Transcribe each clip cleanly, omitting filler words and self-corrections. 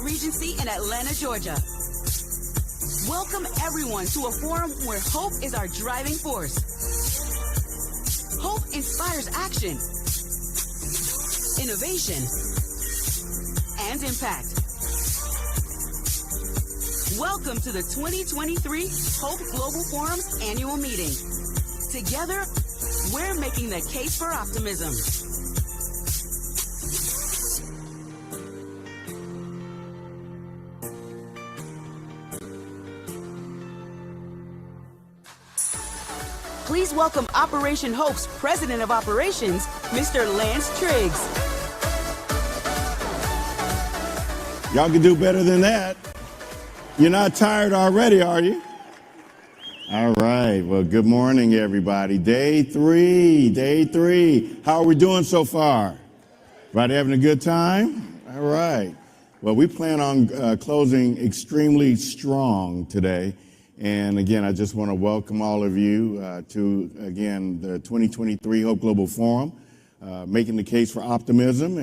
Regency in Atlanta, Georgia. Welcome everyone to a forum where hope is our driving force. Hope inspires action, innovation, and impact. Welcome to the 2023 Hope Global Forum's annual meeting. Together, we're making the case for optimism. Please welcome Operation Hope's President of Operations, Mr. Lance Triggs. Y'all can do better than that. You're not tired already, are you? All right. Well, good morning, everybody. Day three. How are we doing so far? Everybody having a good time? All right. Well, we plan on closing extremely strong today. And again, I just want to welcome all of you to, again, the 2023 Hope Global Forum, making the case for optimism,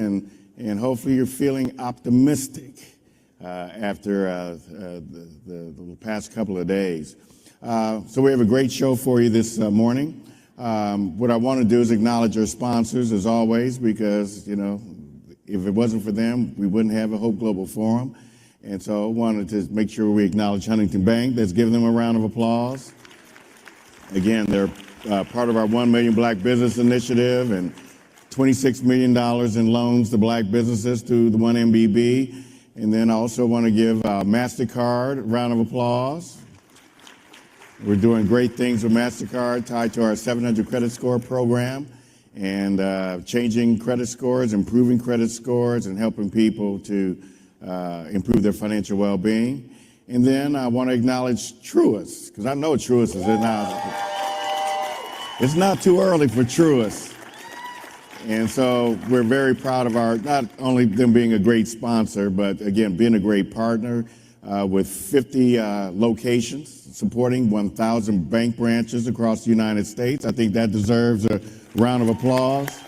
and hopefully you're feeling optimistic after the past couple of days. So we have a great show for you this morning. What I want to do is acknowledge our sponsors, as always, because, you know, if it wasn't for them, we wouldn't have a Hope Global Forum. And so I wanted to make sure we acknowledge Huntington Bank. Let's give them a round of applause. Again, they're part of our 1 Million Black Business Initiative and $26 million in loans to black businesses through the 1MBB. And then I also want to give MasterCard a round of applause. We're doing great things with MasterCard tied to our 700 credit score program and changing credit scores, improving credit scores, and helping people to improve their financial well-being. And then I want to acknowledge Truist, because I know Truist is in now. It's not too early for Truist. And so we're very proud of not only them being a great sponsor, but again, being a great partner with 50 locations, supporting 1,000 bank branches across the United States. I think that deserves a round of applause.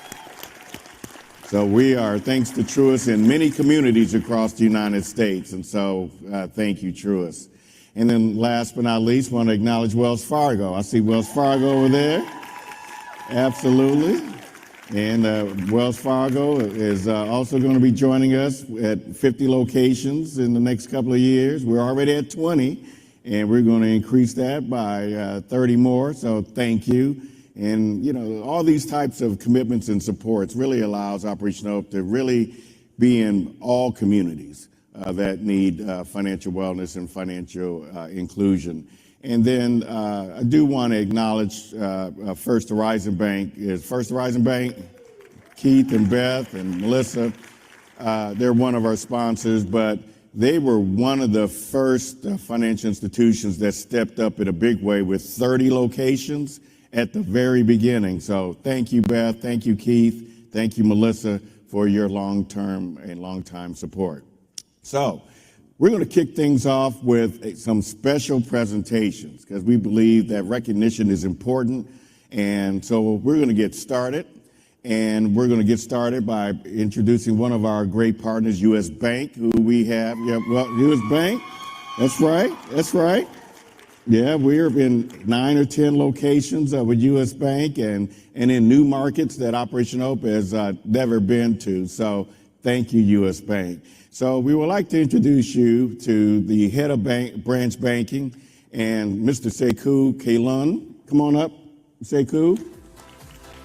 So we are, thanks to Truist, in many communities across the United States. And so thank you, Truist. And then last but not least, want to acknowledge Wells Fargo. I see Wells Fargo over there. Absolutely. And Wells Fargo is also going to be joining us at 50 locations in the next couple of years. We're already at 20, and we're going to increase that by 30 more. So thank you. And, you know, all these types of commitments and supports really allows Operation Hope to really be in all communities that need financial wellness and financial inclusion. And then I do want to acknowledge First Horizon Bank. First Horizon Bank, Keith and Beth and Melissa, they're one of our sponsors, but they were one of the first financial institutions that stepped up in a big way with 30 locations at the very beginning. So thank you, Beth. Thank you, Keith. Thank you, Melissa, for your long-term and long-time support. So we're going to kick things off with some special presentations because we believe that recognition is important. And so we're going to get started. And we're going to get started by introducing one of our great partners, U.S. Bank, who we have. Yeah, well, U.S. Bank. That's right. That's right. Yeah, we're in 9 or 10 locations with U.S. Bank and in new markets that Operation Hope has never been to. So thank you, U.S. Bank. So we would like to introduce you to the head of branch banking and Mr. Sekou Kailun. Come on up, Sekou,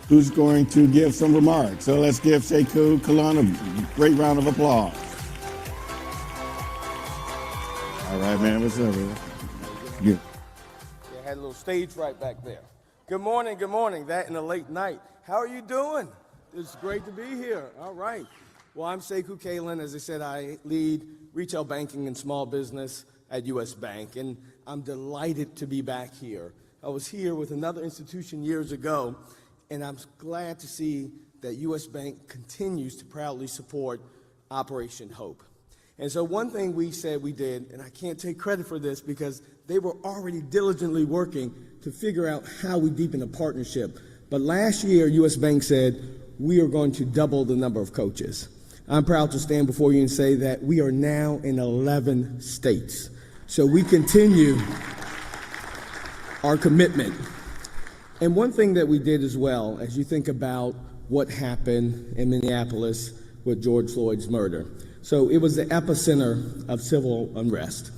who's going to give some remarks. So let's give Sekou Kailun a great round of applause. All right, man. What's up, man? Good. Had a little stage right back there. Good morning, that in the late night. How are you doing? It's great to be here. All right. Well, I'm Sekou Kailun. As I said, I lead retail banking and small business at U.S. Bank, and I'm delighted to be back here. I was here with another institution years ago, and I'm glad to see that U.S. Bank continues to proudly support Operation Hope. And so one thing we said we did, and I can't take credit for this because they were already diligently working to figure out how we deepen the partnership. But last year, U.S. Bank said, we are going to double the number of coaches. I'm proud to stand before you and say that we are now in 11 states. So we continue our commitment. And one thing that we did as well, as you think about what happened in Minneapolis with George Floyd's murder. So it was the epicenter of civil unrest.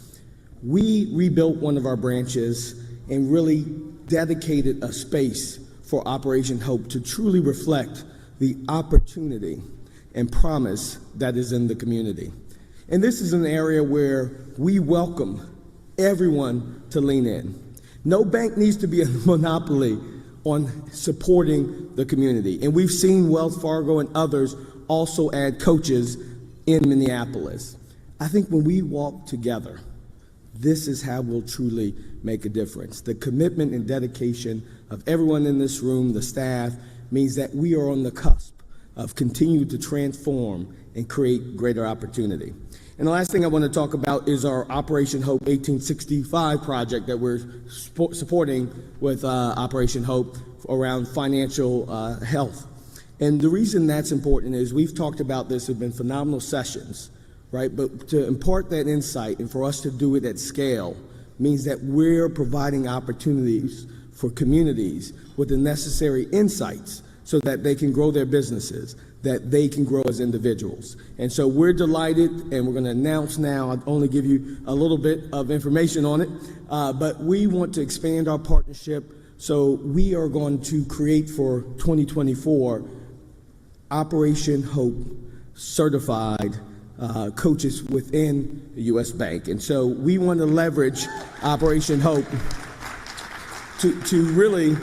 We rebuilt one of our branches and really dedicated a space for Operation Hope to truly reflect the opportunity and promise that is in the community. And this is an area where we welcome everyone to lean in. No bank needs to be a monopoly on supporting the community. And we've seen Wells Fargo and others also add coaches in Minneapolis. I think when we walk together, this is how we'll truly make a difference. The commitment and dedication of everyone in this room, the staff, means that we are on the cusp of continuing to transform and create greater opportunity. And the last thing I want to talk about is our Operation Hope 1865 project that we're supporting with Operation Hope around financial health. And the reason that's important is we've talked about this, have been phenomenal sessions, right? But to impart that insight and for us to do it at scale means that we're providing opportunities for communities with the necessary insights so that they can grow their businesses, that they can grow as individuals. And so we're delighted, and we're going to announce now, I'll only give you a little bit of information on it, but we want to expand our partnership. So we are going to create for 2024 Operation Hope certified coaches within the U.S. Bank. And so we want to leverage Operation Hope to really,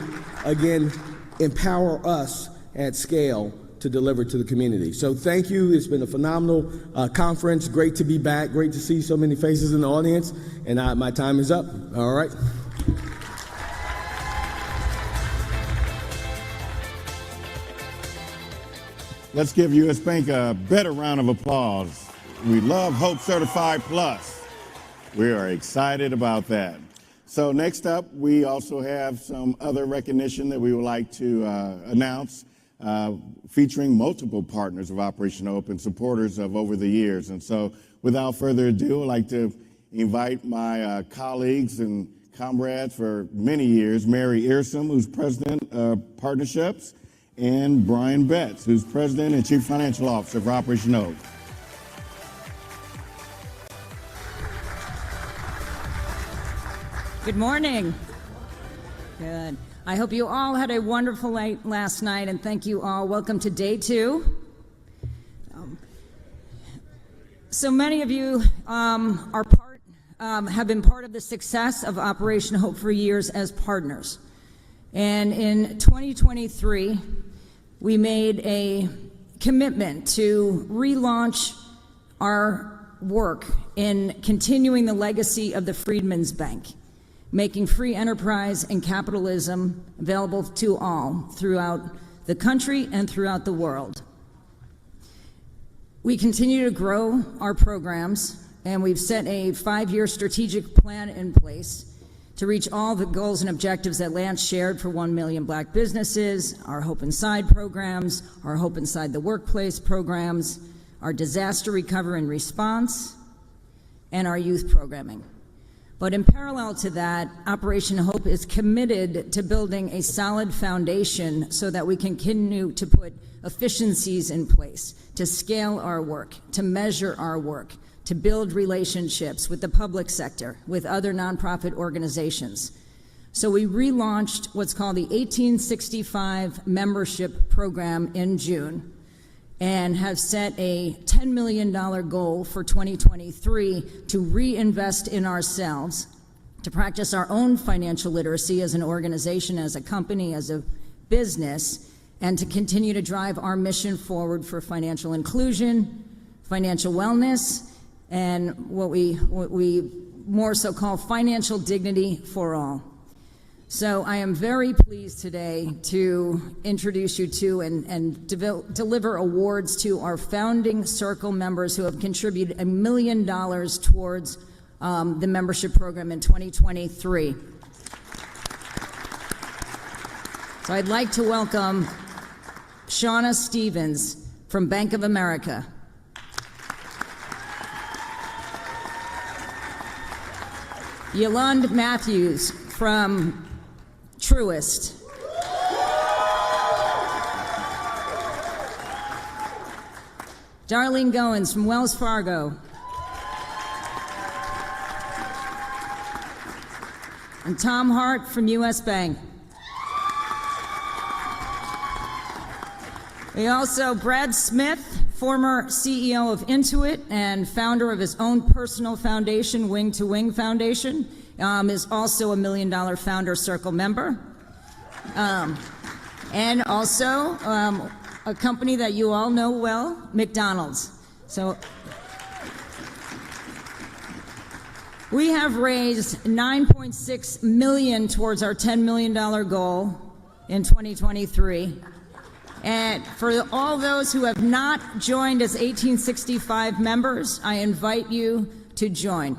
again, empower us at scale to deliver to the community. So thank you. It's been a phenomenal conference. Great to be back. Great to see so many faces in the audience. And my time is up. All right. Let's give U.S. Bank a better round of applause. We love Hope Certified Plus. We are excited about that. So next up, we also have some other recognition that we would like to announce, featuring multiple partners of Operation Hope and supporters of over the years. And so without further ado, I'd like to invite my colleagues and comrades for many years, Mary Earsom, who's President of Partnerships, and Brian Betts, who's President and Chief Financial Officer for Operation Hope. Good morning. Good. I hope you all had a wonderful night last night, and thank you all. Welcome to day 2. So many of you have been part of the success of Operation Hope for years as partners. And in 2023, we made a commitment to relaunch our work in continuing the legacy of the Freedmen's Bank, making free enterprise and capitalism available to all throughout the country and throughout the world. We continue to grow our programs, and we've set a 5-year strategic plan in place to reach all the goals and objectives that Lance shared for 1 million Black businesses, our Hope Inside programs, our Hope Inside the Workplace programs, our disaster recovery and response, and our youth programming. But in parallel to that, Operation Hope is committed to building a solid foundation so that we can continue to put efficiencies in place, to scale our work, to measure our work, to build relationships with the public sector, with other nonprofit organizations. So we relaunched what's called the 1865 membership program in June and have set a $10 million goal for 2023 to reinvest in ourselves, to practice our own financial literacy as an organization, as a company, as a business, and to continue to drive our mission forward for financial inclusion, financial wellness, and what we more so call financial dignity for all. So I am very pleased today to introduce you to and deliver awards to our founding circle members who have contributed $1 million towards the membership program in 2023. So I'd like to welcome Shauna Stevens from Bank of America, Yolande Matthews from Truist. Darlene Goins from Wells Fargo. And Tom Hart from U.S. Bank. We also, Brad Smith, former CEO of Intuit and founder of his own personal foundation, Wing to Wing Foundation, is also a $1 Million Founder Circle member. And also a company that you all know well, McDonald's. So we have raised $9.6 million towards our $10 million goal in 2023. And for all those who have not joined as 1865 members, I invite you to join.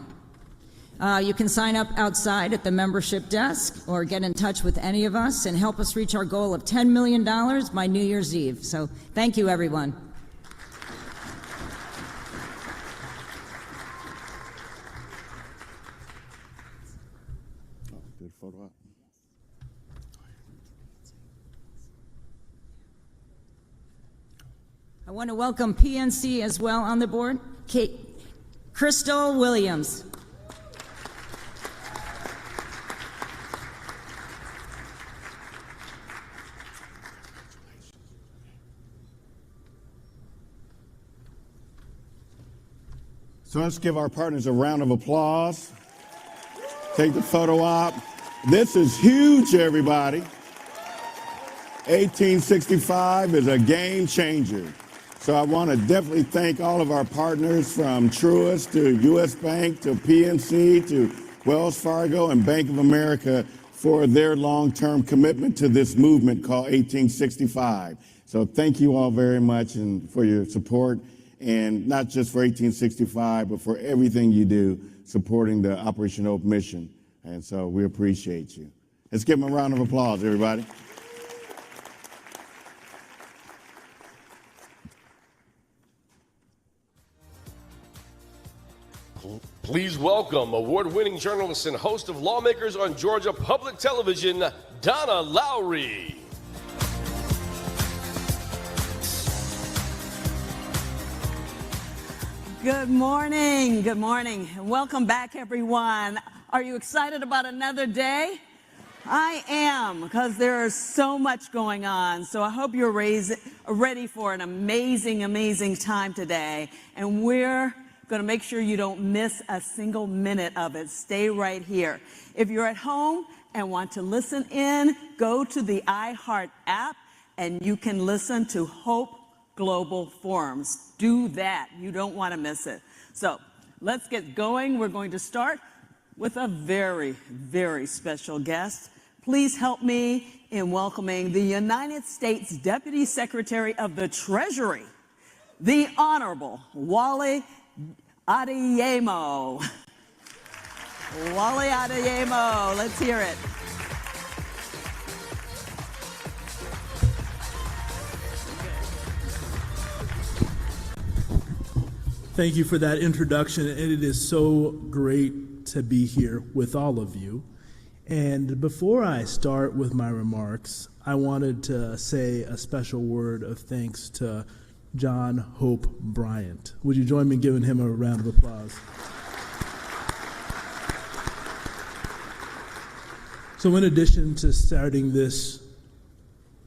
You can sign up outside at the membership desk or get in touch with any of us and help us reach our goal of $10 million by New Year's Eve. So thank you, everyone. Good photo up. I want to welcome PNC as well on the board. Crystal Williams. So let's give our partners a round of applause. Take the photo op. This is huge, everybody. 1865 is a game changer. So I want to definitely thank all of our partners from Truist to U.S. Bank to PNC to Wells Fargo and Bank of America for their long-term commitment to this movement called 1865. So thank you all very much and for your support. And not just for 1865, but for everything you do supporting the Operation Hope mission. And so we appreciate you. Let's give them a round of applause, everybody. Please welcome award-winning journalist and host of Lawmakers on Georgia Public Television, Donna Lowry. Good morning. Good morning. Welcome back, everyone. Are you excited about another day? I am, because there is so much going on. So I hope you're ready for an amazing, amazing time today. And we're going to make sure you don't miss a single minute of it. Stay right here. If you're at home and want to listen in, go to the iHeart app and you can listen to Hope Global Forums. Do that. You don't want to miss it. So let's get going. We're going to start with a very, very special guest. Please help me in welcoming the United States Deputy Secretary of the Treasury, the Honorable Wally Adeyemo. Wally Adeyemo, let's hear it. Thank you for that introduction, and it is so great to be here with all of you. And before I start with my remarks, I wanted to say a special word of thanks to John Hope Bryant. Would you join me in giving him a round of applause? So in addition to starting this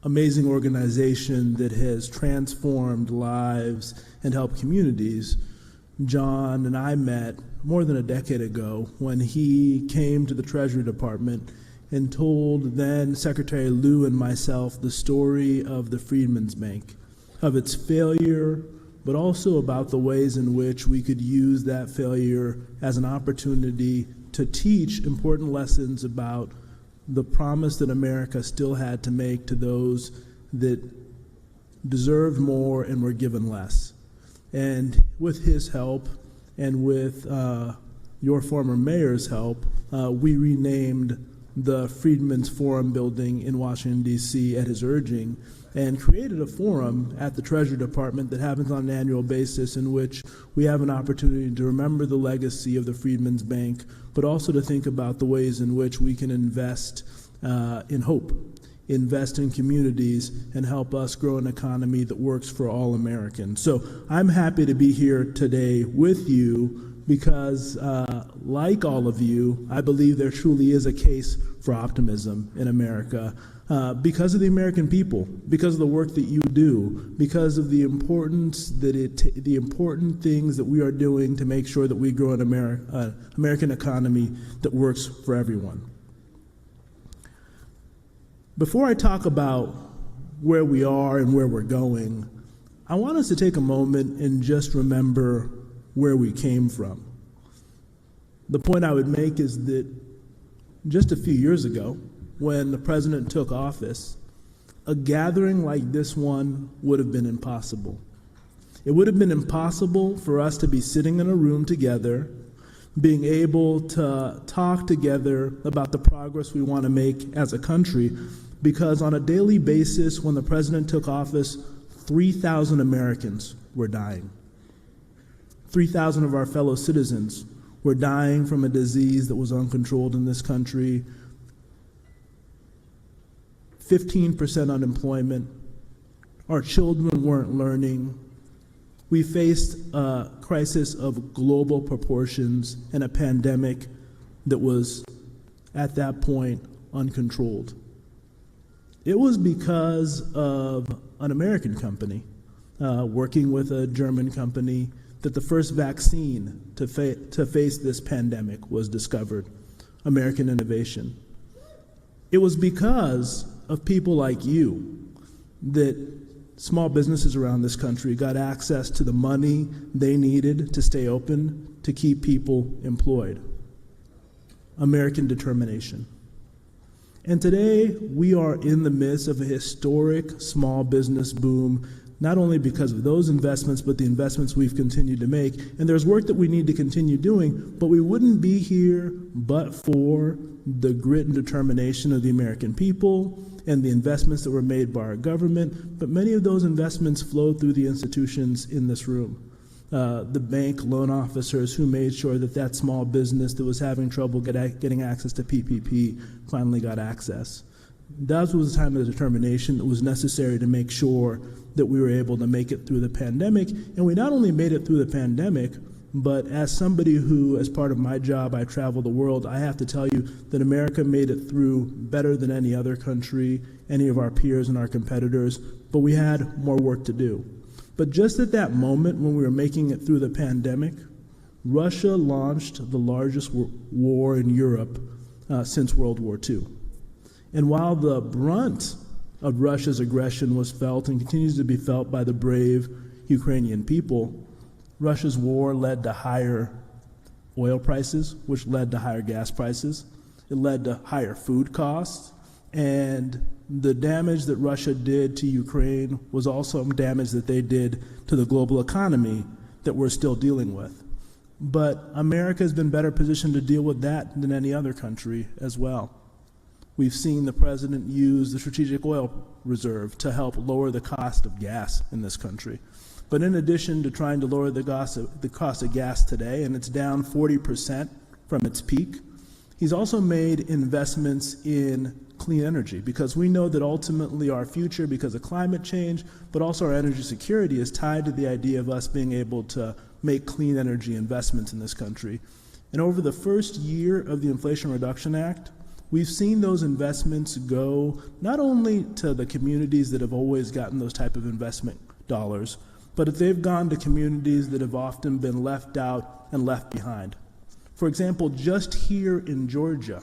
amazing organization that has transformed lives and helped communities, John and I met more than a decade ago when he came to the Treasury Department and told then Secretary Lew and myself the story of the Freedmen's Bank, of its failure, but also about the ways in which we could use that failure as an opportunity to teach important lessons about the promise that America still had to make to those that deserved more and were given less. And with his help and with your former mayor's help, we renamed the Freedmen's Forum building in Washington, D.C. at his urging, and created a forum at the Treasury Department that happens on an annual basis in which we have an opportunity to remember the legacy of the Freedmen's Bank, but also to think about the ways in which we can invest in hope, invest in communities, and help us grow an economy that works for all Americans. So I'm happy to be here today with you because, like all of you, I believe there truly is a case for optimism in America because of the American people, because of the work that you do, because of the importance the important things that we are doing to make sure that we grow an American economy that works for everyone. Before I talk about where we are and where we're going, I want us to take a moment and just remember where we came from. The point I would make is that just a few years ago, when the president took office, a gathering like this one would have been impossible. It would have been impossible for us to be sitting in a room together, being able to talk together about the progress we want to make as a country, because on a daily basis, when the president took office, 3,000 Americans were dying. 3,000 of our fellow citizens were dying from a disease that was uncontrolled in this country. 15% unemployment. Our children weren't learning. We faced a crisis of global proportions and a pandemic that was, at that point, uncontrolled. It was because of an American company working with a German company that the first vaccine to face this pandemic was discovered, American innovation. It was because of people like you that small businesses around this country got access to the money they needed to stay open, to keep people employed. American determination. And today, we are in the midst of a historic small business boom, not only because of those investments, but the investments we've continued to make. And there's work that we need to continue doing, but we wouldn't be here but for the grit and determination of the American people and the investments that were made by our government. But many of those investments flowed through the institutions in this room. The bank loan officers who made sure that that small business that was having trouble getting access to PPP finally got access. That was the time of determination that was necessary to make sure that we were able to make it through the pandemic. And we not only made it through the pandemic, but as somebody who, as part of my job, I travel the world, I have to tell you that America made it through better than any other country, any of our peers and our competitors, but we had more work to do. But just at that moment when we were making it through the pandemic, Russia launched the largest war in Europe since World War II. And while the brunt of Russia's aggression was felt and continues to be felt by the brave Ukrainian people, Russia's war led to higher oil prices, which led to higher gas prices. It led to higher food costs. And the damage that Russia did to Ukraine was also damage that they did to the global economy that we're still dealing with. But America has been better positioned to deal with that than any other country as well. We've seen the president use the strategic oil reserve to help lower the cost of gas in this country. But in addition to trying to lower the cost of gas today, and it's down 40% from its peak, he's also made investments in clean energy, because we know that ultimately our future, because of climate change, but also our energy security, is tied to the idea of us being able to make clean energy investments in this country. And over the first year of the Inflation Reduction Act, we've seen those investments go not only to the communities that have always gotten those type of investment dollars, but they've gone to communities that have often been left out and left behind. For example, just here in Georgia,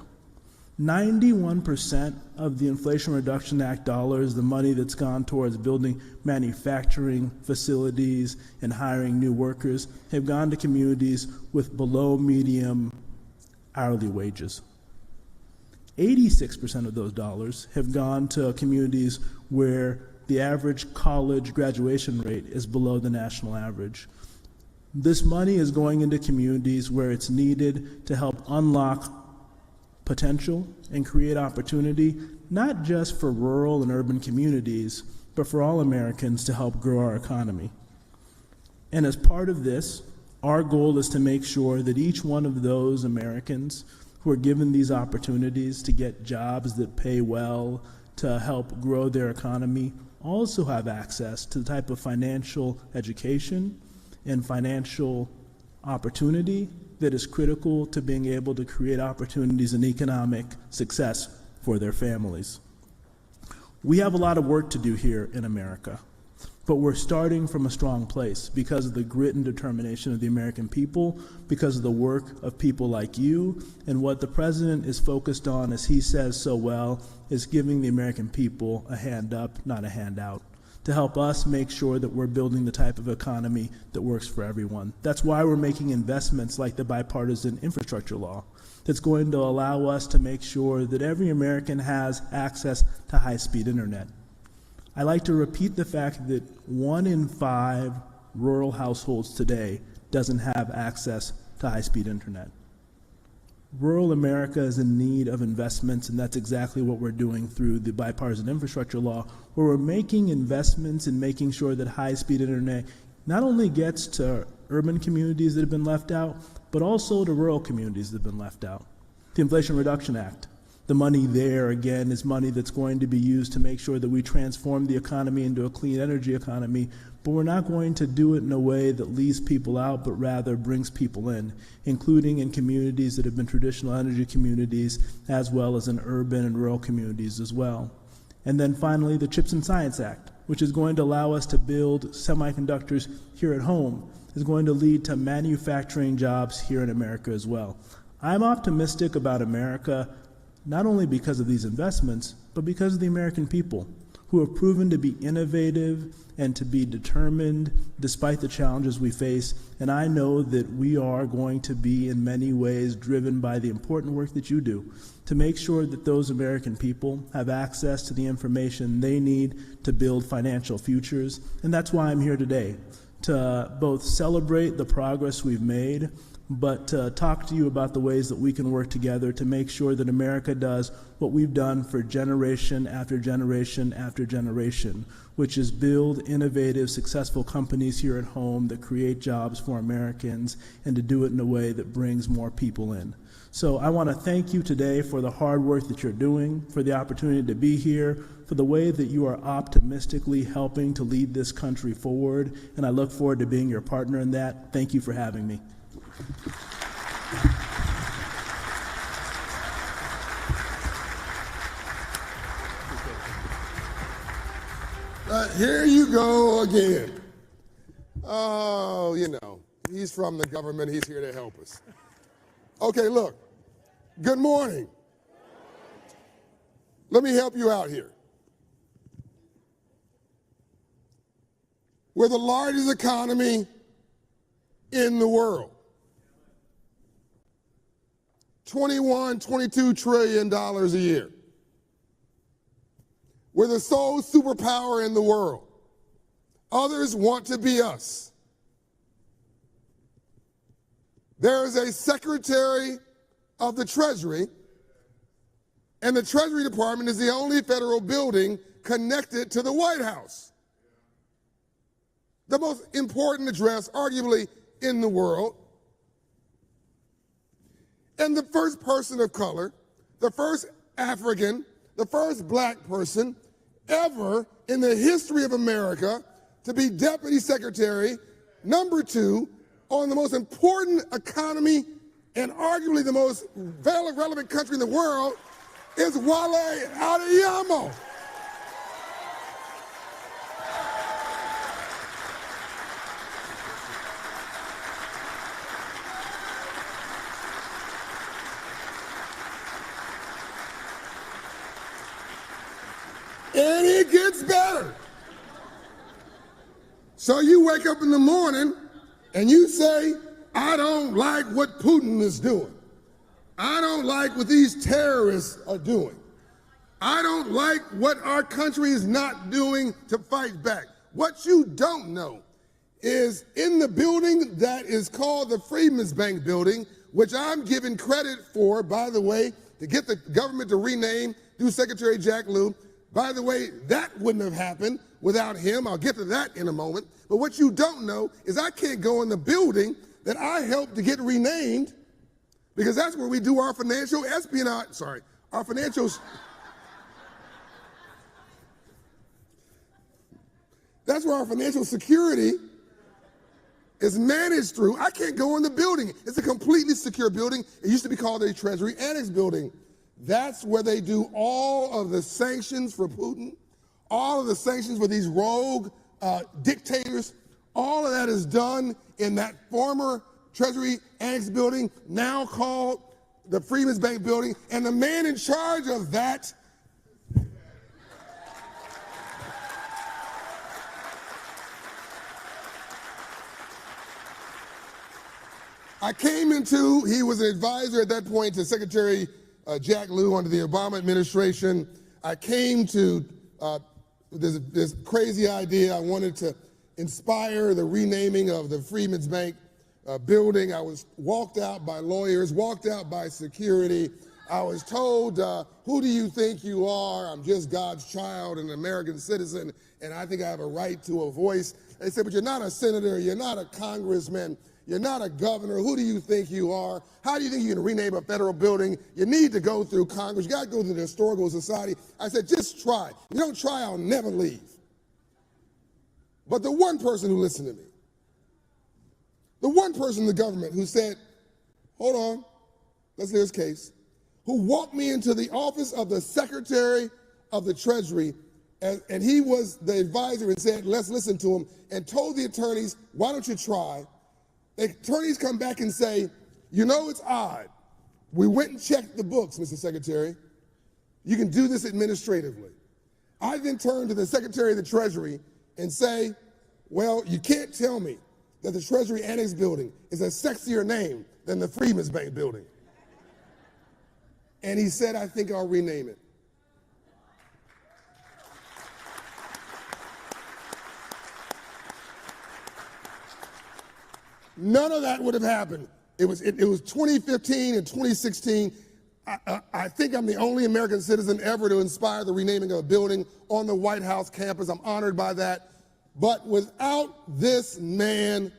91% of the Inflation Reduction Act dollars, the money that's gone towards building manufacturing facilities and hiring new workers, have gone to communities with below medium hourly wages. 86% of those dollars have gone to communities where the average college graduation rate is below the national average. This money is going into communities where it's needed to help unlock potential and create opportunity, not just for rural and urban communities, but for all Americans to help grow our economy. And as part of this, our goal is to make sure that each one of those Americans who are given these opportunities to get jobs that pay well, to help grow their economy, also have access to the type of financial education and financial opportunity that is critical to being able to create opportunities and economic success for their families. We have a lot of work to do here in America, but we're starting from a strong place because of the grit and determination of the American people, because of the work of people like you, and what the president is focused on, as he says so well, is giving the American people a hand up, not a handout, to help us make sure that we're building the type of economy that works for everyone. That's why we're making investments like the bipartisan infrastructure law that's going to allow us to make sure that every American has access to high-speed internet. I like to repeat the fact that 1 in 5 rural households today doesn't have access to high-speed internet. Rural America is in need of investments, and that's exactly what we're doing through the bipartisan infrastructure law, where we're making investments in making sure that high-speed internet not only gets to urban communities that have been left out, but also to rural communities that have been left out. The Inflation Reduction Act, the money there, again, is money that's going to be used to make sure that we transform the economy into a clean energy economy, but we're not going to do it in a way that leaves people out, but rather brings people in, including in communities that have been traditional energy communities, as well as in urban and rural communities as well. And then finally, the CHIPS and Science Act, which is going to allow us to build semiconductors here at home, is going to lead to manufacturing jobs here in America as well. I'm optimistic about America, not only because of these investments, but because of the American people, who have proven to be innovative and to be determined despite the challenges we face. And I know that we are going to be in many ways driven by the important work that you do to make sure that those American people have access to the information they need to build financial futures. And that's why I'm here today, to both celebrate the progress we've made, but to talk to you about the ways that we can work together to make sure that America does what we've done for generation after generation after generation, which is build innovative, successful companies here at home that create jobs for Americans, and to do it in a way that brings more people in. So I want to thank you today for the hard work that you're doing, for the opportunity to be here, for the way that you are optimistically helping to lead this country forward, and I look forward to being your partner in that. Thank you for having me. Here you go again. Oh, he's from the government. He's here to help us. Okay, look. Good morning. Let me help you out here. We're the largest economy in the world. $22 trillion a year. We're the sole superpower in the world. Others want to be us. There is a Secretary of the Treasury, and the Treasury Department is the only federal building connected to the White House. The most important address, arguably, in the world. And the first person of color, the first African, the first black person ever in the history of America to be Deputy Secretary, #2, on the most important economy and arguably the most relevant country in the world is Wally Adeyemo. And it gets better. So you wake up in the morning and you say, I don't like what Putin is doing. I don't like what these terrorists are doing. I don't like what our country is not doing to fight back. What you don't know is in the building that is called the Freedmen's Bank building, which I'm giving credit for, by the way, to get the government to rename through Secretary Jack Lew. By the way, that wouldn't have happened without him. I'll get to that in a moment. But what you don't know is I can't go in the building that I helped to get renamed, because that's where we do our financial espionage, our financial, that's where our financial security is managed through. I can't go in the building. It's a completely secure building. It used to be called a Treasury Annex building. That's where they do all of the sanctions for Putin, all of the sanctions for these rogue dictators. All of that is done in that former Treasury Annex building, now called the Freedmen's Bank building, and the man in charge of that he was an advisor at that point to Secretary Jack Lew under the Obama administration. I came to this crazy idea. I wanted to inspire the renaming of the Freedmen's Bank building. I was walked out by lawyers, walked out by security. I was told, who do you think you are? I'm just God's child and an American citizen, and I think I have a right to a voice. They said, but you're not a senator, you're not a congressman, you're not a governor. Who do you think you are? How do you think you can rename a federal building? You need to go through Congress. You got to go through the Historical Society. I said, just try. If you don't try, I'll never leave. But the one person who listened to me, the one person in the government who said, hold on, let's hear his case, who walked me into the office of the Secretary of the Treasury, and he was the advisor, and said, let's listen to him, and told the attorneys, why don't you try? The attorneys come back and say, you know, it's odd. We went and checked the books, Mr. Secretary. You can do this administratively. I then turn to the Secretary of the Treasury and say, well, you can't tell me that the Treasury Annex building is a sexier name than the Freedmen's Bank building. And he said, I think I'll rename it. None of that would have happened. It was 2015 and 2016. I think I'm the only American citizen ever to inspire the renaming of a building on the White House campus. I'm honored by that. But without this man,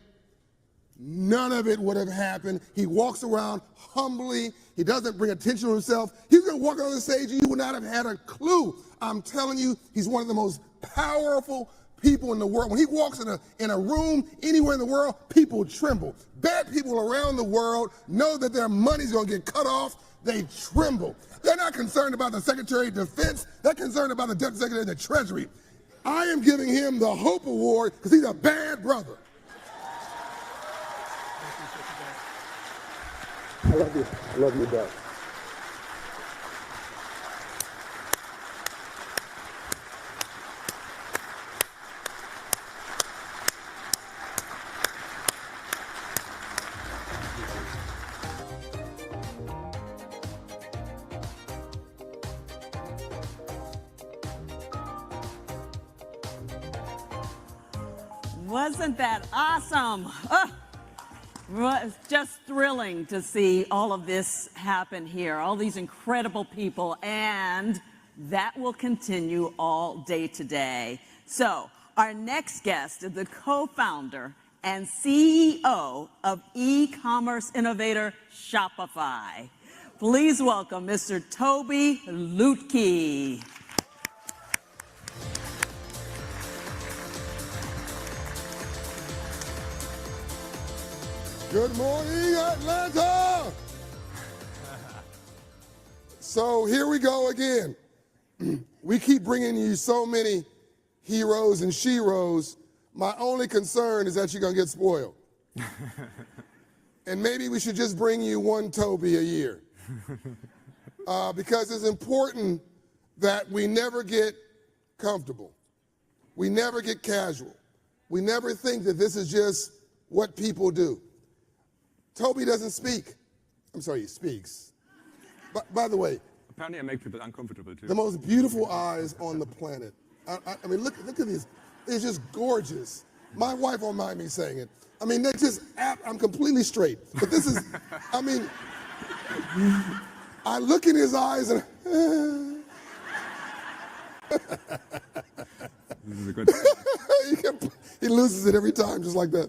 none of it would have happened. He walks around humbly. He doesn't bring attention to himself. He's going to walk on the stage and you would not have had a clue. I'm telling you, he's one of the most powerful people in the world. When he walks in a room anywhere in the world, people tremble. Bad people around the world know that their money's going to get cut off. They tremble. They're not concerned about the Secretary of Defense. They're concerned about the Deputy Secretary of the Treasury. I am giving him the Hope Award because he's a bad brother. I love you. I love you, Doug. Wasn't that awesome? Oh, it's just thrilling to see all of this happen here, all these incredible people, and that will continue all day today. So our next guest is the co-founder and CEO of e-commerce innovator Shopify. Please welcome Mr. Toby Lutke. Good morning, Atlanta! So here we go again. We keep bringing you so many heroes and sheroes. My only concern is that you're going to get spoiled. And maybe we should just bring you one Toby a year. Because it's important that we never get comfortable. We never get casual. We never think that this is just what people do. Toby doesn't speak. I'm sorry, he speaks. By the way, apparently I make people uncomfortable too. The most beautiful eyes on the planet. I mean, look at these. They're just gorgeous. My wife won't mind me saying it. I mean, they're just, I'm completely straight. But this is, I mean, I look in his eyes and This is a good. he loses it every time, just like that.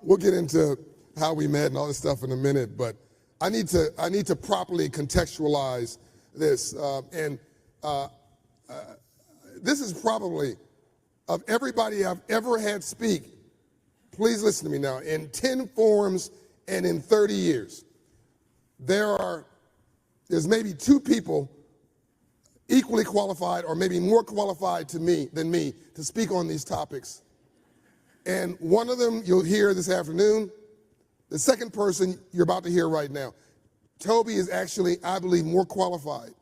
We'll get into how we met and all this stuff in a minute, but I need to properly contextualize this. This is probably, of everybody I've ever had speak, please listen to me now, in 10 forums and in 30 years, there's maybe 2 people equally qualified or maybe more qualified than me to speak on these topics. And one of them you'll hear this afternoon. The second person you're about to hear right now. Toby is actually, I believe, more qualified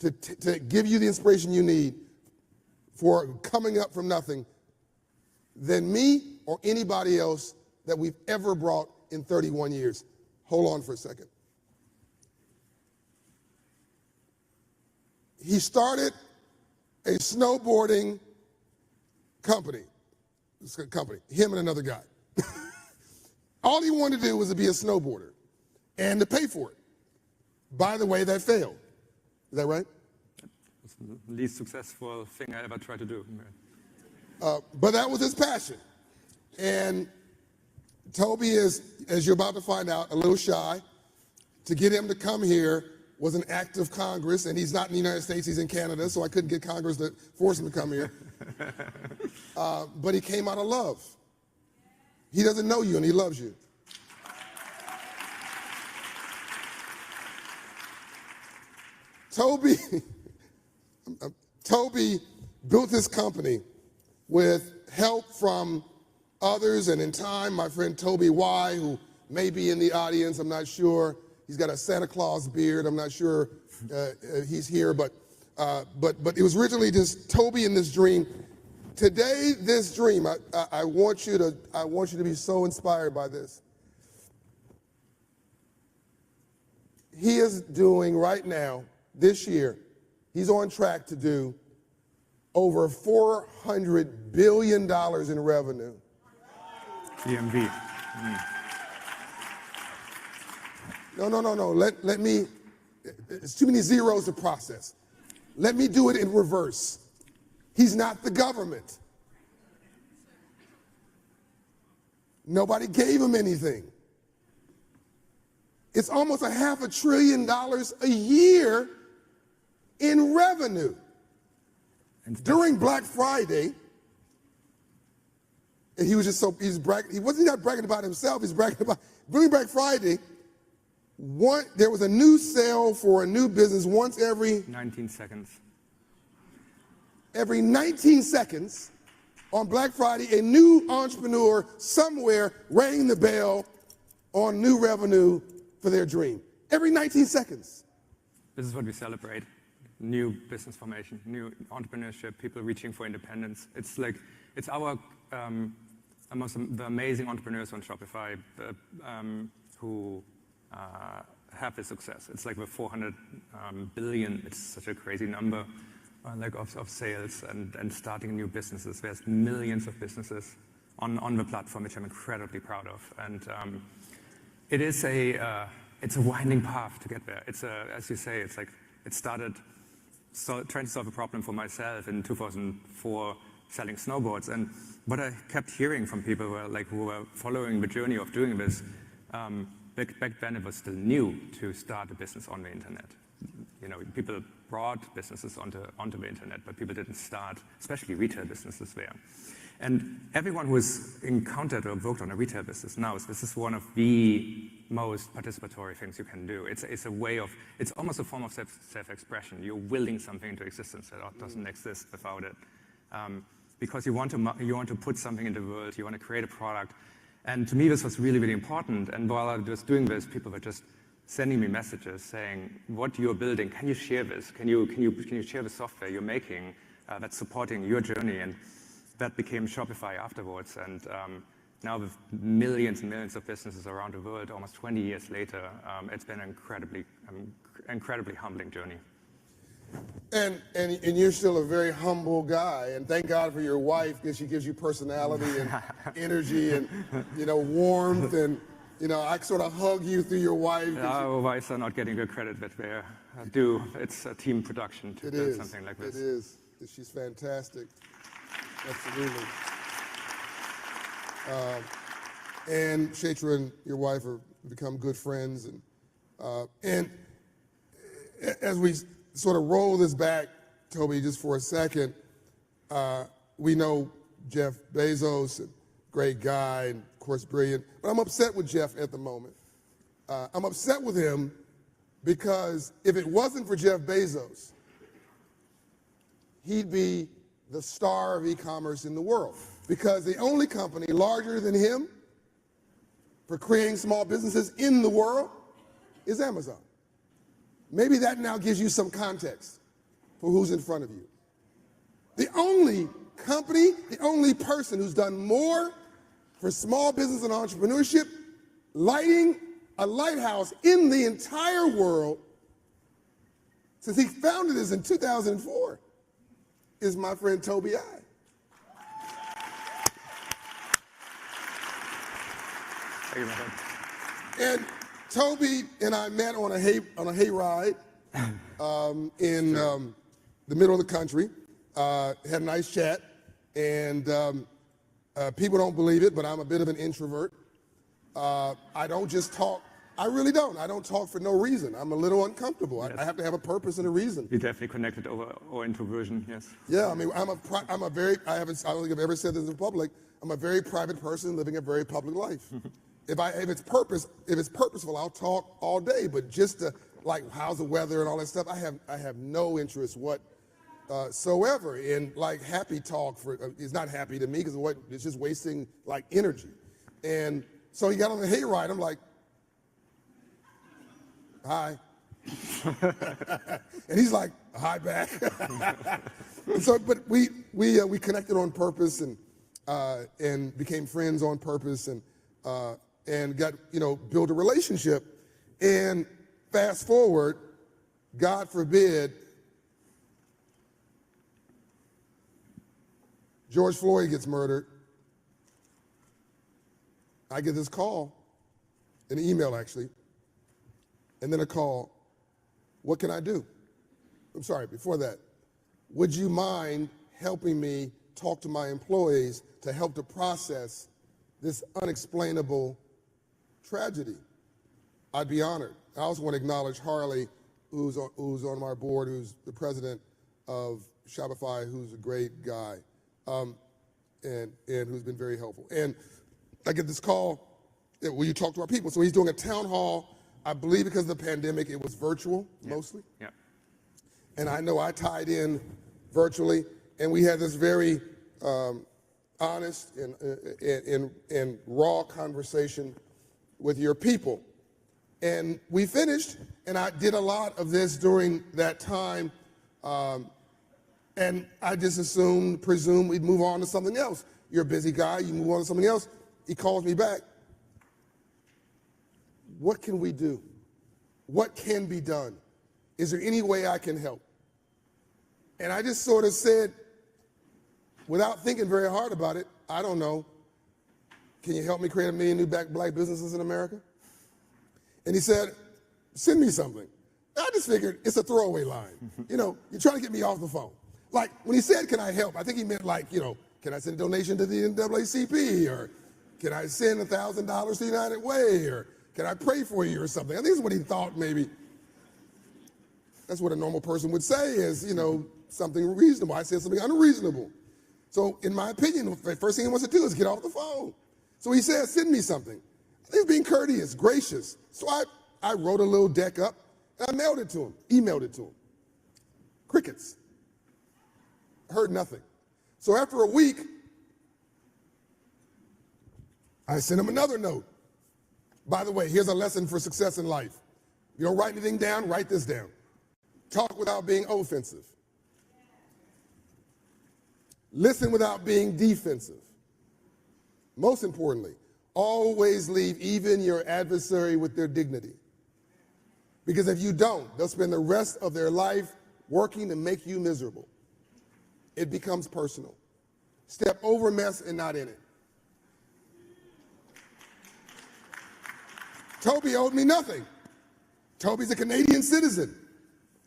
to give you the inspiration you need for coming up from nothing than me or anybody else that we've ever brought in 31 years. Hold on for a second. He started a snowboarding company. Him and another guy. All he wanted to do was to be a snowboarder and to pay for it. By the way, that failed. Is that right? It's the least successful thing I ever tried to do. But that was his passion. And Toby is, as you're about to find out, a little shy. To get him to come here was an act of Congress, and he's not in the United States, he's in Canada, so I couldn't get Congress to force him to come here. But he came out of love. He doesn't know you, and he loves you. Toby built this company with help from others, and in time, my friend Toby Y, who may be in the audience, I'm not sure. He's got a Santa Claus beard. I'm not sure he's here, but it was originally just Toby and this dream. Today, this dream, I want you to be so inspired by this. He is doing right now, this year, he's on track to do over $400 billion in revenue. GMV. No. Let me, it's too many zeros to process. Let me do it in reverse. He's not the government. Nobody gave him anything. It's almost $500 billion a year in revenue. During Black Friday, and he was just so, he wasn't not bragging about himself, he's bragging about, during Black Friday, there was a new sale for a new business once every 19 seconds. Every 19 seconds on Black Friday, a new entrepreneur somewhere rang the bell on new revenue for their dream. Every 19 seconds. This is what we celebrate. New business formation, new entrepreneurship, people reaching for independence. It's like, it's our, the amazing entrepreneurs on Shopify who have this success. It's like with 400 billion, it's such a crazy number of sales and starting new businesses. There's millions of businesses on the platform, which I'm incredibly proud of. And it is it's a winding path to get there. It's as you say, it's like, it started trying to solve a problem for myself in 2004, selling snowboards. And what I kept hearing from people who were following the journey of doing this, back then it was still new to start a business on the internet. You know, people brought businesses onto the internet, but people didn't start, especially retail businesses there. And everyone who has encountered or worked on a retail business knows this is one of the most participatory things you can do. It's a way of, it's almost a form of self-expression. You're willing something into existence that doesn't exist without it. Because you want to put something in the world, you want to create a product. And to me, this was really, really important. And while I was doing this, people were just sending me messages saying, what you're building, can you share this? Can you share the software you're making that's supporting your journey? And that became Shopify afterwards. And now with millions and millions of businesses around the world, almost 20 years later, it's been an incredibly humbling journey. And you're still a very humble guy, and thank God for your wife, because she gives you personality and energy and warmth, and You know, I sort of hug you through your wife. Our wives are not getting the credit that they do. It's a team production to build something like this. It is. She's fantastic. Absolutely. And Chaitra and your wife have become good friends. And as we sort of roll this back, Toby, just for a second, we know Jeff Bezos, a great guy, and of course brilliant, but I'm upset with Jeff at the moment. I'm upset with him because if it wasn't for Jeff Bezos, he'd be the star of e-commerce in the world. Because the only company larger than him for creating small businesses in the world is Amazon. Maybe that now gives you some context for who's in front of you. The only company, the only person who's done more for small business and entrepreneurship, lighting a lighthouse in the entire world since he founded this in 2004, is my friend Toby I. And Toby and I met on a hayride in the middle of the country. Had a nice chat, and people don't believe it, but I'm a bit of an introvert. I don't just talk. I really don't. I don't talk for no reason. I'm a little uncomfortable. Yes. I have to have a purpose and a reason. We definitely connected over our introversion, yes. Yeah, I mean, I don't think I've ever said this in public. I'm a very private person living a very public life. If it's purposeful, I'll talk all day. But just to, like, how's the weather and all that stuff, I have no interest whatsoever in, like, happy talk. It's not happy to me because it's just wasting, like, energy. And so he got on the hayride. I'm like, hi. And he's like, hi back. And so, but we connected on purpose and became friends on purpose and got, build a relationship. And fast forward, God forbid, George Floyd gets murdered. I get this call, an email actually, and then a call. What can I do? I'm sorry, before that, would you mind helping me talk to my employees to help to process this unexplainable tragedy? I'd be honored. I also want to acknowledge Harley, who's on our board, who's the president of Shopify, who's a great guy, and who's been very helpful. And I get this call, will you talk to our people? So he's doing a town hall. I believe because of the pandemic, it was virtual mostly. Yeah. And I know I tied in virtually, and we had this very honest and raw conversation with your people. And we finished, and I did a lot of this during that time, and I just presumed we'd move on to something else. You're a busy guy, you move on to something else. He calls me back. What can we do? What can be done? Is there any way I can help? And I just sort of said, without thinking very hard about it, I don't know. Can you help me create 1 million new black businesses in America? And he said, send me something. I just figured it's a throwaway line. You're trying to get me off the phone. Like, when he said, can I help? I think he meant like, can I send a donation to the NAACP? Or can I send $1,000 to United Way? Or can I pray for you or something? I think that's what he thought maybe. That's what a normal person would say is, something reasonable. I said something unreasonable. So in my opinion, the first thing he wants to do is get off the phone. So he said, send me something. He's being courteous, gracious. So I wrote a little deck up and I mailed it to him, emailed it to him. Crickets. Heard nothing. So after a week, I sent him another note. By the way, here's a lesson for success in life. You don't write anything down, write this down. Talk without being offensive. Listen without being defensive. Most importantly, always leave even your adversary with their dignity. Because if you don't, they'll spend the rest of their life working to make you miserable. It becomes personal. Step over mess and not in it. Toby owed me nothing. Toby's a Canadian citizen.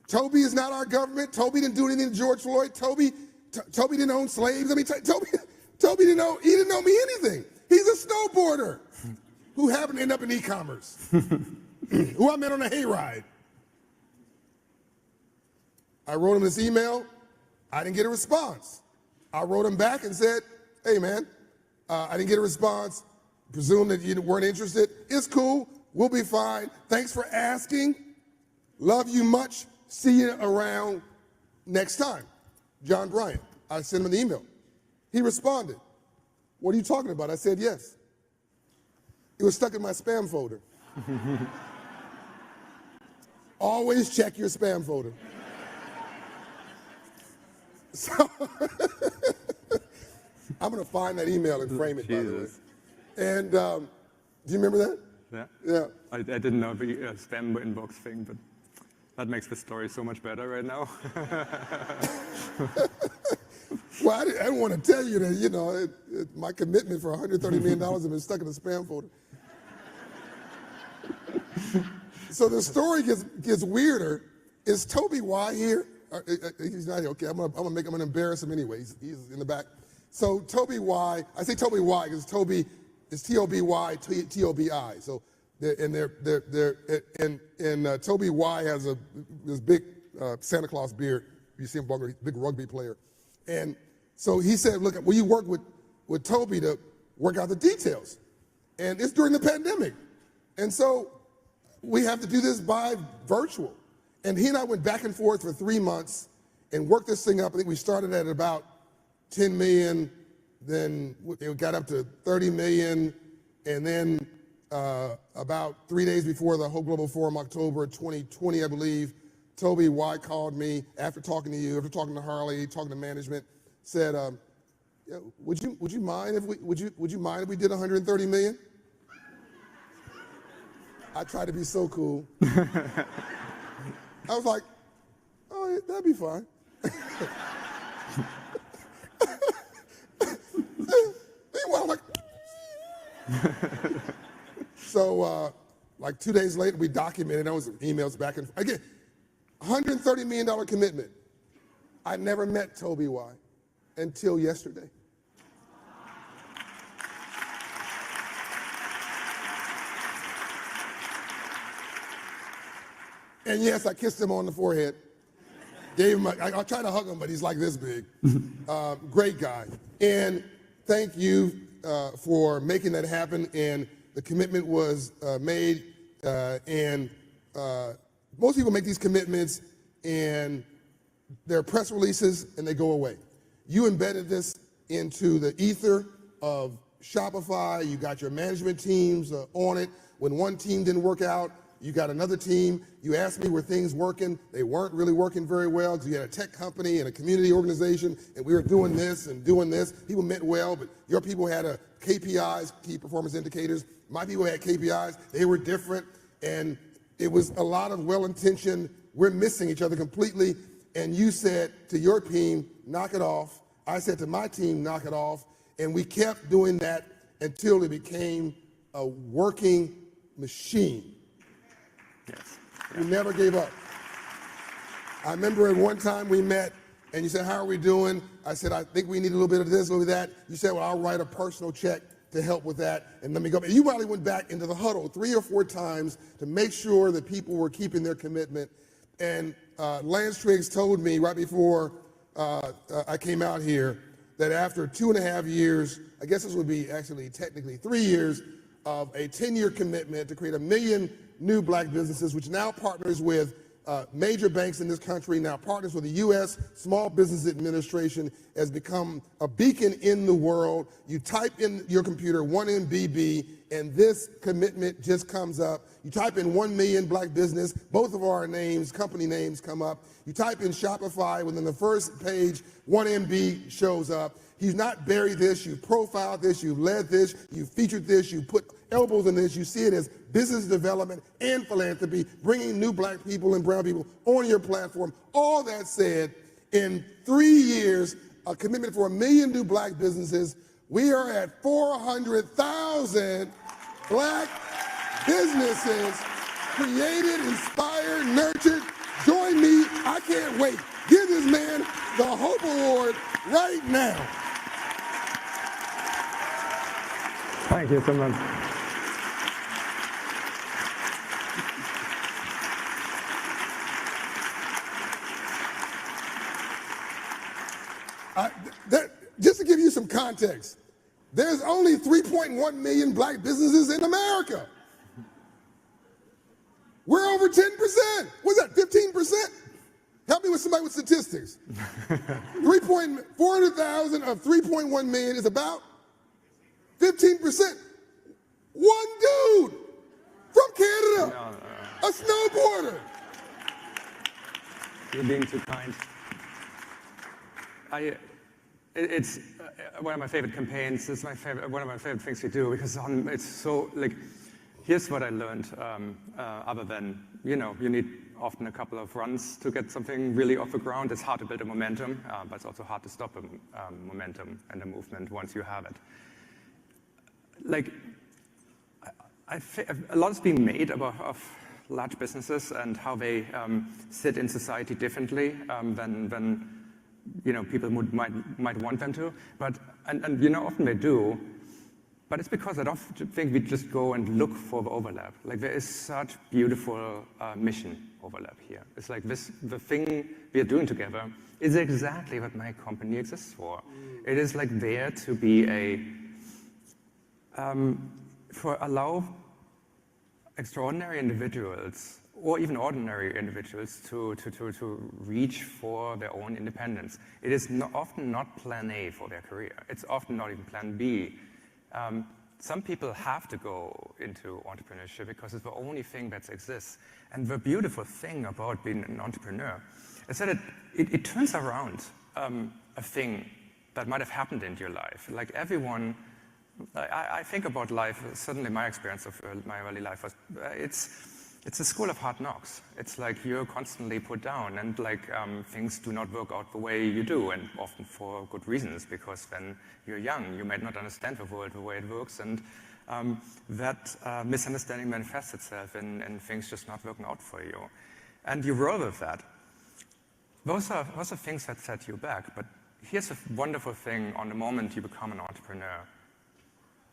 Toby is not our government. Toby didn't do anything to George Floyd. Toby didn't own slaves. I mean, Toby didn't owe me anything. He's a snowboarder who happened to end up in e-commerce, who I met on a hayride. I wrote him this email. I didn't get a response. I wrote him back and said, hey, man, I didn't get a response. Presume that you weren't interested. It's cool. We'll be fine. Thanks for asking. Love you much. See you around next time. John Bryant. I sent him an email. He responded. What are you talking about? I said, yes. It was stuck in my spam folder. Always check your spam folder. So I'm going to find that email and frame it, by the way. And do you remember that? Yeah. Yeah. I didn't know the spam inbox thing, but that makes the story so much better right now. Well, I didn't want to tell you that, you know, my commitment for $130 million has been stuck in the spam folder. So the story gets weirder. Is Toby Y here? He's not here. Okay, I'm gonna embarrass him anyway. He's in the back. So Toby Y, I say Toby Y because Toby is T-O-B-Y, T-O-B-I. So Toby Y has this big Santa Claus beard. You see him, big rugby player. And so he said, look, will you work with Toby to work out the details? And it's during the pandemic. And so we have to do this by virtual. And he and I went back and forth for 3 months and worked this thing up. I think we started at about 10 million, then it got up to 30 million, and then about 3 days before the whole Global Forum, October 2020, I believe, Toby Y called me after talking to you, after talking to Harley, talking to management, said, would you mind if we did 130 million? I tried to be so cool. I was like, oh, yeah, that'd be fine. Meanwhile, I'm like, so like 2 days later, we documented, those emails back and forth. Again, $130 million commitment. I never met Toby Y until yesterday. And yes, I kissed him on the forehead. Gave him, I tried to hug him, but he's like this big. Great guy. And thank you for making that happen. And the commitment was made. And most people make these commitments and they're press releases and they go away. You embedded this into the ether of Shopify. You got your management teams on it. When one team didn't work out, you got another team. You asked me, were things working? They weren't really working very well because you had a tech company and a community organization, and we were doing this and doing this. People meant well, but your people had KPIs, key performance indicators. My people had KPIs. They were different, and it was a lot of well-intentioned, we're missing each other completely, and you said to your team, knock it off. I said to my team, knock it off, and we kept doing that until it became a working machine. Yes. We never gave up. I remember at one time we met and you said, how are we doing? I said, I think we need a little bit of this, a little bit of that. You said, well, I'll write a personal check to help with that and let me go. And you probably went back into the huddle 3 or 4 times to make sure that people were keeping their commitment. And Lance Triggs told me right before I came out here that after 2.5 years, I guess this would be actually technically 3 years of a 10-year commitment to create 1 million new black businesses, which now partners with major banks in this country, now partners with the U.S. Small Business Administration, has become a beacon in the world. You type in your computer 1MBB, and this commitment just comes up. You type in 1 million black business, both of our names, company names come up. You type in Shopify, within the first page, 1MB shows up. You've not buried this, you've profiled this, you've led this, you've featured this, you put elbows in this, you see it as business development and philanthropy, bringing new black people and brown people on your platform. All that said, in 3 years, a commitment for 1 million new black businesses, we are at 400,000 black businesses created, inspired, nurtured. Join me. I can't wait. Give this man the Hope Award right now. Thank you so much. Just to give you some context, there's only 3.1 million black businesses in America. We're over 10%. What's that, 15%? Help me with somebody with statistics. 400,000 of 3.1 million is about 15%. One dude from Canada, a snowboarder. You're being too kind. It's one of my favorite campaigns. It's one of my favorite things we do because it's so like. Here's what I learned. Other than you need often a couple of runs to get something really off the ground. It's hard to build a momentum, but it's also hard to stop a momentum and a movement once you have it. Like, a lot is being made of large businesses and how they sit in society differently than people might want them to. But and often they do. But it's because I don't think we just go and look for the overlap. Like there is such beautiful mission overlap here. It's like the thing we are doing together is exactly what my company exists for. It is like there to be allow extraordinary individuals or even ordinary individuals to reach for their own independence. It is often not plan A for their career. It's often not even plan B. Some people have to go into entrepreneurship because it's the only thing that exists. And the beautiful thing about being an entrepreneur is that it turns around a thing that might have happened in your life. Like everyone, I think about life, certainly my experience of my early life was, it's a school of hard knocks. It's like you're constantly put down and like things do not work out the way you do, and often for good reasons, because when you're young, you might not understand the world the way it works, and that misunderstanding manifests itself in things just not working out for you. And you roll with that. Those are things that set you back, but here's a wonderful thing on the moment you become an entrepreneur.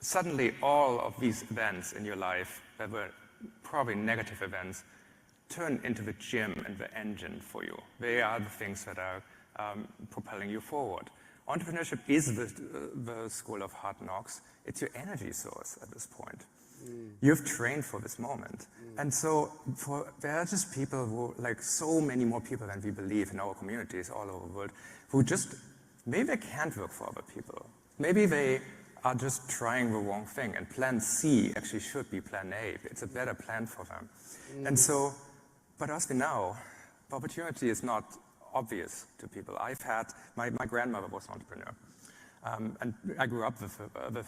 Suddenly all of these events in your life that were probably negative events turn into the gym and the engine for you. They are the things that are propelling you forward. Entrepreneurship is the school of hard knocks. It's your energy source at this point. You've trained for this moment. And so there are just people who, like so many more people than we believe in our communities all over the world, who just, maybe they can't work for other people. Maybe they are just trying the wrong thing, and plan C actually should be plan A. It's a better plan for them. And so, but as we know, the opportunity is not obvious to people. I've had, my grandmother was an entrepreneur, and I grew up with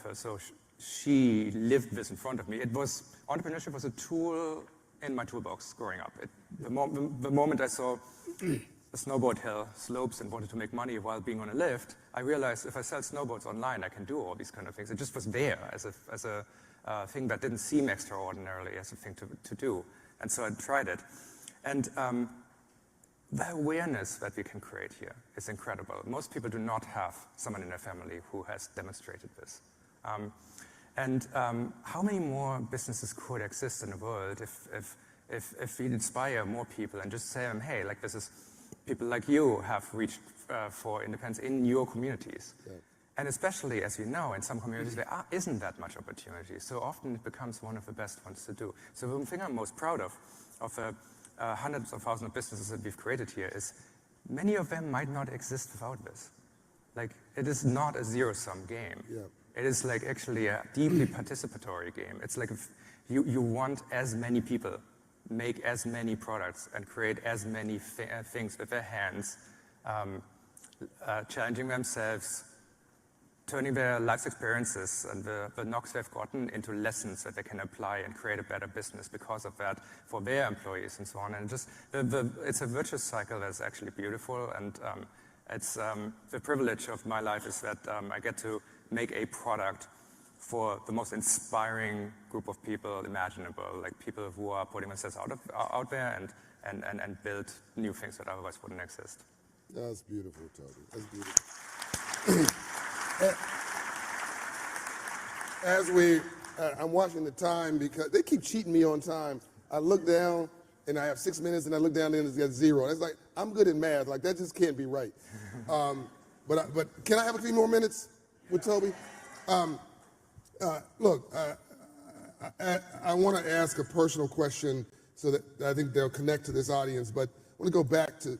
her, so she lived this in front of me. Entrepreneurship was a tool in my toolbox growing up. The moment I saw a snowboard hill, slopes, and wanted to make money while being on a lift, I realized if I sell snowboards online, I can do all these kind of things. It just was there as a thing that didn't seem extraordinarily as a thing to do. And so I tried it. And the awareness that we can create here is incredible. Most people do not have someone in their family who has demonstrated this. How many more businesses could exist in the world if we inspire more people and just say to them, hey, like this is, people like you have reached for independence in your communities. Yeah. And especially, as you know, in some communities, there isn't that much opportunity. So often it becomes one of the best ones to do. So the thing I'm most proud of the hundreds of thousands of businesses that we've created here is many of them might not exist without this. Like, it is not a zero-sum game. Yeah. It is like actually a deeply participatory game. It's like if you want as many people make as many products and create as many things with their hands, challenging themselves, turning their life's experiences and the knocks they've gotten into lessons that they can apply and create a better business because of that for their employees and so on. And just it's a virtuous cycle that's actually beautiful. And it's the privilege of my life is that I get to make a product for the most inspiring group of people imaginable, like people who are putting themselves out there and build new things that otherwise wouldn't exist. That's beautiful, Toby. That's beautiful. I'm watching the time because they keep cheating me on time. I look down and I have 6 minutes, and I look down and it's got 0. And it's like, I'm good at math. Like, that just can't be right. But can I have a few more minutes with Toby? Look, I want to ask a personal question so that I think they'll connect to this audience, but I want to go back to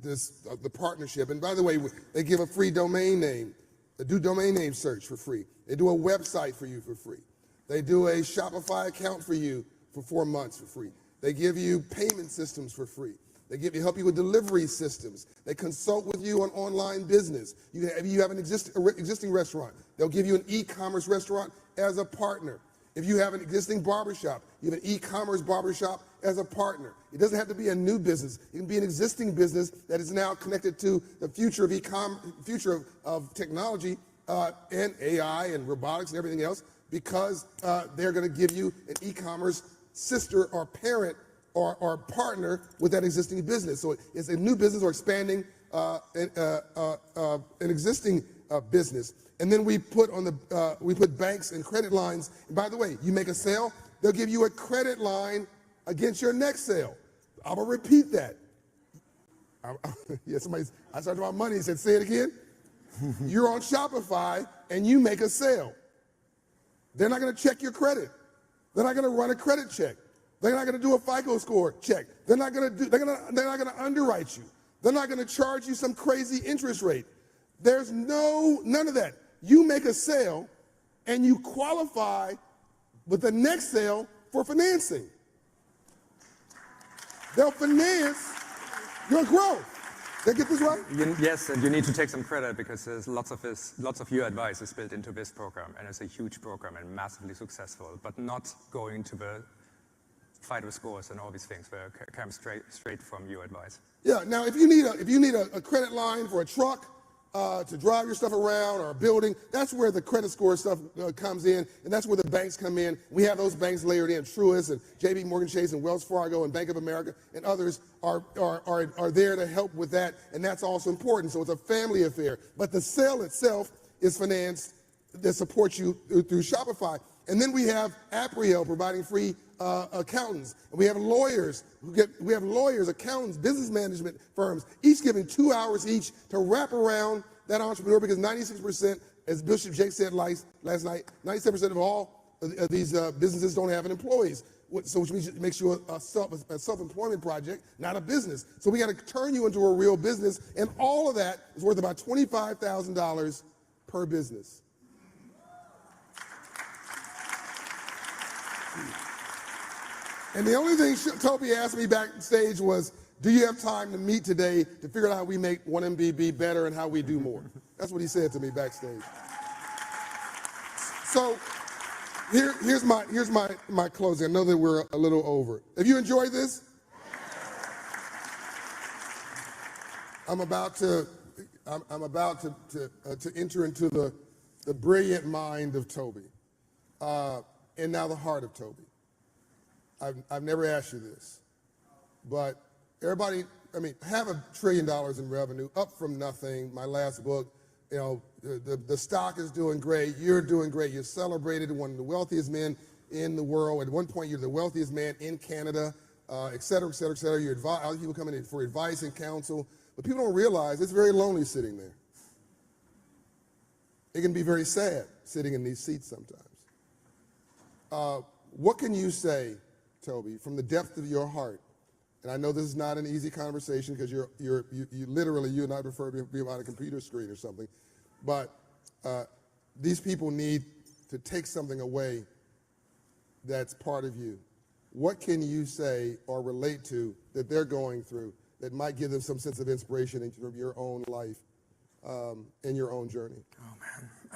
this, the partnership. And by the way, they give a free domain name. They do domain name search for free. They do a website for you for free. They do a Shopify account for you for 4 months for free. They give you payment systems for free. They help you with delivery systems. They consult with you on online business. You have an existing restaurant, they'll give you an e-commerce restaurant as a partner. If you have an existing barbershop, you have an e-commerce barbershop as a partner. It doesn't have to be a new business. It can be an existing business that is now connected to the future of future of technology and AI and robotics and everything else, because they're going to give you an e-commerce sister or parent or partner with that existing business. So it's a new business or expanding an existing business. And then we put banks and credit lines. And by the way, you make a sale, they'll give you a credit line against your next sale. I'm gonna repeat that. I started about money and said, say it again. You're on Shopify and you make a sale. They're not gonna check your credit. They're not gonna run a credit check. They're not gonna do a FICO score check. They're not gonna underwrite you. They're not gonna charge you some crazy interest rate. There's none of that. You make a sale and you qualify with the next sale for financing. They'll finance your growth. Did I get this right? Yes, and you need to take some credit because there's lots of your advice is built into this program, and it's a huge program and massively successful, but not going to the FICO scores and all these things where it comes straight from your advice. Yeah. Now, if you need a credit line for a truck to drive your stuff around or a building, that's where the credit score stuff comes in, and that's where the banks come in. We have those banks layered in. Truist and JP Morgan Chase and Wells Fargo and Bank of America and others are there to help with that, and that's also important. So it's a family affair. But the sale itself is financed that supports you through Shopify. And then we have Aprio providing free accountants. And we have lawyers, accountants, business management firms, each giving 2 hours each to wrap around that entrepreneur, because 96%, as Bishop Jake said last night, 97% of all of these businesses don't have an employees. So which means it makes you a self-employment project, not a business. So we got to turn you into a real business, and all of that is worth about $25,000 per business. And the only thing Toby asked me backstage was, do you have time to meet today to figure out how we make 1MBB better and how we do more? That's what he said to me backstage. So here's my closing. I know that we're a little over. Have you enjoyed this? I'm about to enter into the brilliant mind of Toby, and now the heart of Toby. I've never asked you this, but everybody, have $1 trillion in revenue, up from nothing. My last book, the stock is doing great. You're doing great. You're celebrated, one of the wealthiest men in the world. At one point, you're the wealthiest man in Canada, et cetera, et cetera, et cetera. Other people coming in for advice and counsel, but people don't realize it's very lonely sitting there. It can be very sad sitting in these seats sometimes. What can you say, Toby, from the depth of your heart? And I know this is not an easy conversation because you literally, you and I prefer to be on a computer screen or something, but these people need to take something away that's part of you. What can you say or relate to that they're going through that might give them some sense of inspiration in your own life and your own journey? Oh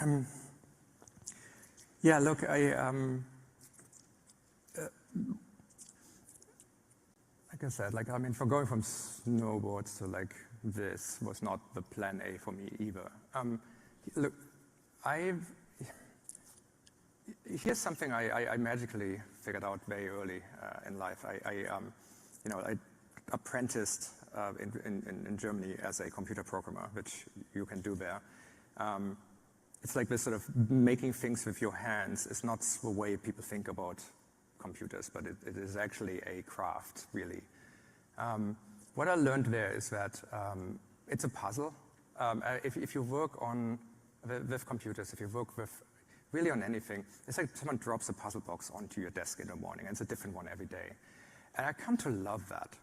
man, yeah. Look, like I said, for going from snowboards to this was not the plan A for me either. Look, here's something I magically figured out very early in life. I apprenticed in Germany as a computer programmer, which you can do there. It's like this sort of making things with your hands is not the way people think about computers, but it is actually a craft, really. What I learned there is that it's a puzzle. If you work with computers, if you work with really on anything, it's like someone drops a puzzle box onto your desk in the morning, and it's a different one every day. And I come to love that.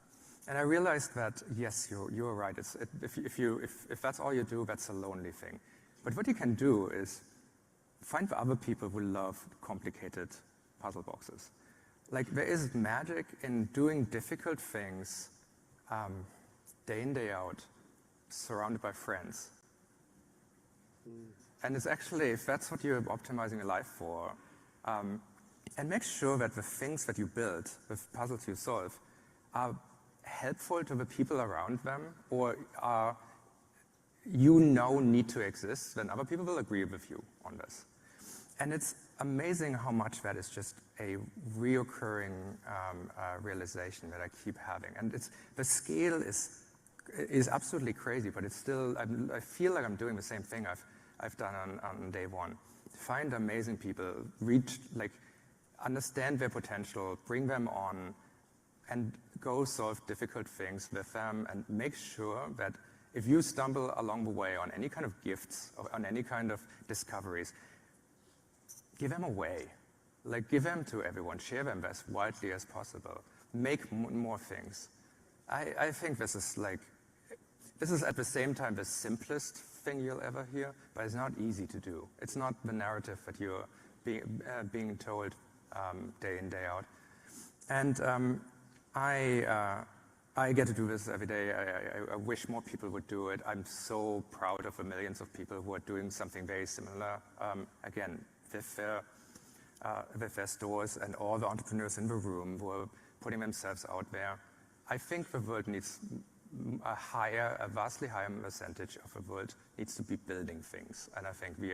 And I realized that, yes, you're right. If that's all you do, that's a lonely thing. But what you can do is find other people who love complicated puzzle boxes. Like, there is magic in doing difficult things day in, day out, surrounded by friends. And it's actually, if that's what you're optimizing your life for, and make sure that the things that you build, the puzzles you solve, are helpful to the people around them, or are need to exist, then other people will agree with you on this. And it's amazing how much that is just a reoccurring realization that I keep having. And the scale is absolutely crazy, but it's still, I feel like I'm doing the same thing I've done on day one. Find amazing people, understand their potential, bring them on, and go solve difficult things with them, and make sure that if you stumble along the way on any kind of gifts, or on any kind of discoveries, give them away. Like, give them to everyone, share them as widely as possible, make more things. I think this is at the same time the simplest thing you'll ever hear, but it's not easy to do. It's not the narrative that you're being told day in, day out. And I get to do this every day. I wish more people would do it. I'm so proud of the millions of people who are doing something very similar. Again, with their stores and all the entrepreneurs in the room who are putting themselves out there. I think the world needs a vastly higher percentage of the world needs to be building things. And I think we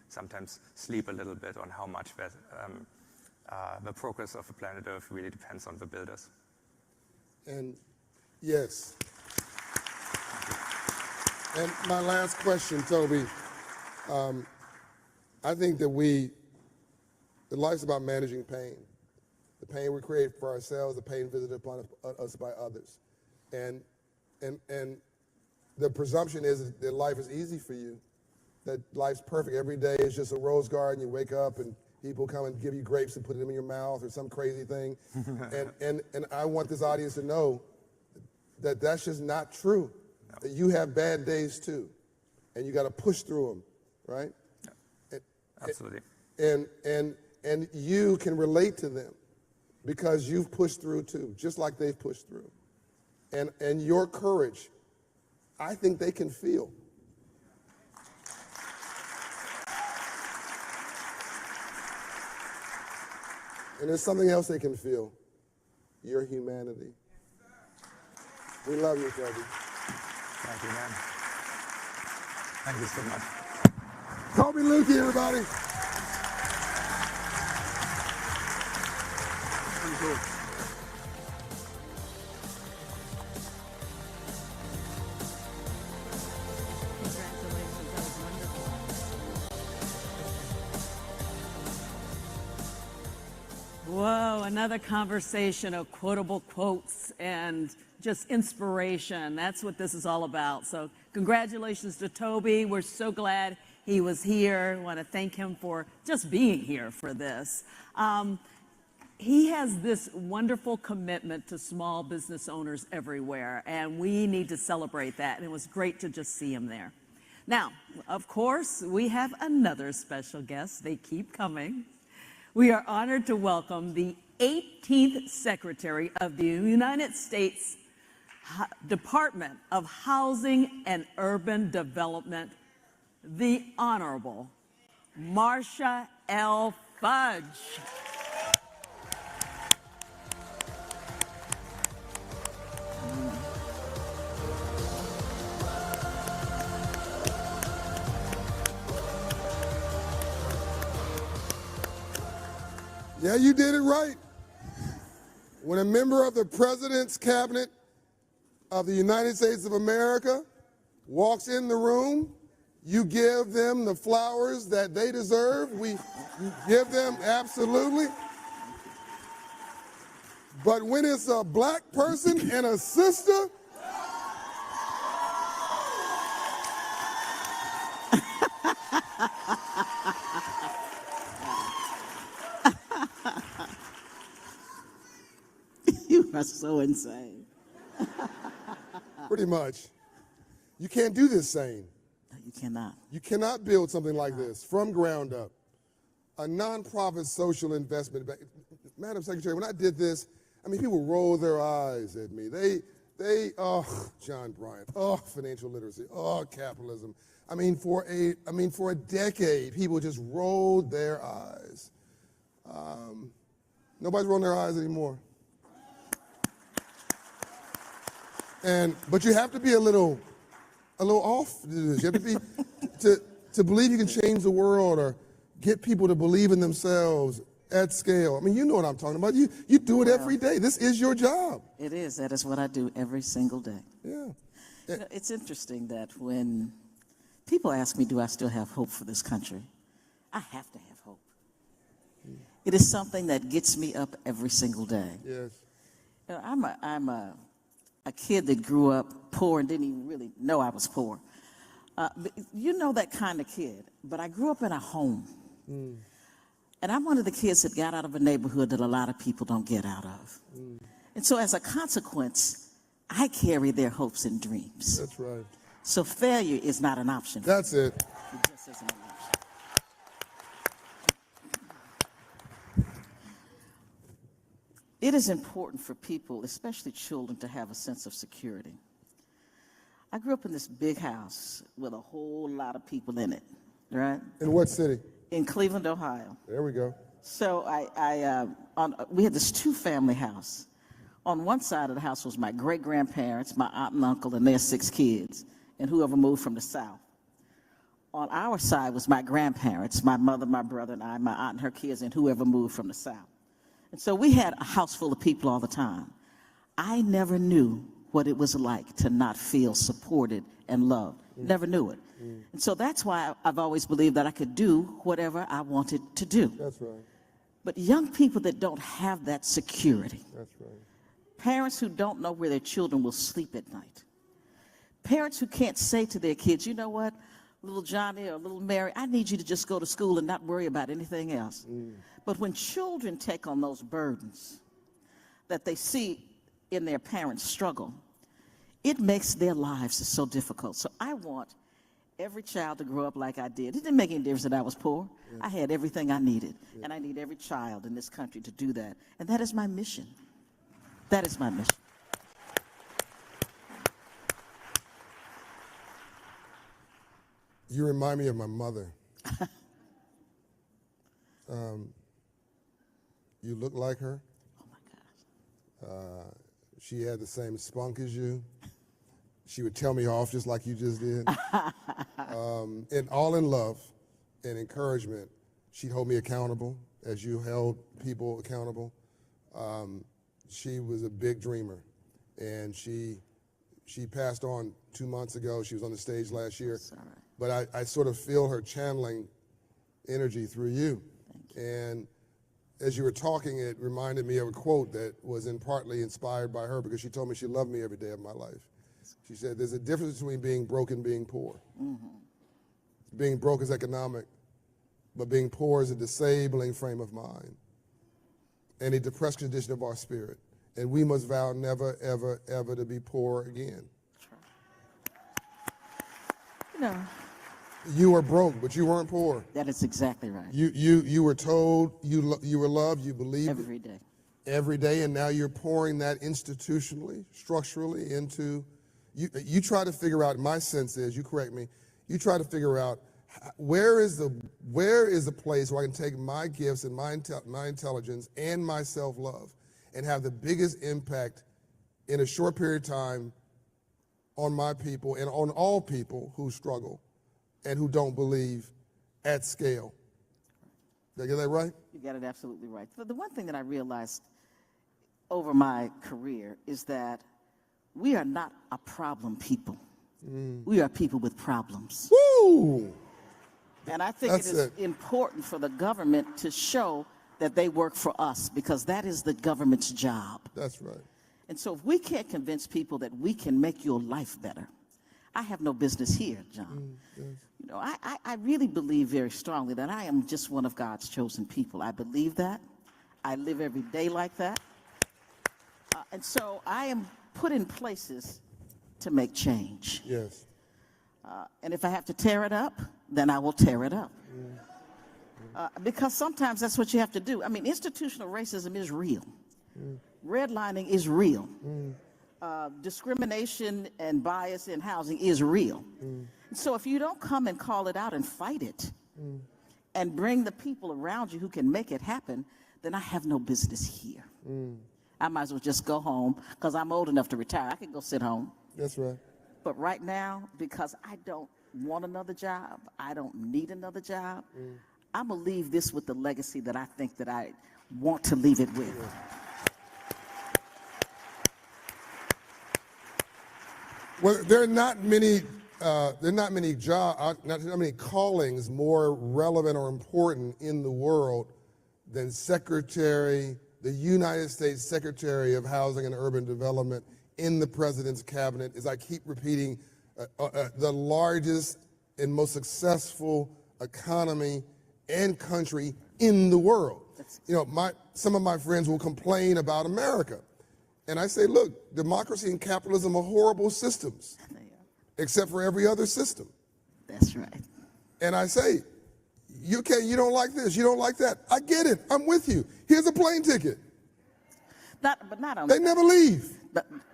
sometimes sleep a little bit on how much that the progress of the planet Earth really depends on the builders. And yes. And my last question, Toby. I think that life's about managing pain. The pain we create for ourselves, the pain visited upon us by others. And the presumption is that life is easy for you, that life's perfect. Every day is just a rose garden. You wake up and people come and give you grapes and put them in your mouth or some crazy thing. and I want this audience to know that that's just not true. No. That you have bad days too, and you got to push through them, right? Yeah. Absolutely. And you can relate to them because you've pushed through too, just like they've pushed through. And your courage, I think they can feel. And there's something else they can feel, your humanity. We love you, Reggie. Thank you, man. Thank you so much. Toby Lukey, everybody. Thank you. Whoa, another conversation of quotable quotes and just inspiration. That's what this is all about. So congratulations to Toby. We're so glad he was here. I want to thank him for just being here for this. He has this wonderful commitment to small business owners everywhere, and we need to celebrate that. And it was great to just see him there. Now, of course, we have another special guest. They keep coming. We are honored to welcome the 18th Secretary of the United States Department of Housing and Urban Development, the Honorable Marcia L. Fudge. Yeah, you did it right. When a member of the President's Cabinet of the United States of America walks in the room, you give them the flowers that they deserve. We give them, absolutely. But when it's a black person and a sister, You are so insane. pretty much, you can't do this sane. You cannot. You cannot build something like this from ground up. A nonprofit social investment. Madam Secretary, when I did this, I mean, people rolled their eyes at me. Oh, John Bryant, oh, financial literacy, oh, capitalism. I mean, for a decade, people just rolled their eyes. Nobody's rolling their eyes anymore. But you have to be a little off to do this. You have to be to believe you can change the world or get people to believe in themselves at scale. I mean, you know what I'm talking about. You do it every day. This is your job. It is. That is what I do every single day. Yeah. You know, it's interesting that when people ask me, do I still have hope for this country? I have to have hope. It is something that gets me up every single day. Yes. You know, I'm a kid that grew up poor and didn't even really know I was poor. You know that kind of kid. But I grew up in a home. And I'm one of the kids that got out of a neighborhood that a lot of people don't get out of. And so as a consequence, I carry their hopes and dreams. That's right. So failure is not an option. That's it. It just isn't an option. It is important for people, especially children, to have a sense of security. I grew up in this big house with a whole lot of people in it, right? In what city? In Cleveland, Ohio. There we go. So we had this two-family house. On one side of the house was my great-grandparents, my aunt and uncle, and their 6 kids, and whoever moved from the South. On our side was my grandparents, my mother, my brother, and I, my aunt and her kids, and whoever moved from the South. And so we had a house full of people all the time. I never knew what it was like to not feel supported and loved. Never knew it. And so that's why I've always believed that I could do whatever I wanted to do. That's right. But young people that don't have that security, That's right. parents who don't know where their children will sleep at night, parents who can't say to their kids, you know what, little Johnny or little Mary, I need you to just go to school and not worry about anything else. But when children take on those burdens that they see in their parents' struggle, it makes their lives so difficult. So I want every child to grow up like I did. It didn't make any difference that I was poor. I had everything I needed. And I need every child in this country to do that. And that is my mission. That is my mission. You remind me of my mother. You look like her. Oh my gosh. She had the same spunk as you. She would tell me off just like you just did. And all in love and encouragement, she'd hold me accountable as you held people accountable. She was a big dreamer, and she passed on 2 months ago. She was on the stage last year. Sorry. But I sort of feel her channeling energy through you. Thank you. And as you were talking, it reminded me of a quote that was partly inspired by her, because she told me she loved me every day of my life. She said, there's a difference between being broke and being poor. Being broke is economic, but being poor is a disabling frame of mind and a depressed condition of our spirit. And we must vow never, ever, ever to be poor again. You know, you were broke, but you weren't poor. that is exactly right. You were told you were loved, you believed Every day. every day, and now you're pouring that institutionally, structurally into, you try to figure out, my sense is, you correct me, you try to figure out where is the place where I can take my gifts and my intelligence and my self-love and have the biggest impact in a short period of time on my people and on all people who struggle and who don't believe at scale. Did I get that right? You got it absolutely right. But the one thing that I realized over my career is that we are not a problem people. We are people with problems. Woo! And I think it is important for the government to show that they work for us, because that is the government's job. That's right. And so if we can't convince people that we can make your life better, I have no business here, John. Yes. You know, I really believe very strongly that I am just one of God's chosen people. I believe that. I live every day like that. And so I am put in places to make change. Yes. And if I have to tear it up, then I will tear it up. Because sometimes that's what you have to do. I mean, institutional racism is real. Redlining is real. Discrimination and bias in housing is real. So if you don't come and call it out and fight it and bring the people around you who can make it happen, then I have no business here. I might as well just go home, because I'm old enough to retire. I can go sit home. That's right. But right now, because I don't want another job, I don't need another job, I'm going to leave this with the legacy that I think that I want to leave it with. Well, there are not many callings more relevant or important in the world than the United States Secretary of Housing and Urban Development in the President's cabinet. As I keep repeating, the largest and most successful economy and country in the world. You know, some of my friends will complain about America. And I say, look, democracy and capitalism are horrible systems, except for every other system. That's right. And I say, you don't like this, you don't like that. I get it, I'm with you. Here's a plane ticket. But not only They never leave.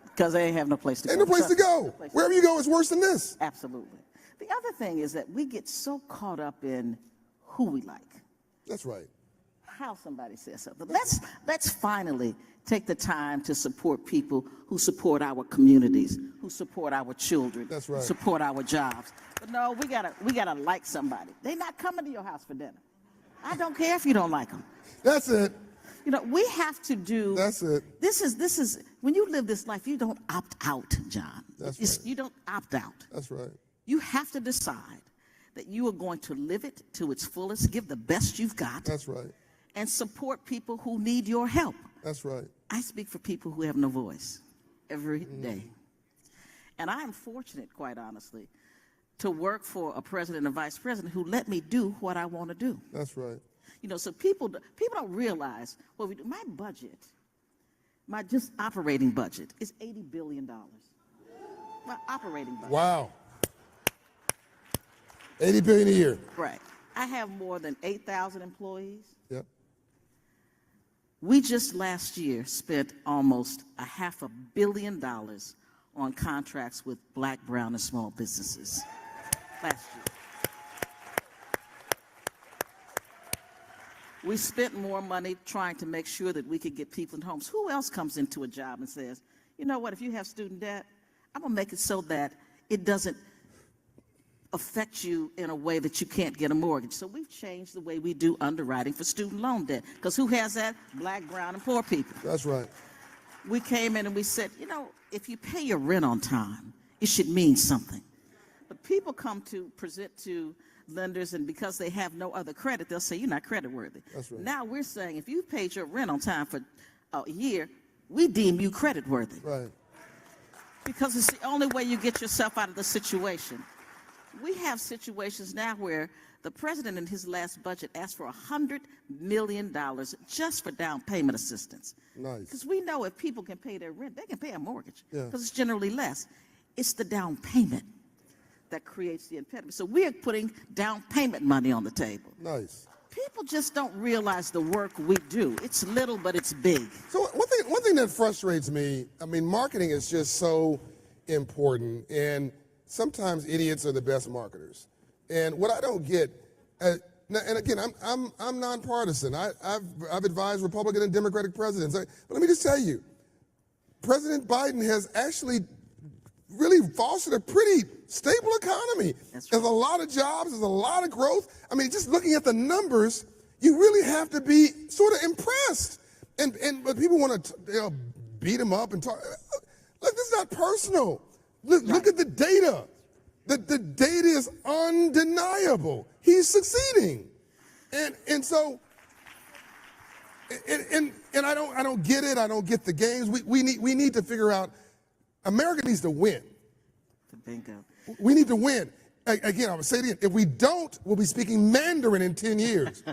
Because they have no place to go. Ain't no place to go. Wherever you go, it's worse than this. Absolutely. The other thing is that we get so caught up in who we like. That's right. How somebody says something. Let's finally take the time to support people who support our communities, who support our children, That's right. support our jobs. But no, we gotta like somebody. They're not coming to your house for dinner. I don't care if you don't like them. That's it. You know, we have to do. That's it. This is when you live this life, you don't opt out, John. That's right. You don't opt out. That's right. You have to decide that you are going to live it to its fullest, give the best you've got. That's right. And support people who need your help. That's right. I speak for people who have no voice every day. And I am fortunate, quite honestly, to work for a president and vice president who let me do what I want to do. That's right. You know, so people don't realize what we do. My budget, my just operating budget is $80 billion. My operating budget. Wow. $80 billion a year. Right. I have more than 8,000 employees. Yep. We just last year spent almost $500 million on contracts with Black, brown, and small businesses last year. We spent more money trying to make sure that we could get people in homes. Who else comes into a job and says, you know what, if you have student debt, I'm going to make it so that it doesn't affect you in a way that you can't get a mortgage. So we've changed the way we do underwriting for student loan debt. Because who has that? Black, brown, and poor people. That's right. We came in and we said, you know, if you pay your rent on time, it should mean something. But people come to present to lenders, and because they have no other credit, they'll say, you're not credit worthy. That's right. Now we're saying, if you've paid your rent on time for a year, we deem you credit worthy. Right. Because it's the only way you get yourself out of the situation. We have situations now where the president in his last budget asked for $100 million just for down payment assistance. Nice. Because we know if people can pay their rent, they can pay a mortgage. Yeah. Because it's generally less. It's the down payment that creates the impediment. So we're putting down payment money on the table. Nice. People just don't realize the work we do. It's little, but it's big. So one thing that frustrates me, I mean, marketing is just so important, and sometimes idiots are the best marketers. And what I don't get, and again, I'm nonpartisan. I've advised Republican and Democratic presidents. But let me just tell you, President Biden has actually really fostered a pretty stable economy. That's right. There's a lot of jobs, there's a lot of growth. I mean, just looking at the numbers, you really have to be sort of impressed. But people want to beat him up and talk. Look, this is not personal. Look at the data. The data is undeniable. He's succeeding. And so, I don't get it. I don't get the games. We need to figure out. America needs to win. Bingo. We need to win. Again, I'm gonna say it again. If we don't, we'll be speaking Mandarin in 10 years,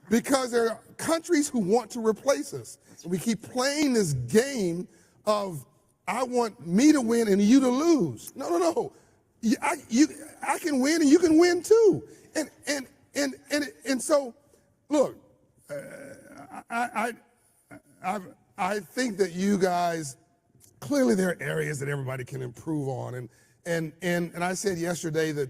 because there are countries who want to replace us. And we keep playing this game of I want me to win and you to lose. No. I can win and you can win too. And so, look, I think that you guys, clearly there are areas that everybody can improve on. And I said yesterday that,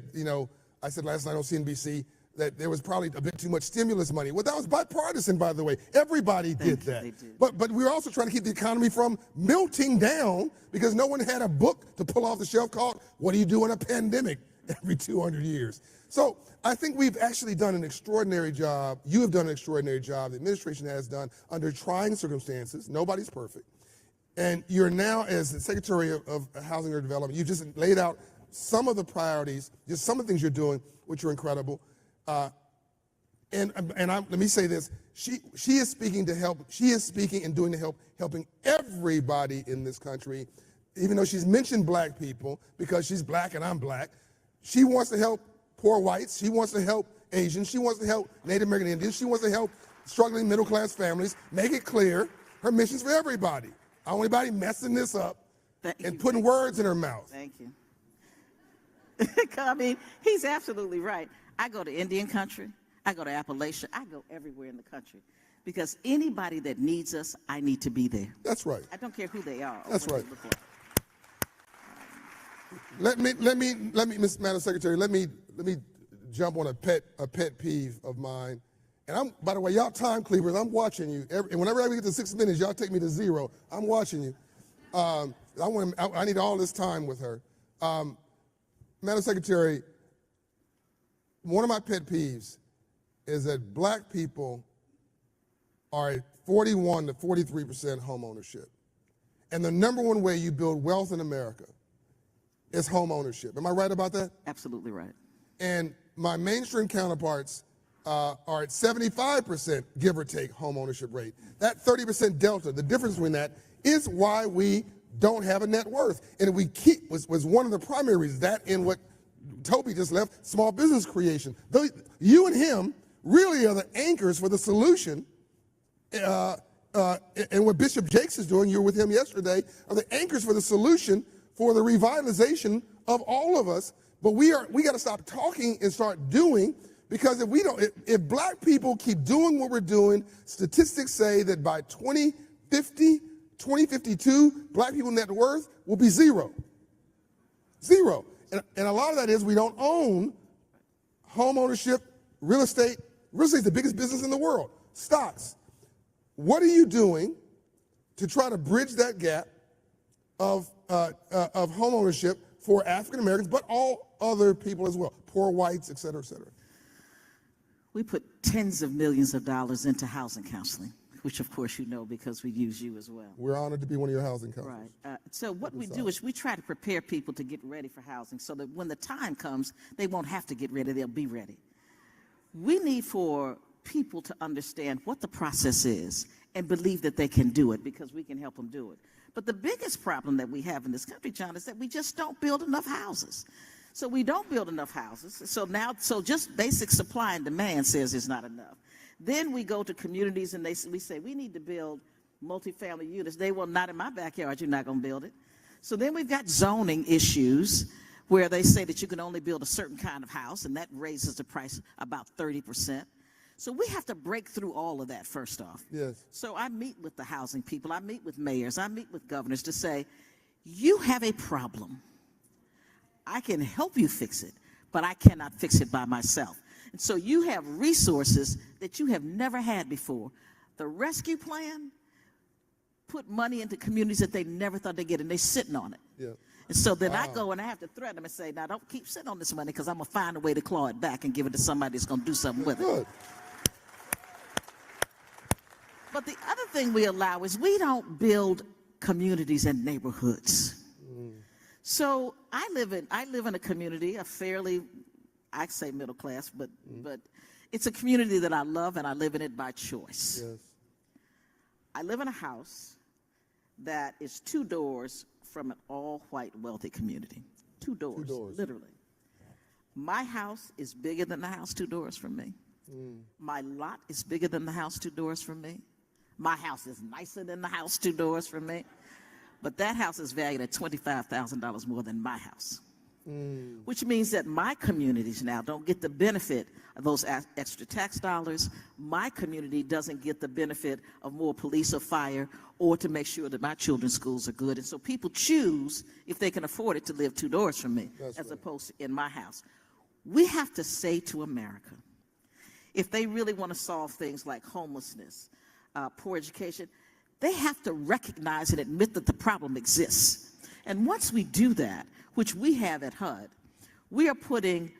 I said last night on CNBC that there was probably a bit too much stimulus money. Well, that was bipartisan, by the way. Everybody did that. But we were also trying to keep the economy from melting down because no one had a book to pull off the shelf called What Do You Do in a Pandemic every 200 years. So I think we've actually done an extraordinary job. You have done an extraordinary job. The administration has done under trying circumstances. Nobody's perfect. And you're now, as the Secretary of Housing and Development, you just laid out some of the priorities, just some of the things you're doing, which are incredible. Let me say this: she is speaking to help. She is speaking and doing to help, helping everybody in this country. Even though she's mentioned black people because she's black and I'm black, she wants to help poor whites. She wants to help Asians. She wants to help Native American Indians. She wants to help struggling middle-class families. Make it clear her mission's for everybody. I don't want anybody messing this up and putting words in her mouth. Thank you. I mean, he's absolutely right. I go to Indian country. I go to Appalachia. I go everywhere in the country because anybody that needs us, I need to be there. That's right. I don't care who they are. That's right. Let me, Madam Secretary, let me jump on a pet peeve of mine. And by the way, y'all time cleavers, I'm watching you. And whenever I get to 6 minutes, y'all take me to 0. I'm watching you. I need all this time with her. Madam Secretary, one of my pet peeves is that black people are at 41 to 43% home ownership. And the number one way you build wealth in America is home ownership. Am I right about that? Absolutely right. And my mainstream counterparts are at 75%, give or take, home ownership rate. That 30% delta, the difference between that, is why we don't have a net worth. And we keep, was one of the primary reasons, that and what Toby just left, small business creation. You and him really are the anchors for the solution. And what Bishop Jakes is doing, you were with him yesterday, are the anchors for the solution for the revitalization of all of us. But we got to stop talking and start doing, because if black people keep doing what we're doing, statistics say that by 2052, black people net worth will be 0. 0. And a lot of that is we don't own home ownership, real estate. Real estate is the biggest business in the world. Stocks. What are you doing to try to bridge that gap of home ownership for African Americans, but all other people as well, poor whites, et cetera, et cetera? We put tens of millions of dollars into housing counseling, which of course you know because we use you as well. We're honored to be one of your housing counselors. Right. So what we do is we try to prepare people to get ready for housing so that when the time comes, they won't have to get ready, they'll be ready. We need for people to understand what the process is and believe that they can do it, because we can help them do it. But the biggest problem that we have in this country, John, is that we just don't build enough houses. So we don't build enough houses. So just basic supply and demand says it's not enough. Then we go to communities and we say, we need to build multifamily units. They will, not in my backyard, you're not going to build it. So then we've got zoning issues where they say that you can only build a certain kind of house, and that raises the price about 30%. So we have to break through all of that first off. Yes. So I meet with the housing people, I meet with mayors, I meet with governors to say, you have a problem. I can help you fix it, but I cannot fix it by myself. And so you have resources that you have never had before. The rescue plan put money into communities that they never thought they'd get, and they're sitting on it. Yeah. And so then I go and I have to threaten them and say, now don't keep sitting on this money, because I'm going to find a way to claw it back and give it to somebody that's going to do something with it. Good. But the other thing we allow is we don't build communities and neighborhoods. So I live in a community, a fairly, I say middle class, but it's a community that I love, and I live in it by choice. Yes. I live in a house that is 2 doors from an all-white wealthy community. 2 doors, literally. My house is bigger than the house 2 doors from me. My lot is bigger than the house 2 doors from me. My house is nicer than the house 2 doors from me. But that house is valued at $25,000 more than my house. Which means that my communities now don't get the benefit of those extra tax dollars. My community doesn't get the benefit of more police or fire, or to make sure that my children's schools are good. And so people choose, if they can afford it, to live 2 doors from me, as opposed to in my house. We have to say to America, if they really want to solve things like homelessness, poor education, they have to recognize and admit that the problem exists. And once we do that, which we have at HUD, we are putting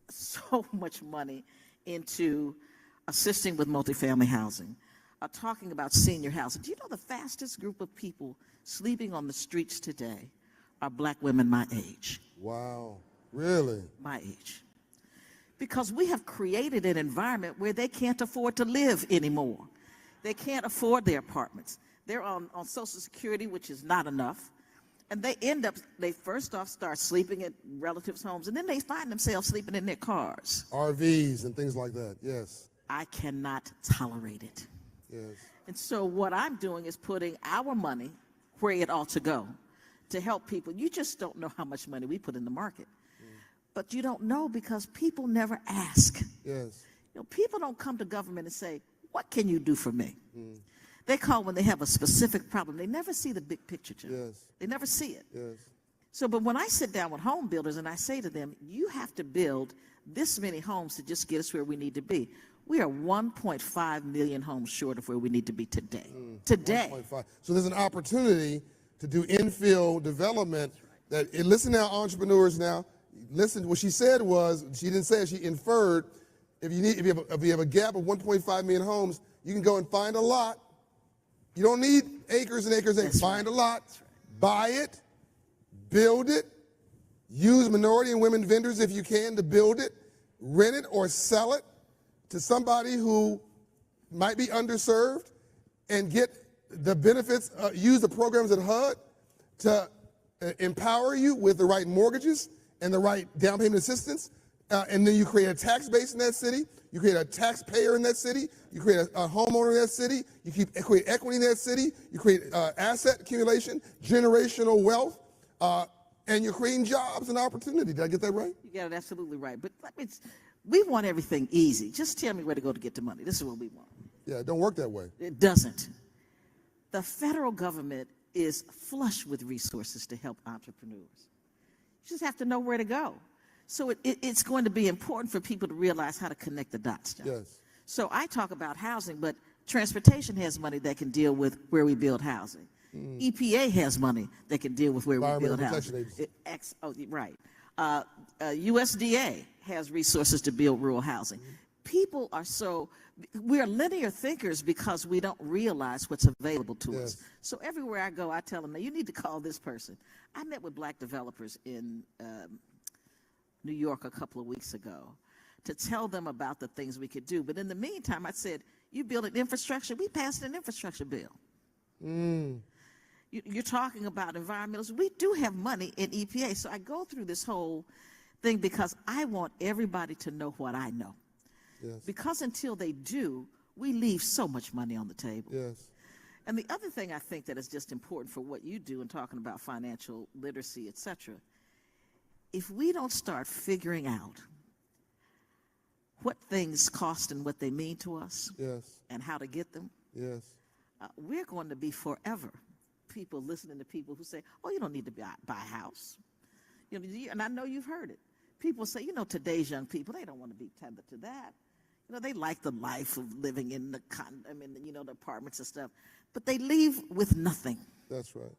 so much money into assisting with multifamily housing, talking about senior housing. Do you know the fastest group of people sleeping on the streets today are black women my age? Wow, really? My age. Because we have created an environment where they can't afford to live anymore. They can't afford their apartments. They're on Social Security, which is not enough. And they first off start sleeping at relatives' homes, and then they find themselves sleeping in their cars. RVs and things like that, yes. I cannot tolerate it. Yes. And so what I'm doing is putting our money where it ought to go to help people. You just don't know how much money we put in the market. But you don't know because people never ask. Yes. You know, people don't come to government and say, what can you do for me? They call when they have a specific problem. They never see the big picture, Jim. Yes. They never see it. Yes. So, but when I sit down with home builders and I say to them, you have to build this many homes to just get us where we need to be. We are 1.5 million homes short of where we need to be today. Today. 1.5. So there's an opportunity to do infill development. Listen now, entrepreneurs now. Listen, what she said was, she didn't say it, she inferred, if you have a gap of 1.5 million homes, you can go and find a lot. You don't need acres and acres and acres. Find a lot, buy it, build it, use minority and women vendors if you can to build it, rent it or sell it to somebody who might be underserved, and get the benefits, use the programs at HUD to empower you with the right mortgages and the right down payment assistance, and then you create a tax base in that city, you create a taxpayer in that city, you create a homeowner in that city, you create equity in that city, you create asset accumulation, generational wealth, and you're creating jobs and opportunity. Did I get that right? You got it absolutely right. But we want everything easy. Just tell me where to go to get the money. This is what we want. Yeah, it don't work that way. It doesn't. The federal government is flush with resources to help entrepreneurs. You just have to know where to go. So it's going to be important for people to realize how to connect the dots, John. Yes. So I talk about housing, but transportation has money that can deal with where we build housing. EPA has money that can deal with where we build housing. Right. USDA has resources to build rural housing. People are we're linear thinkers because we don't realize what's available to us. So everywhere I go, I tell them, now you need to call this person. I met with black developers in New York a couple of weeks ago to tell them about the things we could do. But in the meantime, I said, you build an infrastructure. We passed an infrastructure bill. You're talking about environmentals. We do have money in EPA. So I go through this whole thing because I want everybody to know what I know. Yes. Because until they do, we leave so much money on the table. Yes. And the other thing I think that is just important for what you do in talking about financial literacy, et cetera, if we don't start figuring out what things cost and what they mean to us, yes, and how to get them, yes, we're going to be forever people listening to people who say, oh, you don't need to buy a house. You know, and I know you've heard it. People say, you know, today's young people, they don't want to be tethered to that. You know, they like the life of living in the the apartments and stuff, but they leave with nothing. That's right.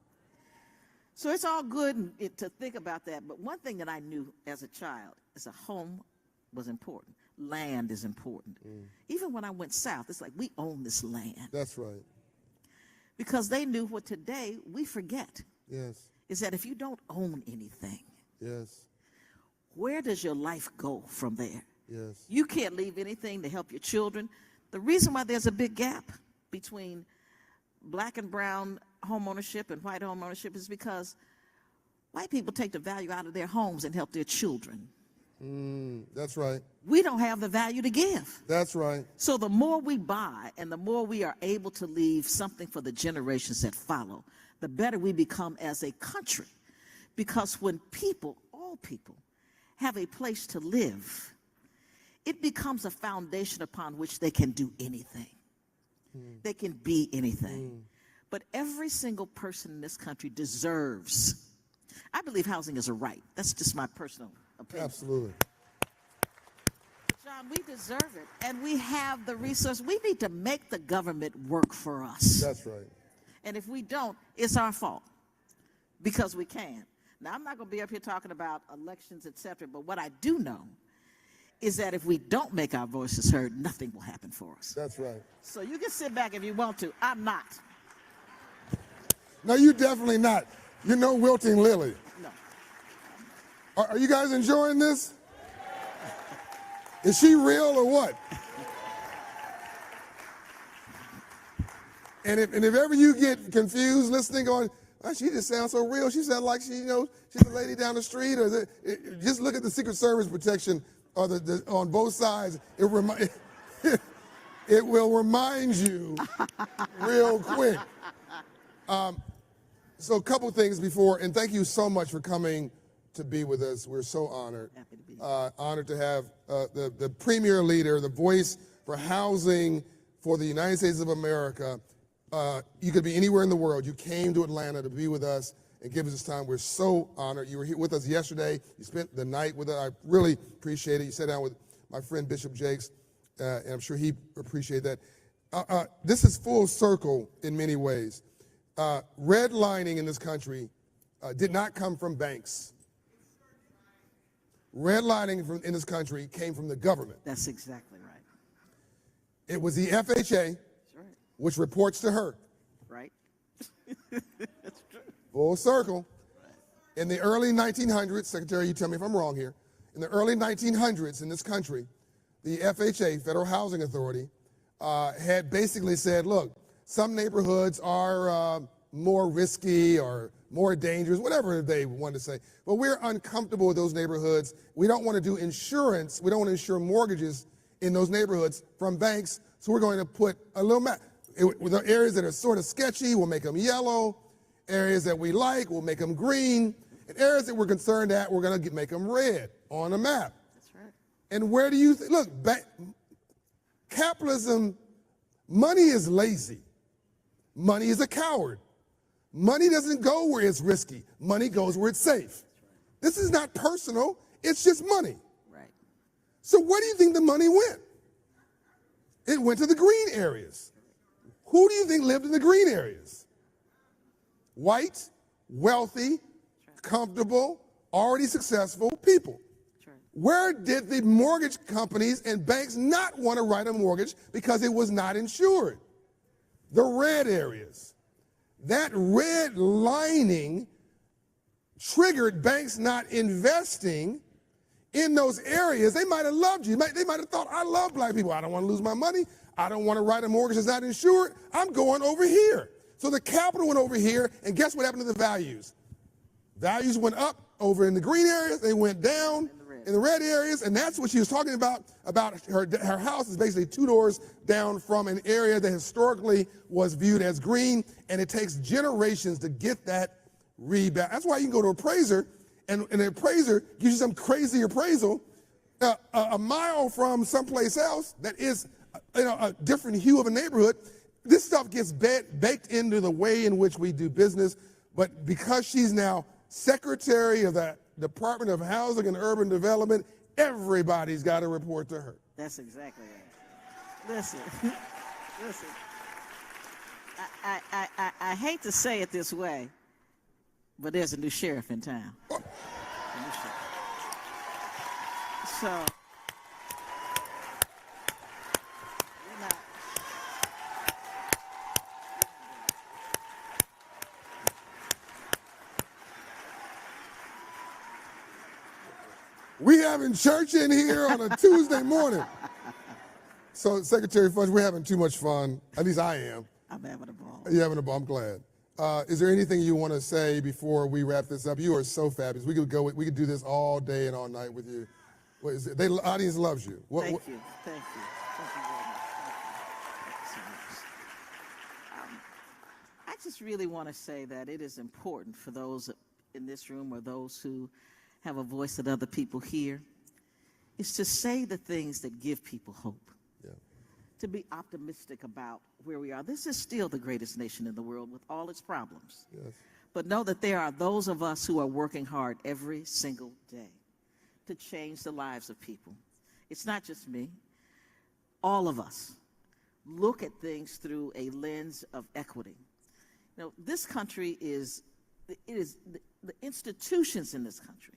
So it's all good to think about that, but one thing that I knew as a child is a home was important. Land is important. Even when I went south, it's like we own this land. That's right. Because they knew what today we forget. Yes. Is that if you don't own anything, Yes. where does your life go from there? Yes. You can't leave anything to help your children. The reason why there's a big gap between black and brown home ownership and white home ownership is because white people take the value out of their homes and help their children. That's right. We don't have the value to give. That's right. So the more we buy and the more we are able to leave something for the generations that follow, the better we become as a country. Because when people, all people, have a place to live, it becomes a foundation upon which they can do anything. They can be anything. But every single person in this country deserves. I believe housing is a right. That's just my personal opinion. Absolutely. John, we deserve it. And we have the resource. We need to make the government work for us. That's right. And if we don't, it's our fault. Because we can. Now, I'm not going to be up here talking about elections, et cetera, but what I do know is that if we don't make our voices heard, nothing will happen for us. That's right. So you can sit back if you want to. I'm not. No, you definitely not. You're no wilting lily. No. Are you guys enjoying this? Is she real or what? And if ever you get confused listening, going, oh, she just sounds so real. She sounds like she's a lady down the street. Or just look at the Secret Service protection or on both sides. It will remind you real quick. So a couple things before, and thank you so much for coming to be with us. We're so honored. Happy to be here. Honored to have the premier leader, the voice for housing for the United States of America. You could be anywhere in the world. You came to Atlanta to be with us and give us this time. We're so honored. You were here with us yesterday. You spent the night with us. I really appreciate it. You sat down with my friend Bishop Jakes, and I'm sure he appreciated that. This is full circle in many ways. Redlining in this country did not come from banks. Redlining in this country came from the government. That's exactly right. It was the FHA, which reports to her. Right? That's true. Full circle. In the early 1900s, Secretary, you tell me if I'm wrong here. In the early 1900s in this country, the FHA, Federal Housing Authority, had basically said, look, some neighborhoods are more risky or more dangerous, whatever they wanted to say. But we're uncomfortable with those neighborhoods. We don't want to do insurance. We don't want to insure mortgages in those neighborhoods from banks. So we're going to put a little map. With the areas that are sort of sketchy, we'll make them yellow. Areas that we like, we'll make them green. And areas that we're concerned at, we're going to make them red on a map. That's right. And where do you look, capitalism, money is lazy. Money is a coward. Money doesn't go where it's risky. Money goes where it's safe. This is not personal. It's just money. Right. So where do you think the money went? It went to the green areas. Who do you think lived in the green areas? White, wealthy, comfortable, already successful people. Where did the mortgage companies and banks not want to write a mortgage because it was not insured? The red areas. That red lining triggered banks not investing in those areas. They might have loved you. They might have thought, I love black people. I don't want to lose my money. I don't want to write a mortgage that's not insured. I'm going over here. So the capital went over here, and guess what happened to the values? Values went up over in the green areas. They went down in the red areas, and that's what she was talking about her house is basically 2 doors down from an area that historically was viewed as green, and it takes generations to get that rebound. That's why you can go to an appraiser, and an appraiser gives you some crazy appraisal a mile from someplace else that is a different hue of a neighborhood. This stuff gets baked into the way in which we do business, but because she's now Secretary of the Department of Housing and Urban Development, everybody's got to report to her. That's exactly right. Listen, listen. I hate to say it this way, but there's a new sheriff in town. So We having church in here on a Tuesday morning. So, Secretary Fudge, we're having too much fun. At least I am. I'm having a ball. You're having a ball. I'm glad. Is there anything you want to say before we wrap this up? You are so fabulous. We could do this all day and all night with you. What is it? The audience loves you. Thank you. Thank you. Thank you very much. Thank you so much. I just really want to say that it is important for those in this room or those who have a voice that other people hear, is to say the things that give people hope. To be optimistic about where we are. This is still the greatest nation in the world with all its problems. Yes. But know that there are those of us who are working hard every single day to change the lives of people. It's not just me. All of us look at things through a lens of equity. You know, this country the institutions in this country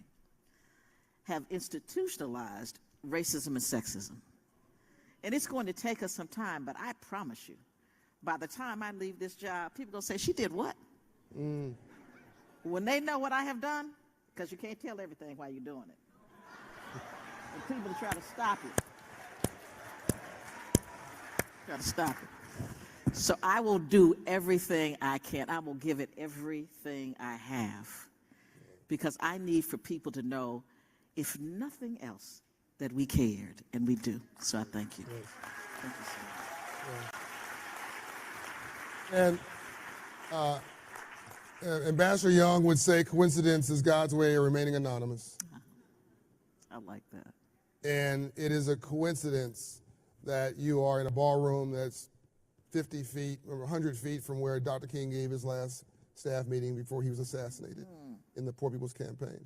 have institutionalized racism and sexism. And it's going to take us some time, but I promise you, by the time I leave this job, people are going to say, she did what? When they know what I have done, because you can't tell everything while you're doing it. And people try to stop you. Try to stop it. So I will do everything I can. I will give it everything I have. Because I need for people to know, if nothing else, that we cared, and we do. So I thank you. Yes. Thank you so much. And Ambassador Young would say coincidence is God's way of remaining anonymous. I like that. And it is a coincidence that you are in a ballroom that's 50 feet or 100 feet from where Dr. King gave his last staff meeting before he was assassinated in the Poor People's Campaign.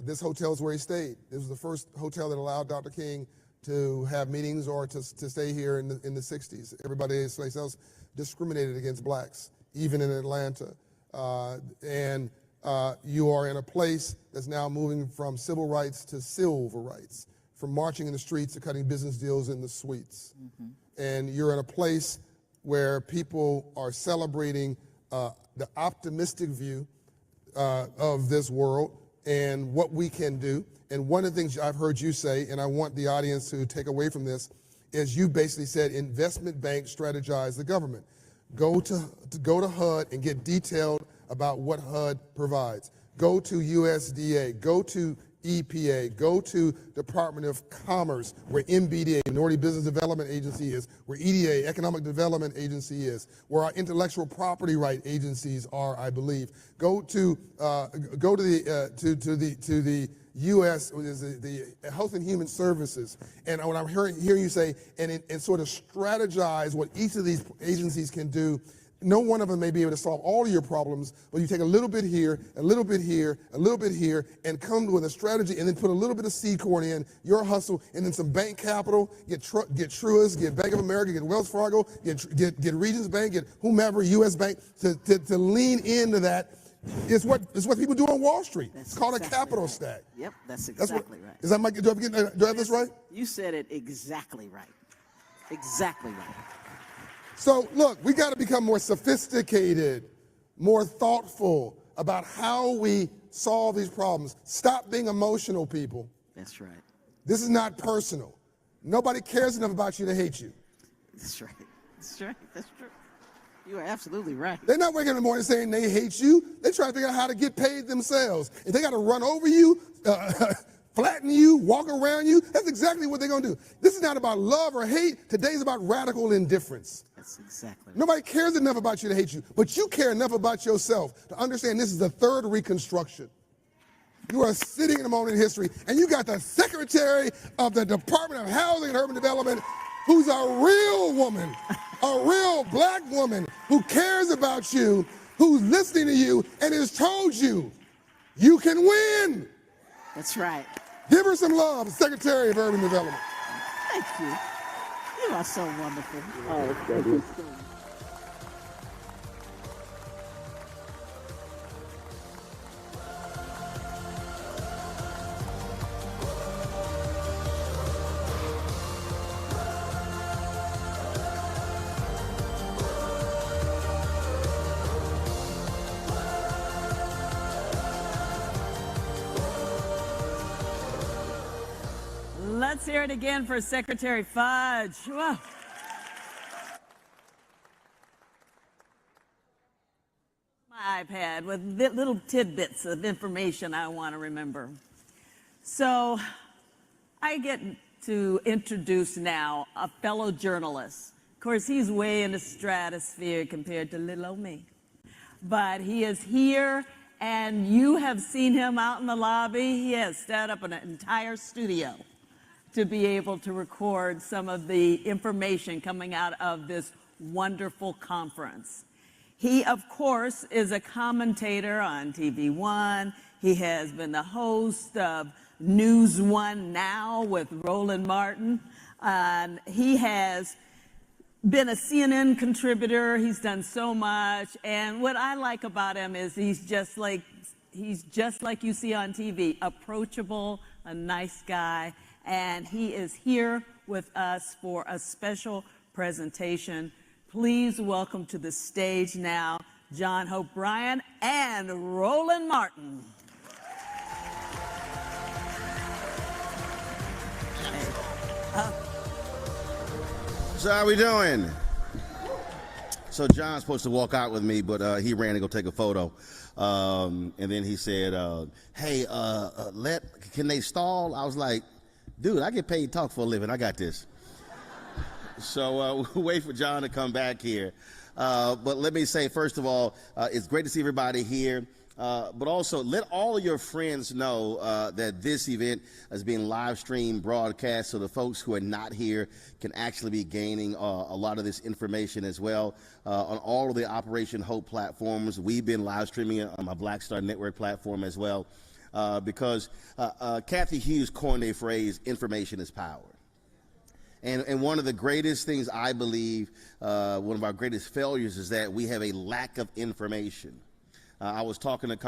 This hotel is where he stayed. This was the first hotel that allowed Dr. King to have meetings or to stay here in the 60s. Everybody else discriminated against blacks, even in Atlanta. You are in a place that's now moving from civil rights to silver rights, from marching in the streets to cutting business deals in the suites. And you're in a place where people are celebrating the optimistic view of this world and what we can do. And one of the things I've heard you say, and I want the audience to take away from this, is you basically said investment banks strategize the government. Go to HUD and get detailed about what HUD provides. Go to USDA, go to EPA, go to Department of Commerce, where MBDA, Minority Business Development Agency is, where EDA, Economic Development Agency is, where our intellectual property right agencies are, I believe. Go to the U.S. the Health and Human Services, and what I'm hearing you say, and sort of strategize what each of these agencies can do. No one of them may be able to solve all of your problems, but you take a little bit here, a little bit here, a little bit here, and come with a strategy, and then put a little bit of seed corn in, your hustle, and then some bank capital, get Truist, get Bank of America, get Wells Fargo, get Regions Bank, get whomever, U.S. Bank, to lean into that. It's what people do on Wall Street. It's called a capital stack. Yep, that's exactly right. Is that my, do I have this right? You said it exactly right. Exactly right. So look, we got to become more sophisticated, more thoughtful about how we solve these problems. Stop being emotional, people. That's right. This is not personal. Nobody cares enough about you to hate you. That's right. That's right. That's true. You are absolutely right. They're not waking up in the morning saying they hate you. They're trying to figure out how to get paid themselves. If they got to run over you, flatten you, walk around you, that's exactly what they're going to do. This is not about love or hate. Today's about radical indifference. That's exactly right. Nobody cares enough about you to hate you, but you care enough about yourself to understand this is the third Reconstruction. You are sitting in a moment in history, and you got the Secretary of the Department of Housing and Urban Development, who's a real woman, a real black woman who cares about you, who's listening to you, and has told you, you can win. That's right. Give her some love, Secretary of Urban Development. Thank you. You are so wonderful. Oh, thank you. hear it again for Secretary Fudge. Whoa. My iPad with little tidbits of information I want to remember. So I get to introduce now a fellow journalist. Of course, he's way in the stratosphere compared to little old me. But he is here, and you have seen him out in the lobby. He has set up an entire studio to be able to record some of the information coming out of this wonderful conference. He, of course, is a commentator on TV One. He has been the host of News One Now with Roland Martin. He has been a CNN contributor. He's done so much. And what I like about him is he's just like you see on TV, approachable, a nice guy. And he is here with us for a special presentation. Please welcome to the stage now, John Hope Bryan and Roland Martin. So how we doing? So John's supposed to walk out with me, but he ran to go take a photo. And then he said, hey, can they stall? I was like, dude, I get paid to talk for a living. I got this. So we'll wait for John to come back here. But let me say, first of all, it's great to see everybody here. But also, let all of your friends know that this event is being live streamed, broadcast, so the folks who are not here can actually be gaining a lot of this information as well. On all of the Operation Hope platforms, we've been live streaming it on my Black Star Network platform as well, because Kathy Hughes coined a phrase, information is power. And one of the greatest things I believe, one of our greatest failures is that we have a lack of information. I was talking to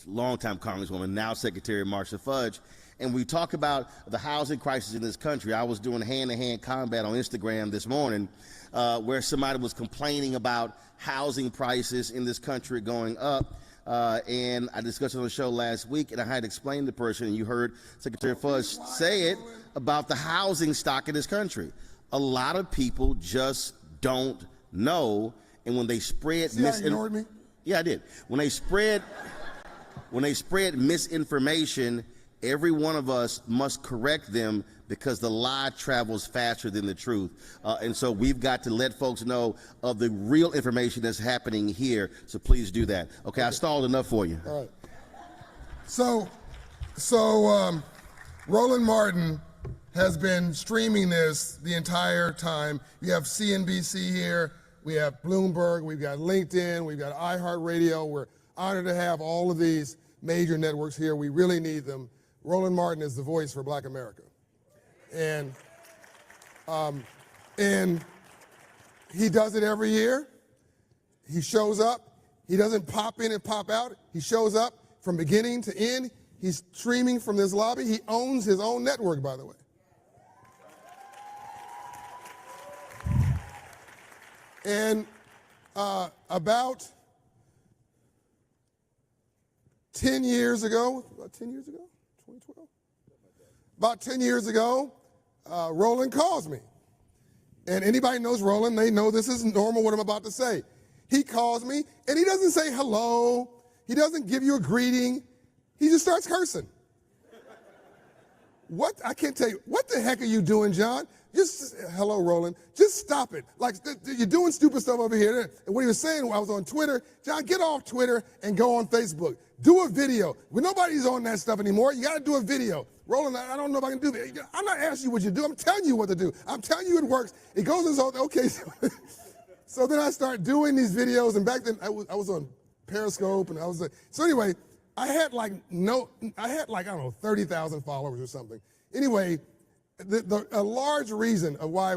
longtime Congresswoman, now Secretary Marcia Fudge, and we talk about the housing crisis in this country. I was doing hand-to-hand combat on Instagram this morning where somebody was complaining about housing prices in this country going up. And I discussed it on the show last week, and I had to explain to the person, and you heard Secretary Fudge say it, about the housing stock in this country. A lot of people just don't know, and when they spread ignored me? Yeah, I did. When they spread misinformation, every one of us must correct them because the lie travels faster than the truth. And so we've got to let folks know of the real information that's happening here. So please do that. Okay, I stalled enough for you. All right. So Roland Martin has been streaming this the entire time. You have CNBC here. We have Bloomberg, we've got LinkedIn, we've got iHeartRadio. We're honored to have all of these major networks here. We really need them. Roland Martin is the voice for Black America. And he does it every year. He shows up. He doesn't pop in and pop out. He shows up from beginning to end. He's streaming from this lobby. He owns his own network, by the way. And about 10 years ago, 2012? About 10 years ago, Roland calls me. And anybody knows Roland, they know this is normal what I'm about to say. He calls me, and he doesn't say hello. He doesn't give you a greeting. He just starts cursing. What? I can't tell you. What the heck are you doing, John? Just, hello, Roland. Just stop it. Like, you're doing stupid stuff over here. And what he was saying, I was on Twitter. John, get off Twitter and go on Facebook. Do a video. Well, nobody's on that stuff anymore. You got to do a video. Roland, I don't know if I can do that. I'm not asking you what you do. I'm telling you what to do. I'm telling you it works. It goes in so, okay. So then I start doing these videos. And back then, I was on Periscope. And so anyway, I had like, I don't know, 30,000 followers or something. Anyway, a large reason of why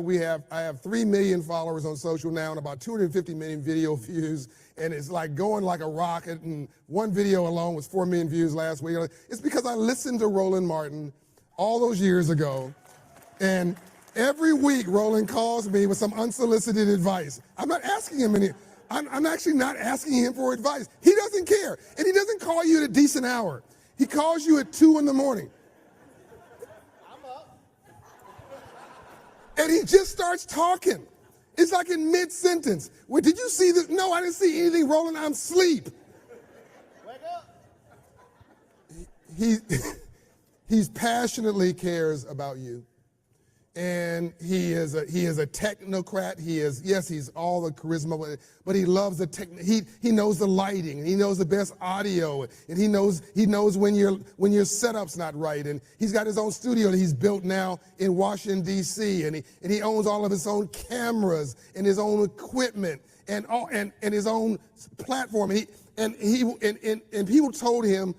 I have 3 million followers on social now and about 250 million video views, and it's like going like a rocket, and one video alone was 4 million views last week. It's because I listened to Roland Martin all those years ago, and every week Roland calls me with some unsolicited advice. I'm not asking him any, I'm actually not asking him for advice. He doesn't care, and he doesn't call you at a decent hour. He calls you at 2 in the morning. And he just starts talking. It's like in mid-sentence. Well, did you see this? No, I didn't see anything, Roland. I'm asleep. Wake up. He's passionately cares about you. And he is a technocrat. He's all the charisma, but he loves the he knows the lighting, and he knows the best audio, and he knows when your setup's not right. And he's got his own studio that he's built now in Washington D.C. and he owns all of his own cameras and his own equipment and his own platform. And people told him,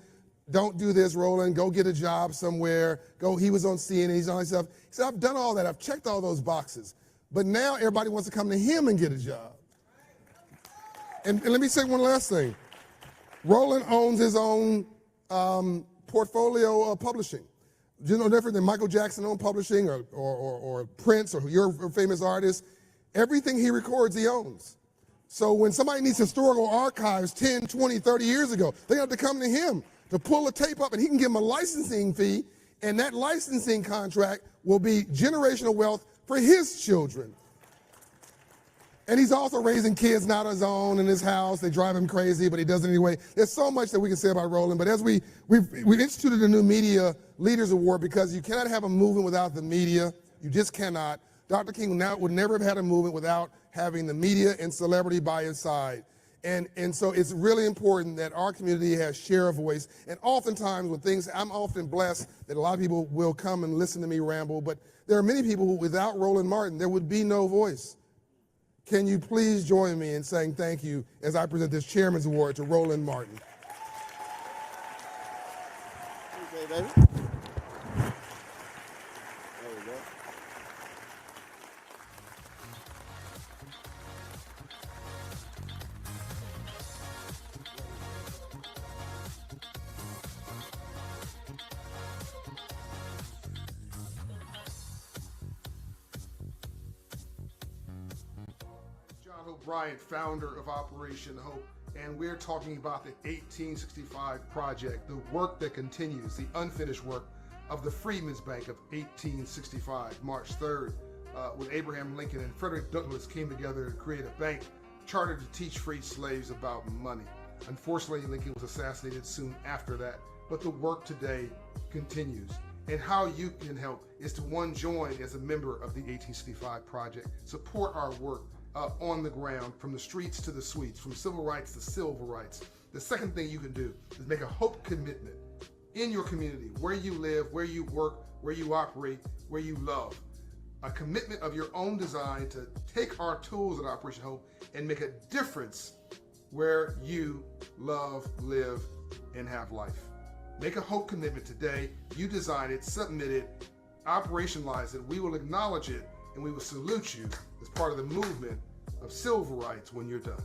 don't do this, Roland. Go get a job somewhere. He was on CNN. He's on his stuff. He said, I've done all that. I've checked all those boxes. But now everybody wants to come to him and get a job. And let me say one last thing. Roland owns his own portfolio of publishing. No different than Michael Jackson owned publishing or Prince or your famous artist. Everything he records, he owns. So when somebody needs historical archives 10, 20, 30 years ago, they have to come to him to pull the tape up, and he can give them a licensing fee, and that licensing contract will be generational wealth for his children. And he's also raising kids not his own in his house. They drive him crazy, but he does it anyway. There's so much that we can say about Roland, but as we've instituted a new Media Leaders Award because you cannot have a movement without the media. You just cannot. Dr. King would never have had a movement without having the media and celebrity by his side. And so it's really important that our community has share a voice. And oftentimes when I'm often blessed that a lot of people will come and listen to me ramble, but there are many people who, without Roland Martin, there would be no voice. Can you please join me in saying thank you as I present this Chairman's Award to Roland Martin. Okay, baby. There we go. Bryant, founder of Operation Hope, and we're talking about the 1865 project, the work that continues, the unfinished work of the Freedmen's Bank of 1865. March 3rd, when Abraham Lincoln and Frederick Douglass came together to create a bank chartered to teach freed slaves about money. Unfortunately, Lincoln was assassinated soon after that, but the work today continues. And how you can help is to join as a member of the 1865 project, support our work on the ground, from the streets to the suites, from civil rights to civil rights. The second thing you can do is make a hope commitment in your community, where you live, where you work, where you operate, where you love. A commitment of your own design to take our tools at Operation Hope and make a difference where you love, live, and have life. Make a hope commitment today. You design it, submit it, operationalize it. We will acknowledge it, and we will salute you as part of the movement of civil rights when you're done.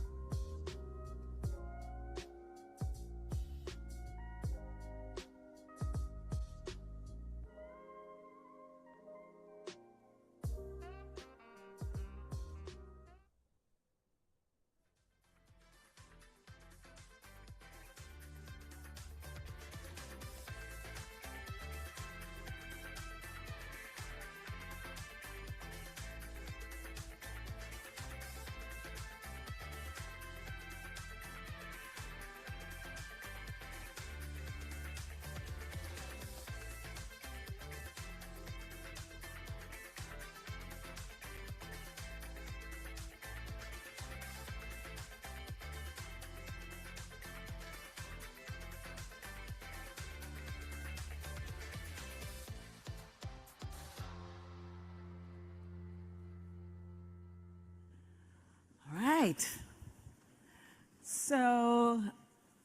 Right. So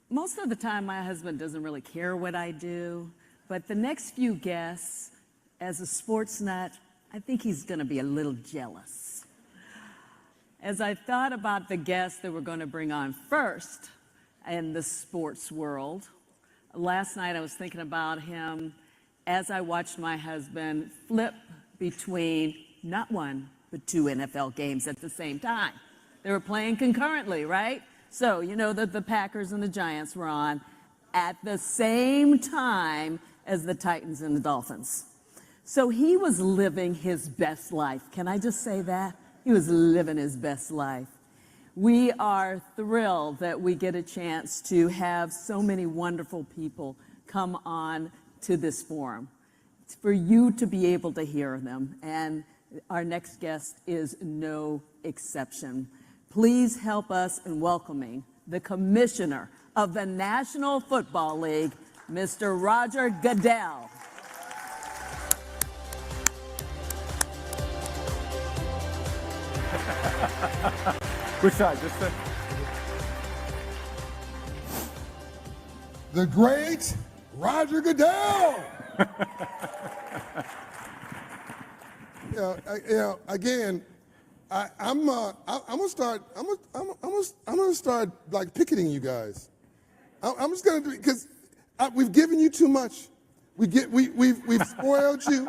most of the time my husband doesn't really care what I do, but the next few guests, as a sports nut, I think he's going to be a little jealous. As I thought about the guests that we're going to bring on first in the sports world, last night I was thinking about him as I watched my husband flip between not one, but two NFL games at the same time. They were playing concurrently, right? So, you know that the Packers and the Giants were on at the same time as the Titans and the Dolphins. So he was living his best life. Can I just say that? He was living his best life. We are thrilled that we get a chance to have so many wonderful people come on to this forum, for you to be able to hear them. And our next guest is no exception. Please help us in welcoming the Commissioner of the National Football League, Mr. Roger Goodell. Which side? This side? The great Roger Goodell. Again, I'm gonna start like picketing you guys. I'm just gonna do it because we've given you too much. We've spoiled you.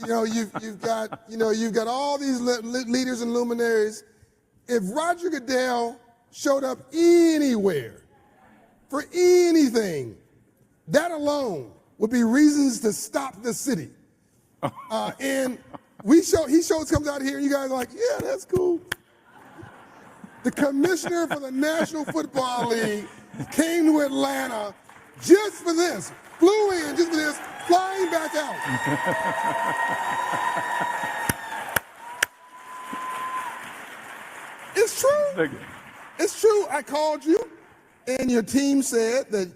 You've got all these leaders and luminaries. If Roger Goodell showed up anywhere for anything, that alone would be reasons to stop the city. And he comes out here, and you guys are like, yeah, that's cool. The commissioner for the National Football League came to Atlanta just for this, flew in just for this, flying back out. It's true. It's true. I called you, and your team said that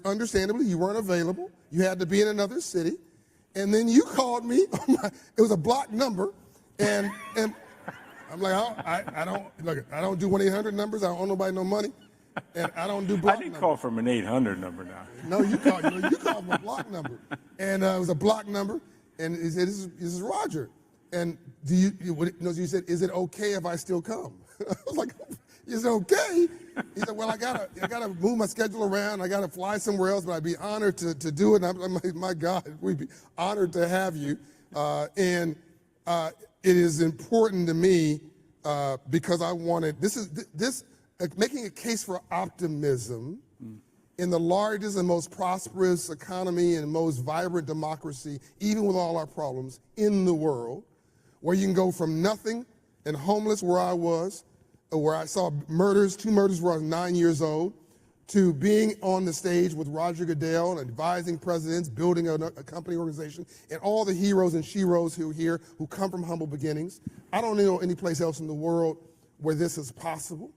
understandably, you weren't available. You had to be in another city. And then you called me. It was a blocked number, and I'm like, I don't do 1-800 numbers. I don't owe nobody no money, and I don't do block. I didn't call from an 800 number now. No, you called from a block number, and it was a block number, and he said, "This is Roger." And you said, "Is it okay if I still come?" I was like, "Is it okay?" He said, "Well, I gotta move my schedule around. I gotta fly somewhere else, but I'd be honored to do it." And I'm like, "My God, we'd be honored to have you." And it is important to me because I wanted making a case for optimism in the largest and most prosperous economy and most vibrant democracy, even with all our problems in the world, where you can go from nothing and homeless where I was, where I saw murders, 2 murders where I was 9 years old, to being on the stage with Roger Goodell and advising presidents, building a company organization, and all the heroes and sheroes who are here who come from humble beginnings. I don't know any place else in the world where this is possible.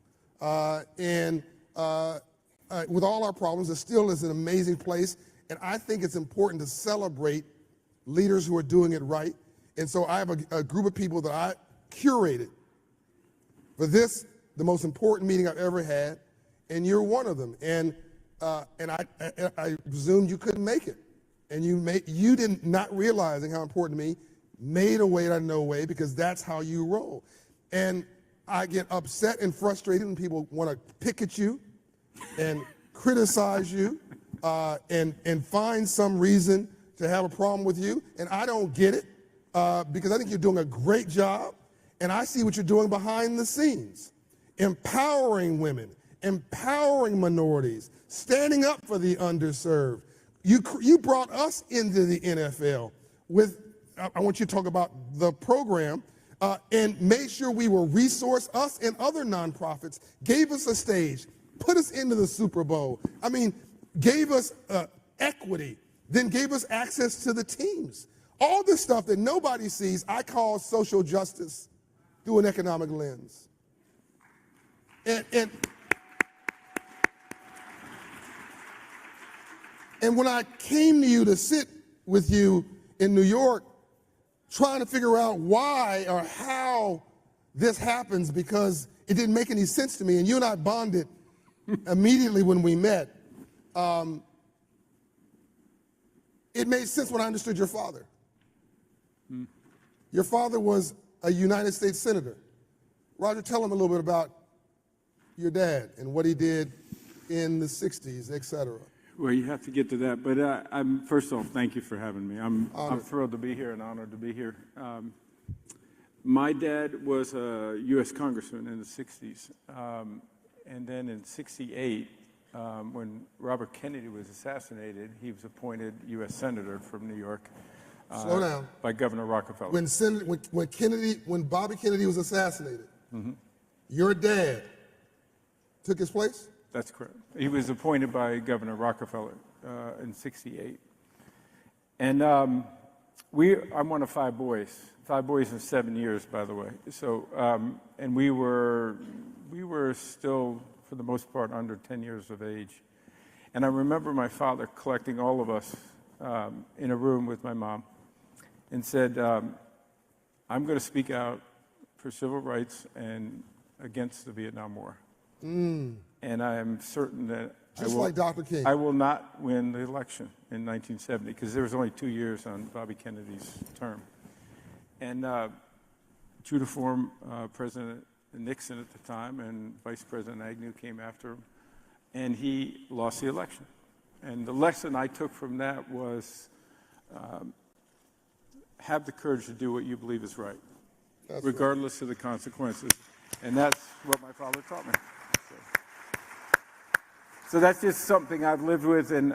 With all our problems, it still is an amazing place. And I think it's important to celebrate leaders who are doing it right. And so I have a group of people that I curated for this, the most important meeting I've ever had, and you're one of them. And I presumed you couldn't make it. And you didn't, not realizing how important to me, made a way out of no way, because that's how you roll. And I get upset and frustrated when people want to pick at you and criticize you and find some reason to have a problem with you. And I don't get it because I think you're doing a great job. And I see what you're doing behind the scenes, empowering women, empowering minorities, standing up for the underserved. You brought us into the NFL with, I want you to talk about the program, and made sure we were resourced, us and other nonprofits, gave us a stage, put us into the Super Bowl. I mean, gave us equity, then gave us access to the teams. All this stuff that nobody sees, I call social justice through an economic lens. And when I came to you to sit with you in New York, trying to figure out why or how this happens, because it didn't make any sense to me, and you and I bonded immediately when we met. It made sense when I understood your father. Your father was a United States Senator. Roger, tell him a little bit about your dad and what he did in the 60s, et cetera. Well, you have to get to that, but first off, thank you for having me. I'm thrilled to be here and honored to be here. My dad was a U.S. congressman in the 60s, and then in 68, when Robert Kennedy was assassinated, he was appointed U.S. Senator from New York. Slow down. By Governor Rockefeller. When Bobby Kennedy was assassinated, your dad took his place? That's correct. He was appointed by Governor Rockefeller in '68. And I'm one of 5 boys. 5 boys in 7 years, by the way. So, and we were still, for the most part, under 10 years of age. And I remember my father collecting all of us in a room with my mom and said, I'm going to speak out for civil rights and against the Vietnam War. And I am certain that like Dr. King. I will not win the election in 1970 because there was only 2 years on Bobby Kennedy's term. And true to form, President Nixon at the time and Vice President Agnew came after him, and he lost the election. And the lesson I took from that was have the courage to do what you believe is right, regardless of the consequences. And that's what my father taught me. So that's just something I've lived with, and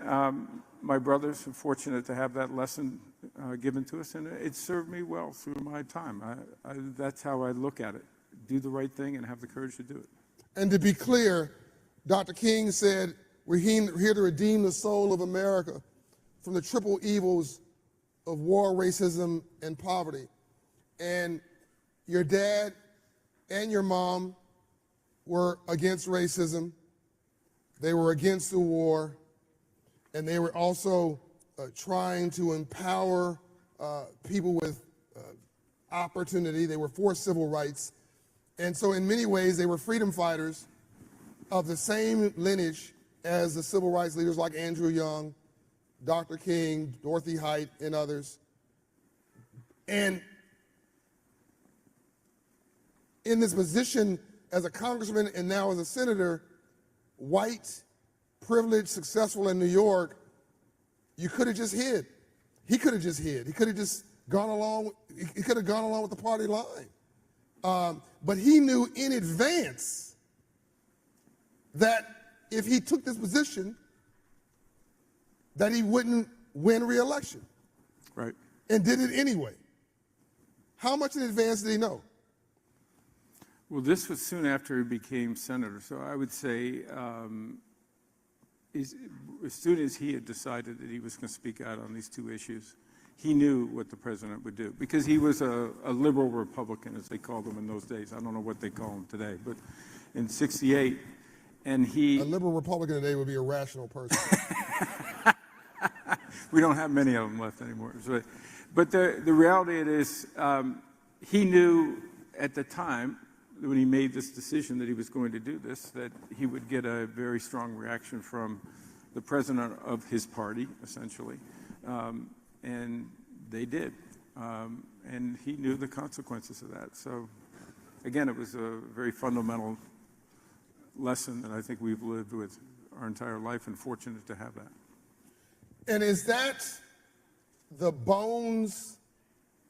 my brothers are fortunate to have that lesson given to us, and it served me well through my time. That's how I look at it. Do the right thing and have the courage to do it. And to be clear, Dr. King said, we're here to redeem the soul of America from the triple evils of war, racism, and poverty. And your dad and your mom were against racism. They were against the war, and they were also trying to empower people with opportunity. They were for civil rights. And so in many ways, they were freedom fighters of the same lineage as the civil rights leaders like Andrew Young, Dr. King, Dorothy Height, and others. And in this position as a congressman and now as a senator, white, privileged, successful in New York, you could have just hid. He could have just hid. He could have just gone along. He could have gone along with the party line. But he knew in advance that if he took this position, that he wouldn't win re-election. Right. And did it anyway. How much in advance did he know? Well, this was soon after he became senator, so I would say as soon as he had decided that he was going to speak out on these 2 issues, he knew what the president would do, because he was a liberal Republican, as they called them in those days. I don't know what they call them today, but in '68, and he... A liberal Republican today would be a rational person. We don't have many of them left anymore. But the reality it is, he knew at the time, when he made this decision that he was going to do this, that he would get a very strong reaction from the president of his party, essentially. And they did. And he knew the consequences of that. So, again, it was a very fundamental lesson that I think we've lived with our entire life, and fortunate to have that. And is that the bones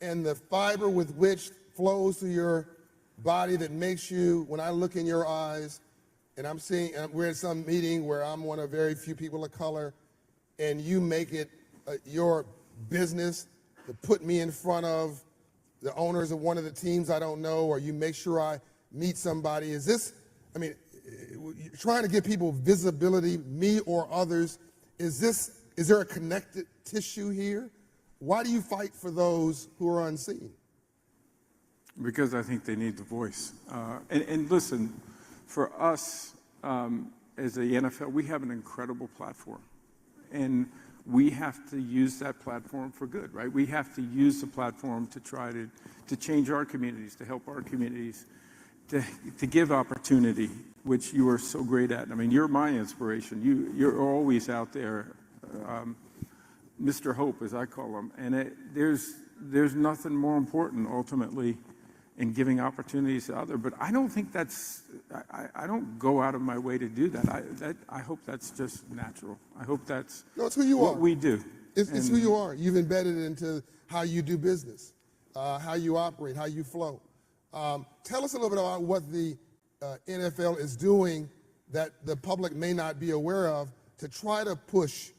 and the fiber with which flows through your body that makes you, when I look in your eyes, and I'm seeing, we're at some meeting where I'm one of very few people of color, and you make it your business to put me in front of the owners of one of the teams I don't know, or you make sure I meet somebody? Is this, I mean, trying to give people visibility, me or others, is there a connected tissue here? Why do you fight for those who are unseen? Because I think they need the voice. And listen, for us as the NFL, we have an incredible platform. And we have to use that platform for good, right? We have to use the platform to try to change our communities, to help our communities, to give opportunity, which you are so great at. I mean, you're my inspiration. You're always out there, Mr. Hope, as I call him. And there's nothing more important, ultimately, in giving opportunities to others. But I don't think I don't go out of my way to do that. I hope that's just natural. I hope that's it's who you what are. We do. It's who you are. You've embedded it into how you do business, how you operate, how you flow. Tell us a little bit about what the NFL is doing that the public may not be aware of to try to push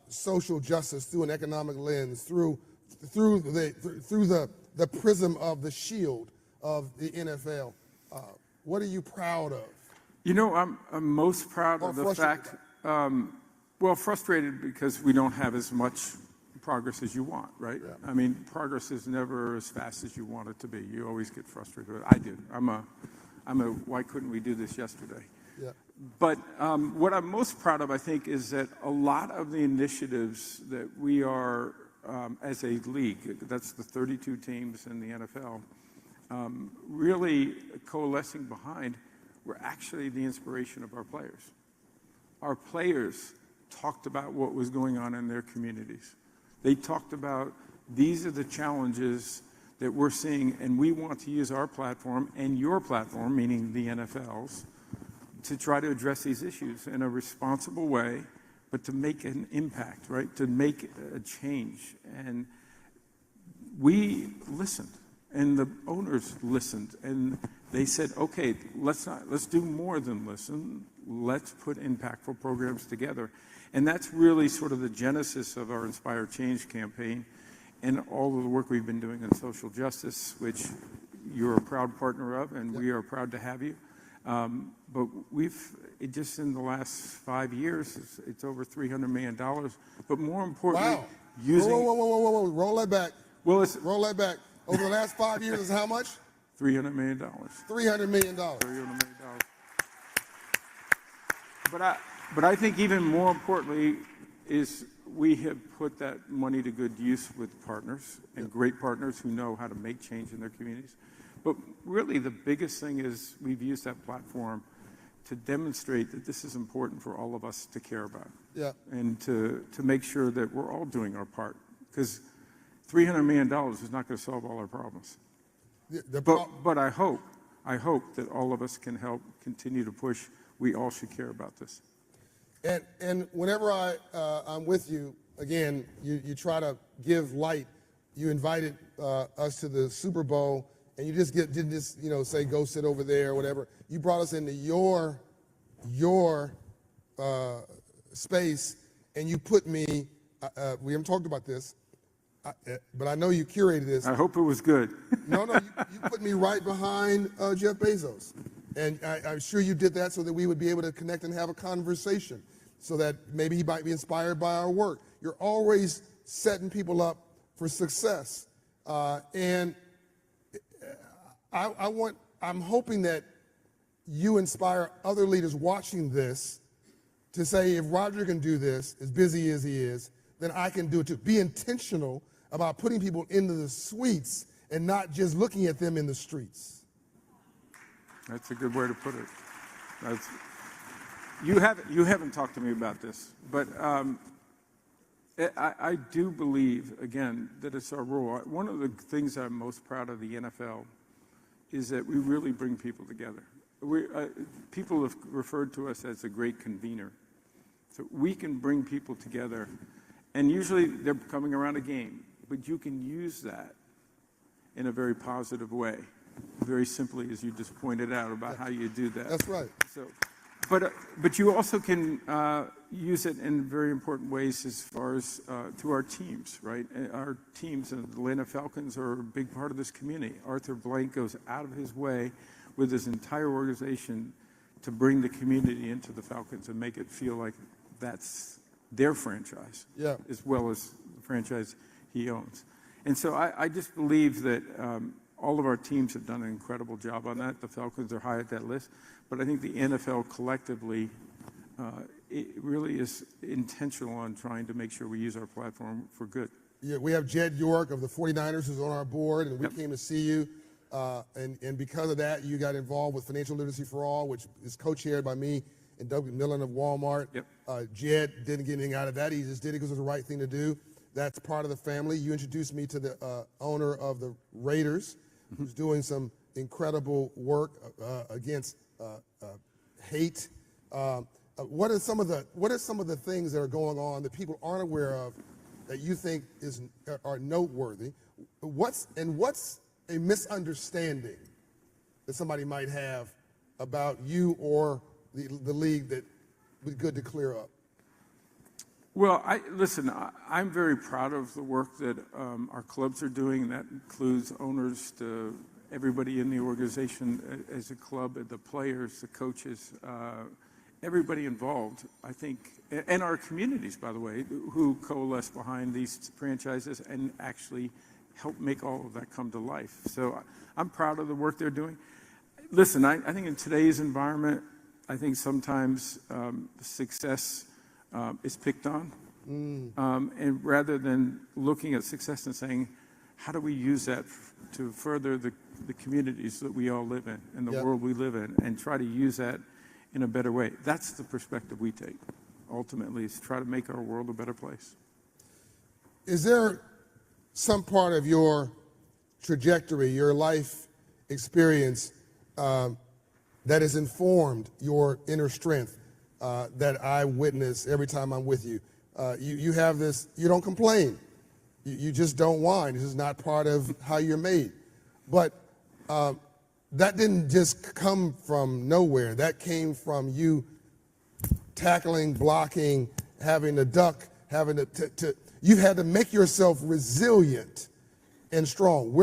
social justice through an economic lens, through through the prism of the shield of the NFL. What are you proud of? You know, I'm most proud of the fact, well, frustrated because we don't have as much progress as you want, right? Yeah. I mean, progress is never as fast as you want it to be. You always get frustrated with it. I do. I'm a why couldn't we do this yesterday? Yeah. But what I'm most proud of, I think, is that a lot of the initiatives that we are, as a league, that's the 32 teams in the NFL, really coalescing behind were actually the inspiration of our players. Our players talked about what was going on in their communities. They talked about these are the challenges that we're seeing, and we want to use our platform and your platform, meaning the NFL's, to try to address these issues in a responsible way, but to make an impact, right? To make a change. And we listened, and the owners listened, and they said, okay, let's do more than listen. Let's put impactful programs together. And that's really sort of the genesis of our Inspire Change campaign and all of the work we've been doing in social justice, which you're a proud partner of, and we are proud to have you. But just in the last 5 years, it's over $300 million. But more importantly, wow. Whoa. Roll that back. Well, roll that back. Over the last 5 years is how much? $300 million. $300 million. $300 million. But I think even more importantly is we have put that money to good use with partners and great partners who know how to make change in their communities. But really the biggest thing is we've used that platform to demonstrate that this is important for all of us to care about. Yeah. And to make sure that we're all doing our part. Because $300 million is not going to solve all our problems. But I hope that all of us can help continue to push. We all should care about this. And whenever I'm with you, again, you try to give light. You invited us to the Super Bowl, and you just didn't just say go sit over there or whatever. You brought us into your space, and you put me. We haven't talked about this, but I know you curated this. I hope it was good. No, you put me right behind Jeff Bezos. And I'm sure you did that so that we would be able to connect and have a conversation, so that maybe he might be inspired by our work. You're always setting people up for success. And I'm hoping that you inspire other leaders watching this to say, if Roger can do this, as busy as he is, then I can do it too. Be intentional about putting people into the suites and not just looking at them in the streets. That's a good way to put it. You haven't talked to me about this, but I do believe, again, that it's our role. One of the things I'm most proud of the NFL is that we really bring people together. People have referred to us as a great convener. So we can bring people together, and usually they're coming around a game, but you can use that in a very positive way. Very simply, as you just pointed out about how you do that. That's right. So, but you also can use it in very important ways as far as to our teams, right? Our teams, and the Atlanta Falcons are a big part of this community. Arthur Blank goes out of his way with his entire organization to bring the community into the Falcons and make it feel like that's their franchise, as well as the franchise he owns. And so I just believe that all of our teams have done an incredible job on that. The Falcons are high at that list. But I think the NFL collectively, it really is intentional on trying to make sure we use our platform for good. Yeah, we have Jed York of the 49ers who's on our board, and we came to see you. And because of that, you got involved with Financial Literacy for All, which is co-chaired by me and Doug McMillan of Walmart. Jed didn't get anything out of that. He just did it because it was the right thing to do. That's part of the family. You introduced me to the owner of the Raiders, who's doing some incredible work against hate. What are some of the things that are going on that people aren't aware of that you think are noteworthy? What's a misunderstanding that somebody might have about you or the league that would be good to clear up? Well, I'm very proud of the work that our clubs are doing. That includes owners to everybody in the organization as a club, the players, the coaches, everybody involved, I think, and our communities, by the way, who coalesce behind these franchises and actually help make all of that come to life. So I'm proud of the work they're doing. Listen, I think in today's environment, I think sometimes success is picked on. And rather than looking at success and saying, how do we use that to further the communities that we all live in and the world we live in, and try to use that in a better way? That's the perspective we take, ultimately, is try to make our world a better place. Is there some part of your trajectory, your life experience, that has informed your inner strength that I witness every time I'm with you? You have this, you don't complain. You just don't whine. This is not part of how you're made. But that didn't just come from nowhere. That came from you tackling, blocking, having to duck, having to you've had to make yourself resilient and strong.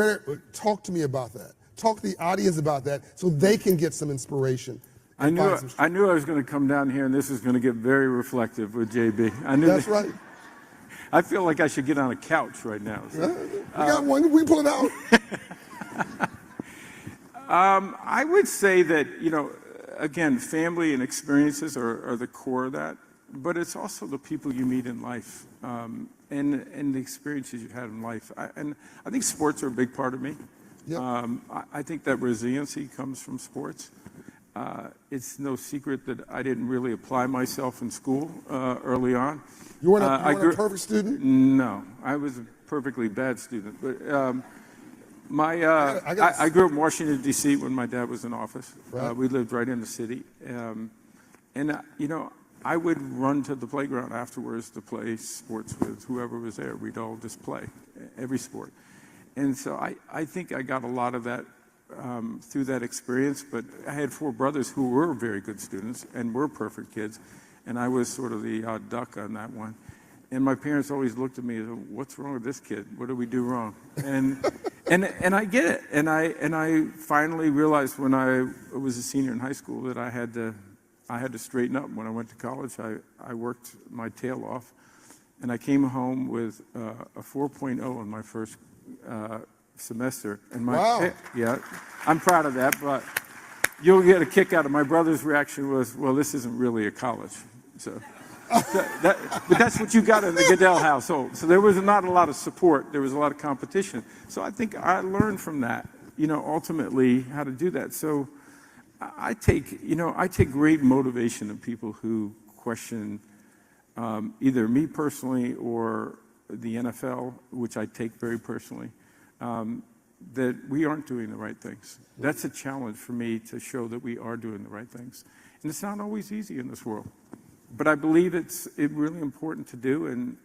Talk to me about that. Talk to the audience about that so they can get some inspiration. I knew I was going to come down here and this is going to get very reflective with JB. I knew That's right. I feel like I should get on a couch right now. So. We got one. We pull it out. I would say that, again, family and experiences are the core of that, but it's also the people you meet in life and the experiences you've had in life. And I think sports are a big part of me. Yep. I think that resiliency comes from sports. It's no secret that I didn't really apply myself in school early on. You weren't a perfect student? No, I was a perfectly bad student. But I grew up in Washington, D.C. when my dad was in office. Right. We lived right in the city. I would run to the playground afterwards to play sports with whoever was there. We'd all just play, every sport. And so I think I got a lot of that through that experience, but I had 4 brothers who were very good students and were perfect kids, and I was sort of the odd duck on that one. And my parents always looked at me and said, what's wrong with this kid? What did we do wrong? And I get it. And I finally realized when I was a senior in high school that I had to straighten up. When I went to college, I worked my tail off, and I came home with a 4.0 in my first semester. And wow. Yeah, I'm proud of that, but you'll get a kick out of my brother's reaction was, well, this isn't really a college. But that's what you got in the Goodell household. So there was not a lot of support. There was a lot of competition. So I think I learned from that, ultimately how to do that. So I take great motivation in people who question either me personally or the NFL, which I take very personally, that we aren't doing the right things. That's a challenge for me to show that we are doing the right things. And it's not always easy in this world. But I believe it's really important to do, and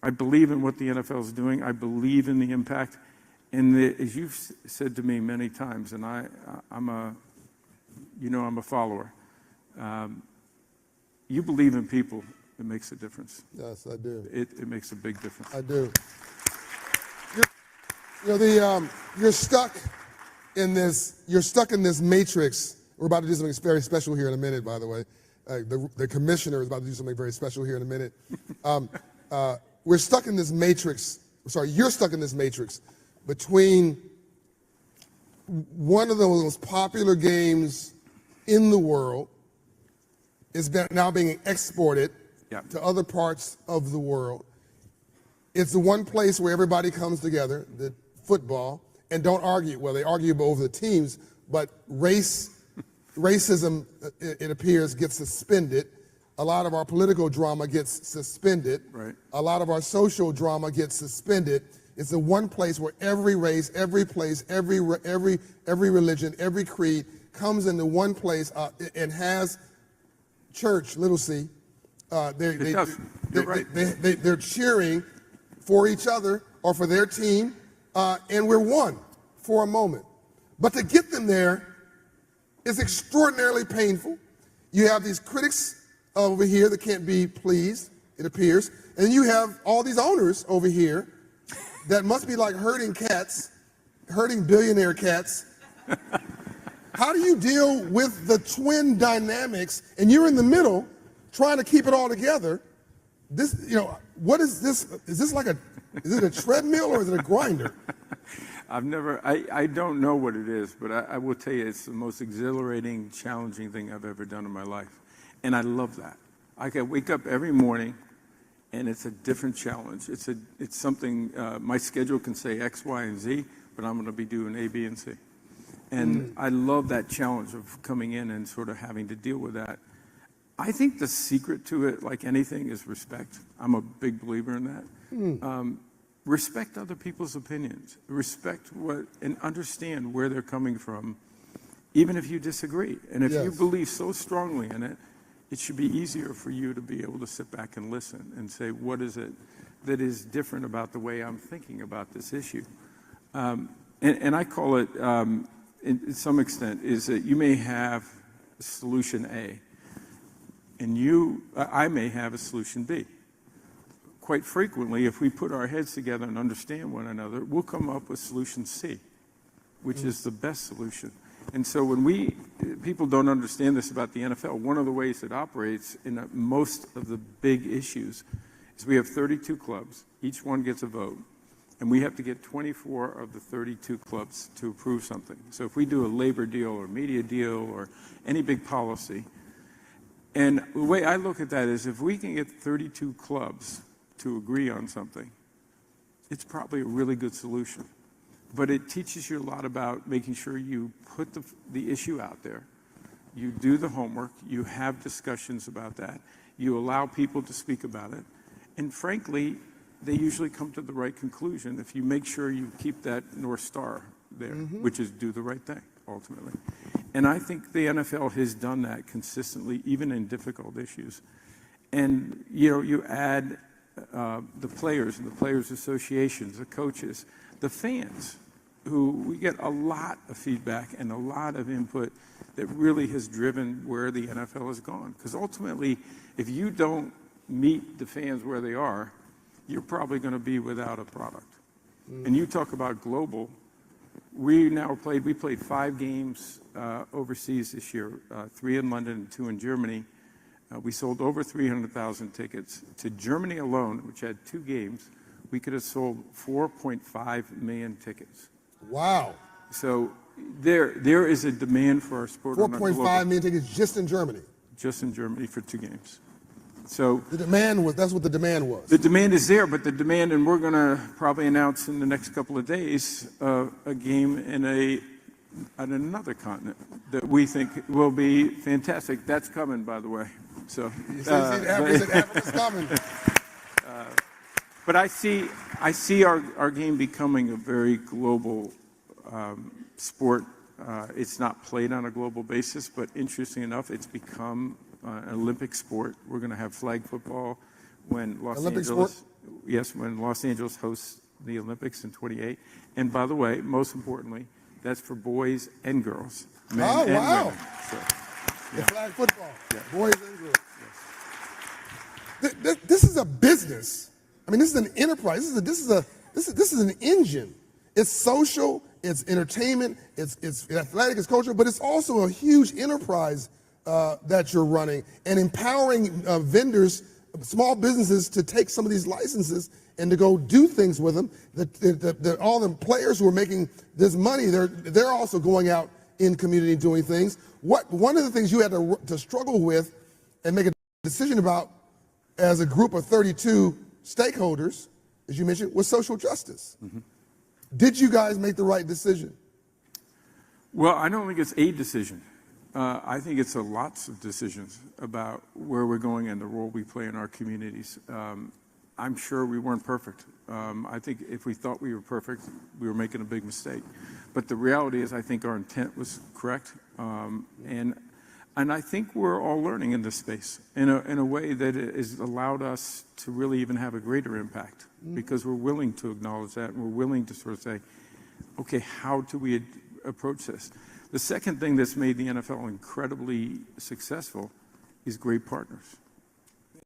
I believe in what the NFL is doing. I believe in the impact. And as you've said to me many times, and I'm a follower, you believe in people, it makes a difference. Yes, I do. It makes a big difference. I do. You're stuck in this. You're stuck in this matrix. We're about to do something very special here in a minute, by the way. The commissioner is about to do something very special here in a minute. We're stuck in this matrix. Sorry, you're stuck in this matrix between one of the most popular games in the world is now being exported to other parts of the world. It's the one place where everybody comes together, the football, and don't argue. Well, they argue over the teams, but racism, it appears, gets suspended. A lot of our political drama gets suspended. Right. A lot of our social drama gets suspended. It's the one place where every race, every place, every religion, every creed comes into one place and has church, little c. They're cheering for each other or for their team, and we're one for a moment. But to get them there, it's extraordinarily painful. You have these critics over here that can't be pleased, it appears. And then you have all these owners over here that must be like herding cats, herding billionaire cats. How do you deal with the twin dynamics? And you're in the middle trying to keep it all together. This, what is this? Is it a treadmill or is it a grinder? I don't know what it is, but I will tell you it's the most exhilarating, challenging thing I've ever done in my life. And I love that. I can wake up every morning and it's a different challenge. It's something, my schedule can say X, Y, and Z, but I'm going to be doing A, B, and C. And I love that challenge of coming in and sort of having to deal with that. I think the secret to it, like anything, is respect. I'm a big believer in that. Respect other people's opinions. Respect and understand where they're coming from, even if you disagree. And if you believe so strongly in it, it should be easier for you to be able to sit back and listen and say, what is it that is different about the way I'm thinking about this issue? And I call it, in some extent, is that you may have solution A, and I may have a solution B. Quite frequently, if we put our heads together and understand one another, we'll come up with solution C, which is the best solution. And so when people don't understand this about the NFL, one of the ways it operates in most of the big issues is we have 32 clubs. Each one gets a vote. And we have to get 24 of the 32 clubs to approve something. So if we do a labor deal or media deal or any big policy, and the way I look at that is if we can get 32 clubs to agree on something, it's probably a really good solution. But it teaches you a lot about making sure you put the issue out there, you do the homework, you have discussions about that, you allow people to speak about it, and frankly, they usually come to the right conclusion if you make sure you keep that North Star there, which is do the right thing, ultimately. And I think the NFL has done that consistently, even in difficult issues. And, you add the players and the players' associations, the coaches, the fans, who we get a lot of feedback and a lot of input that really has driven where the NFL has gone. Because ultimately, if you don't meet the fans where they are, you're probably going to be without a product. And you talk about global. We played 5 games overseas this year, 3 in London and 2 in Germany. We sold over 300,000 tickets. To Germany alone, which had 2 games, we could have sold 4.5 million tickets. Wow. So there is a demand for our sport. 4.5 million tickets just in Germany? Just in Germany for 2 games. So that's what the demand was. The demand is there, but the demand, and we're going to probably announce in the next couple of days a game in another continent that we think will be fantastic. That's coming, by the way. So Africa's coming. But I see our game becoming a very global sport. It's not played on a global basis, but interesting enough, it's become an Olympic sport. We're going to have flag football when Los Angeles hosts the Olympics in 28. And by the way, most importantly, that's for boys and girls, men and women. So, the flag football, boys and girls. Yes. This is a business. I mean, this is an enterprise. This is an engine. It's social, it's entertainment, it's athletic, it's cultural, but it's also a huge enterprise that you're running and empowering vendors, small businesses to take some of these licenses and to go do things with them. All the players who are making this money, they're also going out in community doing things. One of the things you had to struggle with and make a decision about as a group of 32 stakeholders, as you mentioned, was social justice. Did you guys make the right decision? Well, I don't think it's a decision. I think it's lots of decisions about where we're going and the role we play in our communities. I'm sure we weren't perfect. I think if we thought we were perfect, we were making a big mistake. But the reality is I think our intent was correct. And I think we're all learning in this space in a way that has allowed us to really even have a greater impact because we're willing to acknowledge that and we're willing to sort of say, okay, how do we approach this? The second thing that's made the NFL incredibly successful is great partners.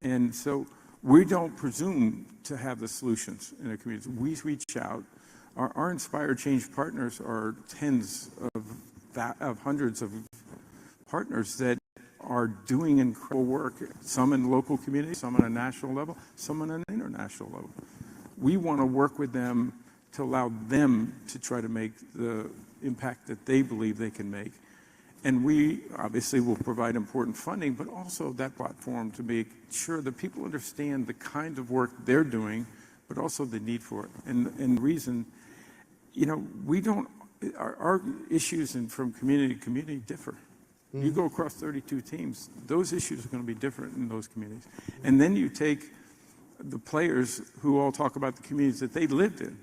And so we don't presume to have the solutions in a community. We reach out. Our Inspire Change partners are tens of hundreds of partners that are doing incredible work, some in local communities, some on a national level, some on an international level. We want to work with them to allow them to try to make the impact that they believe they can make. And we obviously will provide important funding, but also that platform to make sure that people understand the kind of work they're doing, but also the need for it. And the reason, you know, our issues from community to community differ. You go across 32 teams, those issues are going to be different in those communities. And then you take the players who all talk about the communities that they lived in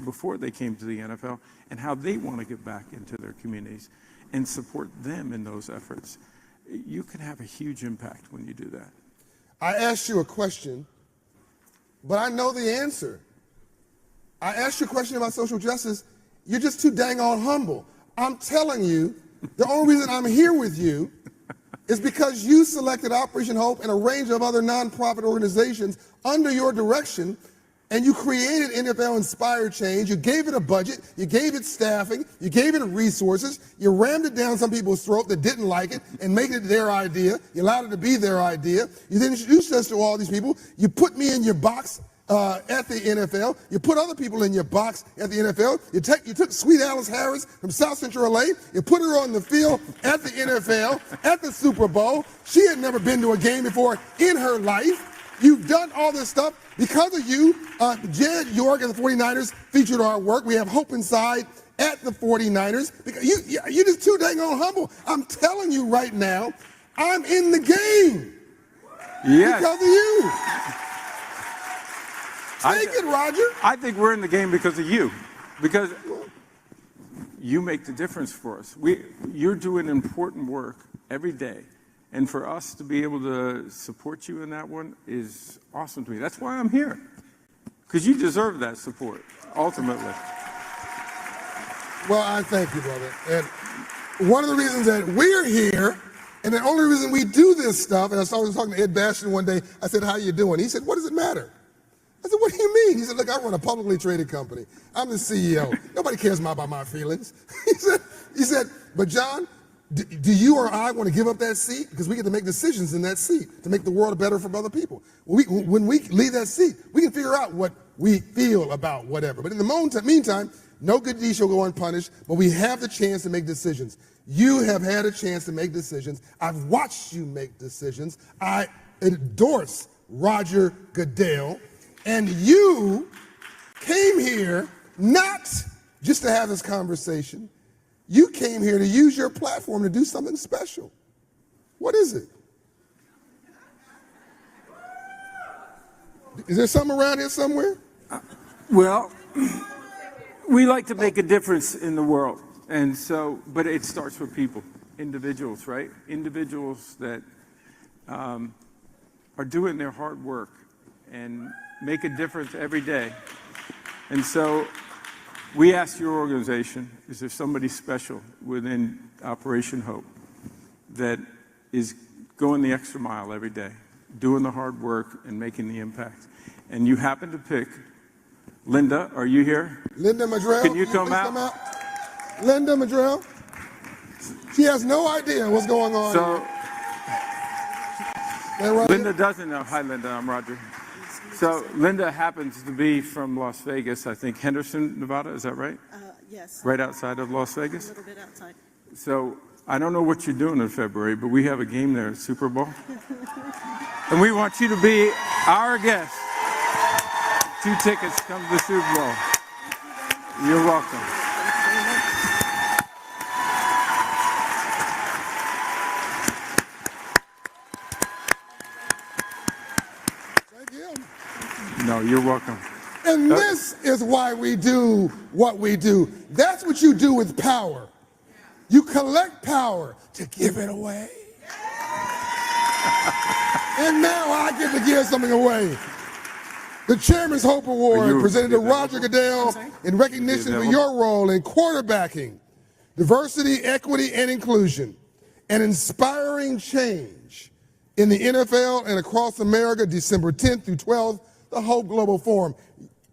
before they came to the NFL, and how they want to get back into their communities and support them in those efforts. You can have a huge impact when you do that. I asked you a question, but I know the answer. I asked you a question about social justice. You're just too dang on humble. I'm telling you, the only reason I'm here with you is because you selected Operation Hope and a range of other nonprofit organizations under your direction, and you created NFL Inspire Change. You gave it a budget, you gave it staffing, you gave it resources, you rammed it down some people's throat that didn't like it and made it their idea. You allowed it to be their idea. You then introduced us to all these people. You put me in your box at the NFL. You put other people in your box at the NFL. You took Sweet Alice Harris from South Central LA. You put her on the field at the NFL, at the Super Bowl. She had never been to a game before in her life. You've done all this stuff. Because of you, Jed York and the 49ers featured our work. We have Hope Inside at the 49ers. Because you're just too dang on humble. I'm telling you right now, I'm in the game. Yes. Because of you. Take it, Roger. I think we're in the game because of you. Because you make the difference for us. You're doing important work every day. And for us to be able to support you in that one is awesome to me. That's why I'm here. Because you deserve that support, ultimately. Well, I thank you, brother. And one of the reasons that we're here, and the only reason we do this stuff, and I was talking to Ed Bastian one day, I said, how you doing? He said, what does it matter? I said, what do you mean? He said, look, I run a publicly traded company. I'm the CEO. Nobody cares about my feelings. He said, but John, do you or I want to give up that seat? Because we get to make decisions in that seat to make the world better for other people. When we leave that seat, we can figure out what we feel about whatever. But in the meantime, no good deed shall go unpunished, but we have the chance to make decisions. You have had a chance to make decisions. I've watched you make decisions. I endorse Roger Goodell. And you came here not just to have this conversation. You came here to use your platform to do something special. What is it? Is there something around here somewhere? Well, we like to make a difference in the world. And so, but it starts with people, individuals, right? Individuals that are doing their hard work and make a difference every day. And so we asked your organization, is there somebody special within Operation Hope that is going the extra mile every day, doing the hard work and making the impact? And you happen to pick Linda. Are you here? Linda Madrell. Can you come out? Linda Madrell. She has no idea what's going on. So right Linda here? doesn't know. Hi, Linda. I'm Roger. So Linda happens to be from Las Vegas, I think Henderson, Nevada, is that right? Yes. Right outside of Las Vegas? A little bit outside. So I don't know what you're doing in February, but we have a game there at Super Bowl. And we want you to be our guest. 2 tickets, come to the Super Bowl. You're welcome. No, you're welcome. And this is why we do what we do. That's what you do with power. You collect power to give it away. And now I get to give something away. The Chairman's Hope Award presented to Roger Goodell in recognition for your role in quarterbacking diversity, equity, and inclusion, and inspiring change in the NFL and across America, December 10th through 12th, the Hope Global Forum.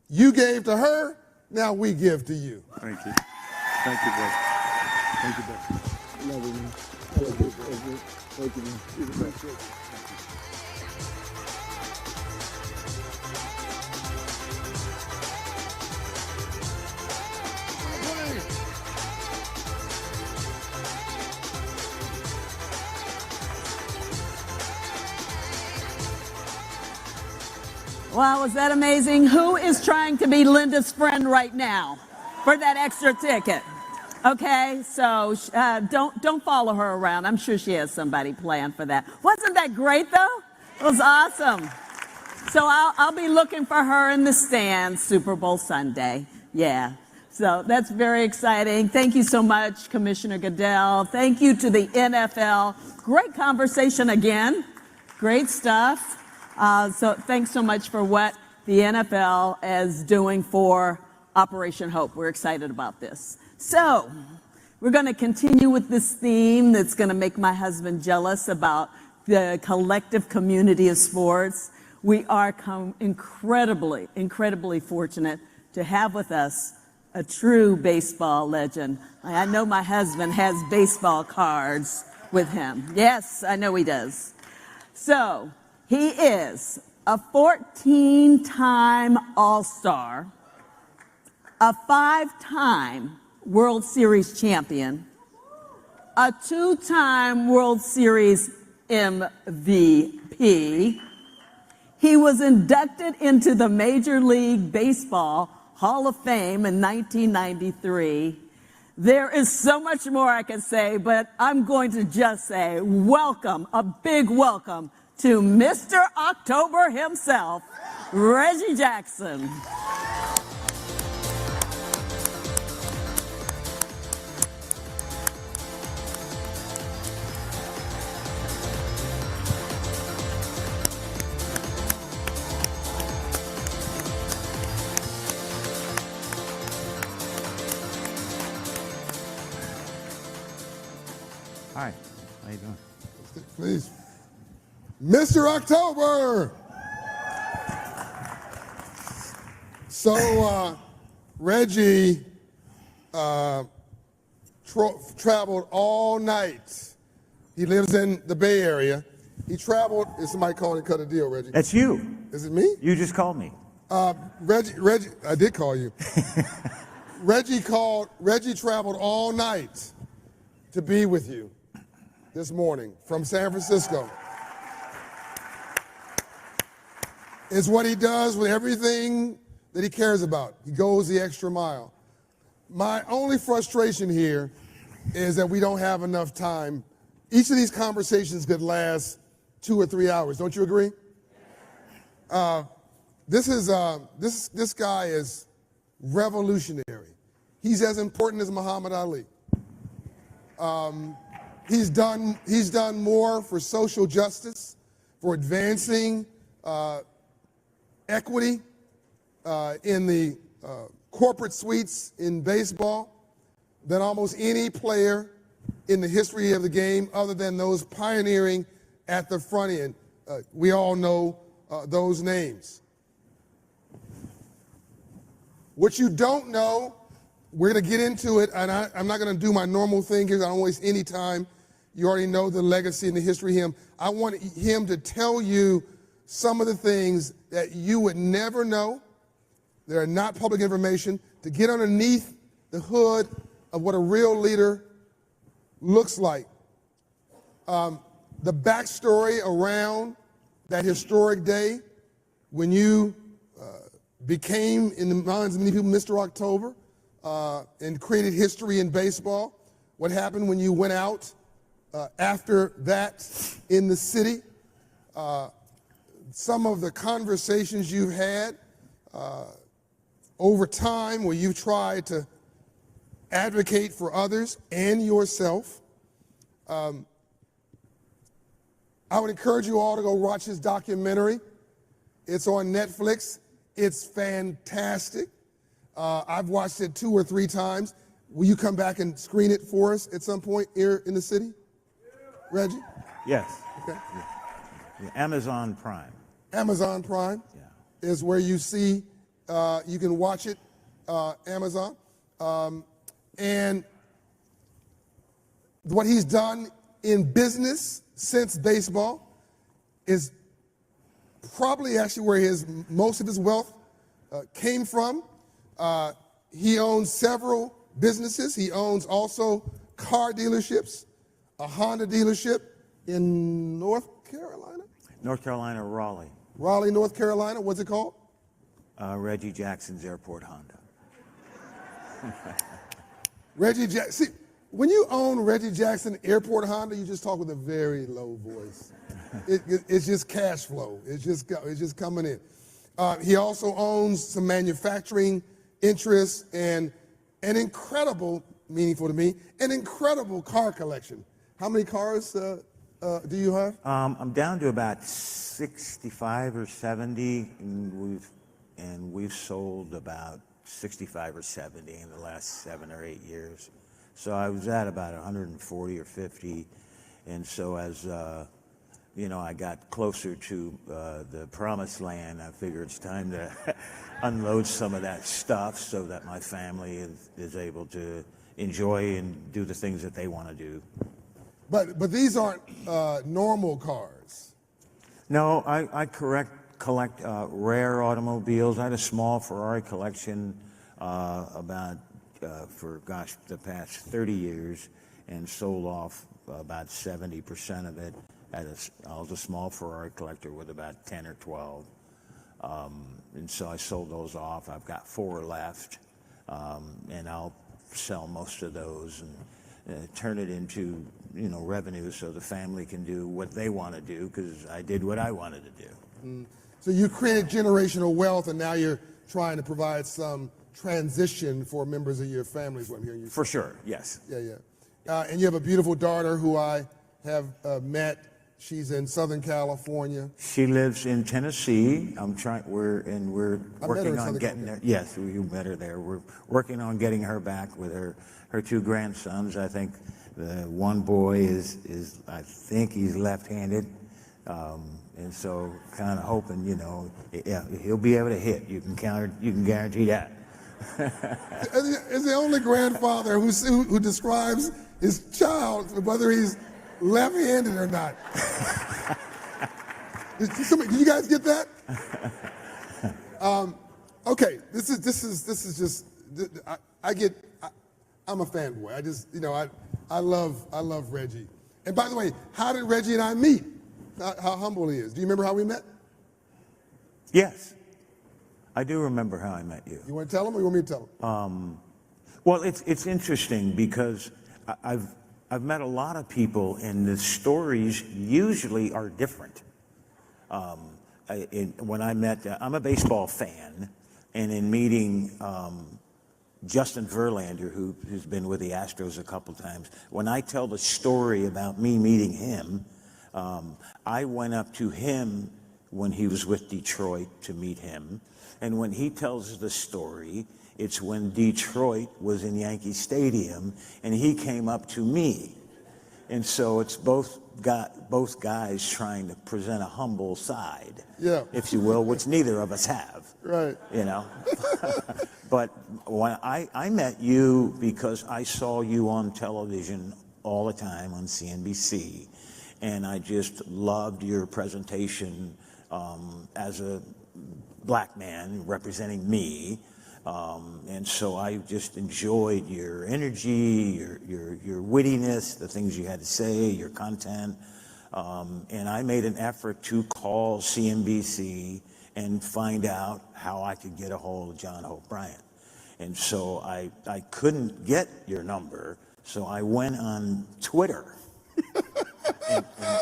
You gave to her, now we give to you. Thank you. Thank you, bro. Thank you, bro. Love you, man. Thank you. Thank you, man. You're the best. Wow, was that amazing? Who is trying to be Linda's friend right now for that extra ticket? Okay, so don't follow her around. I'm sure she has somebody planned for that. Wasn't that great, though? It was awesome. So I'll be looking for her in the stands Super Bowl Sunday. Yeah, so that's very exciting. Thank you so much, Commissioner Goodell. Thank you to the NFL. Great conversation again. Great stuff. So thanks so much for what the NFL is doing for Operation Hope. We're excited about this. So we're going to continue with this theme that's going to make my husband jealous about the collective community of sports. We are incredibly, incredibly fortunate to have with us a true baseball legend. I know my husband has baseball cards with him. Yes, I know he does. So he is a 14-time All-Star, a 5-time World Series champion, a 2-time World Series MVP. He was inducted into the Major League Baseball Hall of Fame in 1993. There is so much more I could say, but I'm going to just say welcome, a big welcome to Mr. October himself, Reggie Jackson. Hi, how you doing? Please. Mr. October! So, Reggie traveled all night. He lives in the Bay Area. He traveled, is somebody calling to cut a deal, Reggie? That's you. Is it me? You just called me. Reggie, I did call you. Reggie traveled all night to be with you this morning from San Francisco. It's what he does with everything that he cares about. He goes the extra mile. My only frustration here is that we don't have enough time. Each of these conversations could last 2 or 3 hours. Don't you agree? This guy is revolutionary. He's as important as Muhammad Ali. He's done more for social justice, for advancing equity in the corporate suites in baseball than almost any player in the history of the game, other than those pioneering at the front end. We all know those names. What you don't know, we're going to get into it, and I'm not going to do my normal thing here. I don't waste any time. You already know the legacy and the history of him. I want him to tell you some of the things that you would never know. They're not public information. To get underneath the hood of what a real leader looks like. The backstory around that historic day when you became, in the minds of many people, Mr. October, and created history in baseball. What happened when you went out after that in the city. Some of the conversations you've had over time where you've tried to advocate for others and yourself. I would encourage you all to go watch his documentary. It's on Netflix. It's fantastic. I've watched it 2 or 3 times. Will you come back and screen it for us at some point here in the city? Reggie? Yes. Okay. Amazon Prime. Amazon Prime is where you see, you can watch it, Amazon. And what he's done in business since baseball is probably actually where most of his wealth came from. He owns several businesses. He owns also car dealerships, a Honda dealership in North Carolina? North Carolina, Raleigh. Raleigh, North Carolina. What's it called? Reggie Jackson's Airport Honda. Reggie Jackson. See, when you own Reggie Jackson Airport Honda, you just talk with a very low voice. It's just cash flow. It's just coming in. He also owns some manufacturing interests and an incredible, meaningful to me, an incredible car collection. How many cars do you have? I'm down to about 65 or 70, and we've sold about 65 or 70 in the last 7 or 8 years. So I was at about 140 or 50, and so as I got closer to the promised land, I figured it's time to unload some of that stuff so that my family is able to enjoy and do the things that they want to do. But these aren't normal cars. No, I collect rare automobiles. I had a small Ferrari collection for the past 30 years, and sold off about 70% of it. I was a small Ferrari collector with about 10 or 12, and so I sold those off. I've got 4 left, and I'll sell most of those and turn it into revenue so the family can do what they want to do, because I did what I wanted to do. So you created generational wealth, and now you're trying to provide some transition for members of your family, is what I'm hearing you say. For sure, yes. Yeah. And you have a beautiful daughter who I have met. She's in Southern California. She lives in Tennessee. We're working on getting there. Yes, you met her there. We're working on getting her back with her 2 grandsons. I think the one boy is I think he's left-handed, and so kind of hoping, he'll be able to hit. You can guarantee that. Is the only grandfather who describes his child, whether he's left-handed or not. Did you guys get that? Okay, this is just. I'm a fanboy. I love Reggie. And by the way, how did Reggie and I meet? How humble he is. Do you remember how we met? Yes, I do remember how I met you. You want to tell him, or you want me to tell him? Well, it's interesting because I've met a lot of people, and the stories usually are different. When I met, I'm a baseball fan, and in meeting Justin Verlander, who's been with the Astros a couple times, when I tell the story about me meeting him, I went up to him when he was with Detroit to meet him, and when he tells the story, it's when Detroit was in Yankee Stadium, and he came up to me. And so it's both guys trying to present a humble side, if you will, which neither of us have. Right. But when I met you because I saw you on television all the time on CNBC, and I just loved your presentation as a black man representing me. And so I just enjoyed your energy, your wittiness, the things you had to say, your content. And I made an effort to call CNBC and find out how I could get a hold of John Hope Bryant. And so I couldn't get your number, so I went on Twitter.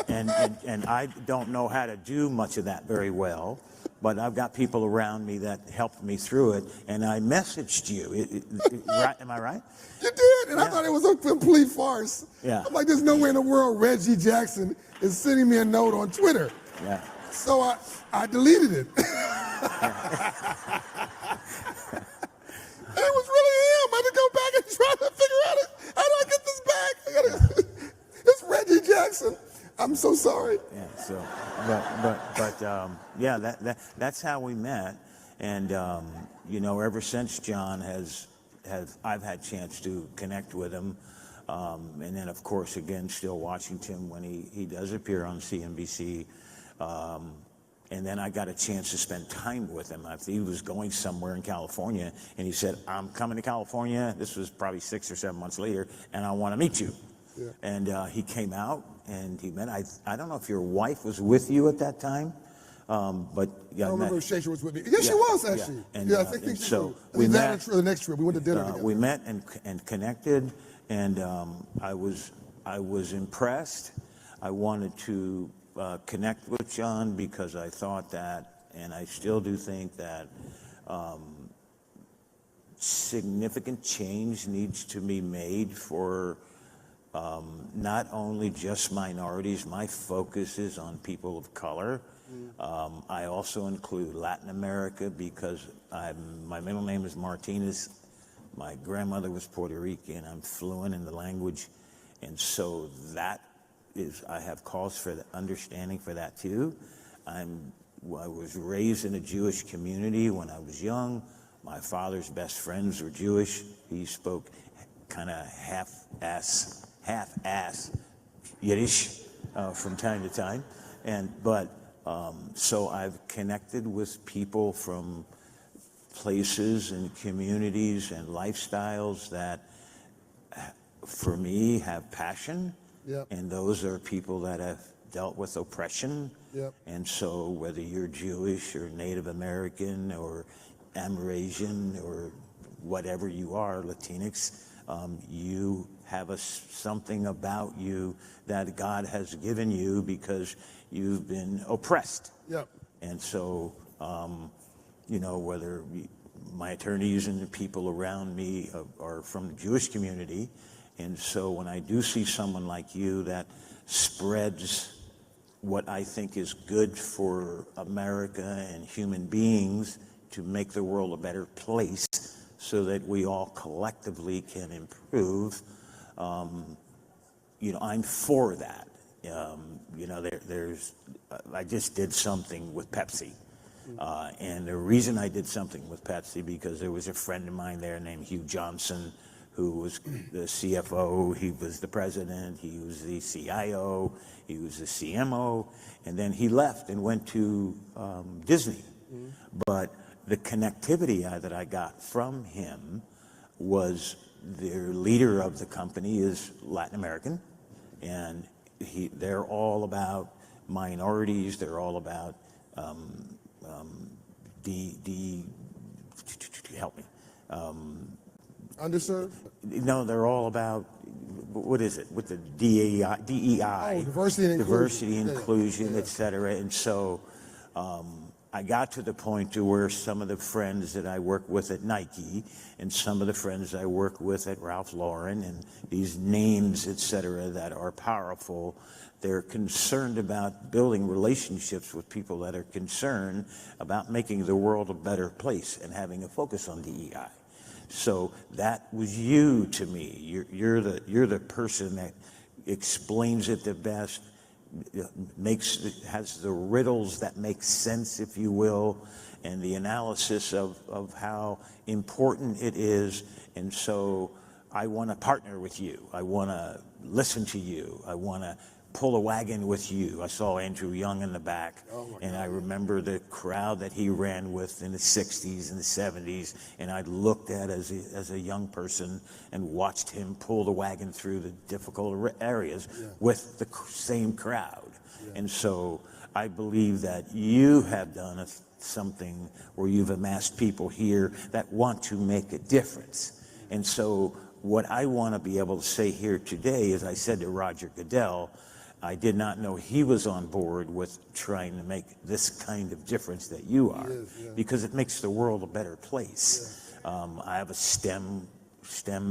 and I don't know how to do much of that very well, but I've got people around me that helped me through it, and I messaged you. Right, am I right? You did, and I thought it was a complete farce. Yeah. I'm like, there's no way in the world Reggie Jackson is sending me a note on Twitter. Yeah. So I deleted it. And it was really him. I had to go back and try to figure out how do I get this back? It's Reggie Jackson. I'm so sorry. Yeah. So, yeah, that's how we met, and ever since John I've had chance to connect with him, and then of course again still watching Tim when he does appear on CNBC. And then I got a chance to spend time with him. He was going somewhere in California, and he said, I'm coming to California. This was probably 6 or 7 months later, and I want to meet you. Yeah. And he came out, and he met. I don't know if your wife was with you at that time, but yeah, I don't remember if Shaysha was with me. Yeah, she was actually. Yeah, I think so. We met. The next trip, we went to dinner together. We met and connected, and I was impressed. I wanted to connect with John because I thought that, and I still do think that significant change needs to be made for not only just minorities. My focus is on people of color. I also include Latin America because my middle name is Martinez. My grandmother was Puerto Rican. I'm fluent in the language, and so that I have cause for the understanding for that too. I was raised in a Jewish community when I was young. My father's best friends were Jewish. He spoke kind of half-ass Yiddish from time to time, so I've connected with people from places and communities and lifestyles that, for me, have passion. Yep. And those are people that have dealt with oppression. Yep. And so whether you're Jewish or Native American or Amerasian or whatever you are, Latinx, you have something about you that God has given you because you've been oppressed. Yep. And so, whether my attorneys and the people around me are from the Jewish community, and so when I do see someone like you that spreads what I think is good for America and human beings to make the world a better place so that we all collectively can improve, I'm for that. I just did something with Pepsi. And the reason I did something with Pepsi because there was a friend of mine there named Hugh Johnson who was the CFO, he was the president, he was the CIO, he was the CMO, and then he left and went to Disney. But the connectivity that I got from him was the leader of the company is Latin American, and they're all about minorities, they're all about help me. Underserved? No, they're all about, what is it, with the DEI? Oh, diversity and inclusion, et cetera. And so I got to the point to where some of the friends that I work with at Nike and some of the friends I work with at Ralph Lauren and these names, et cetera, that are powerful, they're concerned about building relationships with people that are concerned about making the world a better place and having a focus on DEI. So that was you to me. You're the person that explains it the best, has the riddles that make sense, if you will, and the analysis of how important it is. And so I want to partner with you. I want to listen to you. I want to pull a wagon with you. I saw Andrew Young in the back, and I remember the crowd that he ran with in the 60s and the 70s, and I looked at as a young person and watched him pull the wagon through the difficult areas with the same crowd. And so I believe that you have done something where you've amassed people here that want to make a difference. And so what I want to be able to say here today is I said to Roger Goodell, I did not know he was on board with trying to make this kind of difference that you are, because it makes the world a better place. I have a STEM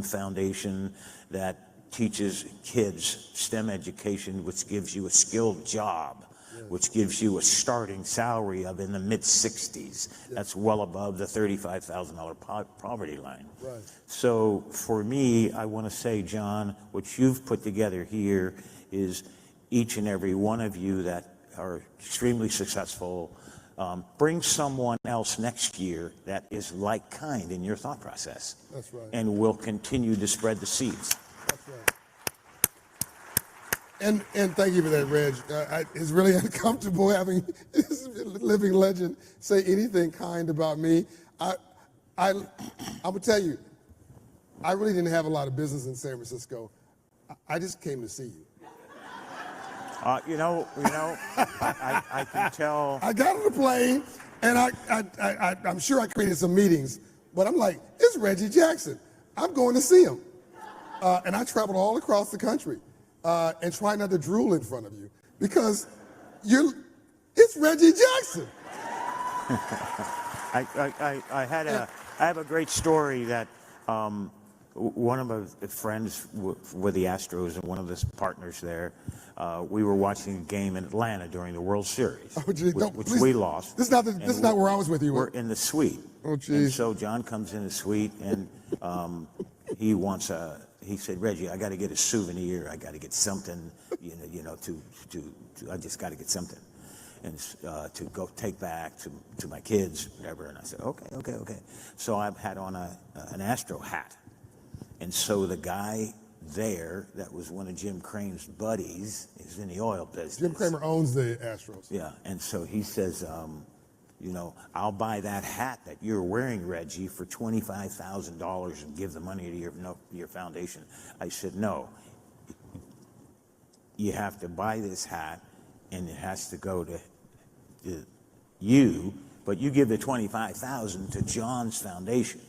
foundation that teaches kids STEM education, which gives you a skilled job, which gives you a starting salary of in the mid-60s. That's well above the $35,000 poverty line. Right. So for me, I want to say, John, what you've put together here is each and every one of you that are extremely successful, bring someone else next year that is like kind in your thought process. That's right. And we'll continue to spread the seeds. That's right. And thank you for that, Reg. It's really uncomfortable having this living legend say anything kind about me. I'm gonna tell you, I really didn't have a lot of business in San Francisco. I just came to see you. I can tell. I got on the plane, and I'm sure I created some meetings, but I'm like, it's Reggie Jackson. I'm going to see him. And I traveled all across the country and try not to drool in front of you because it's Reggie Jackson. I have a great story that one of my friends with the Astros and one of his partners there, we were watching a game in Atlanta during the World Series, which we lost. This is not where I was with you. We're in the suite. Oh, geez. And so John comes in the suite and he said, Reggie, I got to get a souvenir. I got to get something, I just got to get something. And to go take back to my kids, whatever. And I said, okay. So I've had on an Astro hat. And so the guy there, that was one of Jim Cramer's buddies, is in the oil business. Jim Cramer owns the Astros. Yeah, and so he says, I'll buy that hat that you're wearing, Reggie, for $25,000 and give the money to your foundation. I said, no. You have to buy this hat, and it has to go to you, but you give the $25,000 to John's foundation.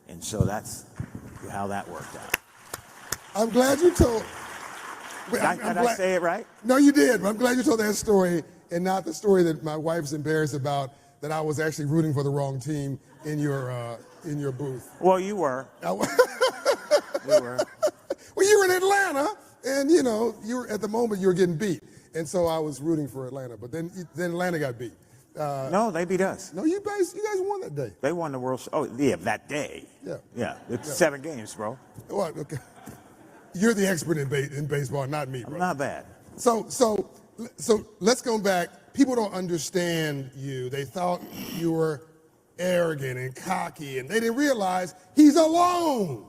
And so that's how that worked out. I'm glad you told. Did I say it right? No, you did. But I'm glad you told that story and not the story that my wife's embarrassed about, that I was actually rooting for the wrong team in your booth. Well, you were. You were. Well, you were in Atlanta, and you were at the moment you were getting beat, and so I was rooting for Atlanta. But then Atlanta got beat. No, they beat us. No, you guys won that day. They won the World. Oh, yeah, that day. Yeah. It's 7 games, bro. Well, okay. You're the expert in baseball, not me, bro. I'm not bad. So let's go back. People don't understand you. They thought you were arrogant and cocky, and they didn't realize he's alone.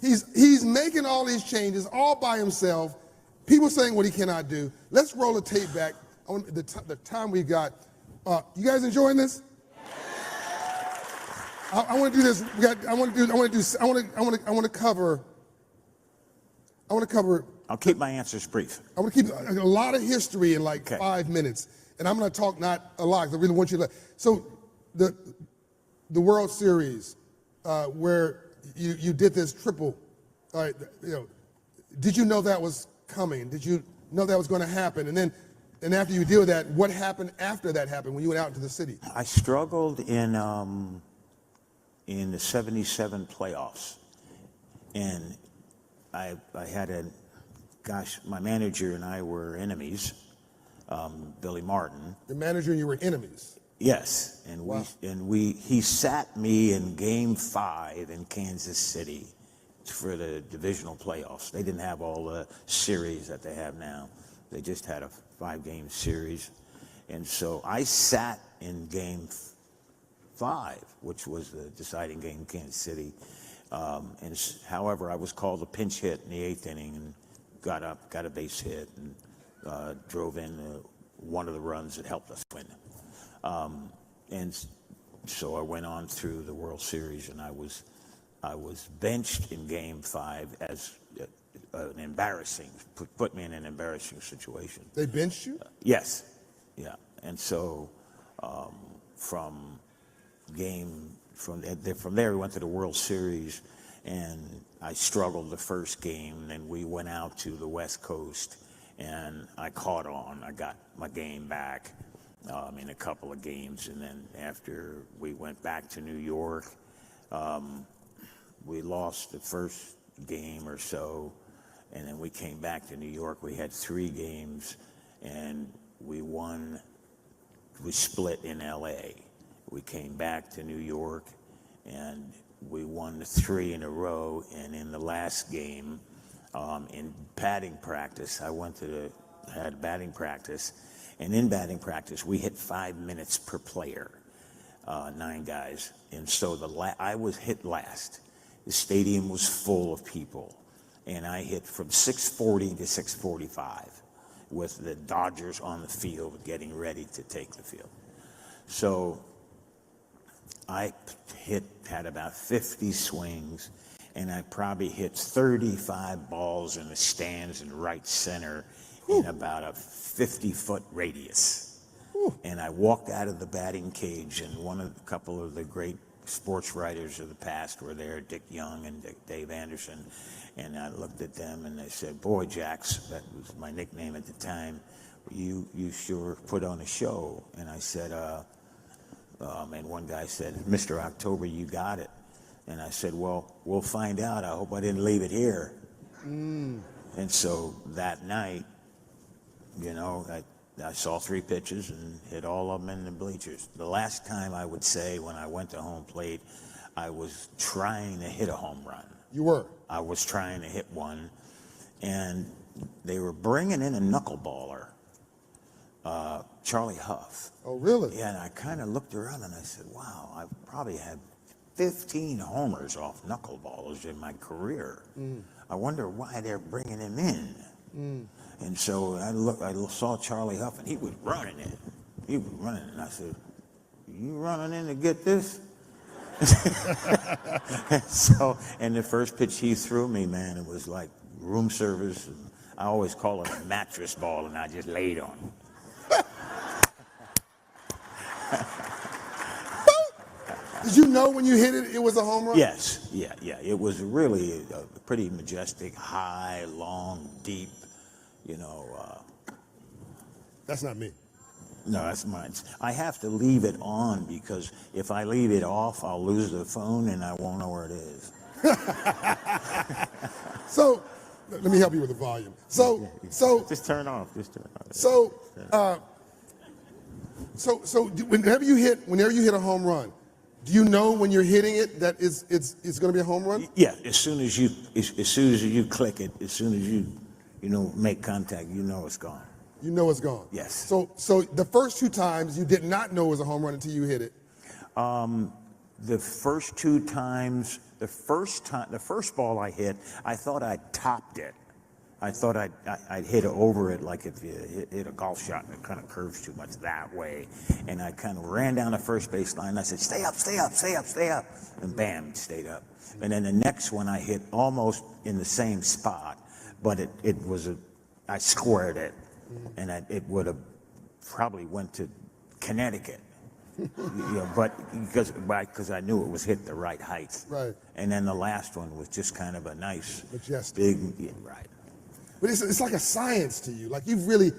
He's making all these changes all by himself. People saying what he cannot do. Let's roll the tape back. The time we got. You guys enjoying this? I want to do this. I want to cover. I'll keep my answers brief. I want to keep a lot of history in 5 minutes, and I'm going to talk not a lot. I really want you to. So, the World Series, where you did this triple. Did you know that was coming? Did you know that was going to happen? And after you deal with that, what happened after that happened when you went out into the city? I struggled in the '77 playoffs, and I had my manager and I were enemies, Billy Martin. The manager and you were enemies? Yes, and wow. He sat me in Game 5 in Kansas City for the divisional playoffs. They didn't have all the series that they have now. They just had a 5-game series. And so I sat in Game 5, which was the deciding game in Kansas City. However, I was called a pinch hit in the 8th inning and got a base hit, and drove in one of the runs that helped us win. And so I went on through the World Series, and I was benched in Game 5 as put me in an embarrassing situation. They benched you? Yes, yeah. And so from there we went to the World Series, and I struggled the first game. Then we went out to the West Coast, and I caught on. I got my game back in a couple of games, and then after we went back to New York, we lost the first game or so, and then we came back to New York. We had 3 games, and we won. We split in L.A. We came back to New York, and we won the 3 in a row. And in the last game, In batting practice, I had batting practice, and in batting practice, we hit 5 minutes per player, 9 guys. And so I was hit last. The stadium was full of people, and I hit from 6:40 to 6:45 with the Dodgers on the field getting ready to take the field. So I had about 50 swings, and I probably hit 35 balls in the stands in right center in about a 50-foot radius. And I walked out of the batting cage, and a couple of the great sports writers of the past were there, Dick Young and Dave Anderson, and I looked at them and they said, "Boy, Jax," that was my nickname at the time, you sure put on a show. And I said, and one guy said, "Mr. October, you got it." And I said, "Well, we'll find out. I hope I didn't leave it here." And so that night, I saw 3 pitches and hit all of them in the bleachers. The last time I would say when I went to home plate, I was trying to hit a home run. You were? I was trying to hit one, and they were bringing in a knuckleballer, Charlie Huff. Oh, really? Yeah, and I kind of looked around and I said, wow, I've probably had 15 homers off knuckleballers in my career. I wonder why they're bringing him in. And so I saw Charlie Huff, and he was running it. And I said, "You running in to get this?" and the first pitch he threw me, man, it was like room service. And I always call it a mattress ball, and I just laid on it. Did you know when you hit it, it was a home run? Yes, yeah. It was really a pretty majestic, high, long, deep, That's not me. No, that's mine. I have to leave it on because if I leave it off, I'll lose the phone and I won't know where it is. So, let me help you with the volume. So just turn it off. So whenever you hit a home run, do you know when you're hitting it that it's going to be a home run? Yeah, as soon as you click it, as soon as you make contact, you know it's gone. You know it's gone. Yes. So the first 2 times you did not know it was a home run until you hit it. The first 2 times, the first ball I hit, I thought I topped it. I thought I'd hit over it like if you hit a golf shot and it kind of curves too much that way. And I kind of ran down the first base line. And I said, "Stay up, stay up, stay up, stay up." And bam, it stayed up. And then the next one I hit almost in the same spot, but I squared it. And it would have probably went to Connecticut, but because I knew it was hit the right height. Right. And then the last one was just kind of a nice, majestic, big, right. But it's like a science to you. Like you've really,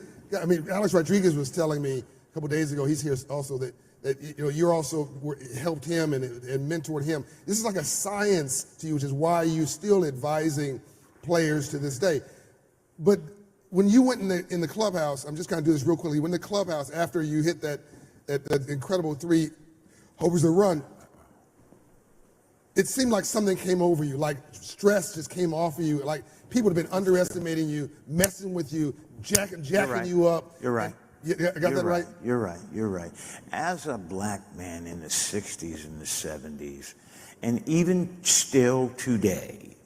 Alex Rodriguez was telling me a couple days ago. He's here also that you also helped him and mentored him. This is like a science to you, which is why you're still advising players to this day. But when you went in the clubhouse, I'm just going to do this real quickly. When the clubhouse, after you hit that incredible 3 homers a run, it seemed like something came over you, like stress just came off of you, like people have been underestimating you, messing with you, jacking you up. You're right. I got that right? You're right. As a black man in the 60s and the 70s, and even still today,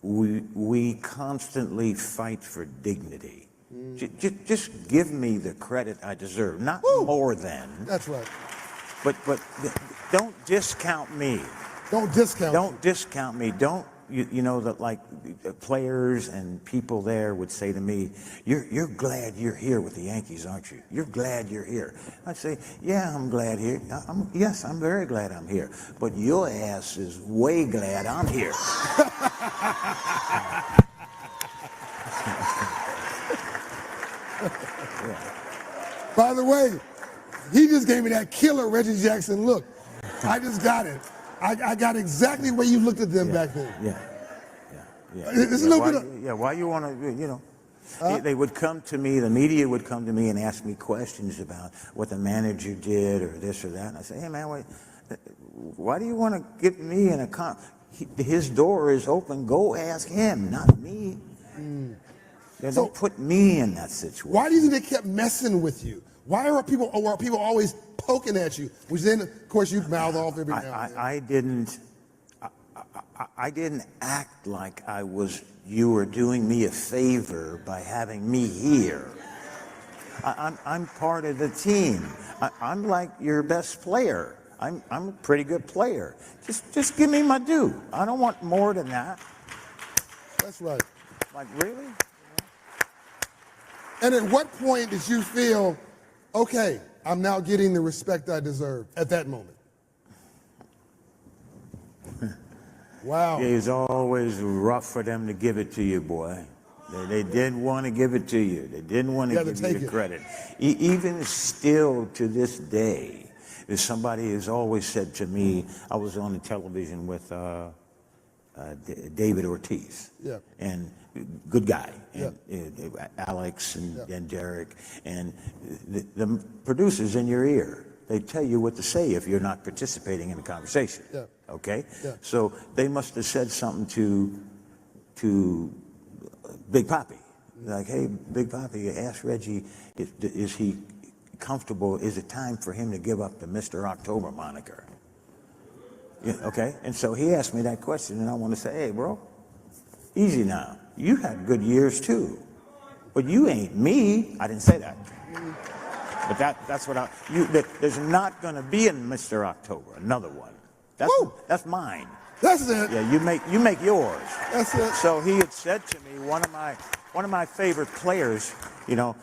we constantly fight for dignity. Just give me the credit I deserve, not more than. That's right. But don't discount me. Don't discount me. Don't that like players and people there would say to me, "You're glad you're here with the Yankees, aren't you? You're glad you're here." I'd say, "Yeah, I'm glad here. Yes, I'm very glad I'm here. But your ass is way glad I'm here." By the way, he just gave me that killer Reggie Jackson look. I just got it. I got exactly where you looked at them back then. Yeah. It's a little bit of... why you want to, they would come to me, the media would come to me and ask me questions about what the manager did or this or that. And I say, "Hey, man, why do you want to get me in a his door is open. Go ask him, not me." Yeah, don't put me in that situation. Why do you think they kept messing with you? Why are people always poking at you? Which then, of course, you mouth off every now and then. I didn't act like you were doing me a favor by having me here. I'm part of the team. I'm like your best player. I'm a pretty good player. Just give me my due. I don't want more than that. That's right. Like, really? And at what point did you feel, okay, I'm now getting the respect I deserve at that moment? Wow. It was always rough for them to give it to you, boy. They didn't want to give it to you. They didn't want to give you the credit. Even still to this day, if somebody has always said to me, I was on the television with David Ortiz, and good guy, and Alex and Derek, and the producers in your ear, they tell you what to say if you're not participating in the conversation. Okay? So they must have said something to Big Papi. Like, hey, Big Papi, ask Reggie, is he comfortable? Is it time for him to give up the Mr. October moniker? Yeah, okay? And so he asked me that question, and I want to say, hey, bro, easy now. You had good years, too. But you ain't me. I didn't say that. But that's what there's not going to be a Mr. October, another one. That's mine. That's it. Yeah, you make yours. That's it. So he had said to me, one of my favorite players, you know,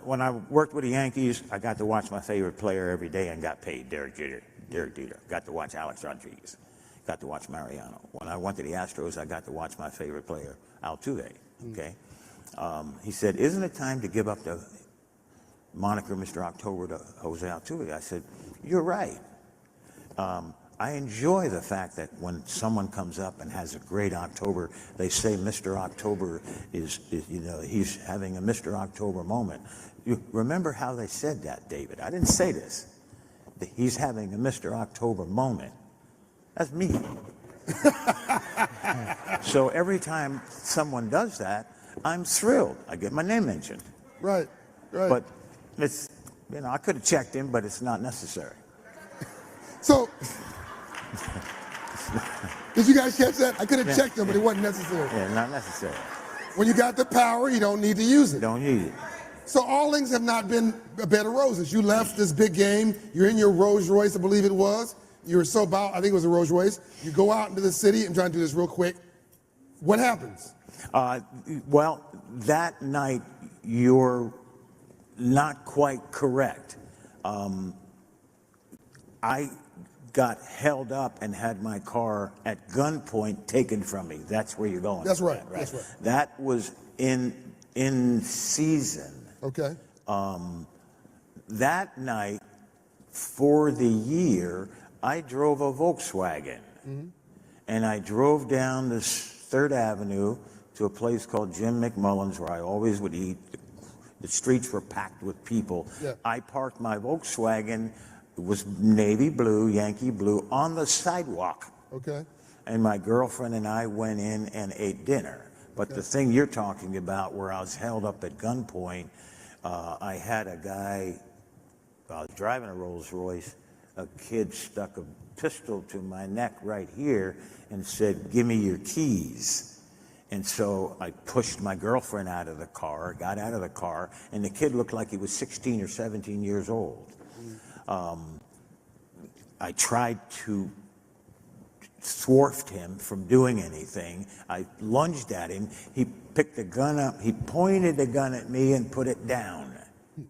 when I worked with the Yankees, I got to watch my favorite player every day and got paid, Derek Jeter. Got to watch Alex Rodriguez. Got to watch Mariano. When I went to the Astros, I got to watch my favorite player, Altuve. Okay. He said, isn't it time to give up the moniker Mr. October to Jose Altuve? I said, you're right. I enjoy the fact that when someone comes up and has a great October, they say Mr. October is you know, he's having a Mr. October moment. You remember how they said that, David? I didn't say this. He's having a Mr. October moment. That's me. So every time someone does that, I'm thrilled. I get my name mentioned. Right. But it's, you know, I could have checked him, but it's not necessary. So, did you guys catch that? I could have checked him, but it wasn't necessary. Yeah, not necessary. When you got the power, you don't need to use it. Don't use it. So all things have not been a bed of roses. You left this big game. You're in your Rolls Royce, I believe it was. You were so about, I think it was a Rolls Royce. You go out into the city. I'm trying to do this real quick. What happens? Well, that night, you're not quite correct. I got held up and had my car at gunpoint taken from me. That's where you're going. That's right. Right? That's right. That was in season. Okay. That night, for the year, I drove a Volkswagen. Mm-hmm. And I drove down this 3rd Avenue to a place called Jim McMullen's where I always would eat. The streets were packed with people. Yeah. I parked my Volkswagen, it was navy blue, Yankee blue, on the sidewalk. Okay. And my girlfriend and I went in and ate dinner. But the thing you're talking about where I was held up at gunpoint, I had a guy, I was driving a Rolls Royce, a kid stuck a pistol to my neck right here and said, give me your keys. And so I pushed my girlfriend out of the car, got out of the car, and the kid looked like he was 16 or 17 years old. I tried to thwart him from doing anything. I lunged at him. He picked the gun up. He pointed the gun at me and put it down.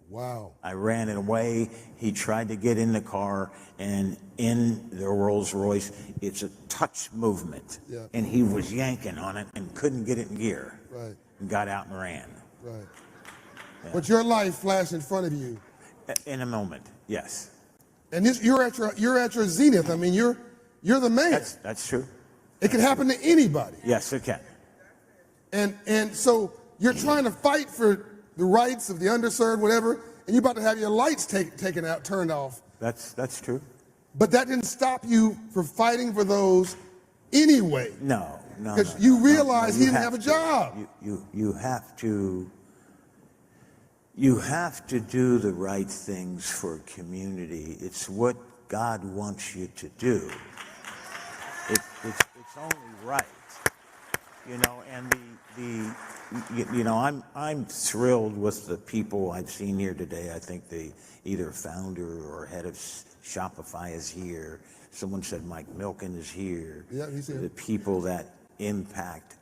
Wow. I ran away. He tried to get in the car, and in the Rolls Royce, it's a touch movement. Yeah. And he was yanking on it and couldn't get it in gear. Right. And got out and ran. Right. Yeah. But your life flashed in front of you. In a moment, yes. And you're at your zenith. I mean, you're the man. That's true. It can happen to anybody. Yes, it can. And so you're trying to fight for the rights of the underserved, whatever, and you're about to have your lights taken out, turned off. That's true. But that didn't stop you from fighting for those anyway. No. no. Because you realize he you didn't have a job. You have to do the right things for a community. It's what God wants you to do. It's only right, you know. And I'm thrilled with the people I've seen here today. I think either founder or head of Shopify is here. Someone said Mike Milken is here. Yeah, he's here. The people that impact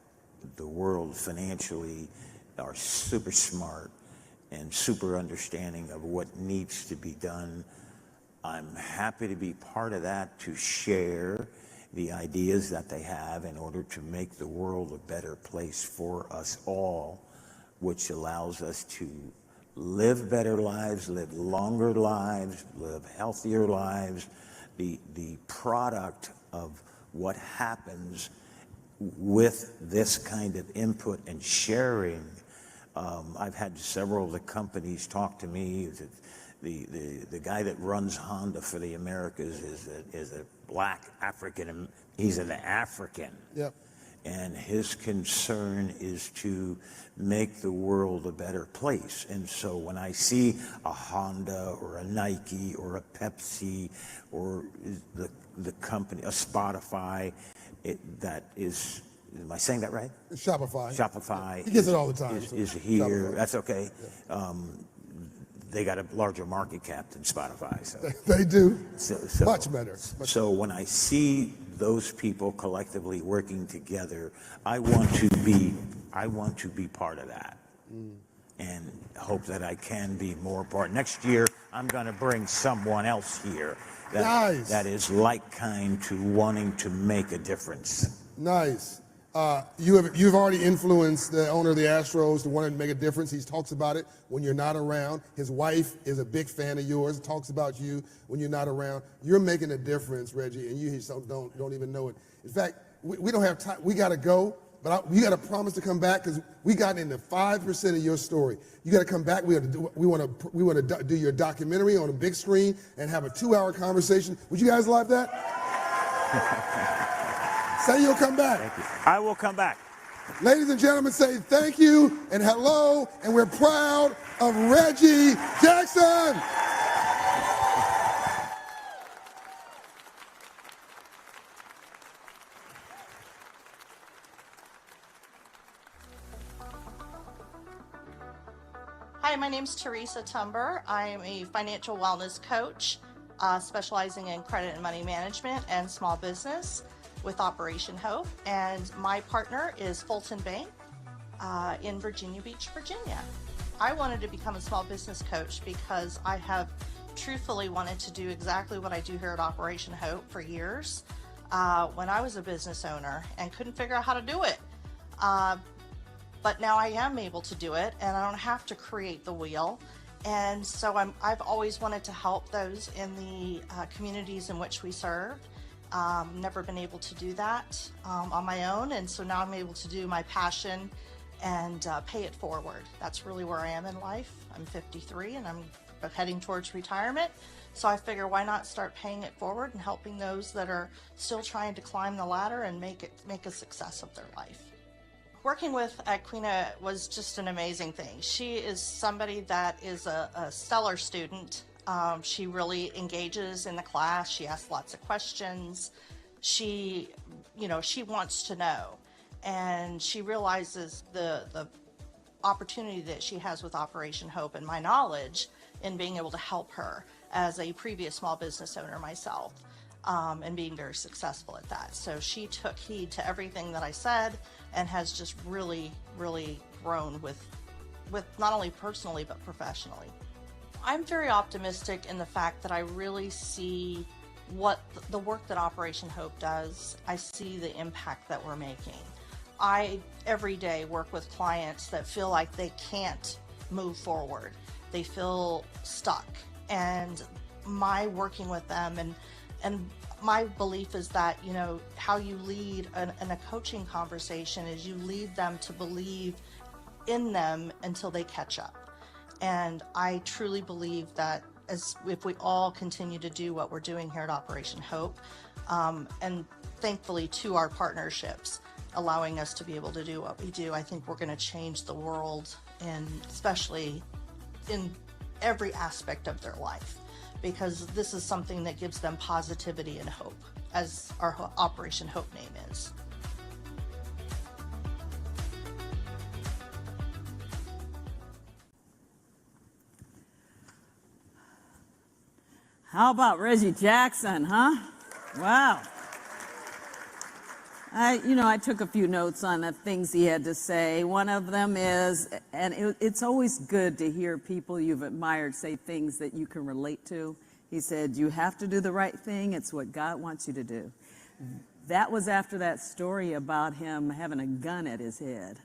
the world financially are super smart and super understanding of what needs to be done. I'm happy to be part of that, to share the ideas that they have in order to make the world a better place for us all, which allows us to live better lives, live longer lives, live healthier lives. The product of what happens with this kind of input and sharing. I've had several of the companies talk to me. The guy that runs Honda for the Americas is a black African. He's an African. Yep. And his concern is to make the world a better place. And so when I see a Honda or a Nike or a Pepsi or the company, a Spotify, that is, am I saying that right? Shopify. Shopify. He gets it all the time. Is here. Shopify. That's okay. Yeah. They got a larger market cap than Spotify. So they do. So, much better. So when I see those people collectively working together, I want to be part of that, and hope that I can be more part. Next year, I'm going to bring someone else here that is like-kind to wanting to make a difference. Nice. You've already influenced the owner of the Astros to want to make a difference. He talks about it when you're not around. His wife is a big fan of yours, talks about you when you're not around. You're making a difference, Reggie, and you don't even know it. In fact, we don't have time. We got to go, but you got to promise to come back, because we got into 5% of your story. You got to come back. We want to do your documentary on a big screen and have a 2-hour conversation. Would you guys like that? Say you'll come back. Thank you. I will come back. Ladies and gentlemen, say thank you and hello, and we're proud of Reggie Jackson. Hi, my name's Teresa Tumber. I am a financial wellness coach, specializing in credit and money management and small business with Operation Hope, and my partner is Fulton Bank in Virginia Beach, Virginia. I wanted to become a small business coach because I have truthfully wanted to do exactly what I do here at Operation Hope for years when I was a business owner and couldn't figure out how to do it. But now I am able to do it, and I don't have to create the wheel. And so I've always wanted to help those in the communities in which we serve. Never been able to do that on my own, and so now I'm able to do my passion and pay it forward. That's really where I am in life. I'm 53 and I'm heading towards retirement, so I figure why not start paying it forward and helping those that are still trying to climb the ladder and make a success of their life. Working with Aquina was just an amazing thing. She is somebody that is a stellar student. She really engages in the class. She asks lots of questions. She wants to know, and she realizes the opportunity that she has with Operation Hope and my knowledge in being able to help her as a previous small business owner myself, and being very successful at that. So she took heed to everything that I said and has just really, really grown with not only personally but professionally. I'm very optimistic in the fact that I really see what the work that Operation Hope does. I see the impact that we're making. I, every day, work with clients that feel like they can't move forward. They feel stuck. And my working with them and my belief is that, how you lead in a coaching conversation is you lead them to believe in them until they catch up. And I truly believe that if we all continue to do what we're doing here at Operation Hope, and thankfully to our partnerships, allowing us to be able to do what we do. I think we're going to change the world, and especially in every aspect of their life, because this is something that gives them positivity and hope, as our Operation Hope name is. How about Reggie Jackson, huh? Wow. I took a few notes on the things he had to say. One of them is, and it's always good to hear people you've admired say things that you can relate to. He said, you have to do the right thing. It's what God wants you to do. That was after that story about him having a gun at his head.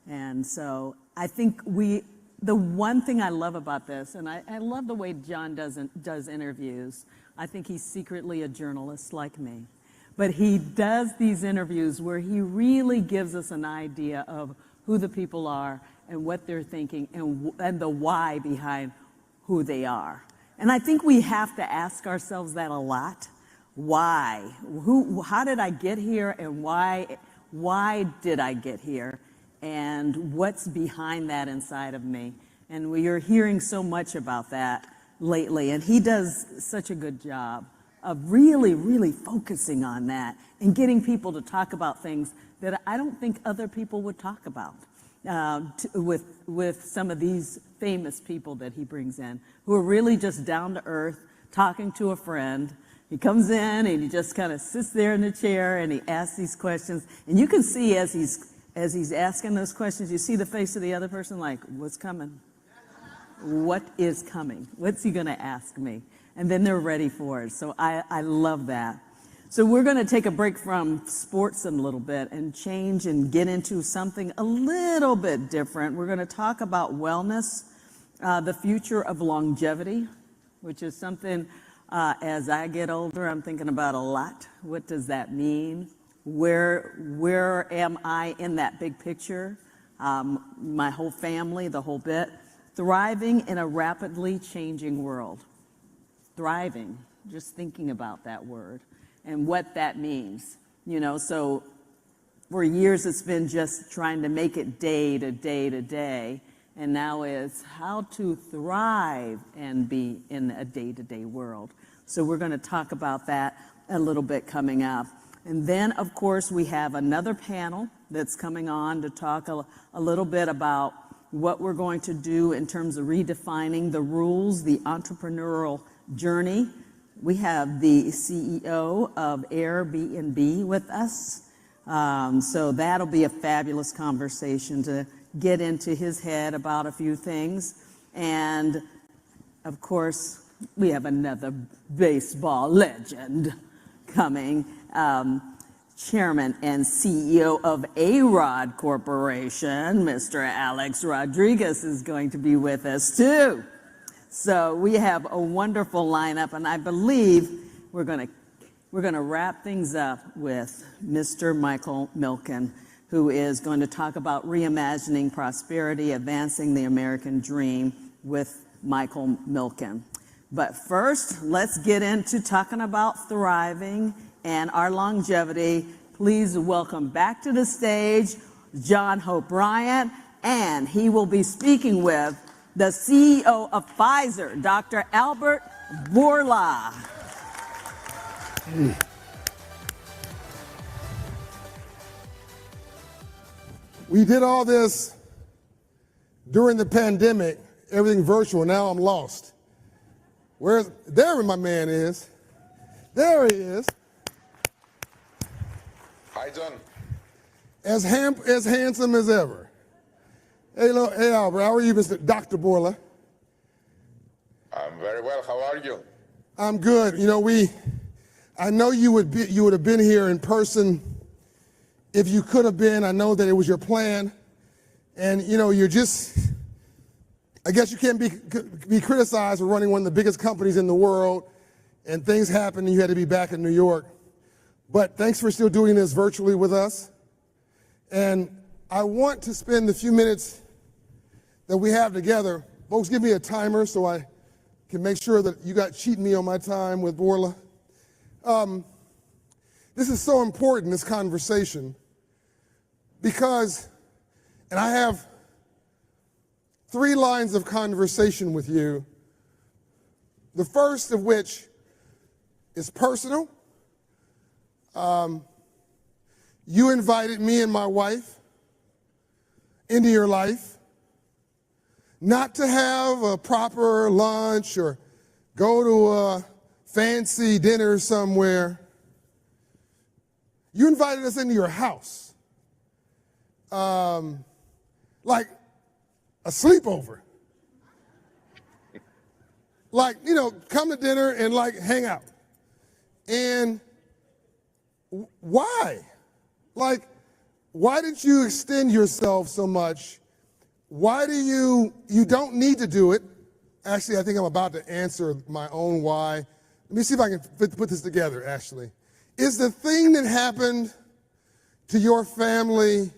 And so I think the one thing I love about this, and I love the way John does interviews. I think he's secretly a journalist like me. But he does these interviews where he really gives us an idea of who the people are and what they're thinking and the why behind who they are. And I think we have to ask ourselves that a lot. Why? How did I get here, and why did I get here? And what's behind that inside of me? And we are hearing so much about that lately, and he does such a good job of really, really focusing on that and getting people to talk about things that I don't think other people would talk about with some of these famous people that he brings in, who are really just down to earth, talking to a friend. He comes in and he just kind of sits there in the chair and he asks these questions, and you can see as he's asking those questions, you see the face of the other person like, what's coming? What is coming? What's he going to ask me? And then they're ready for it. So I love that. So we're going to take a break from sports a little bit and change and get into something a little bit different. We're going to talk about wellness, the future of longevity, which is something as I get older, I'm thinking about a lot. What does that mean? Where am I in that big picture? My whole family, the whole bit. Thriving in a rapidly changing world. Thriving, just thinking about that word and what that means. So for years it's been just trying to make it day to day to day, and now it's how to thrive and be in a day-to-day world. So we're going to talk about that a little bit coming up. And then, of course, we have another panel that's coming on to talk a little bit about what we're going to do in terms of redefining the rules, the entrepreneurial journey. We have the CEO of Airbnb with us. So that'll be a fabulous conversation to get into his head about a few things. And of course, we have another baseball legend coming. Chairman and CEO of A-Rod Corporation, Mr. Alex Rodriguez, is going to be with us too. So we have a wonderful lineup, and I believe we're going to wrap things up with Mr. Michael Milken, who is going to talk about reimagining prosperity, advancing the American dream with Michael Milken. But first, let's get into talking about thriving and our longevity. Please welcome back to the stage John Hope Bryant, and he will be speaking with the CEO of Pfizer, Dr. Albert Bourla. We did all this during the pandemic, everything virtual. Now I'm lost. There my man is. There he is. Hi, John. As handsome as ever. Hey Albert, how are you, Mr. Dr. Bourla? I'm very well. How are you? I'm good. I know you would have been here in person if you could have been. I know that it was your plan, and you're just. I guess you can't be criticized for running one of the biggest companies in the world, and things happened, and you had to be back in New York. But thanks for still doing this virtually with us. And I want to spend the few minutes that we have together. Folks, give me a timer so I can make sure that you got cheating me on my time with Bourla. This is so important, this conversation, because, and I have 3 lines of conversation with you, the first of which is personal. You invited me and my wife into your life, not to have a proper lunch or go to a fancy dinner somewhere. You invited us into your house, like a sleepover. Like, you know, come to dinner and like hang out. And why? Like, why did you extend yourself so much? Why do you don't need to do it. Actually, I think I'm about to answer my own why. Let me see if I can put this together, actually. Is the thing that happened to your family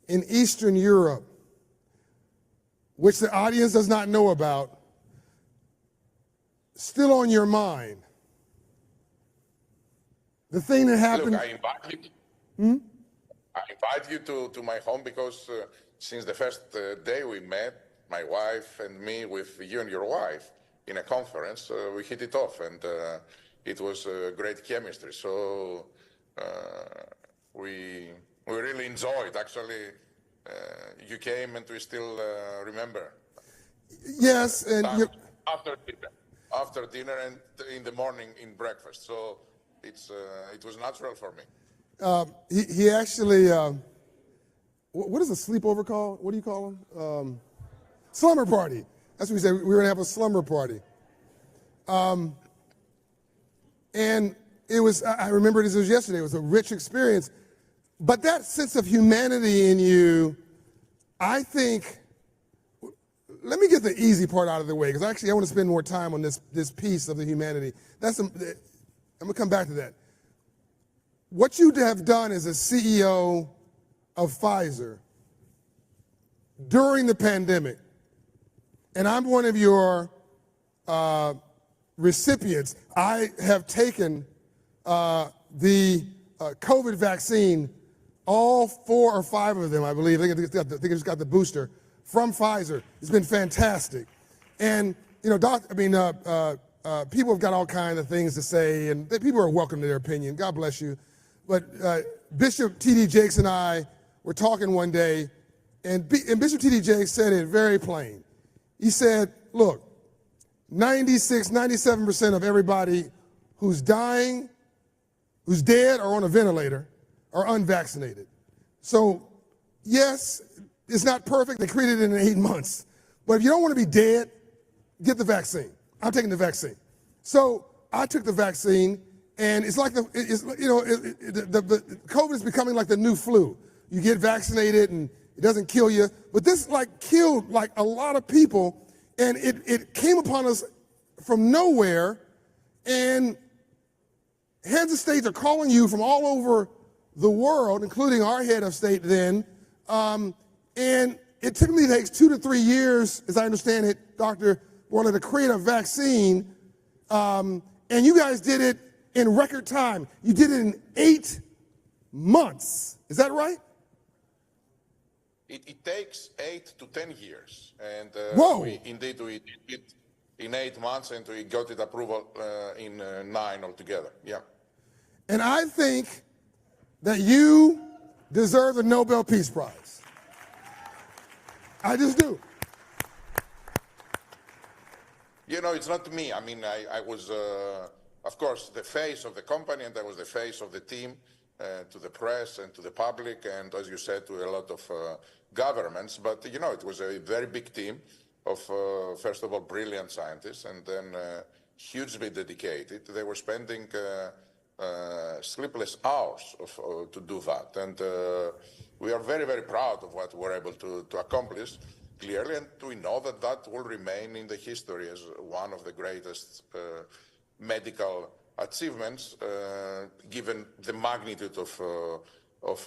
in Eastern Europe, which the audience does not know about, still on your mind? The thing that happened. Look, I invite you to my home because since the first day we met, my wife and me, with you and your wife, in a conference, we hit it off, and it was great chemistry. So we really enjoyed. Actually, you came, and we still remember. Yes, and after dinner and in the morning in breakfast. So it was natural for me. He actually, what is a sleepover called? What do you call them? Slumber party. That's what we said. We were going to have a slumber party. And it was, I remember this was yesterday, it was a rich experience. But that sense of humanity in you, I think, let me get the easy part out of the way, because actually I want to spend more time on this piece of the humanity. I'm going to come back to that. What you have done as a CEO of Pfizer during the pandemic, and I'm one of your recipients. I have taken the COVID vaccine, all 4 or 5 of them, I believe. I think I just got the booster from Pfizer. It's been fantastic. And, you know, people have got all kinds of things to say, and people are welcome to their opinion. God bless you. But Bishop T.D. Jakes and I were talking one day, and Bishop T.D. Jakes said it very plain. He said, look, 97% of everybody who's dying, who's dead or on a ventilator, are unvaccinated. So, yes, it's not perfect. They created it in 8 months. But if you don't want to be dead, get the vaccine. I'm taking the vaccine. So I took the vaccine, and it's like the COVID is becoming like the new flu. You get vaccinated, and it doesn't kill you. But this killed a lot of people, and it came upon us from nowhere, and heads of states are calling you from all over the world, including our head of state then, and it typically takes 2 to 3 years, as I understand it, Dr. Wally, to create a vaccine, and you guys did it in record time. You did it in 8 months. Is that right? It takes 8 to 10 years, and we did it in 8 months, and we got it approval in 9 altogether. Yeah. And I think that you deserve the Nobel Peace Prize. I just do. You know, it's not me. I mean, I was, of course, the face of the company, and I was the face of the team to the press and to the public, and as you said, to a lot of governments. But, you know, it was a very big team of, first of all, brilliant scientists, and then hugely dedicated. They were spending sleepless hours to do that. And we are very, very proud of what we're able to accomplish, clearly, and we know that that will remain in the history as one of the greatest medical achievements, given the magnitude of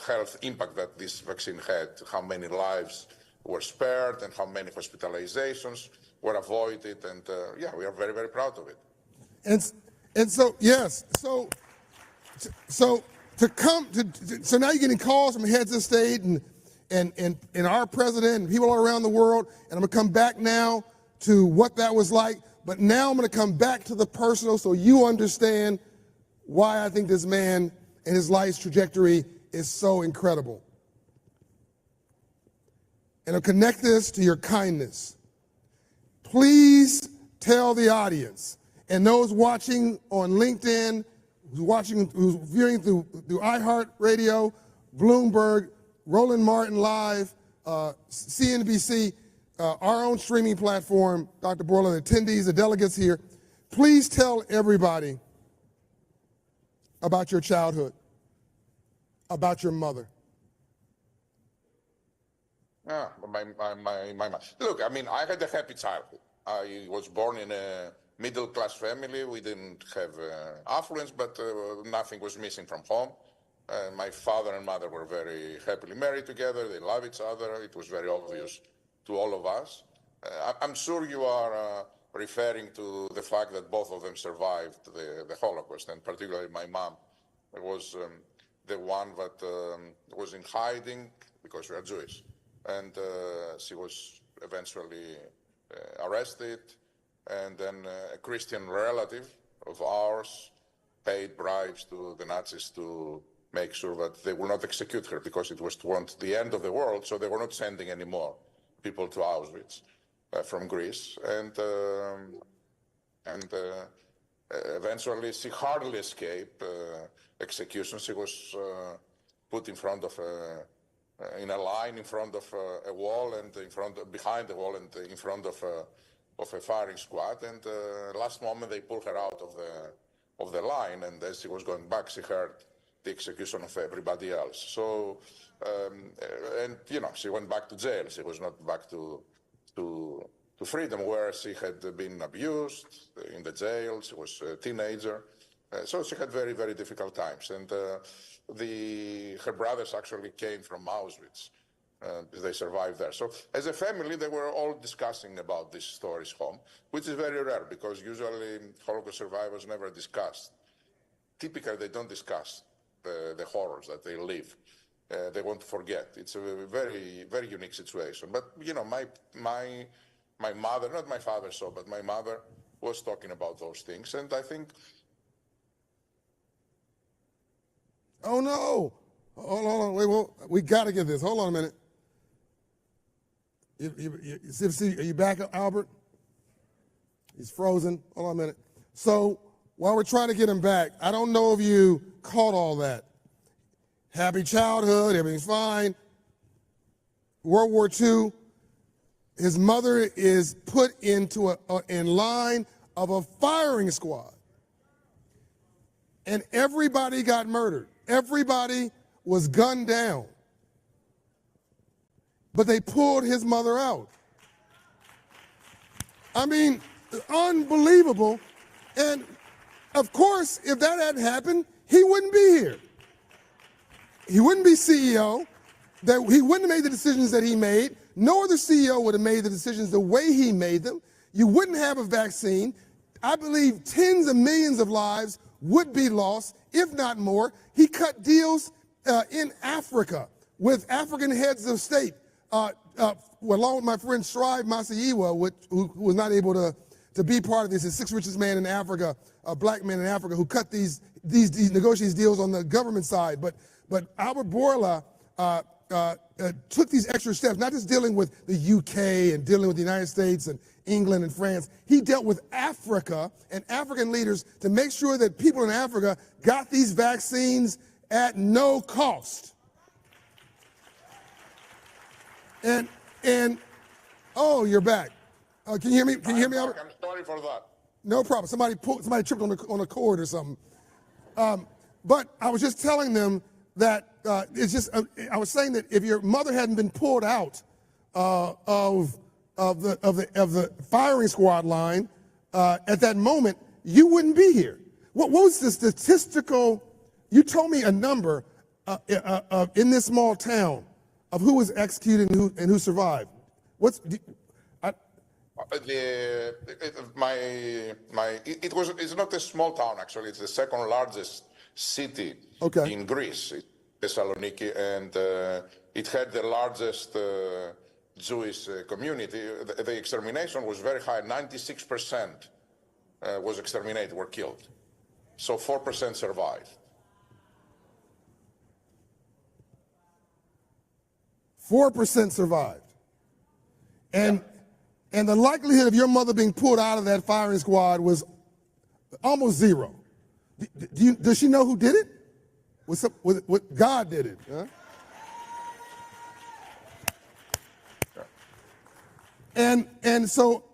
health impact that this vaccine had, how many lives were spared and how many hospitalizations were avoided, and yeah, we are very, very proud of it. And so, yes, so So now you're getting calls from heads of state and our president and people all around the world, and I'm gonna come back now to what that was like, but now I'm gonna come back to the personal so you understand why I think this man and his life's trajectory is so incredible. And I'll connect this to your kindness. Please tell the audience and those watching on LinkedIn, who's viewing through iHeartRadio, Bloomberg, Roland Martin Live, CNBC, our own streaming platform, Dr. Borland, attendees, the delegates here, please tell everybody about your childhood, about your mother. My mom. Look, I mean, I had a happy childhood. I was born in a middle-class family. We didn't have affluence, but nothing was missing from home. My father and mother were very happily married together. They love each other. It was very obvious to all of us. I'm sure you are referring to the fact that both of them survived the Holocaust, and particularly my mom was the one that was in hiding because we are Jewish. And she was eventually arrested, and then a Christian relative of ours paid bribes to the Nazis to make sure that they will not execute her, because it was towards the end of the world, so they were not sending any more people to Auschwitz from Greece. And eventually she hardly escaped execution. She was put in front of in a line in front of a wall and behind the wall and in front of a firing squad. And last moment they pulled her out of the line, and as she was going back, she heard the execution of everybody else. So, and you know, she went back to jail. She was not back to freedom, where she had been abused in the jail. She was a teenager. So she had very, very difficult times. And her brothers actually came from Auschwitz. They survived there. So as a family, they were all discussing about these stories home, which is very rare, because usually Holocaust survivors never discuss. Typically, they don't discuss the horrors that they live. They want to forget. It's a very, very unique situation. But, you know, my mother, not my father so, but my mother was talking about those things. And I think... Oh, no. Hold on. Wait, we got to get this. Hold on a minute. Are you back, Albert? He's frozen. Hold on a minute. So while we're trying to get him back, I don't know if you caught all that. Happy childhood, everything's fine. World War II, his mother is put into in line of a firing squad. And everybody got murdered. Everybody was gunned down. But they pulled his mother out. I mean, unbelievable. And of course, if that hadn't happened, he wouldn't be here. He wouldn't be CEO. He wouldn't have made the decisions that he made. No other CEO would have made the decisions the way he made them. You wouldn't have a vaccine. I believe tens of millions of lives would be lost, if not more. He cut deals in Africa with African heads of state, along with my friend Shrive Masiyiwa, who was not able to be part of this, the sixth richest man in Africa, a black man in Africa, who cut these negotiated deals on the government side. But Albert Bourla took these extra steps, not just dealing with the UK and dealing with the United States and England and France. He dealt with Africa and African leaders to make sure that people in Africa got these vaccines at no cost. And oh, you're back. Can you hear me? Can you hear me, Albert? I'm sorry for that. No problem. Somebody tripped on a cord or something. But I was just telling them that I was saying that if your mother hadn't been pulled out of the firing squad line at that moment, you wouldn't be here. What was the statistical? You told me a number in this small town of who was executed and who survived. It's not a small town, actually. It's the second largest city Okay. in Greece, Thessaloniki, and it had the largest Jewish community. The extermination was very high. 96% was exterminated, were killed. So 4% survived. 4% survived. And the likelihood of your mother being pulled out of that firing squad was almost zero. Does she know who did it? What God did it, huh? And so,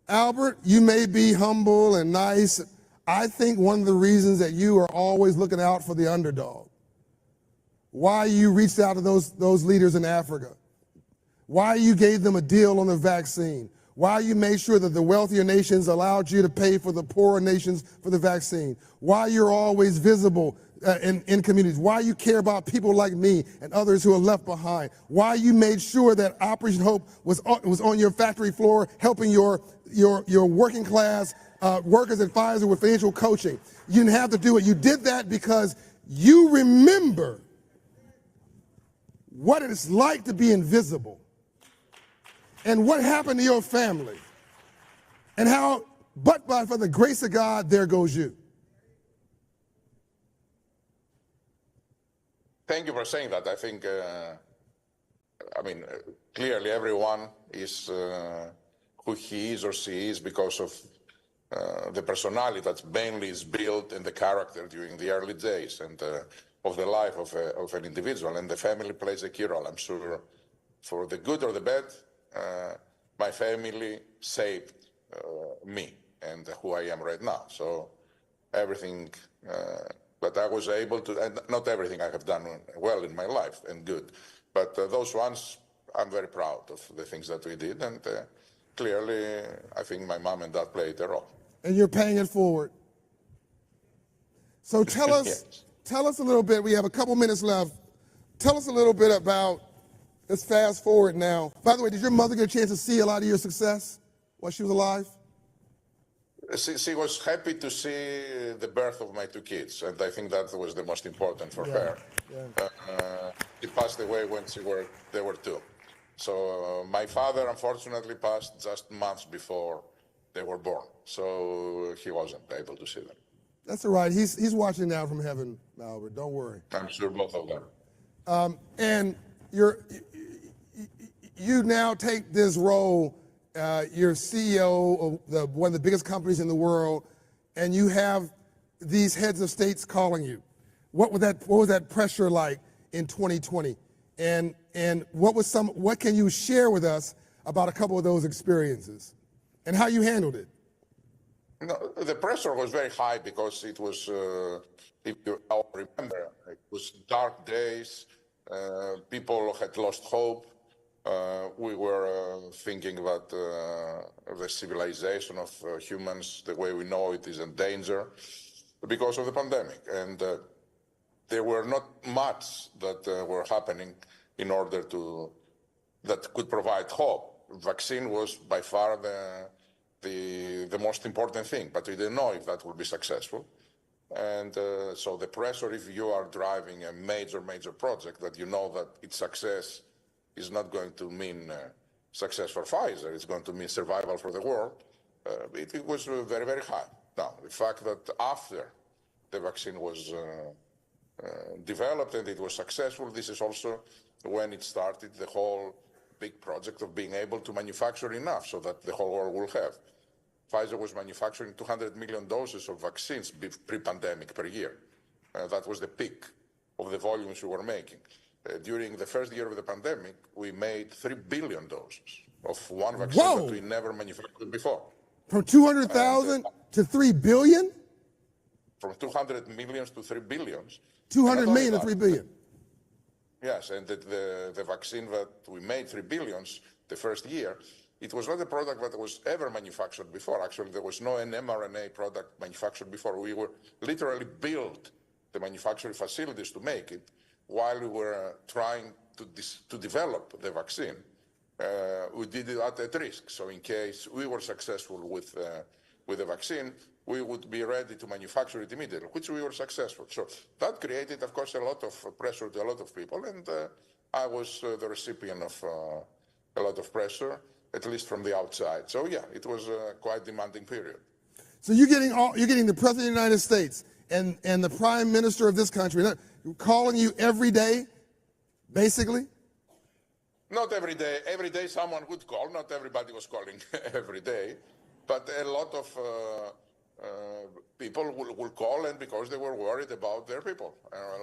Albert, you may be humble and nice. I think one of the reasons that you are always looking out for the underdog, why you reached out to those leaders in Africa, why you gave them a deal on the vaccine, why you made sure that the wealthier nations allowed you to pay for the poorer nations for the vaccine, why you're always visible in communities, why you care about people like me and others who are left behind, why you made sure that Operation Hope was on your factory floor helping your working class workers at Pfizer with financial coaching. You didn't have to do it. You did that because you remember what it's like to be invisible and what happened to your family and how, but by for the grace of God, there goes you. Thank you for saying that. I think, clearly everyone is who he is or she is because of the personality that mainly is built in the character during the early days and of the life of an individual, and the family plays a key role. I'm sure for the good or the bad, my family shaped me and who I am right now. So everything that I was able to, and not everything I have done well in my life and good, but those ones, I'm very proud of the things that we did, and clearly I think my mom and dad played a role. And you're paying it forward. So tell us, Yes. Tell us a little bit, we have a couple minutes left. Tell us a little bit about, let's fast forward now. By the way, did your mother get a chance to see a lot of your success while she was alive? She was happy to see the birth of my two kids, and I think that was the most important for her. Yeah. She passed away when they were two. So my father, unfortunately, passed just months before they were born, so he wasn't able to see them. That's all right. He's watching now from heaven, Albert. Don't worry. I'm sure both of them. And you now take this role. You're CEO of one of the biggest companies in the world, and you have these heads of states calling you. What was that pressure like in 2020? And what can you share with us about a couple of those experiences and how you handled it? No, the pressure was very high because it was, if you all remember, it was dark days. People had lost hope. We were thinking that the civilization of humans, the way we know it, is in danger because of the pandemic. And there were not much that were happening in order that could provide hope. Vaccine was by far the most important thing, but we didn't know if that would be successful. And so the pressure, if you are driving a major project, that you know that its success is not going to mean success for Pfizer, it's going to mean survival for the world, it was very, very high. Now, the fact that after the vaccine was developed and it was successful, this is also when it started the whole big project of being able to manufacture enough so that the whole world will have. Pfizer was manufacturing 200 million doses of vaccines pre-pandemic per year. That was the peak of the volumes we were making. During the first year of the pandemic, we made 3 billion doses of one vaccine that we never manufactured before. From 200,000 to 3 billion? From 200 millions to 3 billions. 200 million to 3 billion. Yes, and the vaccine that we made, 3 billions, the first year, it was not a product that was ever manufactured before. Actually, there was no an mRNA product manufactured before. We were literally built the manufacturing facilities to make it while we were trying to develop the vaccine. We did it at risk. So in case we were successful with the vaccine, we would be ready to manufacture it immediately, which we were successful. So that created, of course, a lot of pressure to a lot of people, and I was the recipient of a lot of pressure, at least from the outside. So yeah, it was a quite demanding period. So you're getting the President of the United States and the Prime Minister of this country calling you every day, basically? Not every day. Every day someone would call. Not everybody was calling every day. But a lot of people will call, and because they were worried about their people,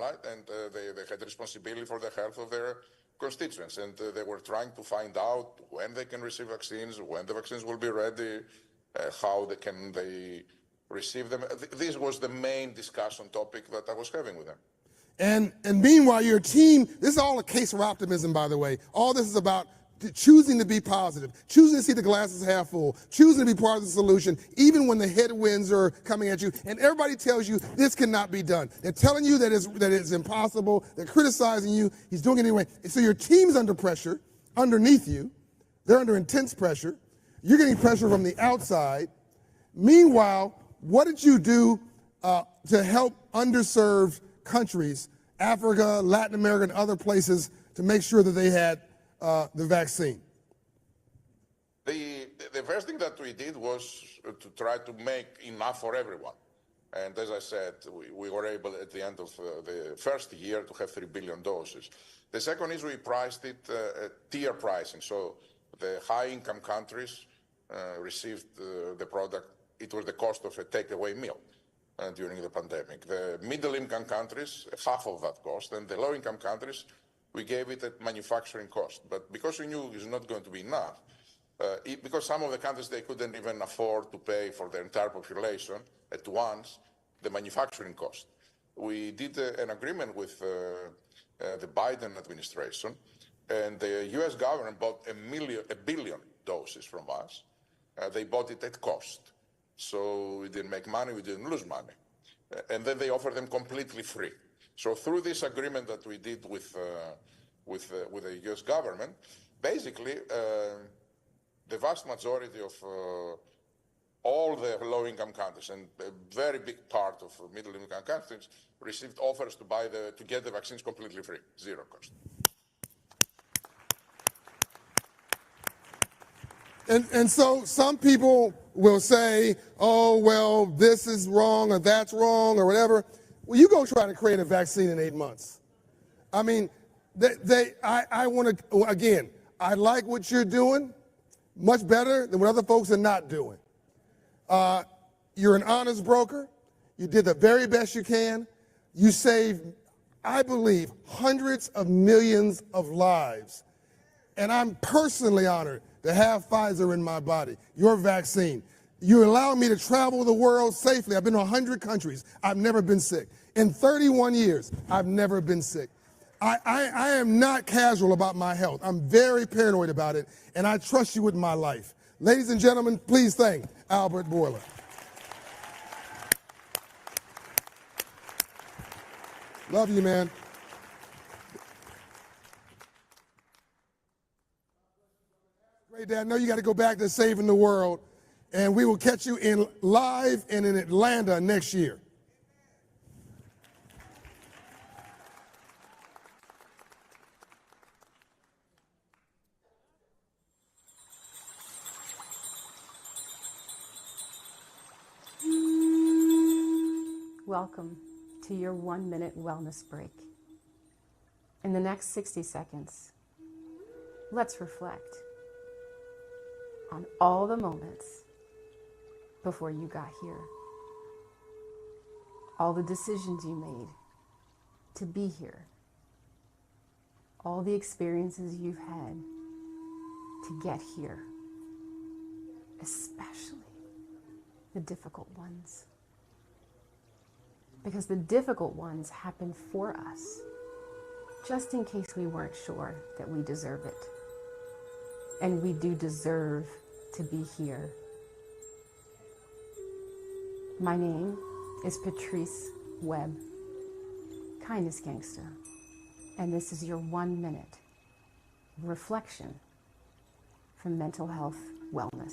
right? And they had responsibility for the health of their constituents. And they were trying to find out when they can receive vaccines, when the vaccines will be ready, how they receive them. This was the main discussion topic that I was having with them. And meanwhile, your team, this is all a case for optimism, by the way. All this is about choosing to be positive, choosing to see the glasses half full, choosing to be part of the solution, even when the headwinds are coming at you. And everybody tells you this cannot be done. They're telling you that it's impossible. They're criticizing you. He's doing it anyway. So your team's under pressure underneath you. They're under intense pressure. You're getting pressure from the outside. Meanwhile, what did you do to help underserved countries, Africa, Latin America, and other places, to make sure that they had the vaccine? The first thing that we did was to try to make enough for everyone. And as I said, we were able at the end of the first year to have 3 billion doses. The second is we priced it tier pricing. So the high-income countries received the product. It was the cost of a takeaway meal during the pandemic. The middle-income countries, half of that cost, and the low-income countries, we gave it at manufacturing cost. But because we knew it's not going to be enough, because some of the countries, they couldn't even afford to pay for their entire population at once the manufacturing cost. We did an agreement with the Biden administration, and the US government bought a billion doses from us. They bought it at cost. So we didn't make money, we didn't lose money. And then they offered them completely free. So through this agreement that we did with the US government, basically the vast majority of all the low-income countries and a very big part of middle-income countries received offers to get the vaccines completely free, zero cost. And so some people will say, oh, well, this is wrong or that's wrong or whatever. Well, you go try to create a vaccine in 8 months. I mean, I want to, again, I like what you're doing much better than what other folks are not doing. You're an honest broker. You did the very best you can. You saved, I believe, hundreds of millions of lives. And I'm personally honored to have Pfizer in my body, your vaccine. You allow me to travel the world safely. I've been to 100 countries. I've never been sick. In 31 years, I've never been sick. I am not casual about my health. I'm very paranoid about it, and I trust you with my life. Ladies and gentlemen, please thank Albert Bourla. Love you, man. Great, Dad. I know you got to go back to saving the world, and we will catch you in live and in Atlanta next year. Welcome to your 1-minute wellness break. In the next 60 seconds, let's reflect on all the moments before you got here. All the decisions you made to be here. All the experiences you've had to get here. Especially the difficult ones. Because the difficult ones happen for us, just in case we weren't sure that we deserve it. And we do deserve to be here. My name is Patrice Webb, Kindness Gangster, and this is your 1-minute reflection from Mental Health Wellness.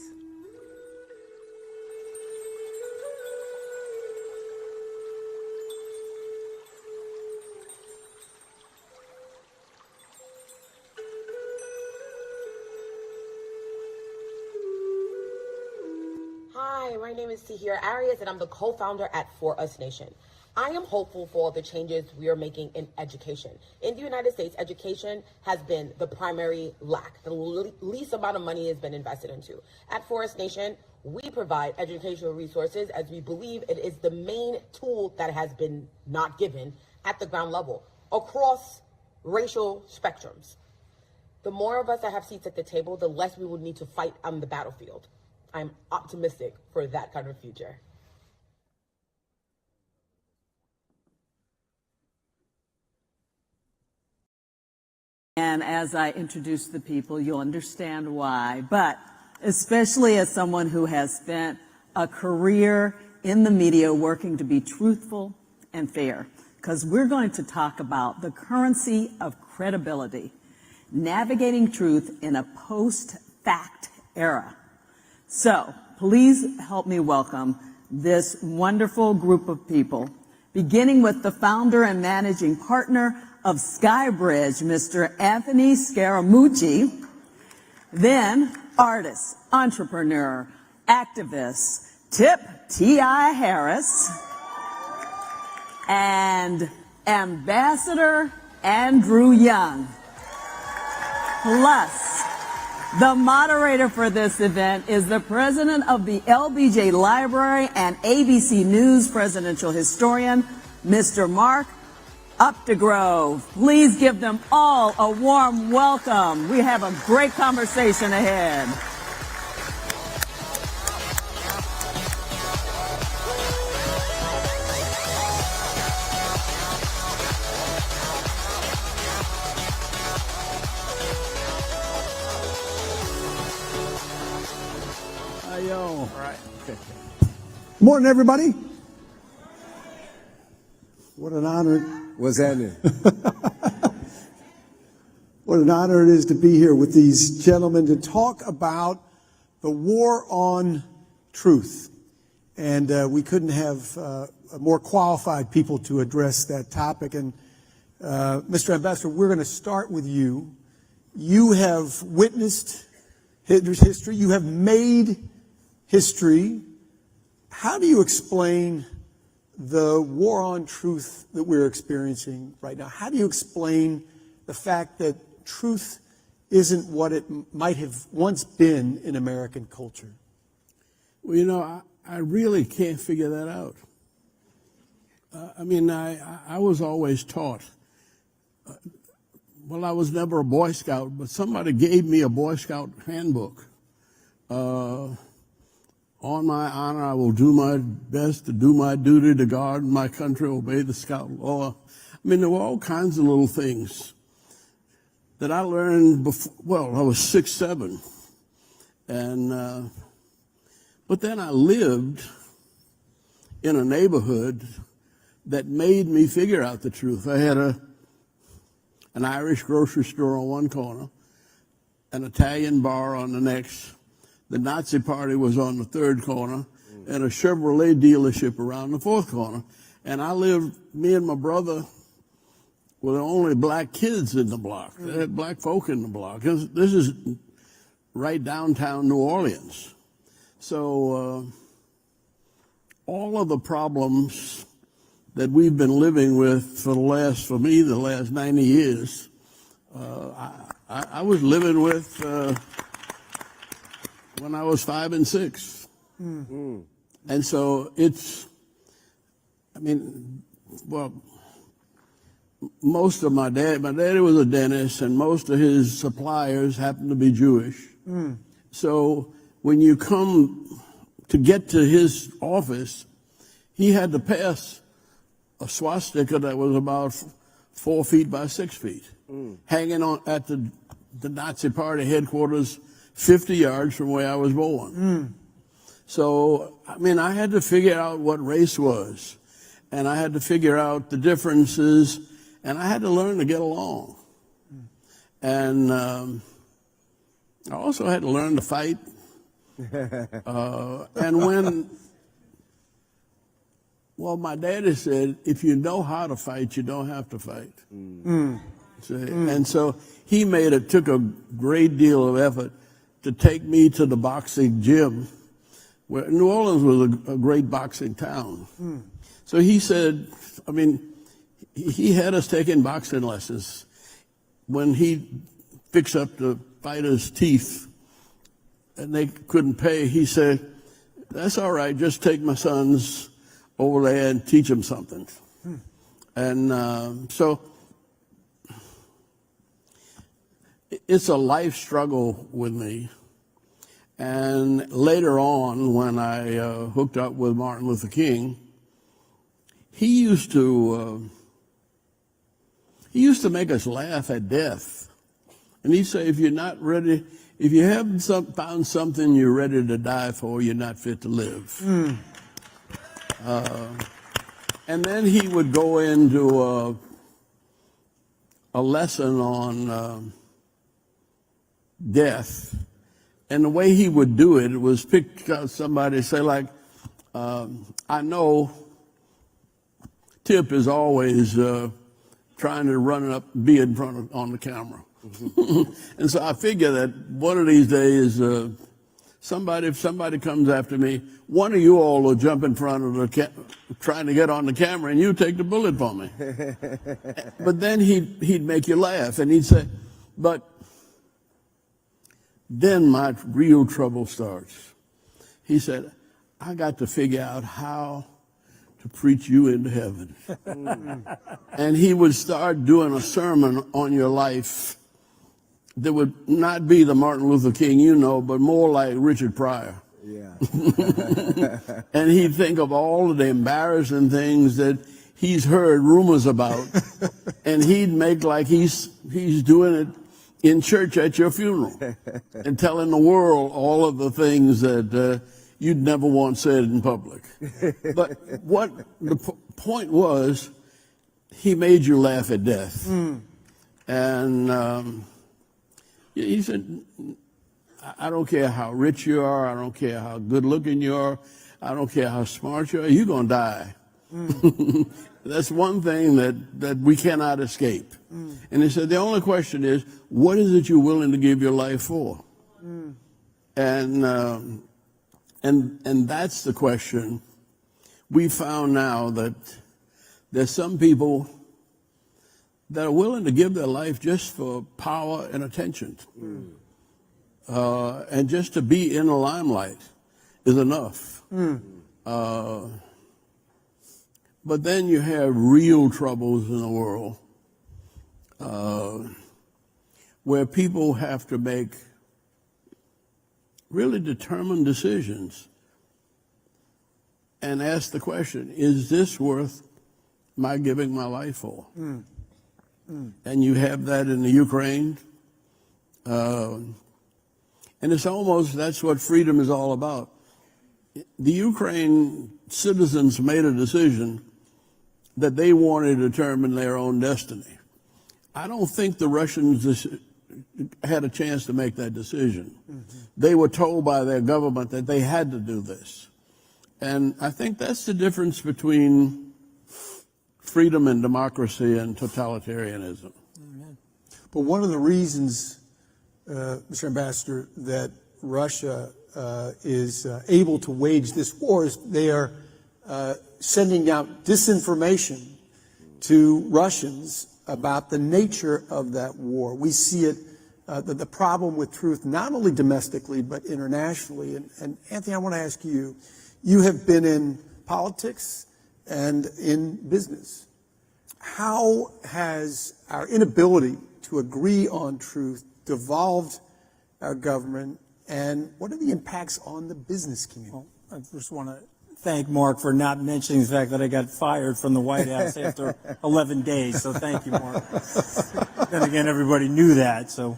Hi, my name is Tahir Arias, and I'm the co-founder at For Us Nation. I am hopeful for the changes we are making in education. In the United States, education has been the primary lack. The least amount of money has been invested into. At For Us Nation, we provide educational resources as we believe it is the main tool that has been not given at the ground level across racial spectrums. The more of us that have seats at the table, the less we will need to fight on the battlefield. I'm optimistic for that kind of future. And as I introduce the people, you'll understand why. But especially as someone who has spent a career in the media working to be truthful and fair, because we're going to talk about the currency of credibility, navigating truth in a post-fact era. So please help me welcome this wonderful group of people, beginning with the founder and managing partner of Skybridge, Mr. Anthony Scaramucci, then artist, entrepreneur, activist, Tip T.I. Harris, and Ambassador Andrew Young. Plus, the moderator for this event is the president of the LBJ Library and ABC News presidential historian, Mr. Mark Updegrove. Please give them all a warm welcome. We have a great conversation ahead. All right. Okay. Morning, everybody. What an honor. What's happening? What an honor it is to be here with these gentlemen to talk about the war on truth. And we couldn't have more qualified people to address that topic. And Mr. Ambassador, we're going to start with you. You have witnessed history. You have made history. How do you explain the war on truth that we're experiencing right now? How do you explain the fact that truth isn't what it might have once been in American culture? Well, you know, I really can't figure that out. I was always taught, well, I was never a Boy Scout, but somebody gave me a Boy Scout handbook. On my honor, I will do my best to do my duty to guard my country, obey the scout law. I mean, there were all kinds of little things that I learned before, well, I was 6, 7. And, but then I lived in a neighborhood that made me figure out the truth. I had an Irish grocery store on one corner, an Italian bar on the next. The Nazi Party was on the third corner, and a Chevrolet dealership around the fourth corner. And I lived, me and my brother were the only black kids in the block. They had black folk in the block. This is right downtown New Orleans. So all of the problems that we've been living with for the last 90 years, I was living with when I was 5 and 6. And so it's, most of my daddy was a dentist, and most of his suppliers happened to be Jewish. So when you come to get to his office, he had to pass a swastika that was about 4 feet by 6 feet, hanging on at the Nazi Party headquarters 50 yards from where I was born. So, I had to figure out what race was, and I had to figure out the differences, and I had to learn to get along. And I also had to learn to fight. And my daddy said, if you know how to fight, you don't have to fight. And so he took a great deal of effort to take me to the boxing gym where New Orleans was a great boxing town. So he said, I mean, he had us taking boxing lessons. When he fixed up the fighter's teeth and they couldn't pay, he said, that's all right, just take my sons over there and teach them something. And so it's a life struggle with me. And later on, when I hooked up with Martin Luther King, he used to make us laugh at death. And he'd say, if you're not ready, if you haven't found something you're ready to die for, you're not fit to live. And then he would go into a lesson on death. And the way he would do it was pick out somebody, say like, I know Tip is always trying to run up, be in front of, on the camera. And so I figure that one of these days, if somebody comes after me, one of you all will jump in front of the trying to get on the camera, and you take the bullet for me. But then he'd make you laugh, and he'd say, but then my real trouble starts. He said, I got to figure out how to preach you into heaven. And he would start doing a sermon on your life that would not be the Martin Luther King you know, but more like Richard Pryor. Yeah. And he'd think of all of the embarrassing things that he's heard rumors about, and he'd make like he's doing it in church at your funeral and telling the world all of the things that you'd never want said in public. But what the point was, he made you laugh at death. And he said, I don't care how rich you are, I don't care how good looking you are, I don't care how smart you are, you're going to die. That's one thing that we cannot escape. And he said, the only question is, what is it you're willing to give your life for? And that's the question. We found now that there's some people that are willing to give their life just for power and attention. And just to be in the limelight is enough. But then you have real troubles in the world where people have to make really determined decisions and ask the question, is this worth my giving my life for? And you have that in the Ukraine. And it's almost, that's what freedom is all about. The Ukraine citizens made a decision that they wanted to determine their own destiny. I don't think the Russians had a chance to make that decision. They were told by their government that they had to do this. And I think that's the difference between freedom and democracy and totalitarianism. But one of the reasons, Mr. Ambassador, that Russia is able to wage this war is they are sending out disinformation to Russians about the nature of that war. We see it, the problem with truth, not only domestically, but internationally. And Anthony, I want to ask you, you have been in politics and in business. How has our inability to agree on truth devolved our government, and what are the impacts on the business community? Well, I just want to thank Mark for not mentioning the fact that I got fired from the White House after 11 days, so thank you, Mark. Then again, everybody knew that, so.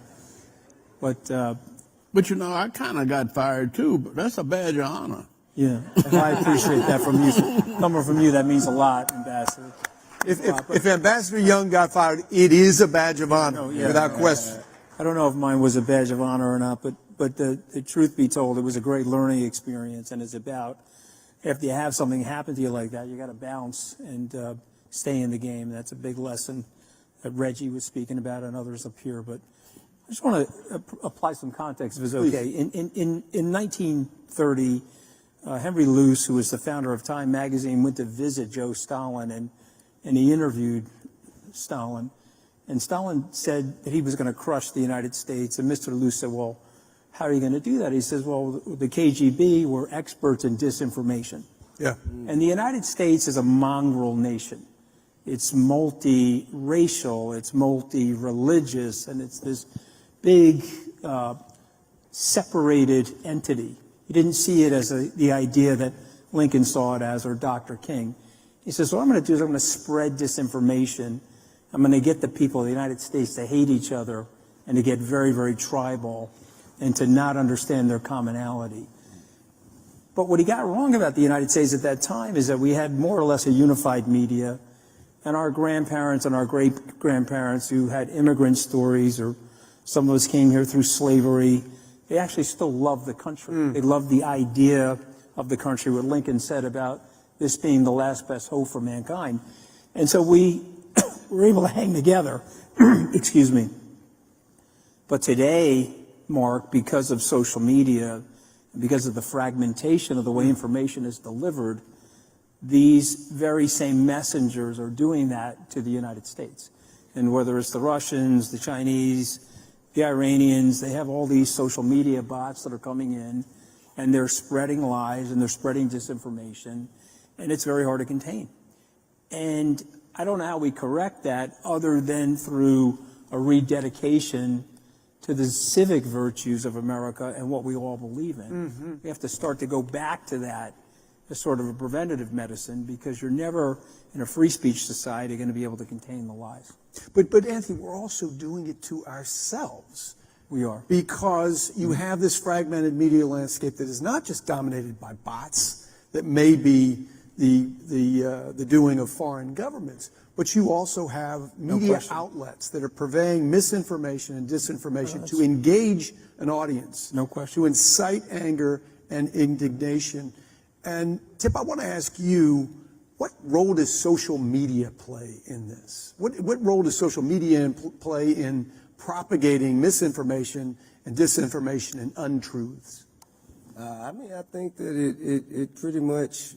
But you know, I kind of got fired too, but that's a badge of honor. Yeah, I appreciate that from you. Coming from you, that means a lot, Ambassador. If Ambassador Young got fired, it is a badge of honor, without question. I don't know if mine was a badge of honor or not, but the truth be told, it was a great learning experience, and it's about, after you have something happen to you like that, you got to bounce and stay in the game. That's a big lesson that Reggie was speaking about and others up here. But I just want to apply some context, if it's okay. In 1930, Henry Luce, who was the founder of Time magazine, went to visit Joe Stalin, and he interviewed Stalin. And Stalin said that he was going to crush the United States. And Mr. Luce said, well, how are you going to do that? He says, well, the KGB were experts in disinformation. Yeah. And the United States is a mongrel nation. It's multi-racial, it's multi-religious, and it's this big separated entity. He didn't see it as the idea that Lincoln saw it as, or Dr. King. He says, what I'm going to do is I'm going to spread disinformation. I'm going to get the people of the United States to hate each other and to get very, very tribal and to not understand their commonality. But what he got wrong about the United States at that time is that we had more or less a unified media, and our grandparents and our great-grandparents who had immigrant stories, or some of us came here through slavery, they actually still loved the country. They loved the idea of the country, what Lincoln said about this being the last best hope for mankind. And so we were able to hang together, excuse me. But today, Mark, because of social media, because of the fragmentation of the way information is delivered, these very same messengers are doing that to the United States. And whether it's the Russians, the Chinese, the Iranians, they have all these social media bots that are coming in, and they're spreading lies and they're spreading disinformation, and it's very hard to contain. And I don't know how we correct that other than through a rededication to the civic virtues of America and what we all believe in. We have to start to go back to that as sort of a preventative medicine, because you're never in a free speech society going to be able to contain the lies. But Anthony, we're also doing it to ourselves. We are. Because you have this fragmented media landscape that is not just dominated by bots that may be the doing of foreign governments, but you also have media outlets that are purveying misinformation and disinformation to engage an audience. No question. To incite anger and indignation. And Tip, I want to ask you, what role does social media play in this? What role does social media play in propagating misinformation and disinformation and untruths? I mean, I think that it pretty much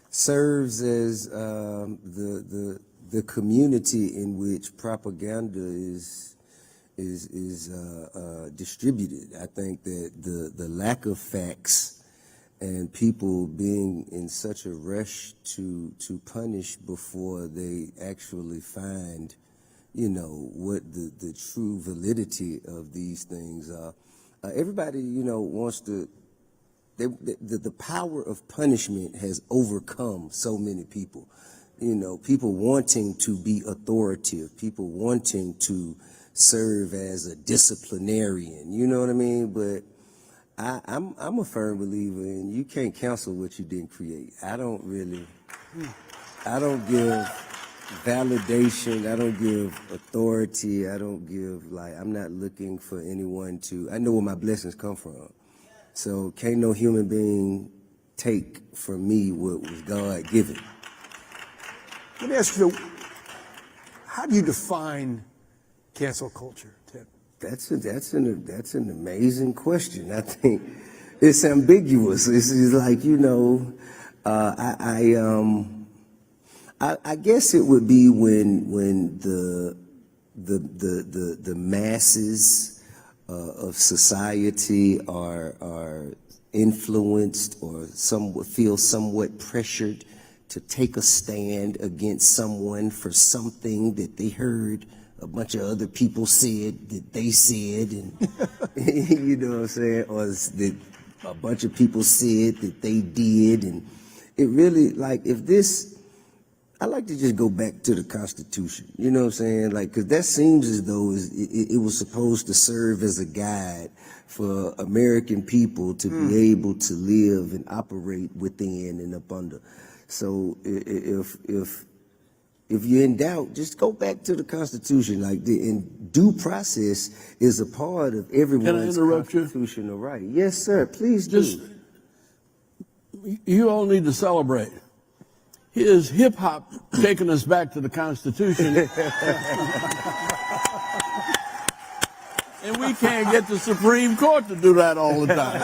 serves as the community in which propaganda is distributed. I think that the lack of facts and people being in such a rush to punish before they actually find, you know, what the true validity of these things are. Everybody, you know, wants to. The power of punishment has overcome so many people. You know, people wanting to be authoritative, people wanting to serve as a disciplinarian. You know what I mean? But I'm a firm believer in you can't cancel what you didn't create. I don't give validation, I don't give authority, I don't give, I'm not looking for anyone to, I know where my blessings come from. So can't no human being take from me what was God given. Let me ask you, how do you define cancel culture, Tip? That's an amazing question. I think it's ambiguous. It's like, you know, I guess it would be when the masses of society are influenced or feel somewhat pressured to take a stand against someone for something that they heard a bunch of other people said that they said, and you know what I'm saying, or that a bunch of people said that they did, and it really, like, if this, I like to just go back to the Constitution, you know what I'm saying, like, because that seems as though it was supposed to serve as a guide for American people to be able to live and operate within and up under. So if you're in doubt, just go back to the Constitution. Like, the due process is a part of everyone's constitutional right. Yes, sir. Please do. You all need to celebrate. Here's hip hop taking us back to the Constitution. And we can't get the Supreme Court to do that all the time.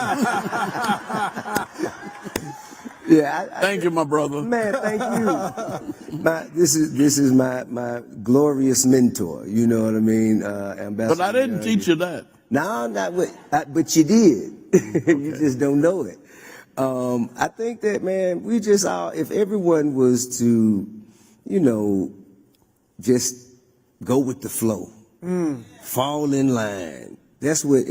Yeah, thank you, my brother. Man, thank you. This is my glorious mentor. You know what I mean, Ambassador. But I didn't teach you that. No, not what. But you did. You just don't know it. I think that, man, we just all, if everyone was to, you know, just go with the flow, fall in line. That's what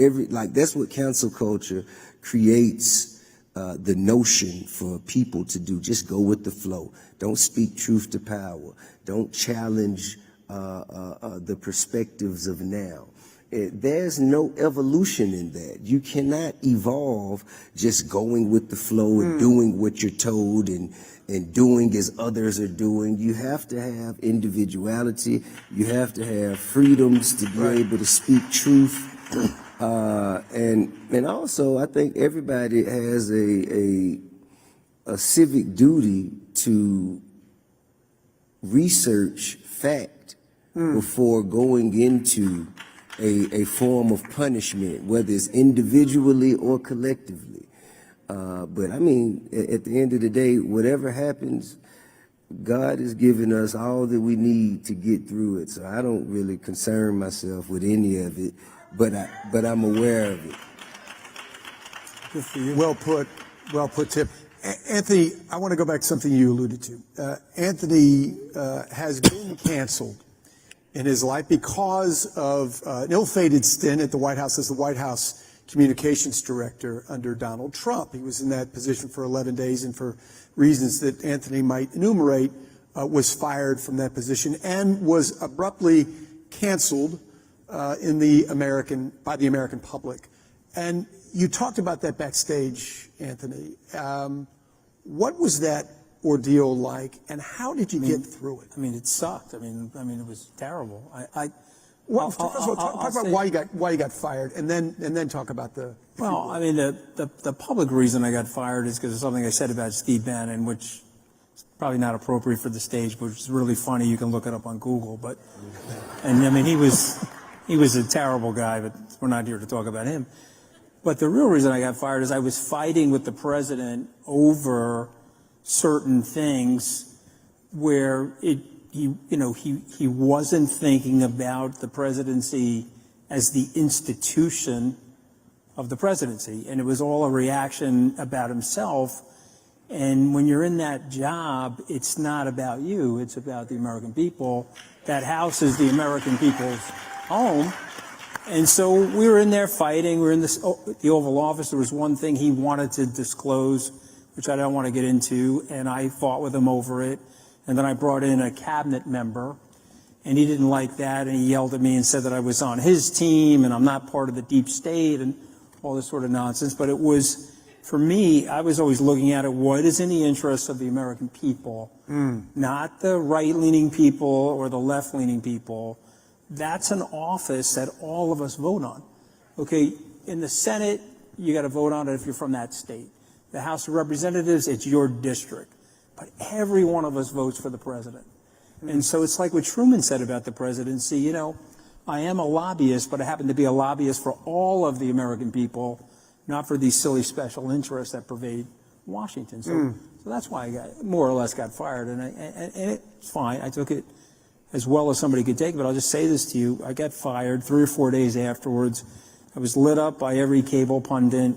that's what cancel culture creates, the notion for people to do. Just go with the flow. Don't speak truth to power. Don't challenge the perspectives of now. There's no evolution in that. You cannot evolve just going with the flow and doing what you're told and doing as others are doing. You have to have individuality. You have to have freedoms to be able to speak truth. And also, I think everybody has a civic duty to research fact before going into a form of punishment, whether it's individually or collectively. But I mean, at the end of the day, whatever happens, God has given us all that we need to get through it. So I don't really concern myself with any of it, but I'm aware of it. Good for you. Well put, Tip. Anthony, I want to go back to something you alluded to. Anthony has been canceled in his life because of an ill-fated stint at the White House as the White House communications director under Donald Trump. He was in that position for 11 days and for reasons that Anthony might enumerate, was fired from that position and was abruptly canceled by the American public. And you talked about that backstage, Anthony. What was that ordeal like, and how did you get through it? I mean, it sucked. I mean, it was terrible. First of all, talk about why you got fired, and then talk about the. Well, I mean, the public reason I got fired is because of something I said about Steve Bannon, which is probably not appropriate for the stage, but which is really funny. You can look it up on Google. And I mean, he was a terrible guy, but we're not here to talk about him. But the real reason I got fired is I was fighting with the president over certain things where he wasn't thinking about the presidency as the institution of the presidency, and it was all a reaction about himself. And when you're in that job, it's not about you, it's about the American people. That house is the American people's home. And so we were in there fighting. We were in the Oval Office. There was one thing he wanted to disclose, which I don't want to get into, and I fought with him over it. And then I brought in a cabinet member, and he didn't like that, and he yelled at me and said that I was on his team and I'm not part of the deep state and all this sort of nonsense. But it was, for me, I was always looking at it, what is in the interest of the American people, not the right-leaning people or the left-leaning people. That's an office that all of us vote on. Okay, in the Senate, you got to vote on it if you're from that state. The House of Representatives, it's your district. But every one of us votes for the president. And so it's like what Truman said about the presidency. You know, I am a lobbyist, but I happen to be a lobbyist for all of the American people, not for these silly special interests that pervade Washington. So that's why I more or less got fired. And it's fine. I took it as well as somebody could take it. But I'll just say this to you. I got fired 3 or 4 days afterwards. I was lit up by every cable pundit.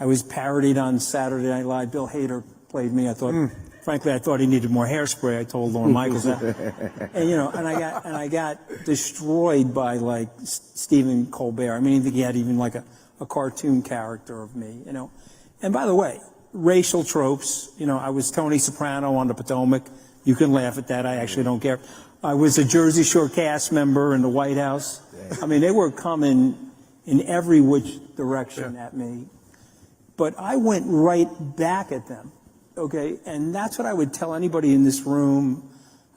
I was parodied on Saturday Night Live. Bill Hader played me. I thought, frankly, I thought he needed more hairspray. I told Lorne Michaels that. And I got destroyed by like Stephen Colbert. I mean, I think he had even like a cartoon character of me, you know. And by the way, racial tropes. You know, I was Tony Soprano on the Potomac. You can laugh at that. I actually don't care. I was a Jersey Shore cast member in the White House. I mean, they were coming in every which direction at me. But I went right back at them, okay? And that's what I would tell anybody in this room.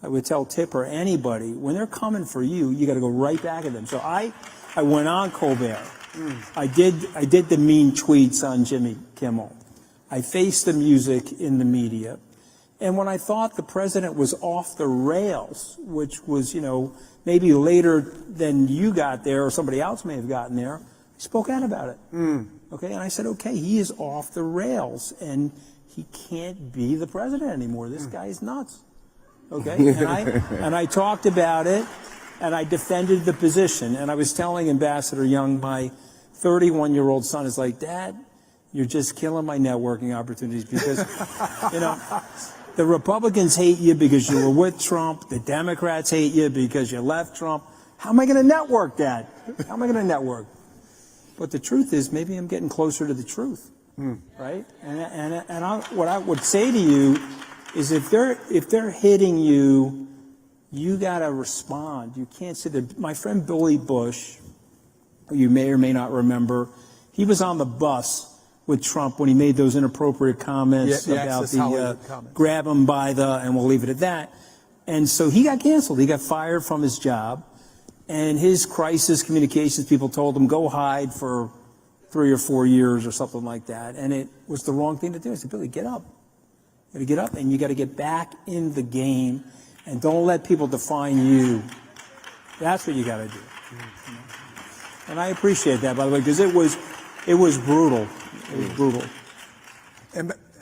I would tell Tip or anybody, when they're coming for you, you got to go right back at them. So I went on Colbert. I did the mean tweets on Jimmy Kimmel. I faced the music in the media. And when I thought the president was off the rails, which was, you know, maybe later than you got there or somebody else may have gotten there, spoke out about it. Okay, and I said, okay, he is off the rails, and he can't be the president anymore. This guy is nuts. Okay, and I talked about it, and I defended the position, and I was telling Ambassador Young, my 31-year-old son is like, Dad, you're just killing my networking opportunities because, you know, the Republicans hate you because you were with Trump. The Democrats hate you because you left Trump. How am I going to network, Dad? How am I going to network? But the truth is, maybe I'm getting closer to the truth, right? And what I would say to you is, if they're hitting you, you got to respond. You can't sit there. My friend Billy Bush, who you may or may not remember, he was on the bus with Trump when he made those inappropriate comments about the grab him by the, and we'll leave it at that. And so he got canceled. He got fired from his job. And his crisis communications people told him, go hide for 3 or 4 years or something like that. And it was the wrong thing to do. I said, Billy, get up. You got to get up, and you got to get back in the game, and don't let people define you. That's what you got to do. And I appreciate that, by the way, because it was brutal. It was brutal.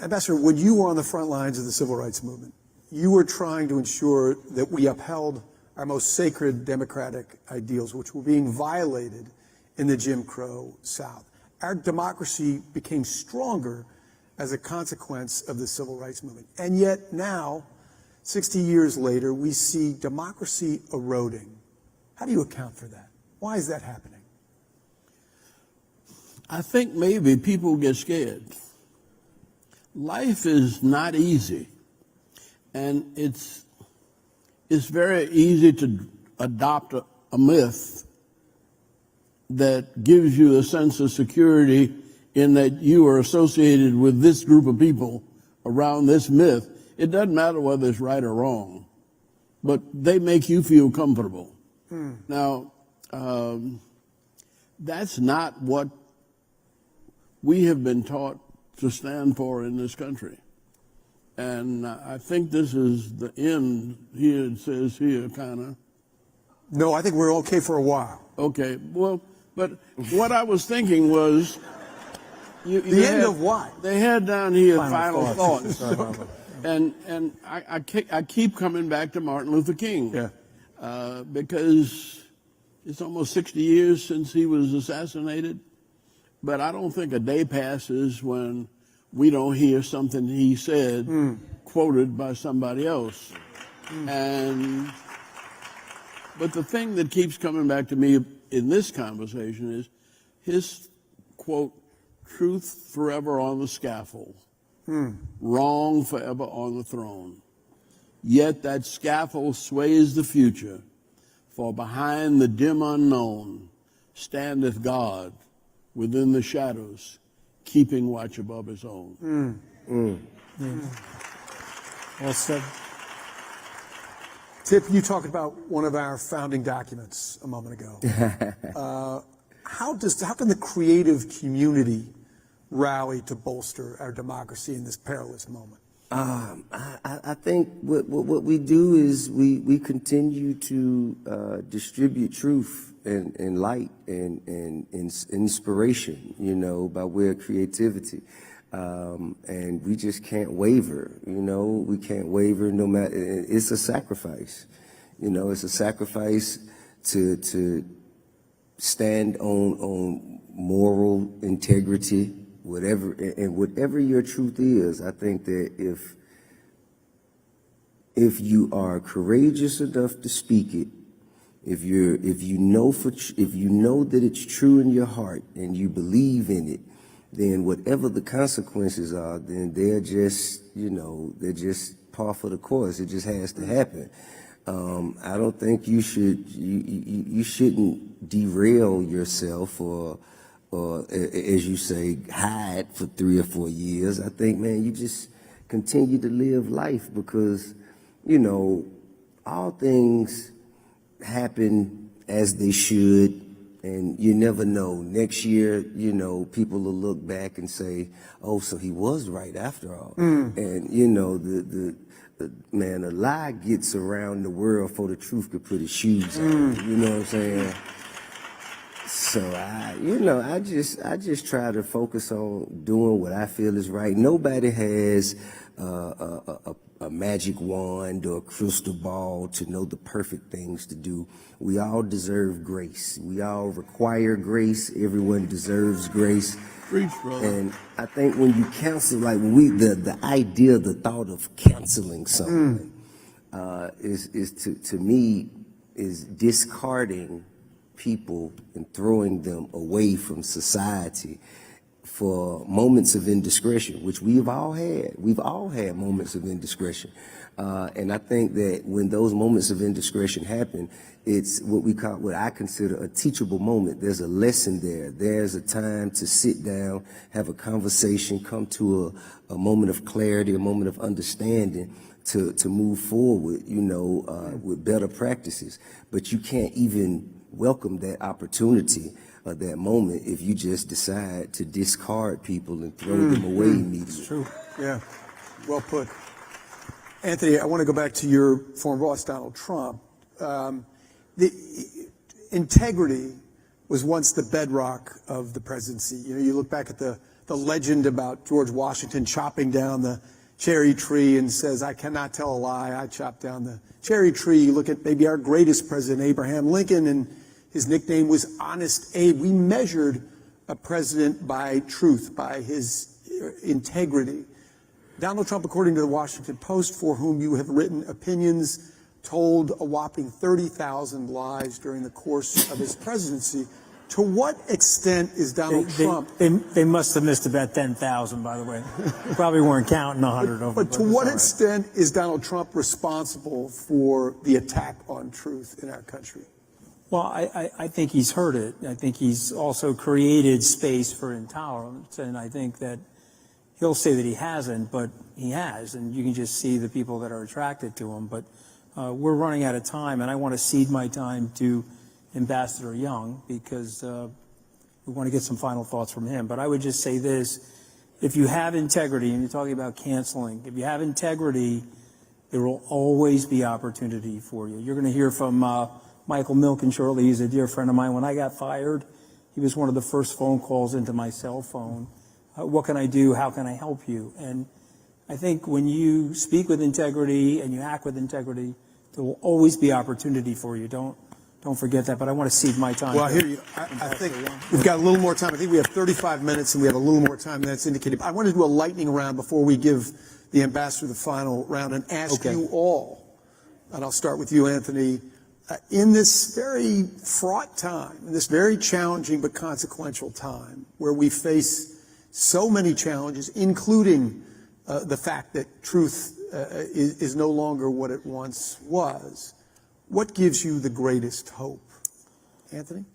Ambassador, when you were on the front lines of the civil rights movement, you were trying to ensure that we upheld our most sacred democratic ideals, which were being violated in the Jim Crow South. Our democracy became stronger as a consequence of the civil rights movement. And yet now, 60 years later, we see democracy eroding. How do you account for that? Why is that happening? I think maybe people get scared. Life is not easy, and it's very easy to adopt a myth that gives you a sense of security in that you are associated with this group of people around this myth. It doesn't matter whether it's right or wrong, but they make you feel comfortable. Now, that's not what we have been taught to stand for in this country. And I think this is the end here, it says here, kind of. No, I think we're okay for a while. Okay, well, but what I was thinking was... the end of what? They had down here final thoughts. And I keep coming back to Martin Luther King. Because it's almost 60 years since he was assassinated. But I don't think a day passes when we don't hear something he said quoted by somebody else. But the thing that keeps coming back to me in this conversation is his quote, truth forever on the scaffold, wrong forever on the throne. Yet that scaffold sways the future, for behind the dim unknown standeth God within the shadows, keeping watch above his own. Well said. Tip, you talked about one of our founding documents a moment ago. How can the creative community rally to bolster our democracy in this perilous moment? I think what we do is we continue to distribute truth and light and inspiration, by way of creativity. And we just can't waver, we can't waver no matter, it's a sacrifice, it's a sacrifice to stand on moral integrity, whatever your truth is. I think that if you are courageous enough to speak it, if you know that it's true in your heart and you believe in it, then whatever the consequences are, then they're just par for the course. It just has to happen. I don't think you shouldn't derail yourself or as you say, hide for 3 or 4 years. I think, man, you just continue to live life because, all things happen as they should, and you never know. Next year, people will look back and say, oh, so he was right after all. And, man, a lie gets around the world before the truth could put his shoes on. You know what I'm saying? So I just try to focus on doing what I feel is right. Nobody has a magic wand or a crystal ball to know the perfect things to do. We all deserve grace. We all require grace. Everyone deserves grace. Preach, brother. And I think when you cancel, like when the idea, the thought of canceling someone to me is discarding people and throwing them away from society for moments of indiscretion, which we've all had. We've all had moments of indiscretion. And I think that when those moments of indiscretion happen, it's what I consider a teachable moment. There's a lesson there. There's a time to sit down, have a conversation, come to a moment of clarity, a moment of understanding to move forward, with better practices. But you can't even welcome that opportunity or that moment if you just decide to discard people and throw them away immediately. It's true. Yeah. Well put. Anthony, I want to go back to your former boss, Donald Trump. The integrity was once the bedrock of the presidency. You look back at the legend about George Washington chopping down the cherry tree and says, "I cannot tell a lie, I chopped down the cherry tree." You look at maybe our greatest president, Abraham Lincoln, and his nickname was Honest Abe. We measured a president by truth, by his integrity. Donald Trump, according to the Washington Post, for whom you have written opinions, told a whopping 30,000 lies during the course of his presidency. To what extent is Donald Trump... They must have missed about 10,000, by the way. They probably weren't counting 100 over. But to what extent is Donald Trump responsible for the attack on truth in our country? Well, I think he's heard it. I think he's also created space for intolerance, and I think that he'll say that he hasn't, but he has, and you can just see the people that are attracted to him. But we're running out of time, and I want to cede my time to Ambassador Young because we want to get some final thoughts from him. But I would just say this: if you have integrity, and you're talking about canceling, if you have integrity, there will always be opportunity for you. You're going to hear from Michael Milken shortly. He's a dear friend of mine. When I got fired, he was one of the first phone calls into my cell phone. What can I do? How can I help you? And I think when you speak with integrity and you act with integrity, there will always be opportunity for you. Don't forget that. But I want to cede my time. Well, I hear you. I think we've got a little more time. I think we have 35 minutes, and we have a little more time than that's indicated. I want to do a lightning round before we give the ambassador the final round and ask you all, and I'll start with you, Anthony, in this very fraught time, in this very challenging but consequential time, where we face so many challenges, including the fact that truth is no longer what it once was. What gives you the greatest hope? Anthony?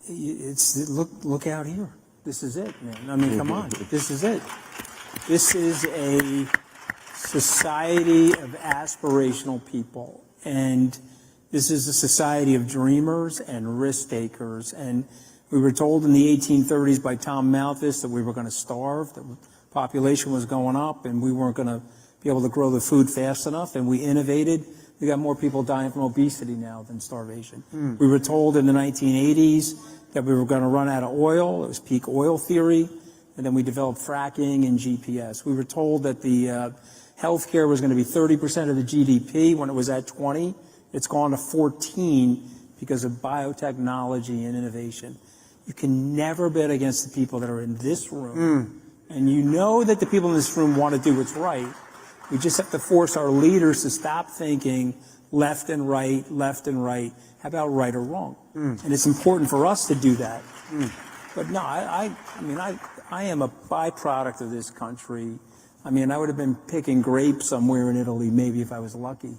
Look out here. This is it, man. I mean, come on. This is it. This is a society of aspirational people. And this is a society of dreamers and risk takers. And we were told in the 1830s by Tom Malthus that we were going to starve, that the population was going up, and we weren't going to be able to grow the food fast enough. And we innovated. We got more people dying from obesity now than starvation. We were told in the 1980s that we were going to run out of oil. It was peak oil theory. And then we developed fracking and GPS. We were told that the healthcare was going to be 30% of the GDP when it was at 20. It's gone to 14 because of biotechnology and innovation. You can never bet against the people that are in this room. And you know that the people in this room want to do what's right. We just have to force our leaders to stop thinking left and right. How about right or wrong? And it's important for us to do that. But no, I mean, I am a byproduct of this country. I mean, I would have been picking grapes somewhere in Italy, maybe if I was lucky.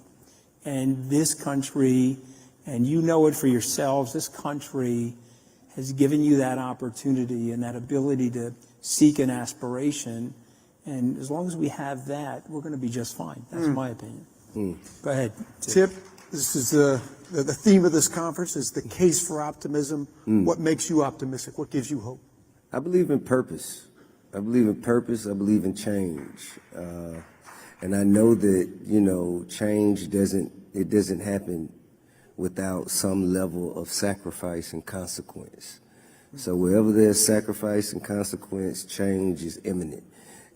And this country, and you know it for yourselves, this country has given you that opportunity and that ability to seek an aspiration. And as long as we have that, we're going to be just fine. That's my opinion. Go ahead. Tip, this is the theme of this conference is the case for optimism. What makes you optimistic? What gives you hope? I believe in purpose. I believe in purpose. I believe in change. And I know that, change doesn't happen without some level of sacrifice and consequence. So wherever there's sacrifice and consequence, change is imminent.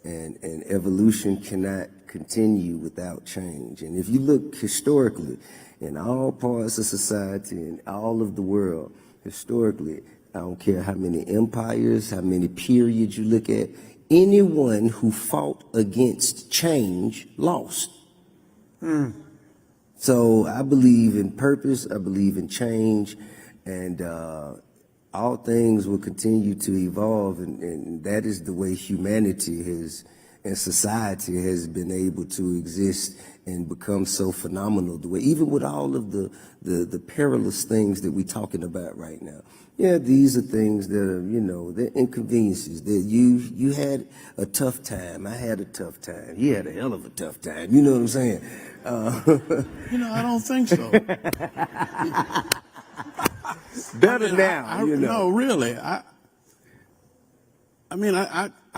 And evolution cannot continue without change. And if you look historically, in all parts of society, in all of the world, historically, I don't care how many empires, how many periods you look at, anyone who fought against change lost. So I believe in purpose, I believe in change, and all things will continue to evolve, and that is the way humanity has and society has been able to exist and become so phenomenal. The way, even with all of the perilous things that we're talking about right now. Yeah, these are things that are, you know, they're inconveniences. That you had a tough time. I had a tough time. You had a hell of a tough time. You know what I'm saying? You know, I don't think so. Better now, you know. No, really.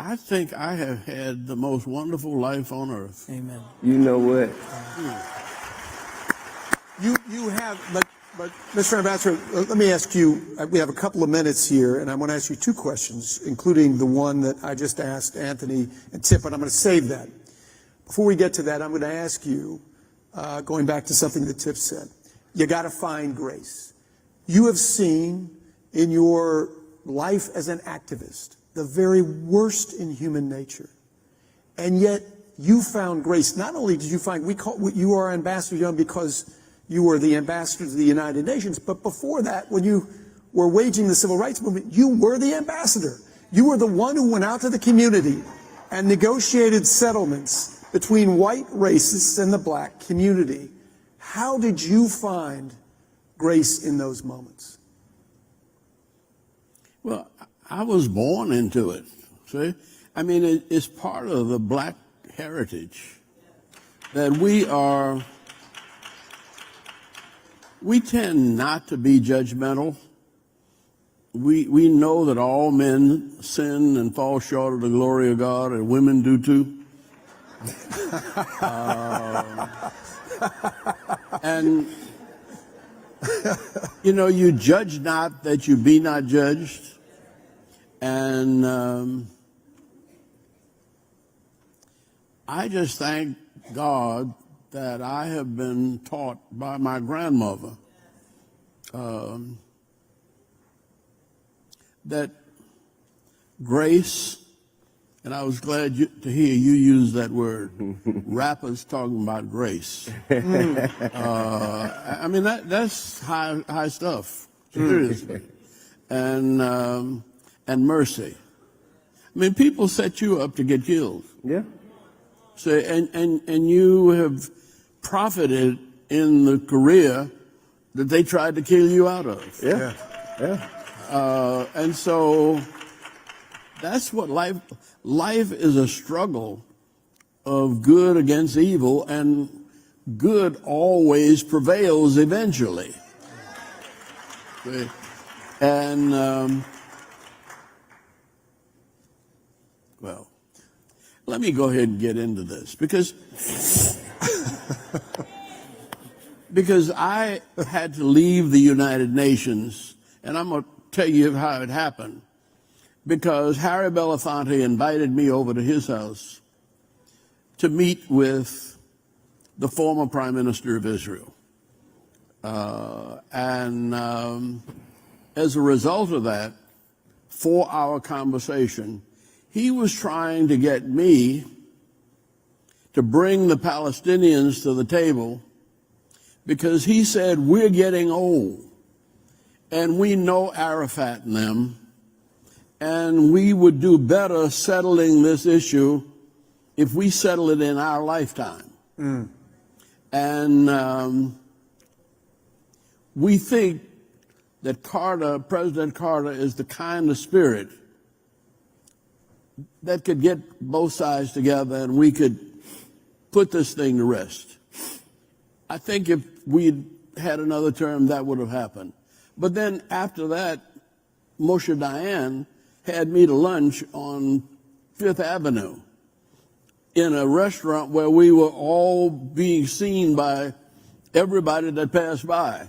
I think I have had the most wonderful life on earth. Amen. You know what? You have, but Mr. Ambassador, let me ask you, we have a couple of minutes here, and I want to ask you two questions, including the one that I just asked Anthony and Tip, but I'm going to save that. Before we get to that, I'm going to ask you, going back to something that Tip said, you got to find grace. You have seen in your life as an activist the very worst in human nature, and yet you found grace. Not only did you find, you are Ambassador Young because you were the ambassador to the United Nations, but before that, when you were waging the civil rights movement, you were the ambassador. You were the one who went out to the community and negotiated settlements between white racists and the black community. How did you find grace in those moments? Well, I was born into it, see? I mean, it's part of the black heritage that we tend not to be judgmental. We know that all men sin and fall short of the glory of God, and women do too. And, you know, you judge not that you be not judged. And I just thank God that I have been taught by my grandmother that grace, and I was glad to hear you use that word, rappers talking about grace. I mean, that's high stuff, seriously. And mercy. I mean, people set you up to get killed. Yeah. So, and you have profited in the career that they tried to kill you out of. Yeah. Yeah. And so that's what life is, a struggle of good against evil, and good always prevails eventually. And well, let me go ahead and get into this because I had to leave the United Nations, and I'm going to tell you how it happened. Because Harry Belafonte invited me over to his house to meet with the former Prime Minister of Israel. As a result of that 4-hour conversation, he was trying to get me to bring the Palestinians to the table because he said, we're getting old and we know Arafat and them, and we would do better settling this issue if we settle it in our lifetime. And we think that President Carter is the kind of spirit that could get both sides together and we could put this thing to rest. I think if we'd had another term, that would have happened. But then after that, Moshe Dayan had me to lunch on Fifth Avenue in a restaurant where we were all being seen by everybody that passed by.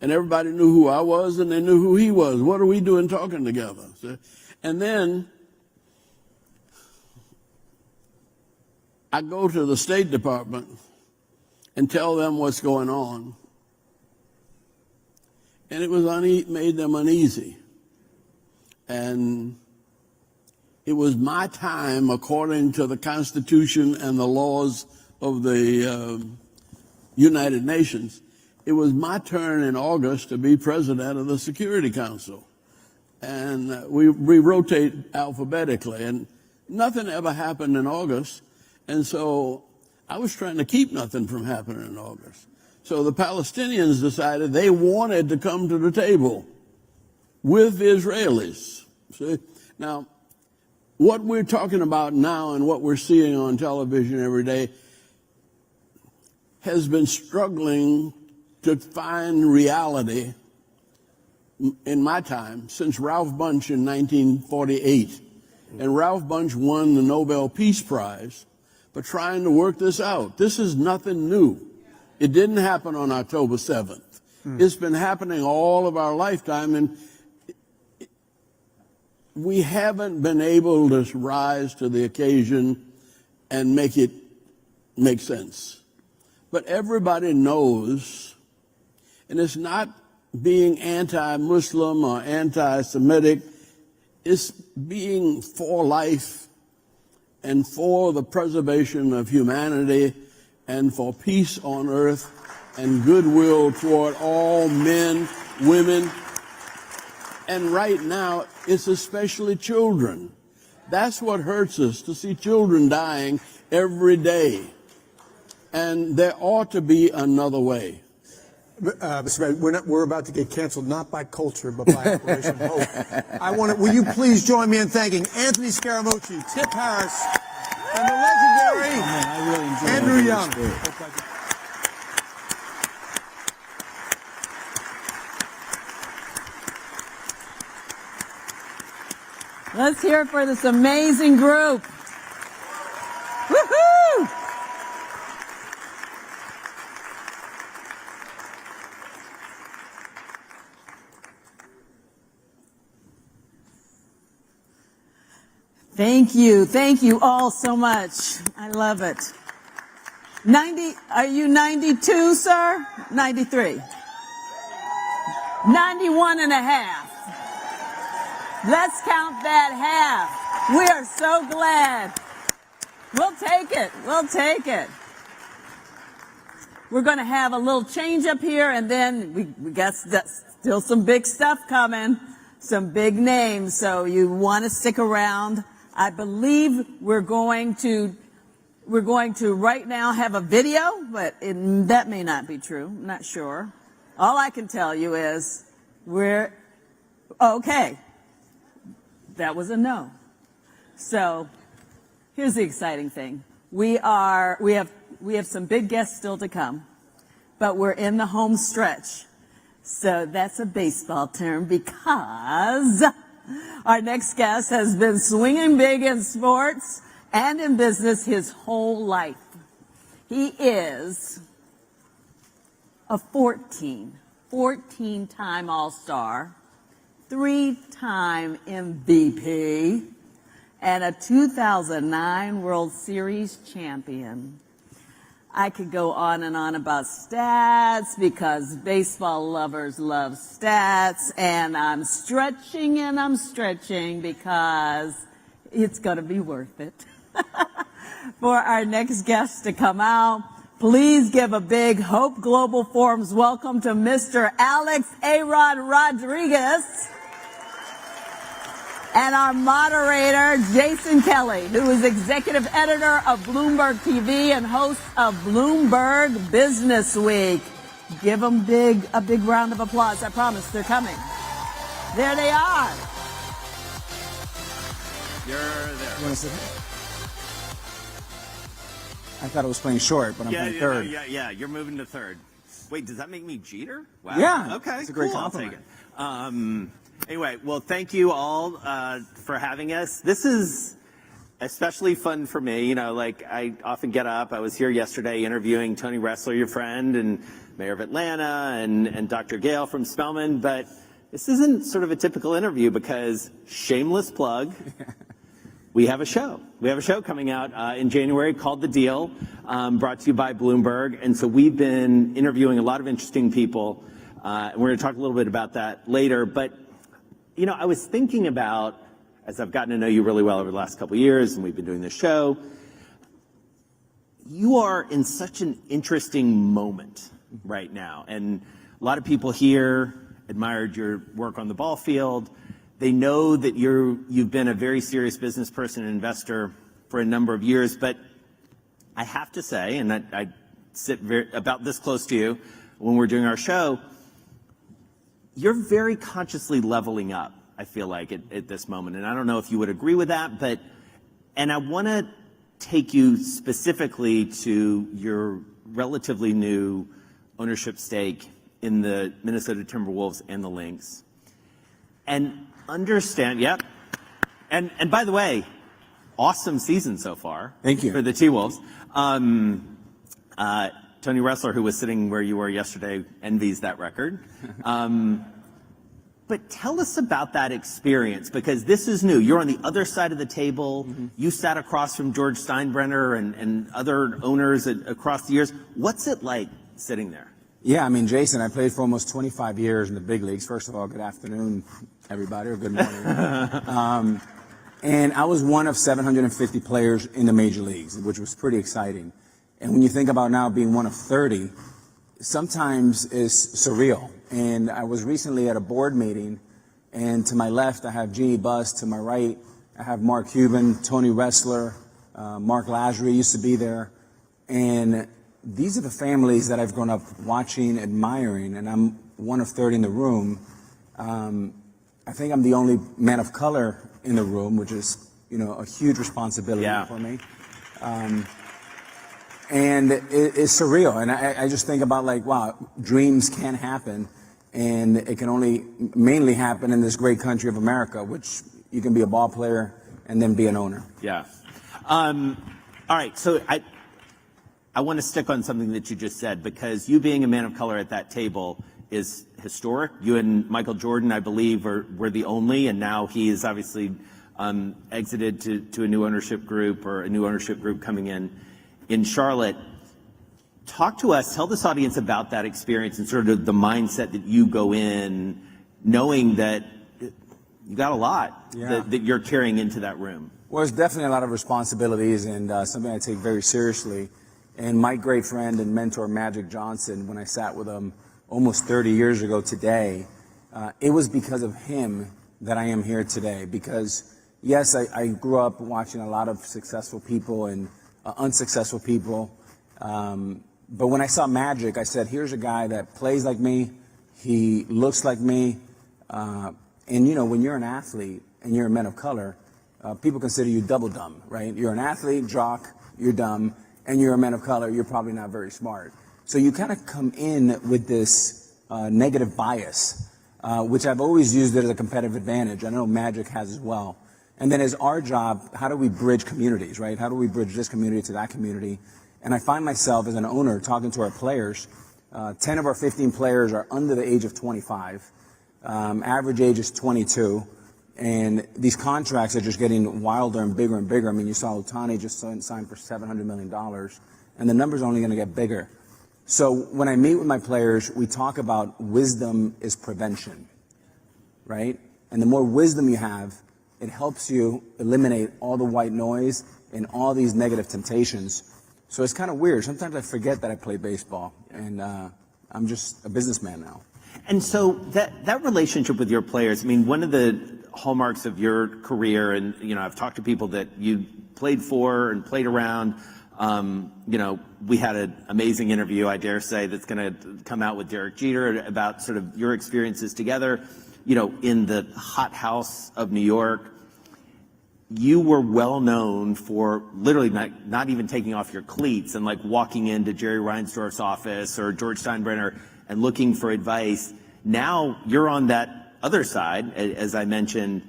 And everybody knew who I was, and they knew who he was. What are we doing talking together? So, and then I go to the State Department and tell them what's going on. And it was made them uneasy. And it was my time, according to the Constitution and the laws of the United Nations, it was my turn in August to be president of the Security Council. And we rotate alphabetically, and nothing ever happened in August. And so I was trying to keep nothing from happening in August. So the Palestinians decided they wanted to come to the table with the Israelis. See? Now, what we're talking about now and what we're seeing on television every day has been struggling to find reality in my time since Ralph Bunche in 1948. And Ralph Bunche won the Nobel Peace Prize for trying to work this out. This is nothing new. It didn't happen on October 7th. It's been happening all of our lifetime, and we haven't been able to rise to the occasion and make it make sense. But everybody knows, and it's not being anti-Muslim or anti-Semitic, it's being for life and for the preservation of humanity and for peace on earth and goodwill toward all men, women, and right now it's especially children. That's what hurts us, to see children dying every day. And there ought to be another way. Mr. President, we're about to get canceled, not by culture, but by Operation Hope. Will you please join me in thanking Anthony Scaramucci, Tip Harris, and the legendary Andrew Young. Let's hear it for this amazing group. Woohoo! Thank you all so much. I love it. 90, are you 92, sir? 93. 91 and a half. Let's count that half. We are so glad. We'll take it. We'll take it. We're going to have a little change up here, and then we got still some big stuff coming, some big names, so you want to stick around. I believe we're going to right now have a video, but that may not be true. I'm not sure. All I can tell you is okay. That was a no. So here's the exciting thing. We have some big guests still to come, but we're in the home stretch. So that's a baseball term, because our next guest has been swinging big in sports and in business his whole life. He is a 14-time All-Star, 3-time MVP, and a 2009 World Series champion. I could go on and on about stats, because baseball lovers love stats, and I'm stretching because it's going to be worth it. For our next guest to come out, please give a big Hope Global Forum's welcome to Mr. Alex A-Rod Rodriguez, and our moderator, Jason Kelly, who is executive editor of Bloomberg TV and host of Bloomberg Business Week. Give them a big round of applause. I promise they're coming. There they are. You're there. You want to sit here? I thought I was playing short, but I'm playing third. Yeah, you're moving to third. Wait, does that make me Jeter? Wow. Yeah. Okay, it's a great cool. compliment. I'll take it. Anyway, well, thank you all for having us. This is especially fun for me. You know, like, I often get up. I was here yesterday interviewing Tony Ressler, your friend, and Mayor of Atlanta and Dr. Gale from Spelman, but this isn't sort of a typical interview because, shameless plug, we have a show. We have a show coming out in January called The Deal, brought to you by Bloomberg. And so we've been interviewing a lot of interesting people. And we're going to talk a little bit about that later. But, you know, I was thinking about, as I've gotten to know you really well over the last couple of years, and we've been doing this show, you are in such an interesting moment right now. And a lot of people here admired your work on the ball field. They know that you've been a very serious business person and investor for a number of years. But I have to say, and I sit about this close to you when we're doing our show, you're very consciously leveling up, I feel like, at this moment. And I don't know if you would agree with that, and I want to take you specifically to your relatively new ownership stake in the Minnesota Timberwolves and the Lynx. And understand, yep. And by the way, awesome season so far. Thank you. For the T-Wolves. Tony Ressler, who was sitting where you were yesterday, envies that record. But tell us about that experience, because this is new. You're on the other side of the table. Mm-hmm. You sat across from George Steinbrenner and other owners across the years. What's it like sitting there? Yeah, I mean, Jason, I played for almost 25 years in the big leagues. First of all, good afternoon, everybody, or good morning. And I was one of 750 players in the major leagues, which was pretty exciting. And when you think about now being one of 30, sometimes it's surreal. And I was recently at a board meeting, and to my left, I have Jeannie Buss. To my right, I have Mark Cuban, Tony Ressler, Mark Lasry used to be there. And these are the families that I've grown up watching, admiring, and I'm one of 30 in the room. I think I'm the only man of color in the room, which is, you know, a huge responsibility for me. And it's surreal. And I just think about, like, wow, dreams can happen, and it can only mainly happen in this great country of America, which you can be a ball player and then be an owner. Yeah. All right. So I want to stick on something that you just said, because you being a man of color at that table is historic. You and Michael Jordan, I believe, were the only, and now he is obviously exited to a new ownership group, or a new ownership group coming in Charlotte. Talk to us, tell this audience about that experience and sort of the mindset that you go in knowing that you got a lot that you're carrying into that room. Well, it's definitely a lot of responsibilities, and something I take very seriously. And my great friend and mentor, Magic Johnson, when I sat with him almost 30 years ago today, it was because of him that I am here today. Because, yes, I grew up watching a lot of successful people and unsuccessful people. But when I saw Magic, I said, here's a guy that plays like me. He looks like me. And, you know, when you're an athlete and you're a man of color, people consider you double dumb, right? You're an athlete, jock, you're dumb. And you're a man of color, you're probably not very smart. So you kind of come in with this negative bias, which I've always used it as a competitive advantage. I know Magic has as well. And then as our job, how do we bridge communities, right? How do we bridge this community to that community? And I find myself as an owner talking to our players. 10 of our 15 players are under the age of 25. Average age is 22. And these contracts are just getting wilder and bigger and bigger. I mean, you saw Ohtani just signed for $700 million, and the number's only going to get bigger. So when I meet with my players, we talk about wisdom is prevention, right? And the more wisdom you have, it helps you eliminate all the white noise and all these negative temptations. So it's kind of weird. Sometimes I forget that I play baseball, and I'm just a businessman now. And so that relationship with your players, I mean, one of the hallmarks of your career, and, you know, I've talked to people that you played for and played around. You know, we had an amazing interview, I dare say, that's going to come out with Derek Jeter about sort of your experiences together, you know, in the hot house of New York. You were well known for literally not even taking off your cleats and like walking into Jerry Reinsdorf's office or George Steinbrenner and looking for advice. Now you're on that other side, as I mentioned.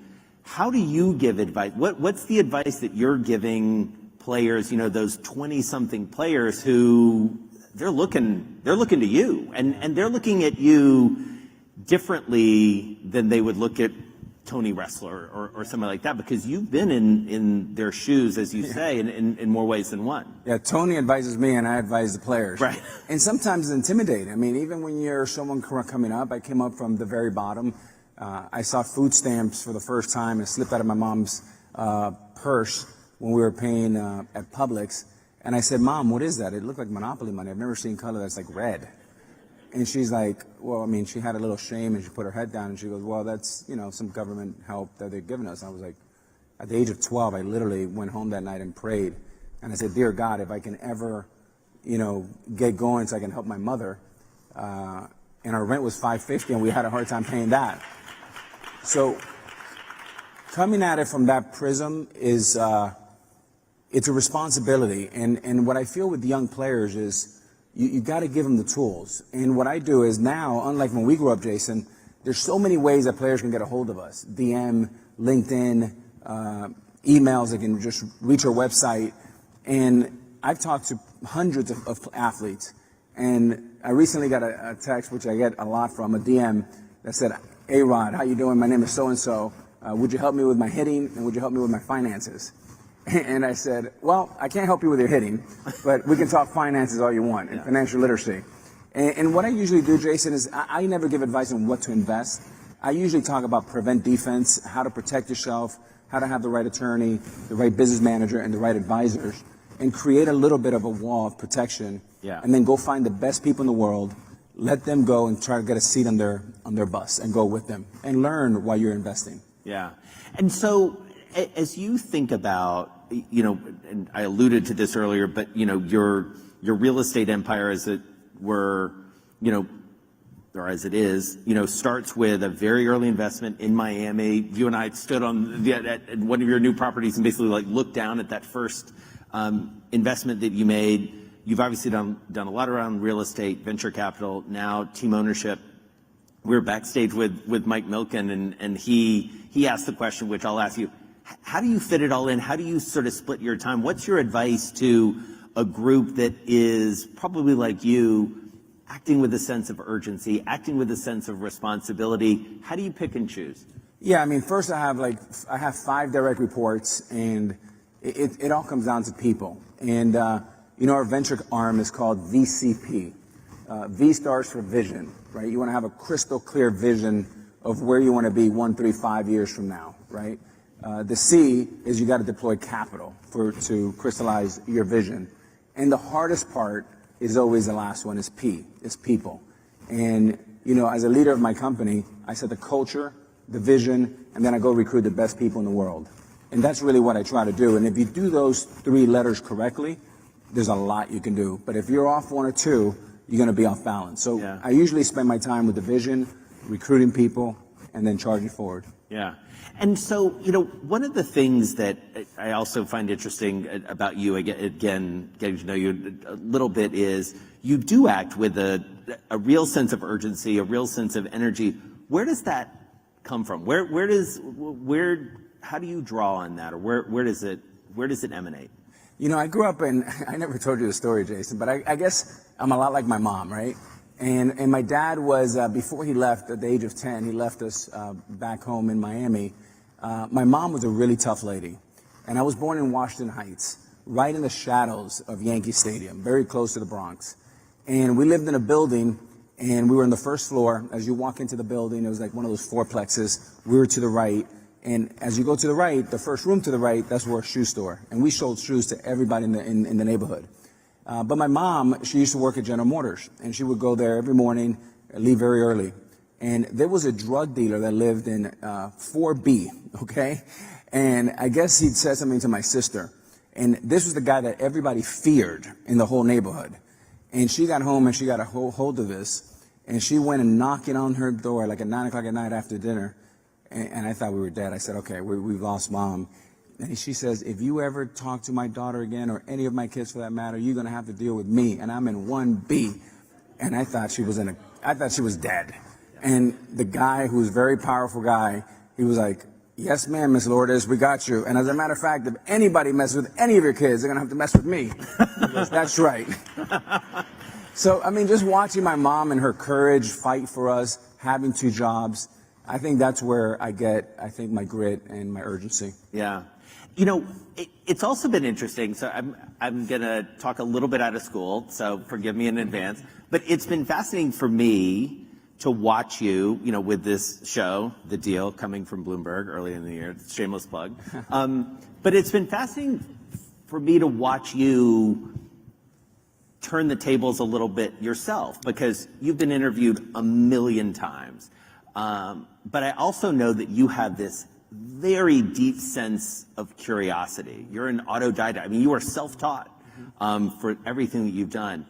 How do you give advice? What's the advice that you're giving players, you know, those 20-something players who they're looking to you, and they're looking at you differently than they would look at Tony Wrestler or somebody like that, because you've been in their shoes, as you say, in more ways than one. Yeah, Tony advises me and I advise the players. Right. And sometimes it's intimidating. I mean, even when you're someone coming up, I came up from the very bottom. I saw food stamps for the first time. It slipped out of my mom's purse when we were paying at Publix. And I said, Mom, what is that? It looked like Monopoly money. I've never seen color that's like red. And she's like, well, I mean, she had a little shame and she put her head down and she goes, well, that's, some government help that they're giving us. And I was like, at the age of 12, I literally went home that night and prayed. And I said, dear God, if I can ever, get going so I can help my mother. And our rent was $550 and we had a hard time paying that. So coming at it from that prism is, it's a responsibility. And what I feel with young players is, you got to give them the tools. And what I do is now, unlike when we grew up, Jason, there's so many ways that players can get a hold of us. DM, LinkedIn, emails, they can just reach our website. And I've talked to hundreds of athletes. And I recently got a text, which I get a lot from, a DM that said, hey, Rod, how you doing? My name is so-and-so. Would you help me with my hitting? And would you help me with my finances? And I said, well, I can't help you with your hitting, but we can talk finances all you want and financial literacy. And what I usually do, Jason, is I never give advice on what to invest. I usually talk about prevent defense, how to protect yourself, how to have the right attorney, the right business manager, and the right advisors, and create a little bit of a wall of protection. Yeah. And then go find the best people in the world, let them go and try to get a seat on their bus and go with them and learn while you're investing. Yeah. And so as you think about, and I alluded to this earlier, but, your real estate empire, as it were, or as it is, starts with a very early investment in Miami. You and I stood on at one of your new properties and basically looked down at that first investment that you made. You've obviously done a lot around real estate, venture capital, now team ownership. We were backstage with Mike Milken, and he asked the question, which I'll ask you. How do you fit it all in? How do you sort of split your time? What's your advice to a group that is probably like you, acting with a sense of urgency, acting with a sense of responsibility? How do you pick and choose? Yeah, I mean, first I have 5 direct reports, and it all comes down to people. And, our venture arm is called VCP. V stands for vision, right? You want to have a crystal clear vision of where you want to be 1, 3, 5 years from now, right? The C is you got to deploy capital to crystallize your vision. And the hardest part is always the last one, is P, is people. And, as a leader of my company, I set the culture, the vision, and then I go recruit the best people in the world. And that's really what I try to do. And if you do those 3 letters correctly, there's a lot you can do. But if you're off 1 or 2, you're going to be off balance. So yeah. I usually spend my time with the vision, recruiting people, and then charging forward. Yeah. And so, one of the things that I also find interesting about you, again, getting to know you a little bit, is you do act with a real sense of urgency, a real sense of energy. Where does that come from? How do you draw on that, or where does it emanate? I grew up in, I never told you the story, Jason, but I guess I'm a lot like my mom, right? And my dad was, before he left at the age of 10, he left us back home in Miami. My mom was a really tough lady. And I was born in Washington Heights, right in the shadows of Yankee Stadium, very close to the Bronx. And we lived in a building, and we were on the first floor. As you walk into the building, it was like one of those fourplexes. We were to the right. And as you go to the right, the first room to the right, that's where a shoe store. And we sold shoes to everybody in the neighborhood. But my mom, she used to work at General Motors, and she would go there every morning, leave very early. And there was a drug dealer that lived in 4B, okay? And I guess he'd said something to my sister. And this was the guy that everybody feared in the whole neighborhood. And she got home and she got a hold of this. And she went and knocking on her door like at 9 o'clock at night after dinner. And I thought we were dead. I said, okay, we've lost mom. And she says, if you ever talk to my daughter again, or any of my kids for that matter, you're going to have to deal with me. And I'm in 1B. And I thought she was dead. And the guy, who was a very powerful guy, he was like, yes, ma'am, Miss Lourdes, we got you. And as a matter of fact, if anybody messes with any of your kids, they're going to have to mess with me. He goes, that's right. So, I mean, just watching my mom and her courage fight for us, having 2 jobs, I think that's where I get, my grit and my urgency. Yeah. You know, it's also been interesting. So I'm going to talk a little bit out of school, so forgive me in advance. But it's been fascinating for me to watch you, with this show, The Deal, coming from Bloomberg early in the year. Shameless plug. But it's been fascinating for me to watch you turn the tables a little bit yourself, because you've been interviewed a million times. But I also know that you have this very deep sense of curiosity. You're an autodidact. I mean, you are self-taught for everything that you've done.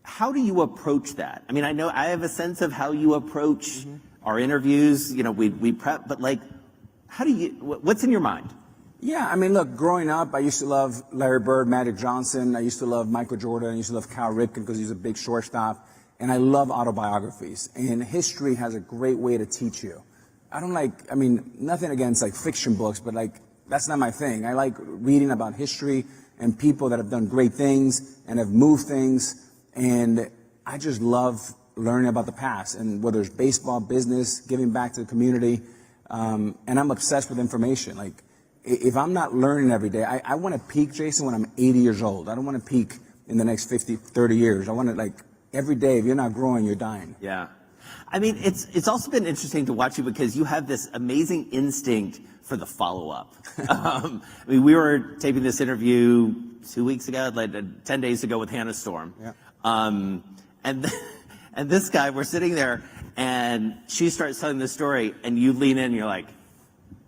How do you approach that? I mean, I know I have a sense of how you approach our interviews. We prep, but what's in your mind? Yeah, I mean, look, growing up, I used to love Larry Bird, Magic Johnson. I used to love Michael Jordan. I used to love Cal Ripken because he's a big shortstop. And I love autobiographies. And history has a great way to teach you. I don't nothing against fiction books, but that's not my thing. I like reading about history and people that have done great things and have moved things. And I just love learning about the past, and whether it's baseball, business, giving back to the community. And I'm obsessed with information. If I'm not learning every day, I want to peak, Jason, when I'm 80 years old. I don't want to peak in the next 50, 30 years. I want to every day, if you're not growing, you're dying. Yeah. I mean, it's also been interesting to watch you because you have this amazing instinct for the follow-up. I mean, we were taping this interview 2 weeks ago, 10 days ago with Hannah Storm. Yeah. And this guy, we're sitting there, and she starts telling the story, and you lean in, and you're like,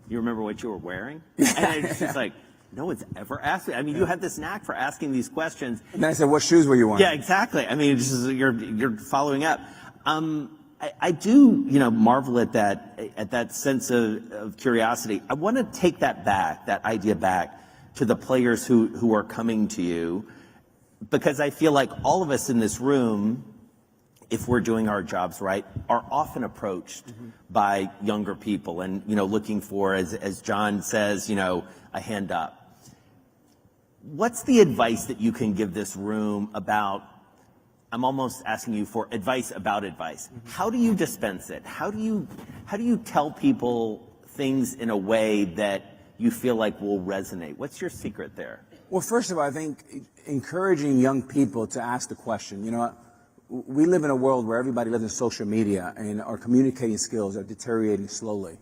you remember what you were wearing? And it's just like, no one's ever asked me. I mean, you have this knack for asking these questions. And then I said, what shoes were you wearing? Yeah, exactly. I mean, you're following up. I do, marvel at that sense of curiosity. I want to take that idea back to the players who are coming to you, because I feel like all of us in this room, if we're doing our jobs right, are often approached by younger people and, looking for, as John says, a hand up. What's the advice that you can give this room about, I'm almost asking you for advice about advice. How do you dispense it? How do you tell people things in a way that you feel like will resonate? What's your secret there? Well, first of all, I think encouraging young people to ask the question. We live in a world where everybody lives in social media, and our communicating skills are deteriorating slowly.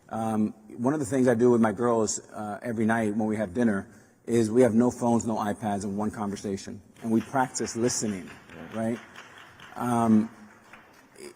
One of the things I do with my girls every night when we have dinner is we have no phones, no iPads, and one conversation. And we practice listening, right?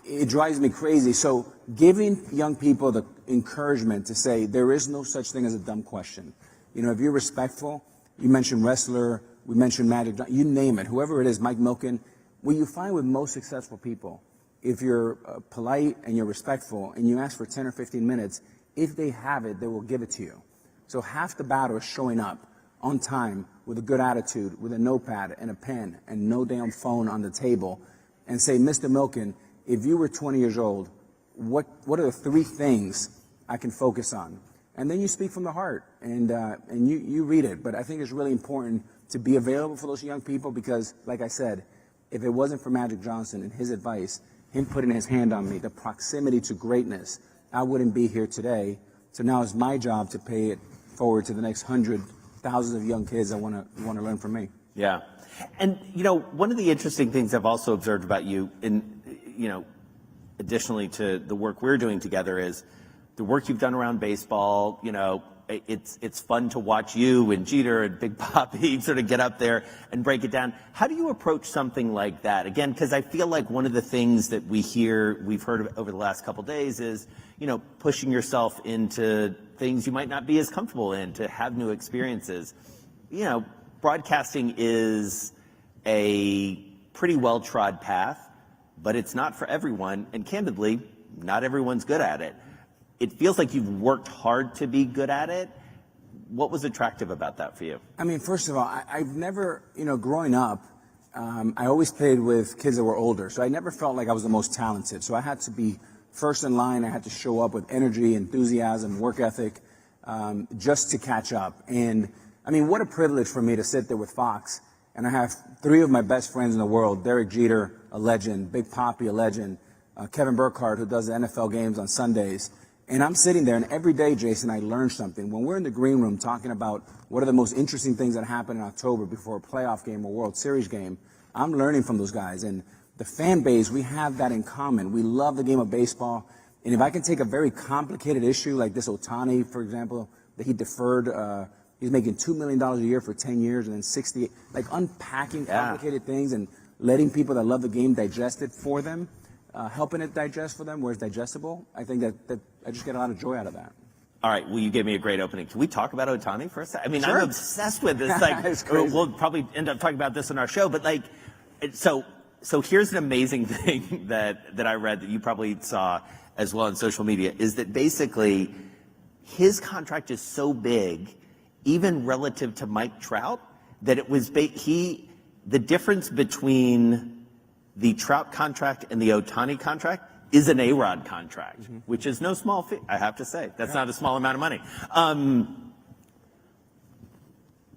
It drives me crazy. So giving young people the encouragement to say there is no such thing as a dumb question. If you're respectful, you mentioned wrestler, we mentioned Magic, you name it, whoever it is, Mike Milken. What you find with most successful people, if you're polite and you're respectful and you ask for 10 or 15 minutes, if they have it, they will give it to you. So half the battle is showing up on time with a good attitude, with a notepad and a pen and no damn phone on the table, and say, Mr. Milken, if you were 20 years old, what are the 3 things I can focus on? And then you speak from the heart, and you read it. But I think it's really important to be available for those young people because, like I said, if it wasn't for Magic Johnson and his advice, him putting his hand on me, the proximity to greatness, I wouldn't be here today. So now it's my job to pay it forward to the next 100,000 of young kids that want to learn from me. Yeah. And, one of the interesting things I've also observed about you, additionally to the work we're doing together, is the work you've done around baseball. It's fun to watch you and Jeter and Big Papi sort of get up there and break it down. How do you approach something like that? Again, because I feel like one of the things that we've heard over the last couple of days is, pushing yourself into things you might not be as comfortable in, to have new experiences. Broadcasting is a pretty well-trod path, but it's not for everyone, and candidly, not everyone's good at it. It feels like you've worked hard to be good at it. What was attractive about that for you? I mean, first of all, I've never, growing up, I always played with kids that were older, so I never felt like I was the most talented. So I had to be first in line. I had to show up with energy, enthusiasm, work ethic, just to catch up. And I mean, what a privilege for me to sit there with Fox and I have three of my best friends in the world, Derek Jeter, a legend, Big Papi, a legend, Kevin Burkhardt, who does the NFL games on Sundays. And I'm sitting there, and every day, Jason, I learn something. When we're in the green room talking about what are the most interesting things that happen in October before a playoff game or World Series game, I'm learning from those guys. And the fan base, we have that in common. We love the game of baseball. And if I can take a very complicated issue like this Ohtani, for example, that he deferred, he's making $2 million a year for 10 years and then 60, like unpacking complicated things and letting people that love the game digest it for them, helping it digest for them where it's digestible. I think that I just get a lot of joy out of that. All right, well, you gave me a great opening. Can we talk about Ohtani for a second? I mean, Sure. I'm obsessed with this. Like, It's crazy. we'll probably end up talking about this in our show, but like, so here's an amazing thing that I read that you probably saw as well on social media, is that basically his contract is so big, even relative to Mike Trout, that it was the difference between the Trout contract and the Ohtani contract is an A-Rod contract, which is no small fee, I have to say. That's not a small amount of money.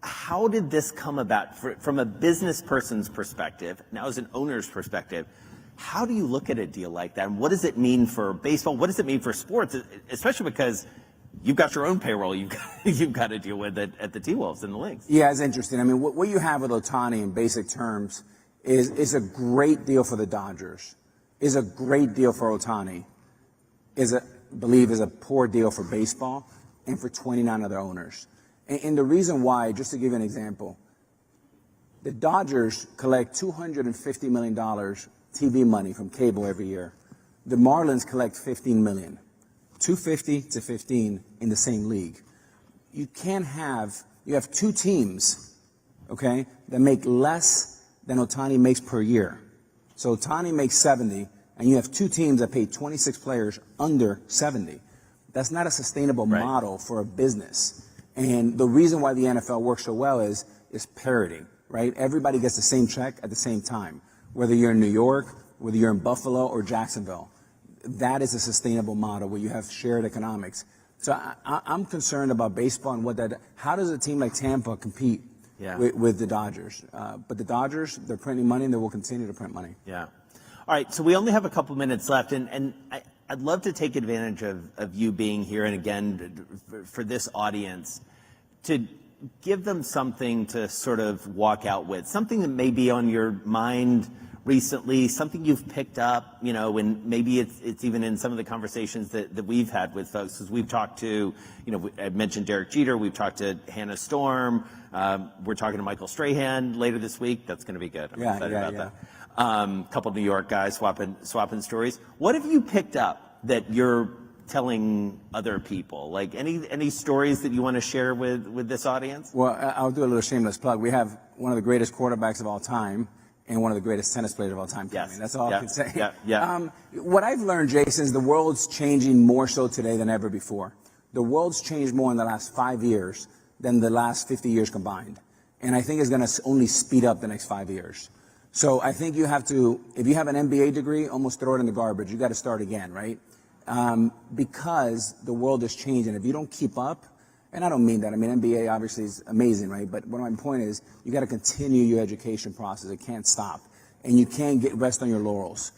How did this come about from a business person's perspective, now as an owner's perspective? How do you look at a deal like that? And what does it mean for baseball? What does it mean for sports? Especially because you've got your own payroll you've got to deal with at the T-Wolves and the Lynx. Yeah, it's interesting. I mean, what you have with Ohtani in basic terms is a great deal for the Dodgers, is a great deal for Ohtani, is a poor deal for baseball and for 29 other owners. And the reason why, just to give you an example, the Dodgers collect $250 million TV money from cable every year. The Marlins collect $15 million. 250 to 15 in the same league. You have two teams, okay, that make less than Ohtani makes per year. So Ohtani makes 70, and you have two teams that pay 26 players under 70. That's not a sustainable model for a business. And the reason why the NFL works so well is parity, right? Everybody gets the same check at the same time, whether you're in New York, whether you're in Buffalo or Jacksonville. That is a sustainable model where you have shared economics. So I'm concerned about baseball and how does a team like Tampa compete with the Dodgers? But the Dodgers, they're printing money and they will continue to print money. Yeah. All right, so we only have a couple minutes left, and I'd love to take advantage of you being here, and again, for this audience, to give them something to sort of walk out with, something that may be on your mind recently, something you've picked up, and maybe it's even in some of the conversations that we've had with folks, because we've talked to, I mentioned Derek Jeter, we've talked to Hannah Storm, we're talking to Michael Strahan later this week. That's going to be good. I'm excited about that. Couple of New York guys swapping stories. What have you picked up that you're telling other people? Like any stories that you want to share with this audience? Well, I'll do a little shameless plug. We have one of the greatest quarterbacks of all time and one of the greatest tennis players of all time coming. Yes. That's all I can say. What I've learned, Jason, is the world's changing more so today than ever before. The world's changed more in the last 5 years than the last 50 years combined. And I think it's going to only speed up the next 5 years. So I think you have to, if you have an MBA degree, almost throw it in the garbage. You got to start again, right? Because the world is changing. If you don't keep up, and I don't mean that. I mean, MBA obviously is amazing, right? But what my point is, you got to continue your education process. It can't stop. And you can't rest on your laurels.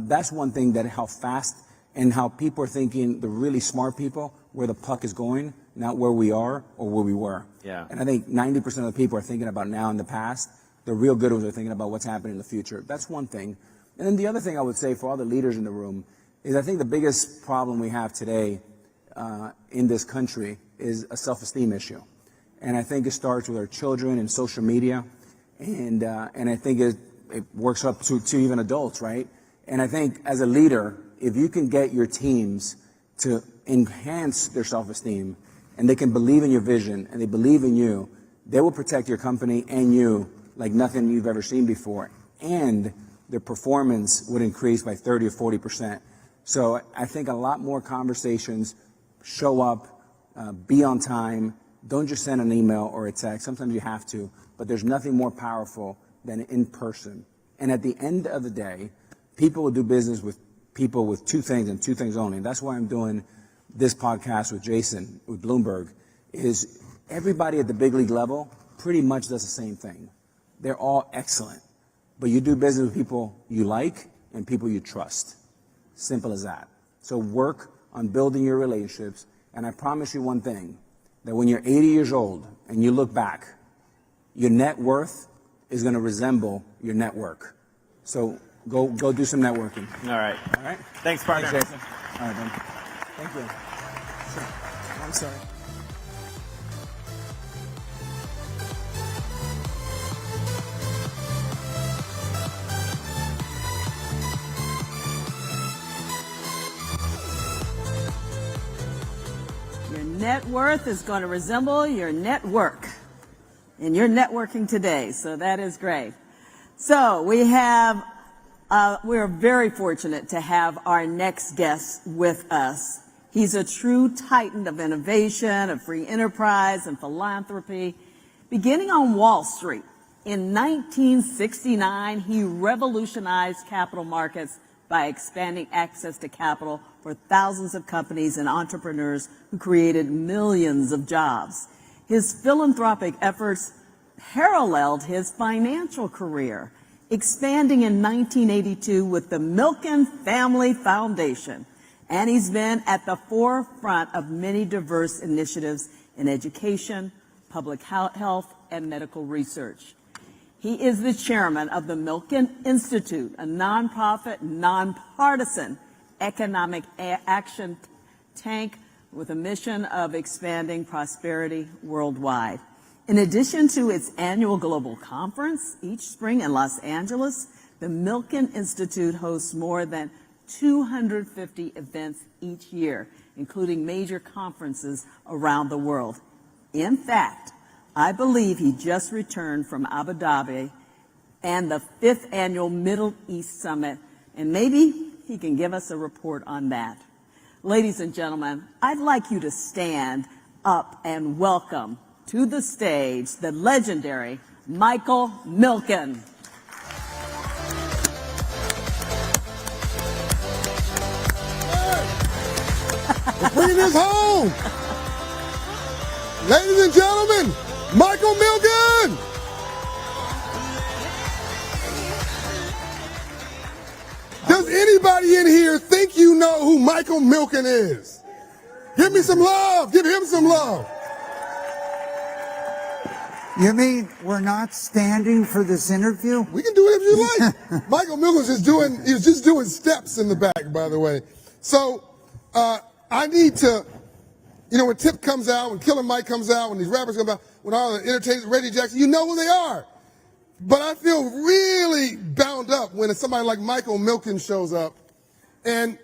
That's one thing, that how fast and how people are thinking, the really smart people, where the puck is going, not where we are or where we were. Yeah. And I think 90% of the people are thinking about now and the past. The real good ones are thinking about what's happening in the future. That's one thing. And then the other thing I would say for all the leaders in the room is I think the biggest problem we have today in this country is a self-esteem issue. And I think it starts with our children and social media. And I think it works up to even adults, right? And I think as a leader, if you can get your teams to enhance their self-esteem and they can believe in your vision and they believe in you, they will protect your company and you like nothing you've ever seen before. And their performance would increase by 30 or 40%. So I think a lot more conversations, show up, be on time. Don't just send an email or a text. Sometimes you have to, but there's nothing more powerful than in person. And at the end of the day, people will do business with people with two things and two things only. And that's why I'm doing this podcast with Jason, with Bloomberg, is everybody at the big league level pretty much does the same thing. They're all excellent. But you do business with people you like and people you trust. Simple as that. So work on building your relationships. And I promise you one thing, that when you're 80 years old and you look back, your net worth is going to resemble your network. So go do some networking. All right. All right? Thanks, partner. All right, then. Thank you. Sure. I'm sorry. Your net worth is going to resemble your network. And you're networking today, so that is great. So we're very fortunate to have our next guest with us. He's a true titan of innovation, of free enterprise, and philanthropy. Beginning on Wall Street, in 1969, he revolutionized capital markets by expanding access to capital for thousands of companies and entrepreneurs who created millions of jobs. His philanthropic efforts paralleled his financial career, expanding in 1982 with the Milken Family Foundation. And he's been at the forefront of many diverse initiatives in education, public health, and medical research. He is the chairman of the Milken Institute, a nonprofit, nonpartisan economic action tank with a mission of expanding prosperity worldwide. In addition to its annual global conference each spring in Los Angeles, the Milken Institute hosts more than 250 events each year, including major conferences around the world. In fact, I believe he just returned from Abu Dhabi and the 5th annual Middle East Summit, and maybe he can give us a report on that. Ladies and gentlemen, I'd like you to stand up and welcome to the stage the legendary Michael Milken. We're bringing this home. Ladies and gentlemen, Michael Milken. Does anybody in here think you know who Michael Milken is? Give me some love. Give him some love. You mean we're not standing for this interview? We can do whatever you like. Michael Milken's he was just doing steps in the back, by the way. So I need to, when Tip comes out, when Killer Mike comes out, when these rappers come out, when all the entertainers, Reggie Jackson, you know who they are. But I feel really bound up when somebody like Michael Milken shows up. And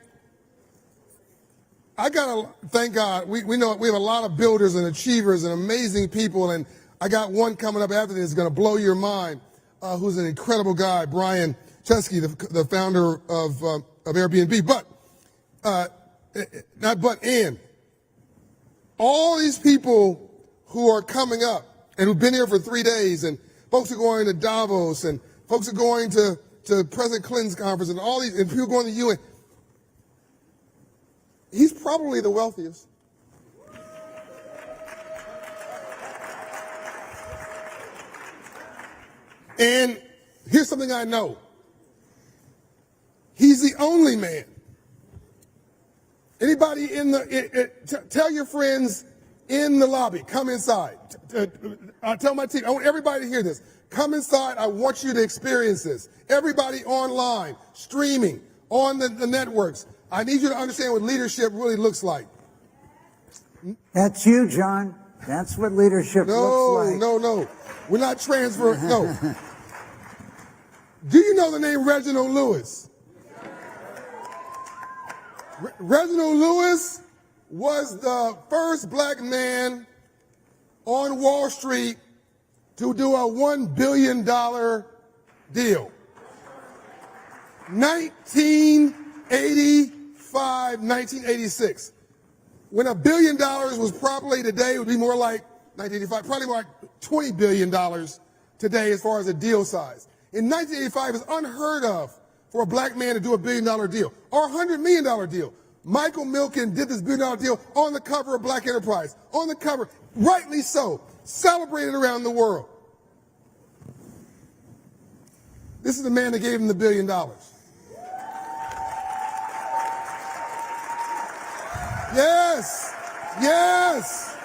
I gotta thank God. We know we have a lot of builders and achievers and amazing people, and I got one coming up after this that's gonna blow your mind, who's an incredible guy, Brian Chesky, the founder of Airbnb. And all these people who are coming up and who've been here for 3 days, and folks are going to Davos, and folks are going to President Clinton's conference, and all these, and people going to the UN. He's probably the wealthiest. And here's something I know. He's the only man. Anybody tell your friends in the lobby, come inside. I tell my team, I want everybody to hear this. Come inside, I want you to experience this. Everybody online, streaming, on the networks. I need you to understand what leadership really looks like. That's you, John. That's what leadership looks like. No. We're not transferring, no. Do you know the name Reginald Lewis? Reginald Lewis was the first black man on Wall Street to do a $1 billion deal. 1986. When $1 billion was probably today, it would be more like 1985, probably more like $20 billion today as far as a deal size. In 1985, it was unheard of for a black man to do a $1 billion deal or a $100 million deal. Michael Milken did this $1 billion deal on the cover of Black Enterprise, on the cover, rightly so, celebrated around the world. This is the man that gave him the $1 billion. Yes, yes.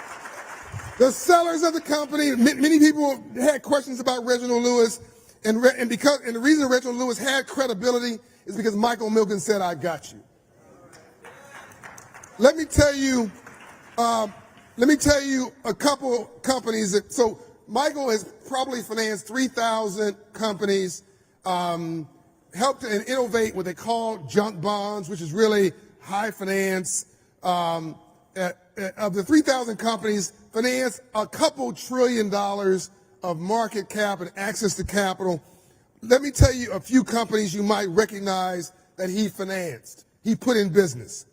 The sellers of the company, many people had questions about Reginald Lewis, and the reason Reginald Lewis had credibility is because Michael Milken said, "I got you." Let me tell you a couple companies so Michael has probably financed 3,000 companies, helped and innovate what they call junk bonds, which is really high finance. Of the 3,000 companies, finance a couple $1 trillion of market cap and access to capital. Let me tell you a few companies you might recognize that he financed. He put in business.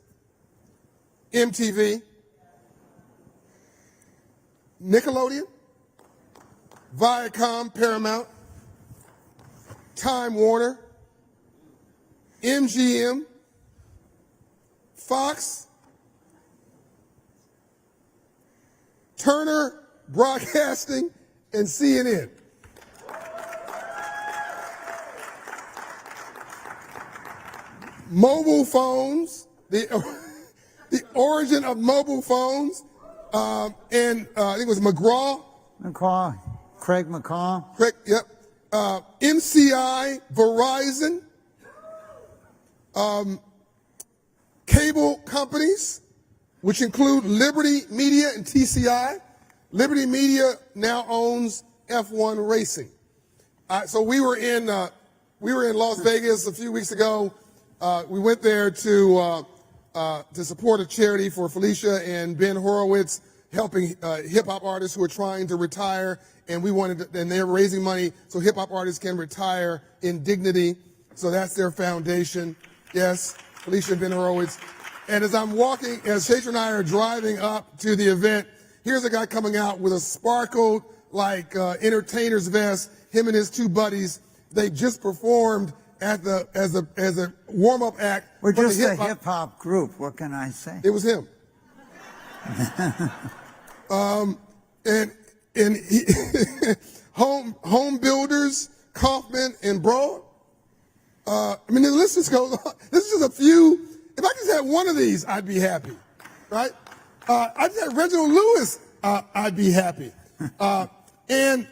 MTV, Nickelodeon, Viacom, Paramount, Time Warner, MGM, Fox, Turner Broadcasting, and CNN. Mobile phones, the origin of mobile phones, and I think it was Craig McCaw. Craig, yep. MCI, Verizon, cable companies, which include Liberty Media and TCI. Liberty Media now owns F1 Racing. So we were in Las Vegas a few weeks ago. We went there to support a charity for Felicia and Ben Horowitz, helping hip hop artists who are trying to retire, and and they're raising money so hip hop artists can retire in dignity. So that's their foundation. Yes, Felicia and Ben Horowitz. And as Shasha and I are driving up to the event, here's a guy coming out with a sparkled like entertainer's vest. Him and his two buddies, they just performed as a warm-up act. We're just a hip-hop group. What can I say? It was him. And he, home builders, Kaufman and Broad. I mean, the list just goes on. This is just a few. If I just had one of these, I'd be happy, right? I just had Reginald Lewis, I'd be happy. And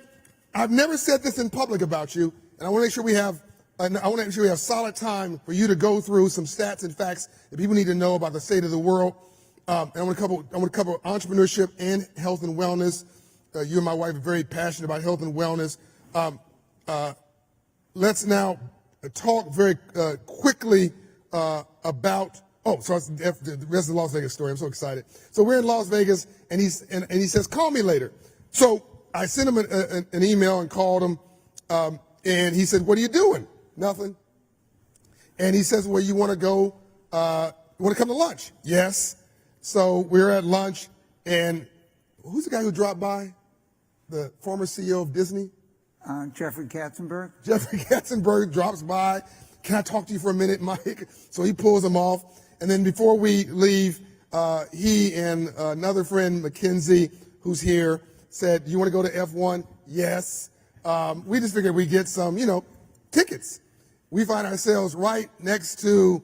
I've never said this in public about you, and I want to make sure we have solid time for you to go through some stats and facts that people need to know about the state of the world. And I want to cover entrepreneurship and health and wellness. You and my wife are very passionate about health and wellness. Let's now talk very quickly about. So it's the rest of the Las Vegas story. I'm so excited. So we're in Las Vegas, and he says, "Call me later." So I sent him an email and called him, and he said, "What are you doing?" "Nothing." And he says, "Well, you want to go? You want to come to lunch?" "Yes." So we're at lunch, and who's the guy who dropped by? The former CEO of Disney? Jeffrey Katzenberg. Jeffrey Katzenberg drops by. "Can I talk to you for a minute, Mike?" So he pulls him off. And then before we leave, he and another friend, Mackenzie, who's here, said, "You want to go to F1? "Yes." We just figured we'd get some, tickets. We find ourselves right next to,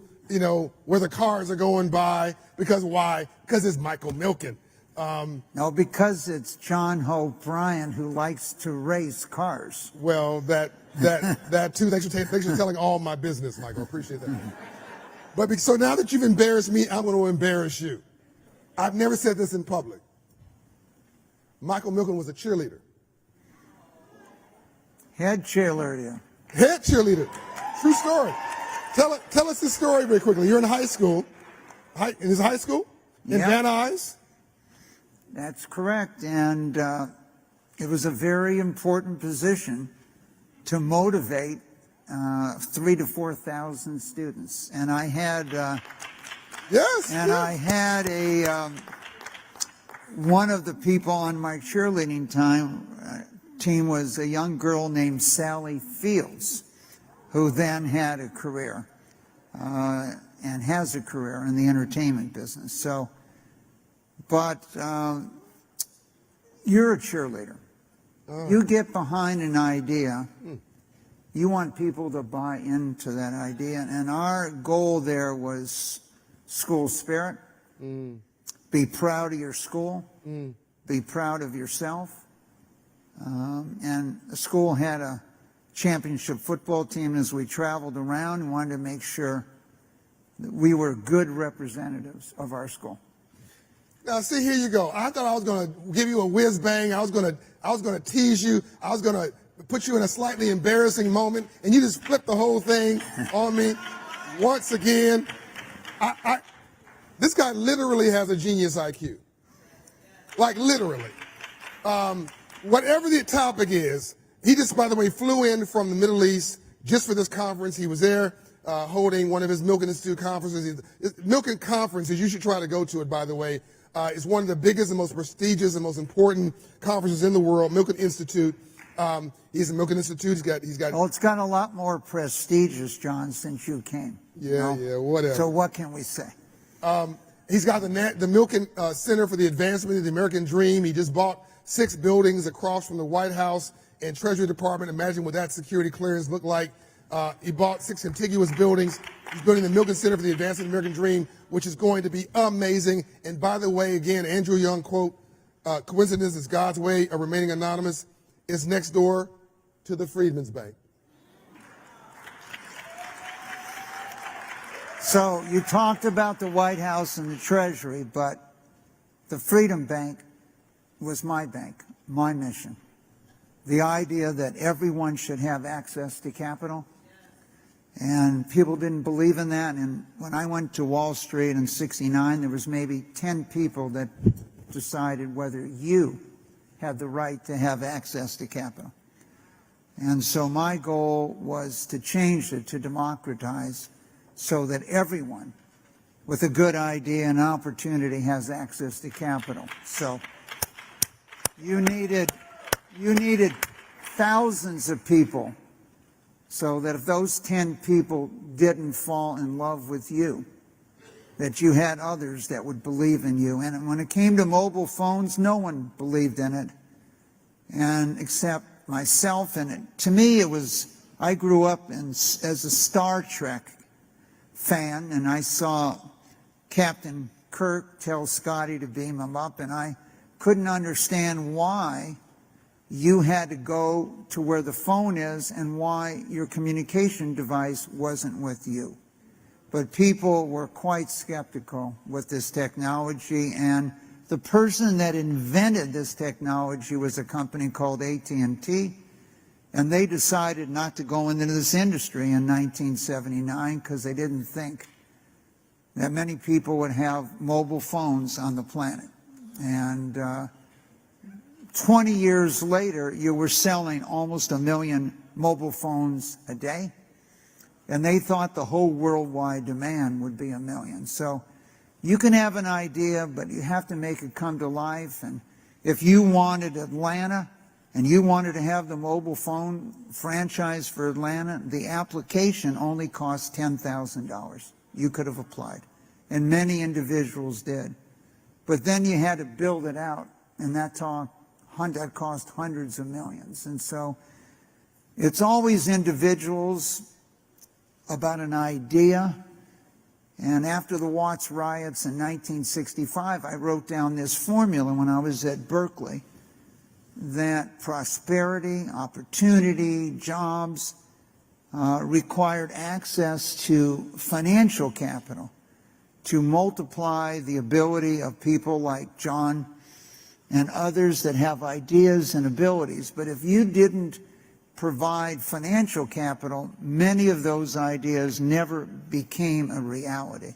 where the cars are going by. Because why? Because it's Michael Milken. No, because it's John O'Brien who likes to race cars. Well, that too. Thanks for telling all my business, Michael. Appreciate that. But so now that you've embarrassed me, I'm going to embarrass you. I've never said this in public. Michael Milken was a cheerleader. Head cheerleader. Head cheerleader. True story. Tell us this story very quickly. You're in high school. In his high school? In Van Nuys? That's correct. And it was a very important position to motivate 3,000 to 4,000 students. And I had I had one of the people on my cheerleading team was a young girl named Sally Fields, who then had a career and has a career in the entertainment business. So, but you're a cheerleader. You get behind an idea You want people to buy into that idea. And our goal there was school spirit. Be proud of your school. Be proud of yourself. And the school had a championship football team. As we traveled around, we wanted to make sure that we were good representatives of our school. Now, see, here you go. I thought I was going to give you a whiz bang. I was going to tease you. I was going to put you in a slightly embarrassing moment, and you just flipped the whole thing on me once again. This guy literally has a genius IQ. Like, literally. Whatever the topic is, he just, by the way, flew in from the Middle East just for this conference. He was there holding one of his Milken Institute conferences. Milken conferences, you should try to go to it, by the way. It's one of the biggest and most prestigious and most important conferences in the world, Milken Institute. He's at Milken Institute. He's got. Well, it's gotten a lot more prestigious, John, since you came. Yeah, yeah, whatever. So what can we say? He's got the Milken Center for the Advancement of the American Dream. He just bought 6 buildings across from the White House and Treasury Department. Imagine what that security clearance looked like. He bought 6 contiguous buildings. He's building the Milken Center for the Advancement of the American Dream, which is going to be amazing. And by the way, again, Andrew Young quote, coincidence is God's way of remaining anonymous. It's next door to the Freedmen's Bank. So you talked about the White House and the Treasury, but the Freedom Bank was my bank, my mission. The idea that everyone should have access to capital. And people didn't believe in that. And when I went to Wall Street in '69, there was maybe 10 people that decided whether you had the right to have access to capital. And so my goal was to change it, to democratize, so that everyone with a good idea and opportunity has access to capital. So you needed thousands of people, so that if those 10 people didn't fall in love with you, that you had others that would believe in you. And when it came to mobile phones, no one believed in it, and except myself. And to me, it was, I grew up as a Star Trek fan, and I saw Captain Kirk tell Scotty to beam him up, and I couldn't understand why you had to go to where the phone is and why your communication device wasn't with you. But people were quite skeptical with this technology, and the person that invented this technology was a company called AT&T, and they decided not to go into this industry in 1979 because they didn't think that many people would have mobile phones on the planet. And 20 years later, you were selling almost 1 million mobile phones a day, and they thought the whole worldwide demand would be 1 million. So you can have an idea, but you have to make it come to life. And if you wanted Atlanta and you wanted to have the mobile phone franchise for Atlanta, the application only cost $10,000. You could have applied, and many individuals did. But then you had to build it out, and that cost hundreds of millions. And so it's always individuals about an idea. And after the Watts riots in 1965, I wrote down this formula when I was at Berkeley, that prosperity, opportunity, jobs required access to financial capital to multiply the ability of people like John and others that have ideas and abilities. But if you didn't provide financial capital, many of those ideas never became a reality.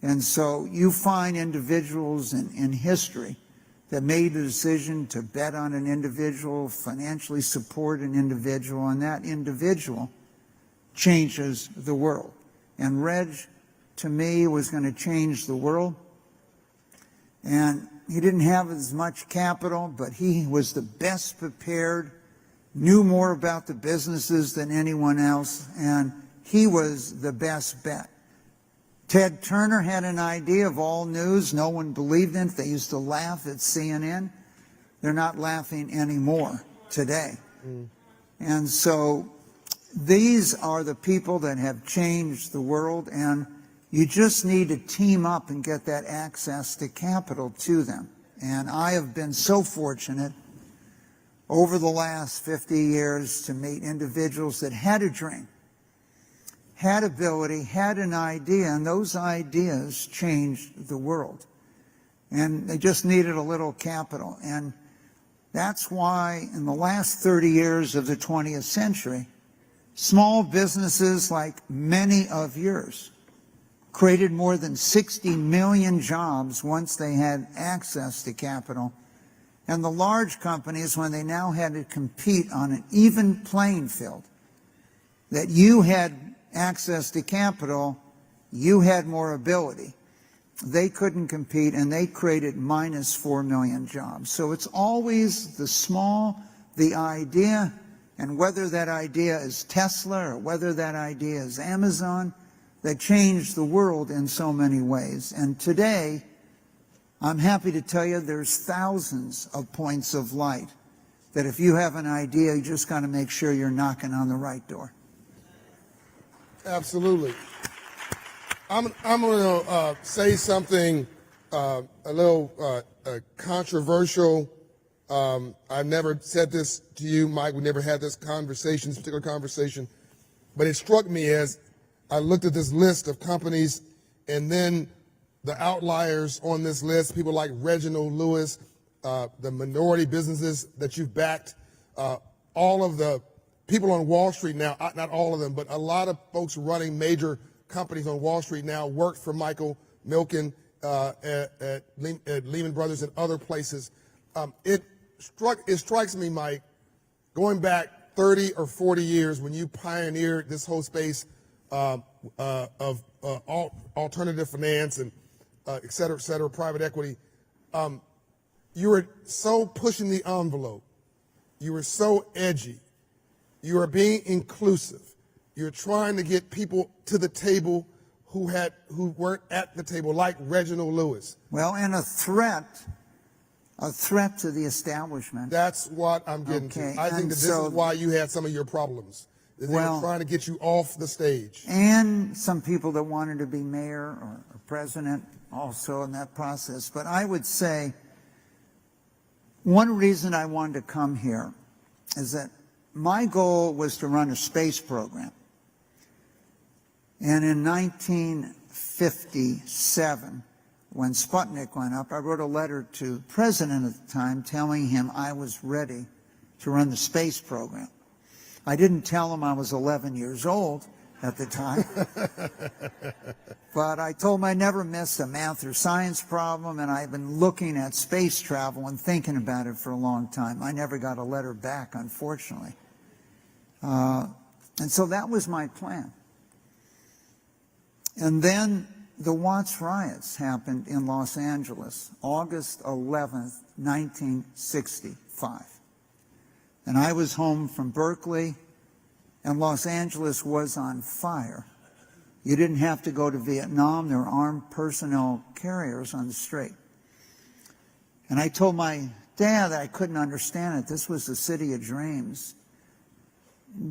And so you find individuals in history that made the decision to bet on an individual, financially support an individual, and that individual changes the world. And Reg, to me, was going to change the world. And he didn't have as much capital, but he was the best prepared, knew more about the businesses than anyone else, and he was the best bet. Ted Turner had an idea of all news. No one believed in it. They used to laugh at CNN. They're not laughing anymore today. And so these are the people that have changed the world, and you just need to team up and get that access to capital to them. And I have been so fortunate over the last 50 years to meet individuals that had a dream, had ability, had an idea, and those ideas changed the world. And they just needed a little capital. And that's why in the last 30 years of the 20th century, small businesses like many of yours created more than 60 million jobs once they had access to capital. And the large companies, when they now had to compete on an even playing field, that you had access to capital, you had more ability. They couldn't compete, and they created minus 4 million jobs. So it's always the small, the idea, and whether that idea is Tesla or whether that idea is Amazon, that changed the world in so many ways. And today, I'm happy to tell you there's thousands of points of light that if you have an idea, you just got to make sure you're knocking on the right door. Absolutely. I'm going to say something a little controversial. I've never said this to you, Mike. We never had this particular conversation. But it struck me as I looked at this list of companies, and then the outliers on this list, people like Reginald Lewis, the minority businesses that you've backed, all of the people on Wall Street now, not all of them, but a lot of folks running major companies on Wall Street now worked for Michael Milken at Lehman Brothers and other places. It strikes me, Mike, going back 30 or 40 years when you pioneered this whole space of alternative finance and et cetera, private equity. You were so pushing the envelope. You were so edgy. You were being inclusive. You're trying to get people to the table who weren't at the table, like Reginald Lewis. Well, and a threat to the establishment. That's what I'm getting to. I think that this is why you had some of your problems. They were trying to get you off the stage. And some people that wanted to be mayor or president also in that process. But I would say one reason I wanted to come here is that my goal was to run a space program. And in 1957, when Sputnik went up, I wrote a letter to the president at the time telling him I was ready to run the space program. I didn't tell him I was 11 years old at the time, but I told him I never missed a math or science problem, and I've been looking at space travel and thinking about it for a long time. I never got a letter back, unfortunately. And so that was my plan. And then the Watts riots happened in Los Angeles, August 11th, 1965. And I was home from Berkeley, and Los Angeles was on fire. You didn't have to go to Vietnam. There were armed personnel carriers on the street. And I told my dad that I couldn't understand it. This was the city of dreams.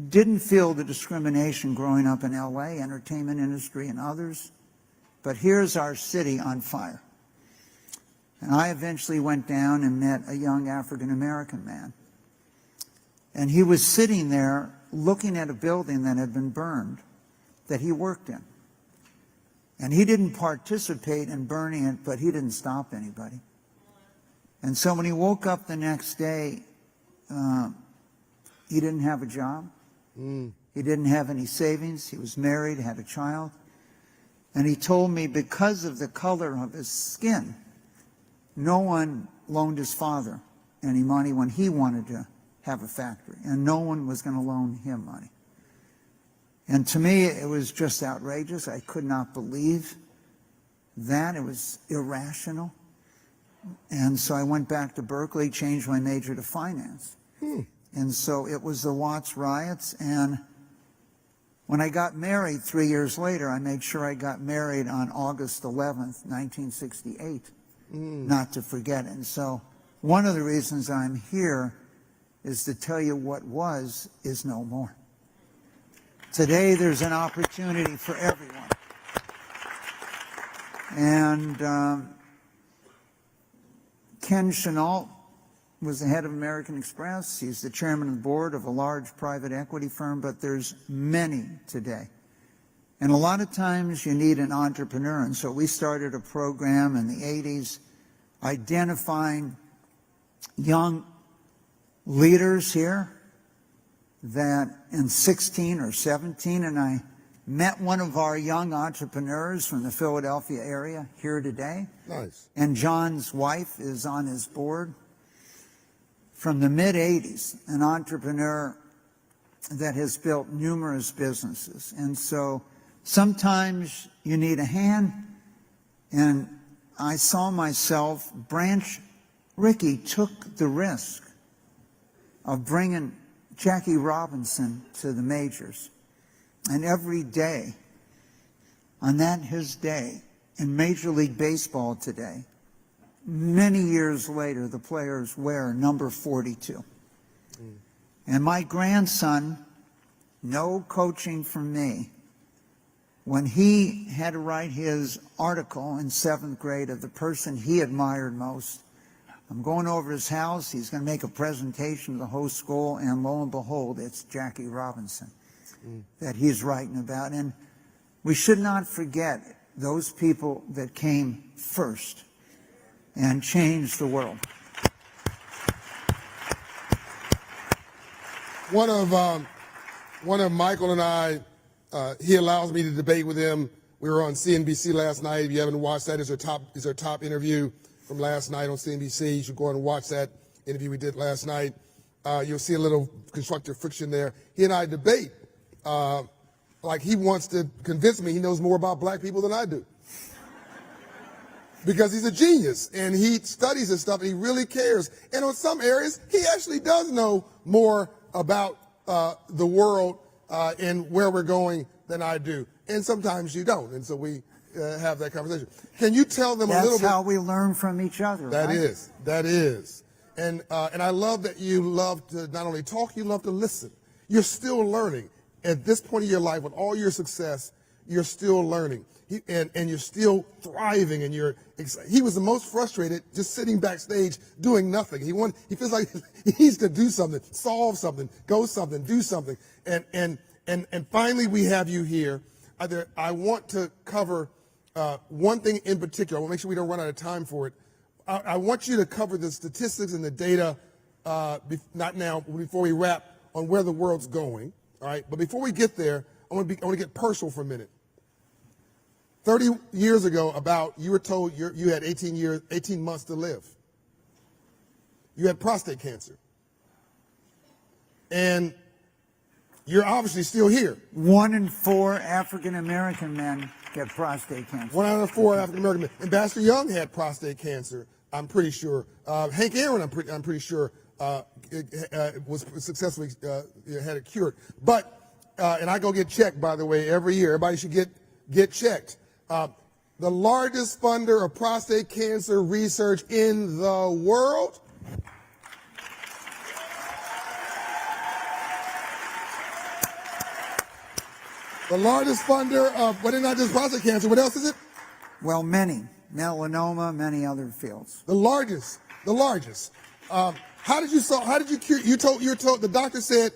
Didn't feel the discrimination growing up in LA, entertainment industry and others. But here's our city on fire. And I eventually went down and met a young African-American man. And he was sitting there looking at a building that had been burned that he worked in. And he didn't participate in burning it, but he didn't stop anybody. And so when he woke up the next day, he didn't have a job. He didn't have any savings. He was married, had a child. And he told me because of the color of his skin, no one loaned his father any money when he wanted to have a factory, and no one was going to loan him money. And to me, it was just outrageous. I could not believe that. It was irrational. And so I went back to Berkeley, changed my major to finance. And so it was the Watts riots. And when I got married 3 years later, I made sure I got married on August 11th, 1968, not to forget it. And so one of the reasons I'm here is to tell you what was is no more. Today there's an opportunity for everyone. And Ken Chenault was the head of American Express. He's the chairman of the board of a large private equity firm, but there's many today. And a lot of times you need an entrepreneur. And so we started a program in the 80s identifying young leaders here that in 16 or 17, and I met one of our young entrepreneurs from the Philadelphia area here today. Nice. And John's wife is on his board. From the mid-'80s, an entrepreneur that has built numerous businesses. And so sometimes you need a hand, and I saw myself, Ricky took the risk of bringing Jackie Robinson to the majors. And every day, on that his day, in Major League Baseball today, many years later, the players wear number 42. And my grandson, no coaching from me, when he had to write his article in 7th grade of the person he admired most, I'm going over his house, he's going to make a presentation to the whole school, and lo and behold, it's Jackie Robinson that he's writing about. And we should not forget those people that came first and changed the world. One of Michael and I, he allows me to debate with him. We were on CNBC last night. If you haven't watched that, it's our top interview from last night on CNBC. You should go and watch that interview we did last night. You'll see a little constructive friction there. He and I debate. Like he wants to convince me he knows more about black people than I do. Because he's a genius and he studies this stuff and he really cares. And on some areas, he actually does know more about the world and where we're going than I do. And sometimes you don't. And so we have that conversation. Can you tell them a little bit? That's how we learn from each other. That right? is. And I love that you love to not only talk, you love to listen. You're still learning. At this point of your life, with all your success, you're still learning. And you're still thriving, and he was the most frustrated just sitting backstage doing nothing. He feels like he needs to do something, solve something, go something, do something. And finally we have you here. I want to cover one thing in particular. I want to make sure we don't run out of time for it. I want you to cover the statistics and the data, not now, before we wrap, on where the world's going. All right, but before we get there, I want to get personal for a minute. 30 years ago, you were told you had 18 months to live. You had prostate cancer. And you're obviously still here. 1 in 4 African American men get prostate cancer. 1 out of 4 African American men. Ambassador Young had prostate cancer, I'm pretty sure. Hank Aaron, I'm pretty sure, was successfully had it cured. But and I go get checked, by the way, every year. Everybody should get checked. The largest funder of prostate cancer research in the world. The largest funder of, but it's not just prostate cancer. What else is it? Well, many. Melanoma, many other fields. The largest. How did you cure? You were told the doctor said,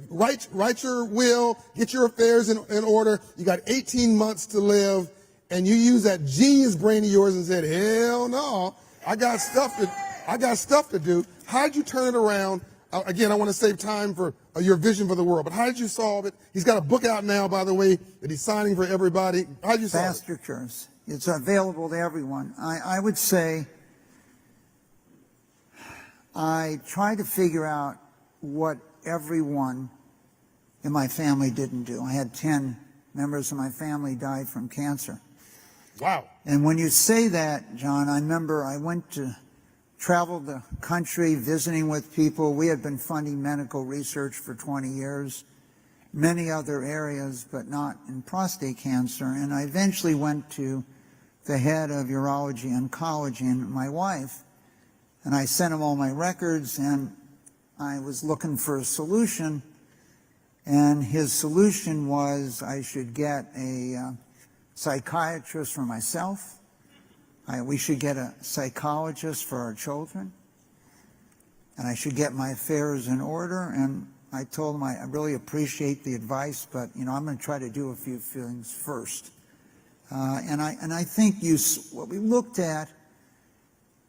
write your will, get your affairs in order. You got 18 months to live, and you use that genius brain of yours and said, hell no, I got stuff to do. How did you turn it around? Again, I want to save time for your vision for the world, but how did you solve it? He's got a book out now, by the way, that he's signing for everybody. How did you solve it? Faster cures. It's available to everyone. I would say I tried to figure out what everyone in my family didn't do. I had 10 members of my family died from cancer. Wow. And when you say that, John, I remember I went to travel the country visiting with people. We had been funding medical research for 20 years, many other areas, but not in prostate cancer. And I eventually went to the head of urology oncology and my wife, and I sent him all my records, and I was looking for a solution. And his solution was I should get a psychiatrist for myself. We should get a psychologist for our children. And I should get my affairs in order. And I told him I really appreciate the advice, but I'm going to try to do a few things first. And I think what we looked at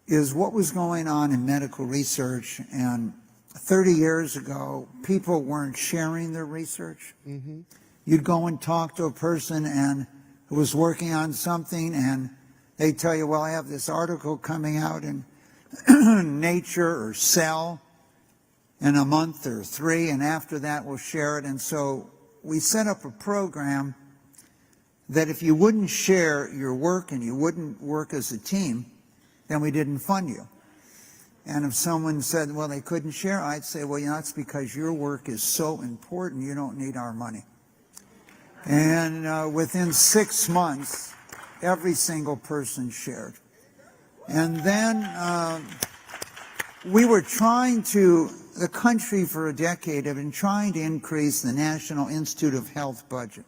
is what was going on in medical research. And 30 years ago, people weren't sharing their research. Mm-hmm. You'd go and talk to a person who was working on something, and they'd tell you, well, I have this article coming out in Nature or Cell in a month or 3, and after that we'll share it. And so we set up a program that if you wouldn't share your work and you wouldn't work as a team, then we didn't fund you. And if someone said, well, they couldn't share, I'd say, well, that's because your work is so important, you don't need our money. And within 6 months, every single person shared. And then we were the country for a decade had been trying to increase the National Institute of Health budget.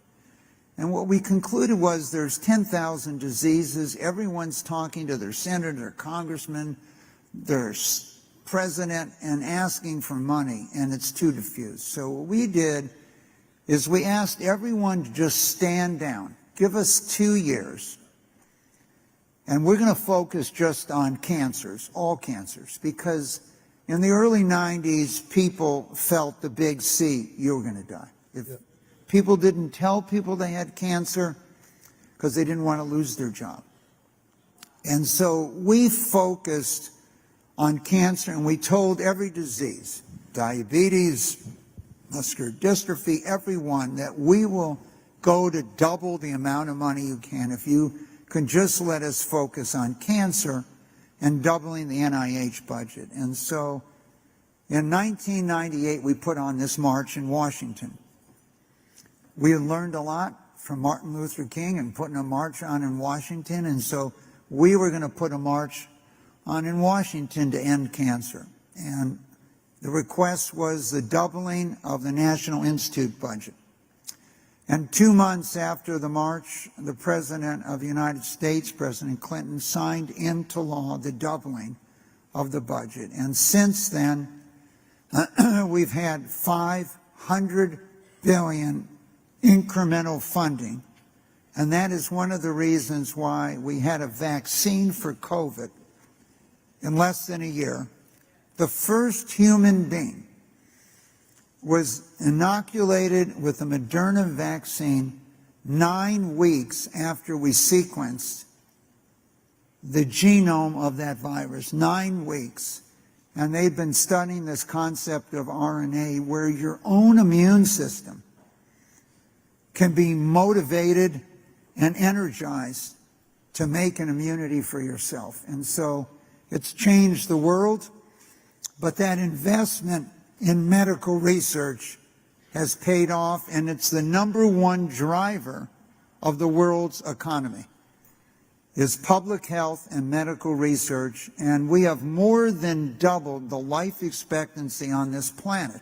And what we concluded was there's 10,000 diseases. Everyone's talking to their senator, their congressman, their president, and asking for money, and it's too diffuse. So what we did is we asked everyone to just stand down. Give us 2 years. And we're going to focus just on cancers, all cancers, because in the early 90s, people felt the big C, you were going to die. If people didn't tell people they had cancer because they didn't want to lose their job. And so we focused on cancer, and we told every disease, diabetes, muscular dystrophy, everyone, that we will go to double the amount of money you can if you can just let us focus on cancer and doubling the NIH budget. And so in 1998, we put on this march in Washington. We had learned a lot from Martin Luther King and putting a march on in Washington, and so we were going to put a march on in Washington to end cancer. And the request was the doubling of the National Institute budget. And 2 months after the march, the President of the United States, President Clinton, signed into law the doubling of the budget. And since then, we've had $500 billion incremental funding. And that is one of the reasons why we had a vaccine for COVID in less than a year. The first human being was inoculated with the Moderna vaccine 9 weeks after we sequenced the genome of that virus, 9 weeks. And they've been studying this concept of RNA, where your own immune system can be motivated and energized to make an immunity for yourself. And so it's changed the world, but that investment in medical research has paid off, and it's the #1 driver of the world's economy, is public health and medical research. And we have more than doubled the life expectancy on this planet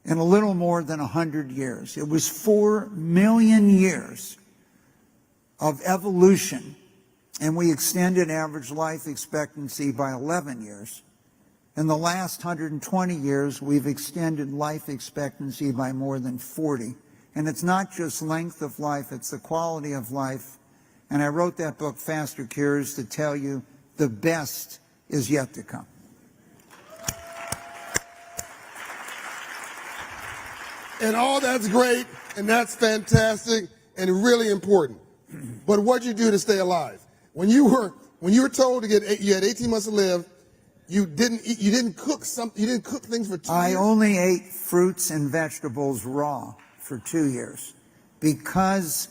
in a little more than 100 years. It was 4 million years of evolution, and we extended average life expectancy by 11 years. In the last 120 years, we've extended life expectancy by more than 40. And it's not just length of life, it's the quality of life. And I wrote that book, Faster Cures, to tell you the best is yet to come. And all that's great, and that's fantastic, and really important. But what'd you do to stay alive? When you were told to you had 18 months to live, you didn't cook things for 2 years? I only ate fruits and vegetables raw for 2 years, because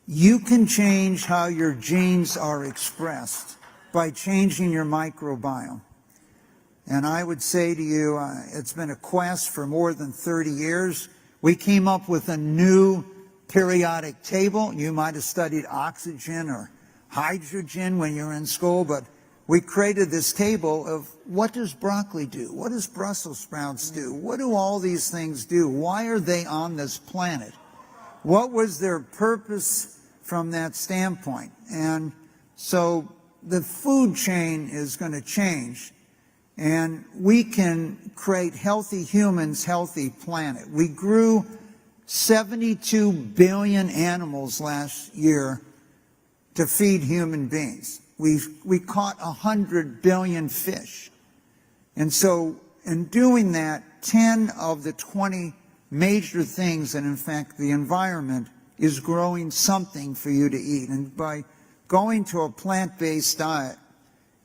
you can change how your genes are expressed by changing your microbiome. And I would say to you, it's been a quest for more than 30 years. We came up with a new periodic table. You might have studied oxygen or hydrogen when you were in school, but we created this table of what does broccoli do? What does Brussels sprouts do? What do all these things do? Why are they on this planet? What was their purpose from that standpoint? And so the food chain is going to change, and we can create healthy humans, healthy planet. We grew 72 billion animals last year to feed human beings. We caught 100 billion fish. And so in doing that, 10 of the 20 major things, and in fact the environment is growing something for you to eat. And by going to a plant-based diet,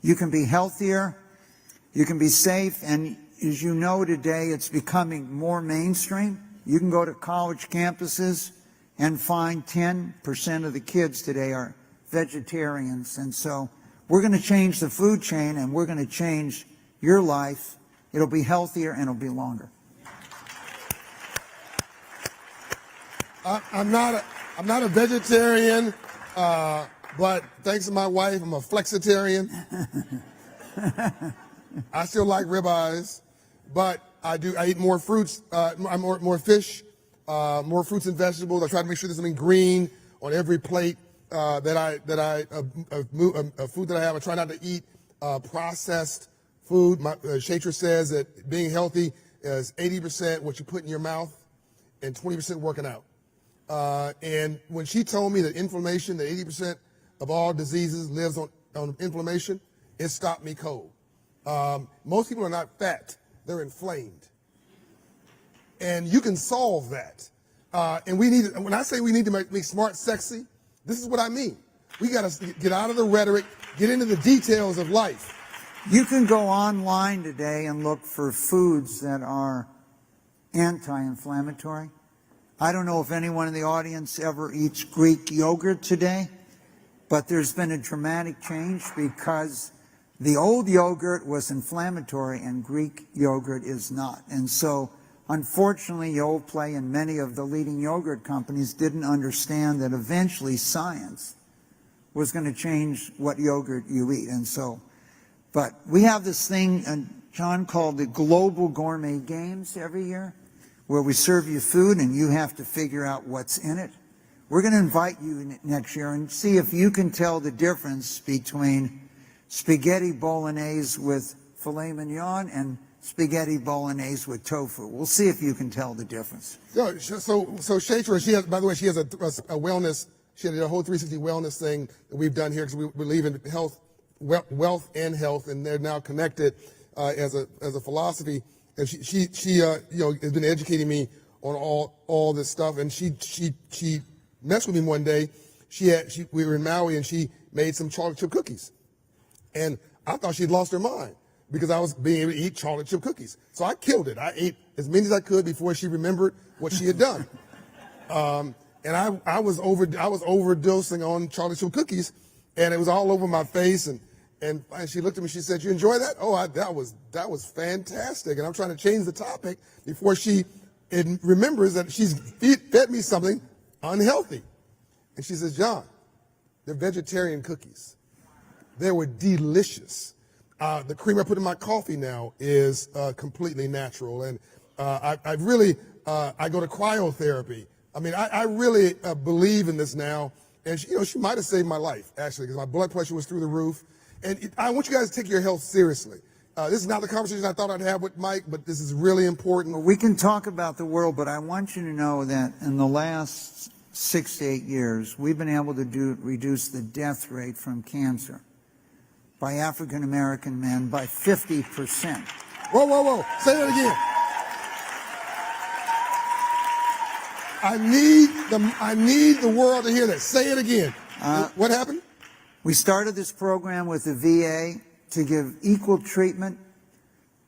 you can be healthier, you can be safe, and as you know today, it's becoming more mainstream. You can go to college campuses and find 10% of the kids today are vegetarians. And so we're going to change the food chain, and we're going to change your life. It'll be healthier and it'll be longer. I'm not a vegetarian, but thanks to my wife, I'm a flexitarian. I still like ribeyes, but I eat more fruits, more fish, more fruits and vegetables. I try to make sure there's something green on every plate food that I have. I try not to eat processed food. Shatra says that being healthy is 80% what you put in your mouth and 20% working out. And when she told me that inflammation, that 80% of all diseases lives on inflammation, it stopped me cold. Most people are not fat, they're inflamed. And you can solve that. And when I say we need to make smart sexy, this is what I mean. We got to get out of the rhetoric, get into the details of life. You can go online today and look for foods that are anti-inflammatory. I don't know if anyone in the audience ever eats Greek yogurt today, but there's been a dramatic change because the old yogurt was inflammatory and Greek yogurt is not. And so, unfortunately, Yoplait and many of the leading yogurt companies didn't understand that eventually science was going to change what yogurt you eat. And so, but we have this thing, John, called the Global Gourmet Games every year, where we serve you food and you have to figure out what's in it. We're going to invite you next year and see if you can tell the difference between spaghetti bolognese with filet mignon and spaghetti bolognese with tofu. We'll see if you can tell the difference. So Shatra, she has, by the way, she has a wellness, she had a whole 360 wellness thing that we've done here because we believe in health, wealth and health, and they're now connected as a philosophy. And she has been educating me on all this stuff. And she messed with me one day. We were in Maui and she made some chocolate chip cookies. And I thought she'd lost her mind because I was being able to eat chocolate chip cookies. So I killed it. I ate as many as I could before she remembered what she had done. And I was overdosing on chocolate chip cookies, and it was all over my face. And she looked at me. She said, "You enjoy that?" "Oh, that was fantastic." And I'm trying to change the topic before she remembers that she's fed me something unhealthy. And she says, "John, they're vegetarian cookies. They were delicious. The cream I put in my coffee now is completely natural, and I go to cryotherapy. I mean, I really believe in this now, and she might have saved my life actually because my blood pressure was through the roof. And I want you guys to take your health seriously. This is not the conversation I thought I'd have with Mike, but this is really important. Well, we can talk about the world, but I want you to know that in the last 6 to 8 years, we've been able to reduce the death rate from cancer by African American men by 50%. Whoa. Say that again. I need the world to hear that. Say it again. What happened? We started this program with the VA to give equal treatment.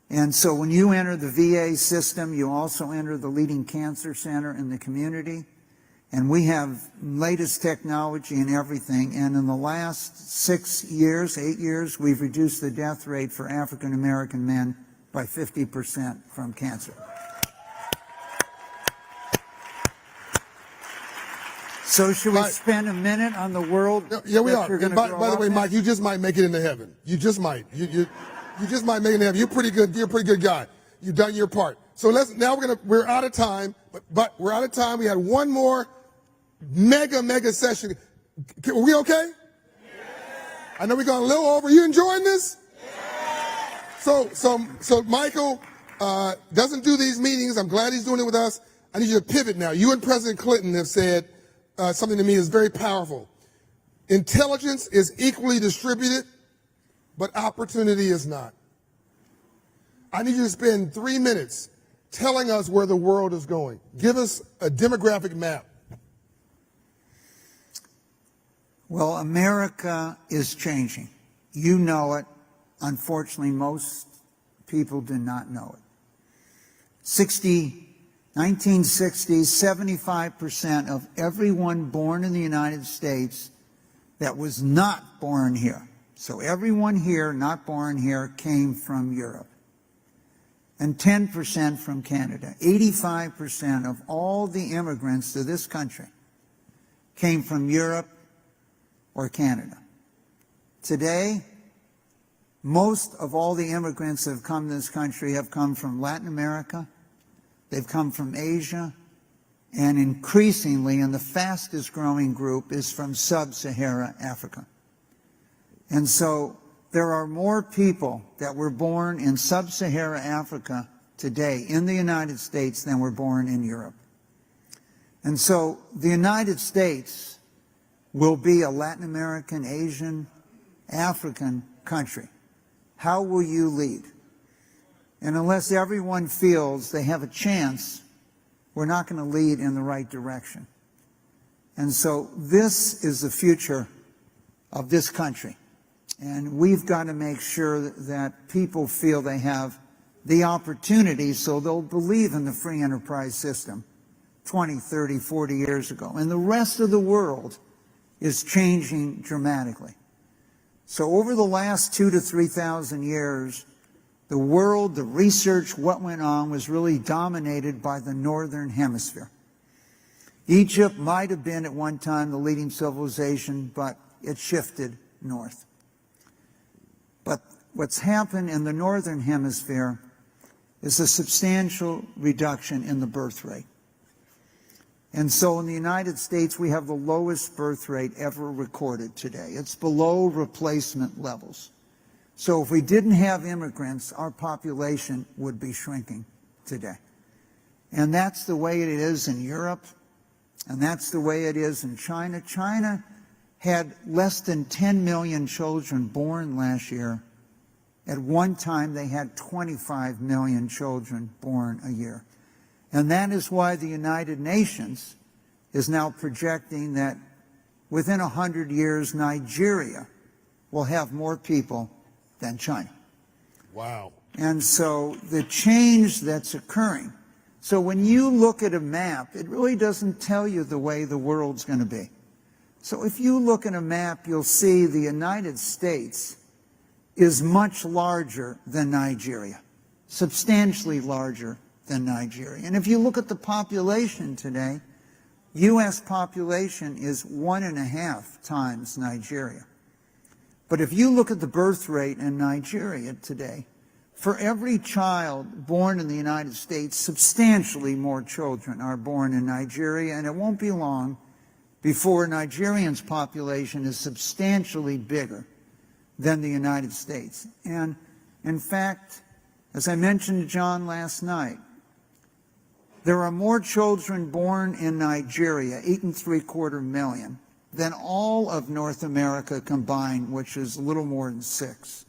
And so when you enter the VA system, you also enter the leading cancer center in the community. And we have latest technology and everything. And in the last 6 years, 8 years, we've reduced the death rate for African American men by 50% from cancer. So should we spend a minute on the world? Yeah, we are. By the way, Mike, you just might make it into heaven. You just might. You just might make it happen. You're pretty good. You're a pretty good guy. You've done your part. So now we're out of time, but we're out of time. We had one more mega session. Are we okay? Yeah. I know we're going a little over. You enjoying this? Yeah. So Michael doesn't do these meetings. I'm glad he's doing it with us. I need you to pivot now. You and President Clinton have said something to me that's very powerful. Intelligence is equally distributed, but opportunity is not. I need you to spend 3 minutes telling us where the world is going. Give us a demographic map. Well, America is changing. You know it. Unfortunately, most people do not know it. 1960s, 75% of everyone born in the United States that was not born here. So everyone here, not born here, came from Europe. And 10% from Canada. 85% of all the immigrants to this country came from Europe or Canada. Today, most of all the immigrants that have come to this country have come from Latin America, they've come from Asia, and increasingly, and the fastest growing group is from sub-Saharan Africa. And so there are more people that were born in sub-Saharan Africa today in the United States than were born in Europe. And so the United States will be a Latin American, Asian, African country. How will you lead? And unless everyone feels they have a chance, we're not going to lead in the right direction. And so this is the future of this country. And we've got to make sure that people feel they have the opportunity so they'll believe in the free enterprise system 20, 30, 40 years ago. And the rest of the world is changing dramatically. So over the last 2,000 to 3,000 years, the world, the research, what went on was really dominated by the Northern Hemisphere. Egypt might have been at one time the leading civilization, but it shifted north. But what's happened in the Northern Hemisphere is a substantial reduction in the birth rate. And so in the United States, we have the lowest birth rate ever recorded today. It's below replacement levels. So if we didn't have immigrants, our population would be shrinking today. And that's the way it is in Europe, and that's the way it is in China. China had less than 10 million children born last year. At one time, they had 25 million children born a year. And that is why the United Nations is now projecting that within 100 years, Nigeria will have more people than China. Wow. And so the change that's occurring, so when you look at a map, it really doesn't tell you the way the world's going to be. So if you look at a map, you'll see the United States is much larger than Nigeria, substantially larger than Nigeria. And if you look at the population today, U.S. population is 1.5 times Nigeria. But if you look at the birth rate in Nigeria today, for every child born in the United States, substantially more children are born in Nigeria, and it won't be long before Nigerians' population is substantially bigger than the United States. And in fact, as I mentioned to John last night, there are more children born in Nigeria, 8.75 million, than all of North America combined, which is a little more than 6.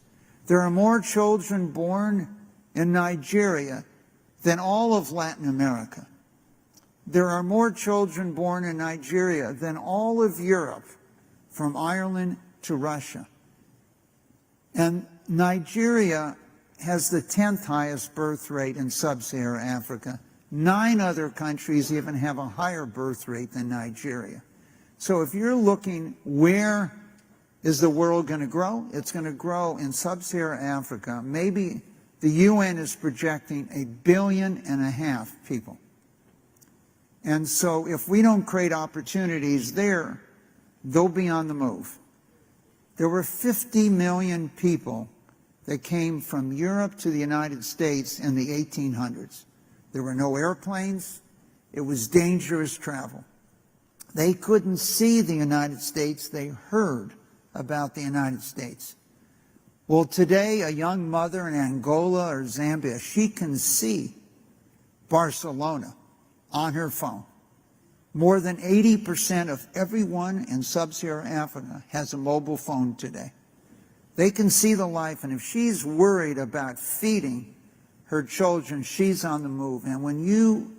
There are more children born in Nigeria than all of Latin America. There are more children born in Nigeria than all of Europe, from Ireland to Russia. And Nigeria has the 10th highest birth rate in sub-Saharan Africa. 9 other countries even have a higher birth rate than Nigeria. So if you're looking where is the world going to grow, it's going to grow in sub-Saharan Africa. Maybe the UN is projecting 1.5 billion people. And so if we don't create opportunities there, they'll be on the move. There were 50 million people that came from Europe to the United States in the 1800s. There were no airplanes. It was dangerous travel. They couldn't see the United States. They heard about the United States. Well, today, a young mother in Angola or Zambia, she can see Barcelona on her phone. More than 80% of everyone in sub-Saharan Africa has a mobile phone today. They can see the life, and if she's worried about feeding her children, she's on the move. And when you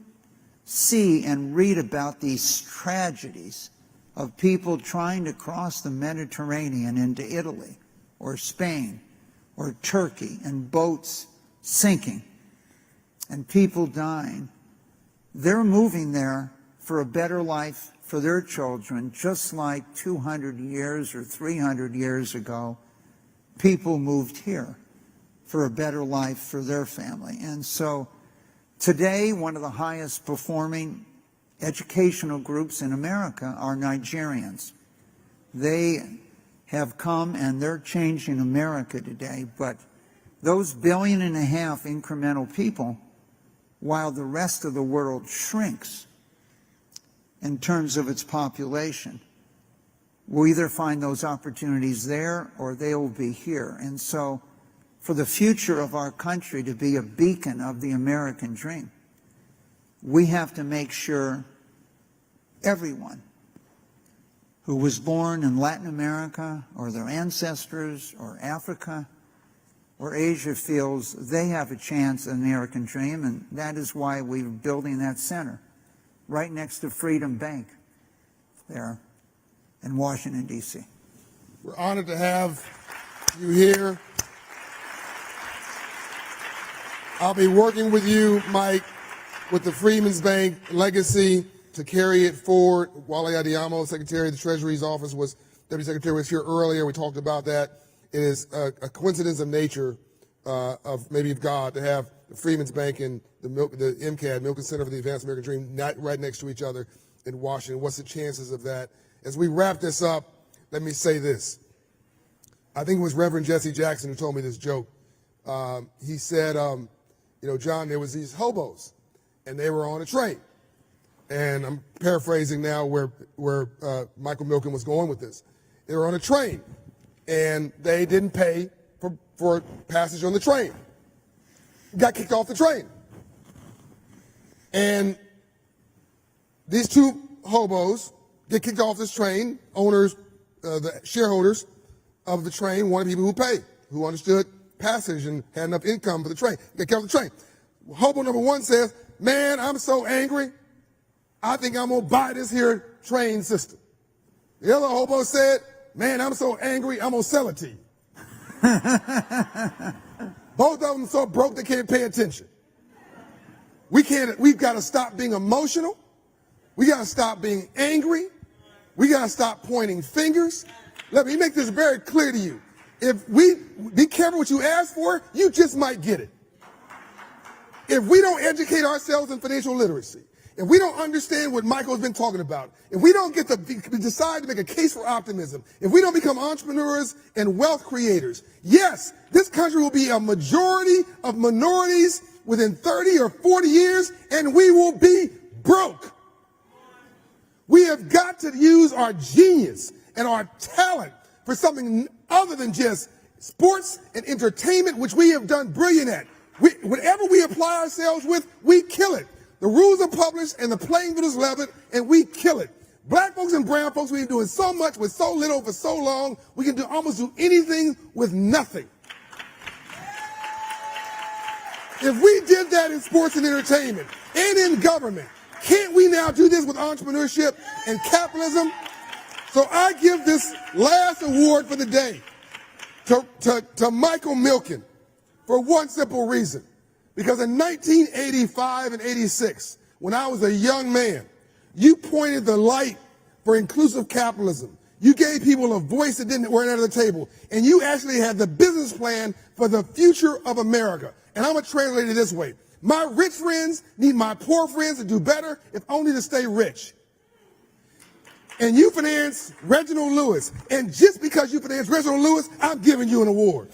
see and read about these tragedies of people trying to cross the Mediterranean into Italy or Spain or Turkey, and boats sinking and people dying, they're moving there for a better life for their children, just like 200 years or 300 years ago, people moved here for a better life for their family. And so today, one of the highest performing educational groups in America are Nigerians. They have come and they're changing America today, but those 1.5 billion incremental people, while the rest of the world shrinks in terms of its population, we'll either find those opportunities there or they will be here. And so for the future of our country to be a beacon of the American dream, we have to make sure everyone who was born in Latin America or their ancestors or Africa or Asia feels they have a chance at the American dream, and that is why we're building that center right next to Freedom Bank there in Washington, D.C. We're honored to have you here. I'll be working with you, Mike, with the Freedmen's Bank legacy to carry it forward. Wally Adeyemo, Secretary of the Treasury's office, Deputy Secretary was here earlier. We talked about that. It is a coincidence of nature, of maybe of God, to have the Freedmen's Bank and the MCAD, Milken Center for the Advanced American Dream, not right next to each other in Washington. What's the chances of that? As we wrap this up, let me say this. I think it was Reverend Jesse Jackson who told me this joke. He said, John, there was these hobos, and they were on a train. And I'm paraphrasing now where Michael Milken was going with this. They were on a train, and they didn't pay for passage on the train. Got kicked off the train. And these two hobos get kicked off this train. Owners, the shareholders of the train wanted people who pay, who understood passage and had enough income for the train. Get kicked off the train. Hobo number one says, man, I'm so angry, I think I'm going to buy this here train system. The other hobo said, man, I'm so angry, I'm going to sell it to you. Both of them so broke they can't pay attention. We've got to stop being emotional. We got to stop being angry. We got to stop pointing fingers. Let me make this very clear to you. If we be careful what you ask for, you just might get it. If we don't educate ourselves in financial literacy, if we don't understand what Michael's been talking about, if we don't get to decide to make a case for optimism, if we don't become entrepreneurs and wealth creators, yes, this country will be a majority of minorities within 30 or 40 years, and we will be broke. We have got to use our genius and our talent for something other than just sports and entertainment, which we have done brilliant at. Whatever we apply ourselves with, we kill it. The rules are published and the playing field is leveled, and we kill it. Black folks and brown folks, we've been doing so much with so little for so long, we can almost do anything with nothing. If we did that in sports and entertainment and in government, can't we now do this with entrepreneurship and capitalism? So I give this last award for the day to Michael Milken for one simple reason. Because in 1985 and 86, when I was a young man, you pointed the light for inclusive capitalism. You gave people a voice that weren't at the table. And you actually had the business plan for the future of America. And I'm going to translate it this way. My rich friends need my poor friends to do better, if only to stay rich. And you finance Reginald Lewis. And just because you finance Reginald Lewis, I'm giving you an award.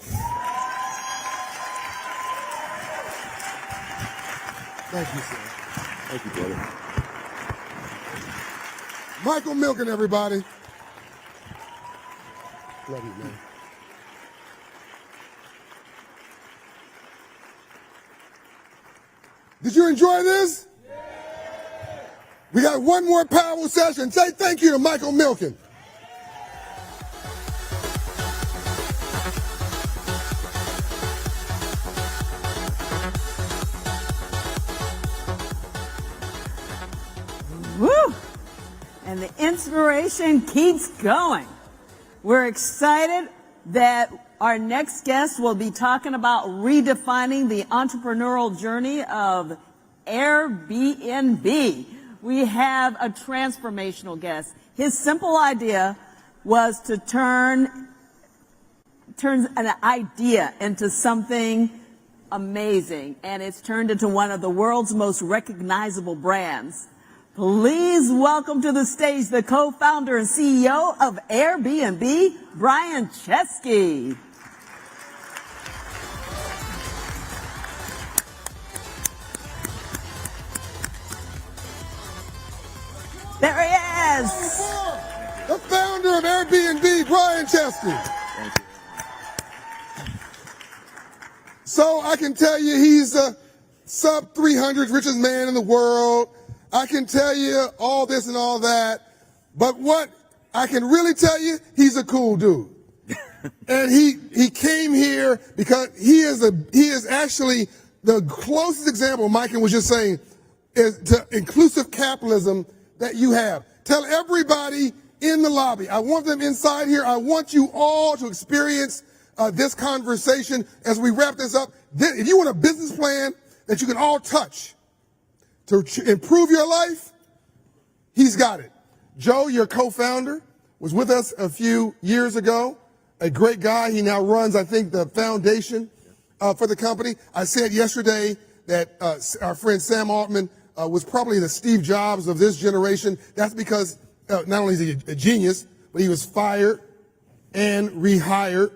Thank you, sir. Thank you, brother. Michael Milken, everybody. Love you, man. Did you enjoy this? We got one more powerful session. Say thank you to Michael Milken. Woo! And the inspiration keeps going. We're excited that our next guest will be talking about redefining the entrepreneurial journey of Airbnb. We have a transformational guest. His simple idea was to turn an idea into something amazing, and it's turned into one of the world's most recognizable brands. Please welcome to the stage the co-founder and CEO of Airbnb, Brian Chesky. There he is. The founder of Airbnb, Brian Chesky. So I can tell you he's the sub 300 richest man in the world. I can tell you all this and all that. But what I can really tell you, he's a cool dude. And he came here because he is actually the closest example, Mike was just saying, is to inclusive capitalism that you have. Tell everybody in the lobby. I want them inside here. I want you all to experience this conversation as we wrap this up. If you want a business plan that you can all touch to improve your life, he's got it. Joe, your co-founder, was with us a few years ago. A great guy. He now runs, I think, the foundation for the company. I said yesterday that our friend Sam Altman was probably the Steve Jobs of this generation. That's because not only is he a genius, but he was fired and rehired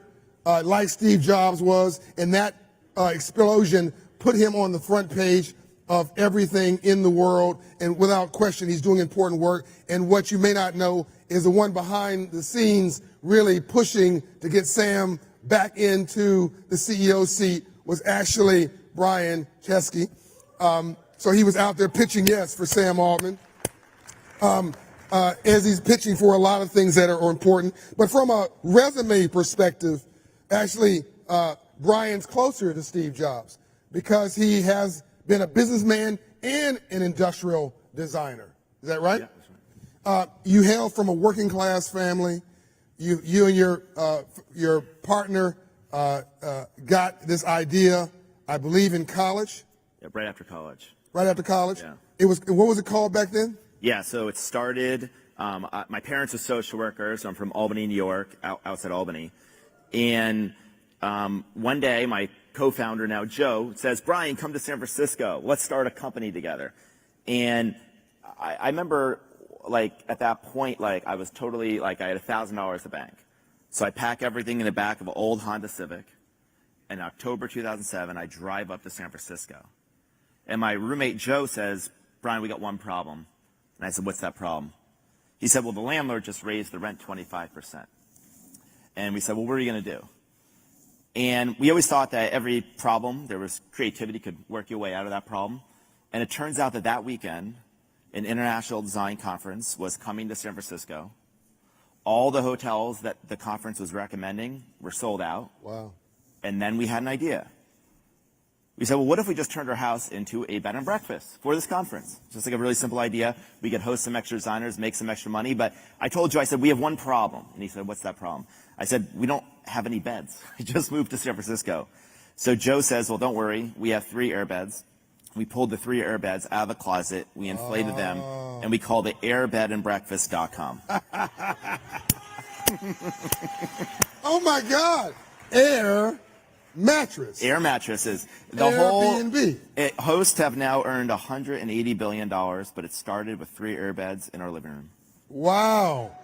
like Steve Jobs was, and that explosion put him on the front page of everything in the world, and without question, he's doing important work. And what you may not know is the one behind the scenes really pushing to get Sam back into the CEO seat was actually Brian Chesky. So he was out there pitching yes for Sam Altman, as he's pitching for a lot of things that are important. But from a resume perspective, actually, Brian's closer to Steve Jobs because he has been a businessman and an industrial designer. Is that right? Yeah, that's right. You hail from a working class family. You and your partner got this idea, I believe, in college. Yeah, right after college. Right after college? Yeah. What was it called back then? Yeah, so it started, my parents are social workers, so I'm from Albany, New York, outside Albany. And one day, my co-founder now, Joe, says, Brian, come to San Francisco. Let's start a company together. And I remember, like, at that point, like, I was totally, like, I had $1,000 at the bank. So I pack everything in the back of an old Honda Civic. In October 2007, I drive up to San Francisco. And my roommate, Joe, says, Brian, we got one problem. And I said, what's that problem? He said, well, the landlord just raised the rent 25%. And we said, well, what are you going to do? And we always thought that every problem, there was creativity, could work your way out of that problem. And it turns out that that weekend, an international design conference was coming to San Francisco. All the hotels that the conference was recommending were sold out. Wow. And then we had an idea. We said, well, what if we just turned our house into a bed and breakfast for this conference? Just like a really simple idea. We could host some extra designers, make some extra money. But I told Joe, I said, we have one problem. And he said, what's that problem? I said, we don't have any beds. I just moved to San Francisco. So Joe says, well, don't worry. We have 3 airbeds. We pulled the 3 airbeds out of the closet. We inflated them. And we called it airbedandbreakfast.com. Oh, my God. Air mattress. Air mattresses. The Airbnb. Hosts have now earned $180 billion, but it started with 3 airbeds in our living room. Wow.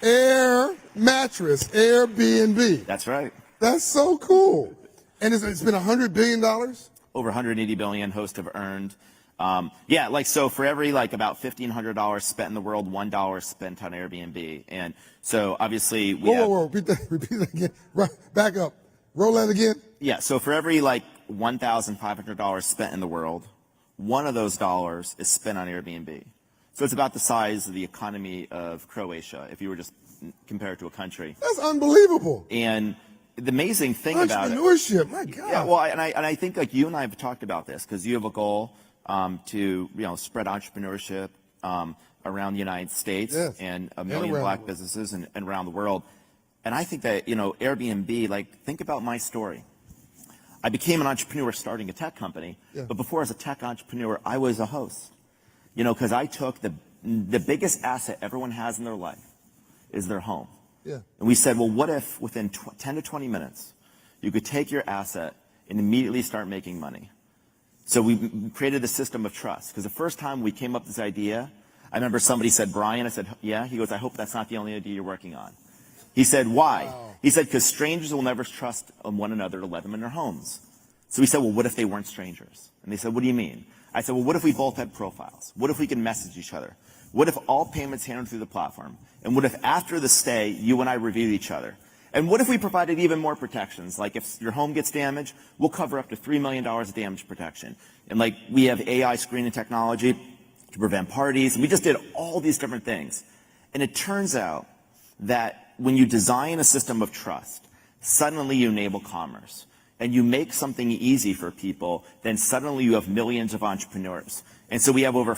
Air mattress, Airbnb. That's right. That's so cool. And it's been $100 billion? over 180 billion hosts have earned. So for every about $1,500 spent in the world, $1 spent on Airbnb. And so obviously whoa, repeat that again. Right, back up. Roll that again. Yeah, so for every $1,500 spent in the world, one of those dollars is spent on Airbnb. So it's about the size of the economy of Croatia, if you were just compared to a country. That's unbelievable. And the amazing thing about it, entrepreneurship, my God. yeah, well, and I think you and I have talked about this because you have a goal to spread entrepreneurship around the United States and a million Black businesses and around the world. And I think that Airbnb, think about my story. I became an entrepreneur starting a tech company, but before as a tech entrepreneur, I was a host. Because I took the biggest asset everyone has in their life is their home. Yeah. And we said, well, what if within 10 to 20 minutes, you could take your asset and immediately start making money? So we created a system of trust. Because the first time we came up with this idea, I remember somebody said, Brian, I said, yeah. He goes, I hope that's not the only idea you're working on. He said, why? Wow. He said, because strangers will never trust one another to let them in their homes. So we said, well, what if they weren't strangers? And they said, what do you mean? I said, well, what if we both had profiles? What if we could message each other? What if all payments handled through the platform? And what if after the stay, you and I reviewed each other? And what if we provided even more protections? Like if your home gets damaged, we'll cover up to $3 million of damage protection. And we have AI screening technology to prevent parties. And we just did all these different things. And it turns out that when you design a system of trust, suddenly you enable commerce. And you make something easy for people, then suddenly you have millions of entrepreneurs. And so we have over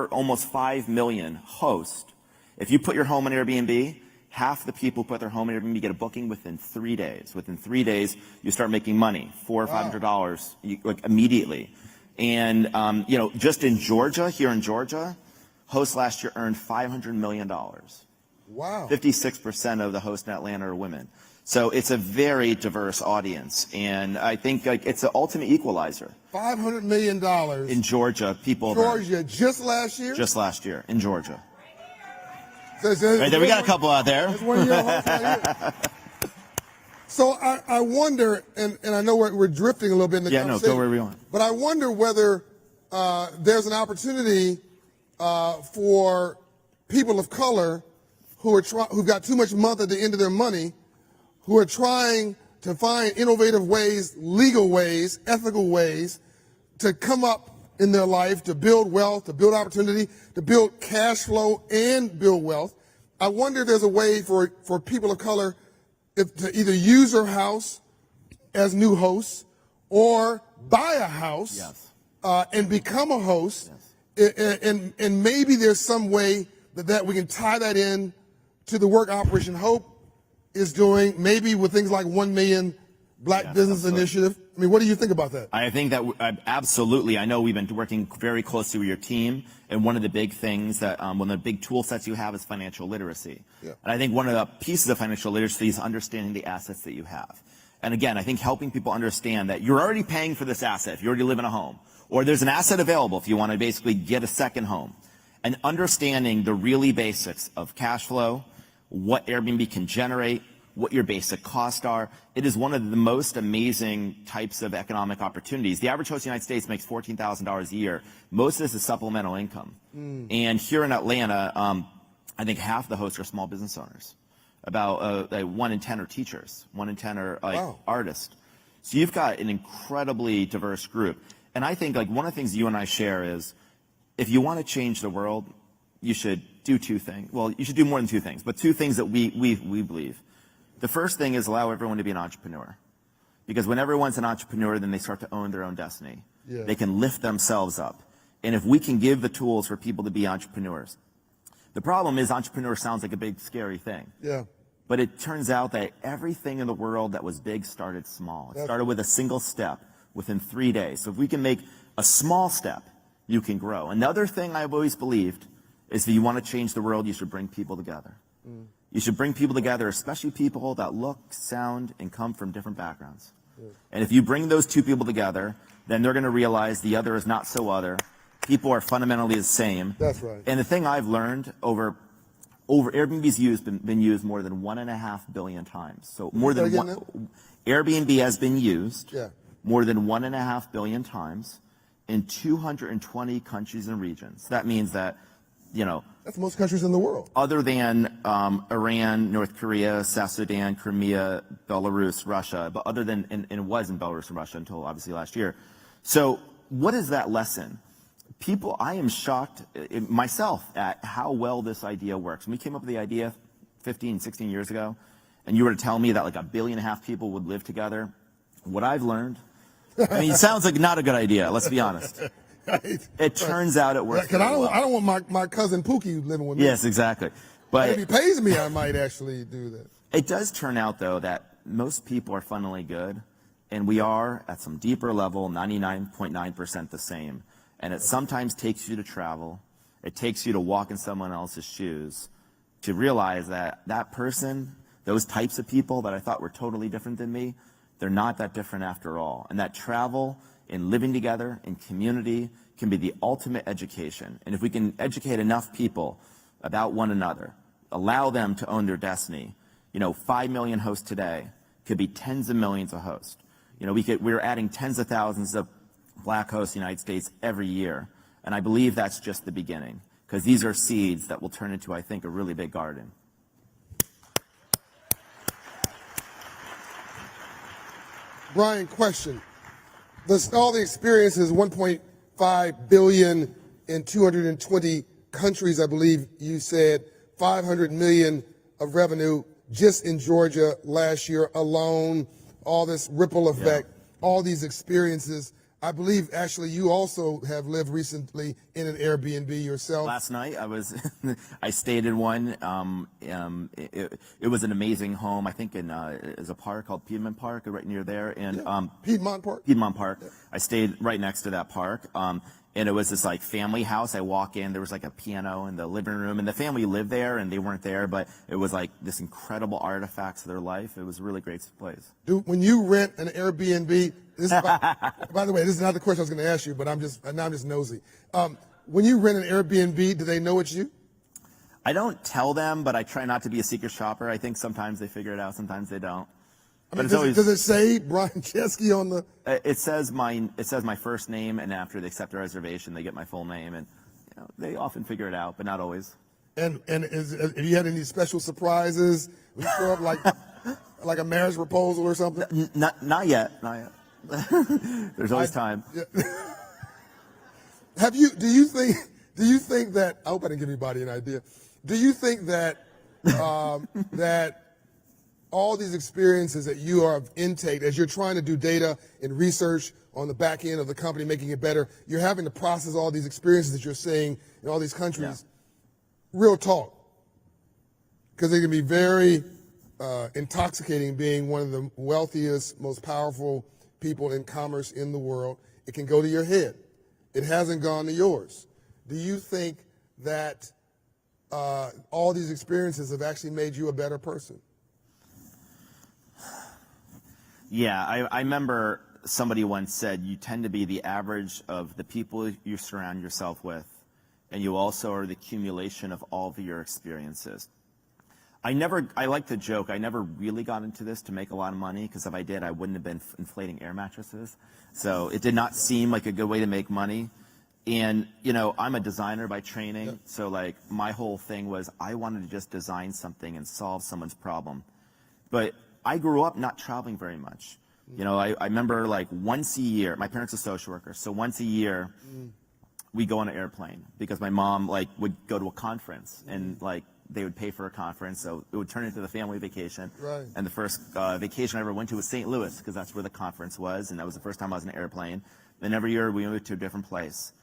almost 5 million hosts. If you put your home on Airbnb, half the people who put their home on Airbnb get a booking within 3 days. Within 3 days, you start making money, $400 or $500 immediately. And just in Georgia, here in Georgia, hosts last year earned $500 million. Wow. 56% of the hosts in Atlanta are women. So it's a very diverse audience, and I think it's the ultimate equalizer. $500 million in Georgia, people. Georgia, just last year. Just last year in Georgia. Right there, we got a couple out there. That's 1 year old right here. So I wonder, and I know we're drifting a little bit in the conversation. Go where we want. But I wonder whether there's an opportunity for people of color who've got too much month at the end of their money, who are trying to find innovative ways, legal ways, ethical ways to come up in their life to build wealth, to build opportunity, to build cash flow and build wealth. I wonder if there's a way for people of color to either use their house as new hosts or buy a house and become a host. And maybe there's some way that we can tie that in to the work Operation Hope is doing, maybe with things like 1 Million Black Business Initiative. I mean, what do you think about that? I think that absolutely. I know we've been working very closely with your team, and one of the big things that one of the big tool sets you have is financial literacy. Yeah. And I think one of the pieces of financial literacy is understanding the assets that you have. And again, I think helping people understand that you're already paying for this asset if you already live in a home, or there's an asset available if you want to basically get a second home. And understanding the really basics of cash flow, what Airbnb can generate, what your basic costs are. It is one of the most amazing types of economic opportunities. The average host in the United States makes $14,000 a year. Most of this is supplemental income. And here in Atlanta, I think half the hosts are small business owners. About 1 in 10 are teachers. 1 in 10 are artists. So you've got an incredibly diverse group. And I think one of the things you and I share is if you want to change the world, you should do 2 things. Well, you should do more than 2 things, but 2 things that we believe. The first thing is allow everyone to be an entrepreneur. Because when everyone's an entrepreneur, then they start to own their own destiny. Yeah. They can lift themselves up. And if we can give the tools for people to be entrepreneurs. The problem is entrepreneur sounds like a big, scary thing. Yeah. But it turns out that everything in the world that was big started small. It started with a single step within 3 days. So if we can make a small step, you can grow. Another thing I've always believed is that you want to change the world, you should bring people together. You should bring people together, especially people that look, sound, and come from different backgrounds. And if you bring those 2 people together, then they're going to realize the other is not so other. People are fundamentally the same. That's right. And the thing I've learned over Airbnb's been used more than 1.5 billion times. So more than one. Airbnb has been used more than 1.5 billion times in 220 countries and regions. That means that, you know, that's most countries in the world. Other than Iran, North Korea, South Sudan, Crimea, Belarus, Russia, but other than, and it was in Belarus and Russia until obviously last year. So what is that lesson? People, I am shocked myself at how well this idea works. When we came up with the idea 15, 16 years ago, and you were to tell me that like 1.5 billion people would live together, what I've learned, I mean, it sounds like not a good idea, let's be honest. It turns out it works. Because I don't want my cousin Pookie living with me. Yes, exactly. But if he pays me, I might actually do that. It does turn out, though, that most people are fundamentally good, and we are, at some deeper level, 99.9% the same. And it sometimes takes you to travel. It takes you to walk in someone else's shoes to realize that that person, those types of people that I thought were totally different than me, they're not that different after all. And that travel and living together in community can be the ultimate education. And if we can educate enough people about one another, allow them to own their destiny, you know, 5 million hosts today could be tens of millions of hosts. You know, we're adding tens of thousands of black hosts in the United States every year. And I believe that's just the beginning, because these are seeds that will turn into, I think, a really big garden. Brian, question. All the experiences, 1.5 billion in 220 countries, I believe you said, 500 million of revenue just in Georgia last year alone, all this ripple effect, all these experiences. I believe actually you also have lived recently in an Airbnb yourself. Last night I stayed in one. It was an amazing home. I think is a park called Piedmont Park, right near there. And Piedmont Park. Piedmont Park. Yeah. I stayed right next to that park. And it was this like family house. I walk in, there was like a piano in the living room, and the family lived there, and they weren't there, but it was like this incredible artifacts of their life. It was a really great place. Dude, when you rent an Airbnb, this is by the way, this is not the question I was going to ask you, but I'm just nosy. When you rent an Airbnb, do they know it's you? I don't tell them, but I try not to be a secret shopper. I think sometimes they figure it out, sometimes they don't. I mean, does it say Brian Chesky on the? It says my first name, and after they accept a reservation, they get my full name, and you know, they often figure it out, but not always. And have you had any special surprises? When you show up like a marriage proposal or something? Not yet. There's always time. Yeah. Do you think that? I hope I didn't give anybody an idea. Do you think that that all these experiences that you have intake as you're trying to do data and research on the back end of the company, making it better, you're having to process all these experiences that you're seeing in all these countries? Yeah. Real talk, because they can be very intoxicating being one of the wealthiest, most powerful people in commerce in the world. It can go to your head. It hasn't gone to yours. Do you think that all these experiences have actually made you a better person? Yeah, I remember somebody once said you tend to be the average of the people you surround yourself with, and you also are the accumulation of all of your experiences. I like to joke, I never really got into this to make a lot of money, because if I did, I wouldn't have been inflating air mattresses. So it did not seem like a good way to make money. And, you know, I'm a designer by training, yep. So like my whole thing was I wanted to just design something and solve someone's problem. But I grew up not traveling very much. You know, I remember like once a year, my parents are social workers, so once a year we go on an airplane, because my mom like would go to a conference and like they would pay for a conference, so it would turn into the family vacation. Right. And the first vacation I ever went to was St. Louis, because that's where the conference was, and that was the first time I was in an airplane. Then every year we moved to a different place.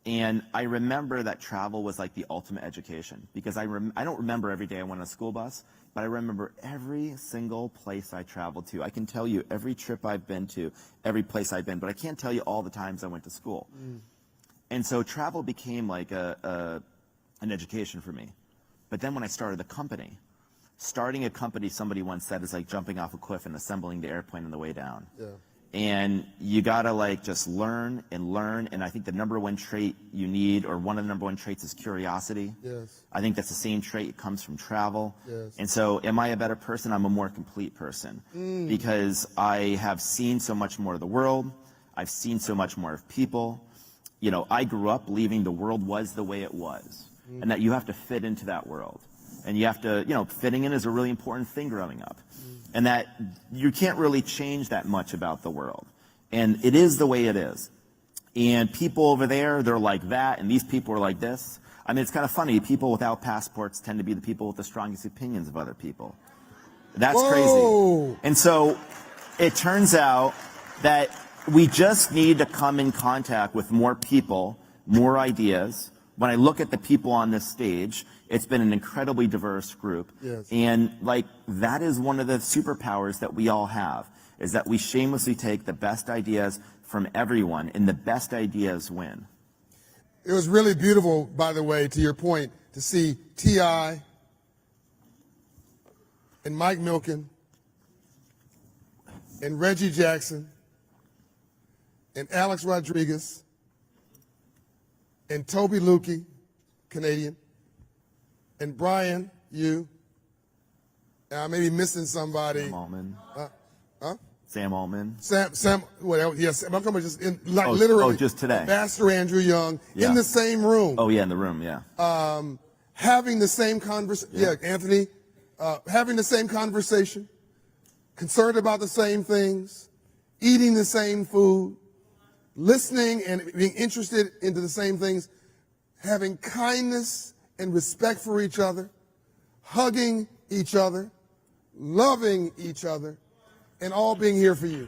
And I remember that travel was like the ultimate education, because I don't remember every day I went on a school bus, but I remember every single place I traveled to. I can tell you every trip I've been to, every place I've been, but I can't tell you all the times I went to school. And so travel became like an education for me. But then when I started the company, starting a company, somebody once said, is like jumping off a cliff and assembling the airplane on the way down. Yeah. And you gotta like just learn and learn. And I think the number one trait you need, or one of the number one traits, is curiosity. Yes. I think that's the same trait. It comes from travel. Yes. And so am I a better person? I'm a more complete person because I have seen so much more of the world. I've seen so much more of people. You know, I grew up believing the world was the way it was and that you have to fit into that world. And you have to, you know, fitting in is a really important thing growing up. And that you can't really change that much about the world. And it is the way it is. And people over there, they're like that, and these people are like this. I mean, it's kind of funny. People without passports tend to be the people with the strongest opinions of other people. That's crazy. And so it turns out that we just need to come in contact with more people, more ideas. When I look at the people on this stage, it's been an incredibly diverse group. Yes. And like that is one of the superpowers that we all have, is that we shamelessly take the best ideas from everyone, and the best ideas win. It was really beautiful, by the way, to your point, to see T.I. and Mike Milken and Reggie Jackson and Alex Rodriguez and Toby Lukey, Canadian, and Brian, you. And I may be missing somebody. Sam Altman. Huh? Sam Altman. Sam, well, yes, I'm talking about just in, like literally. just today. Ambassador Andrew Young Yeah. in the same room. Oh yeah, in the room, yeah. Having the same conversation. Yeah, Anthony, having the same conversation, concerned about the same things, eating the same food, listening and being interested into the same things, having kindness and respect for each other, hugging each other, loving each other, and all being here for you.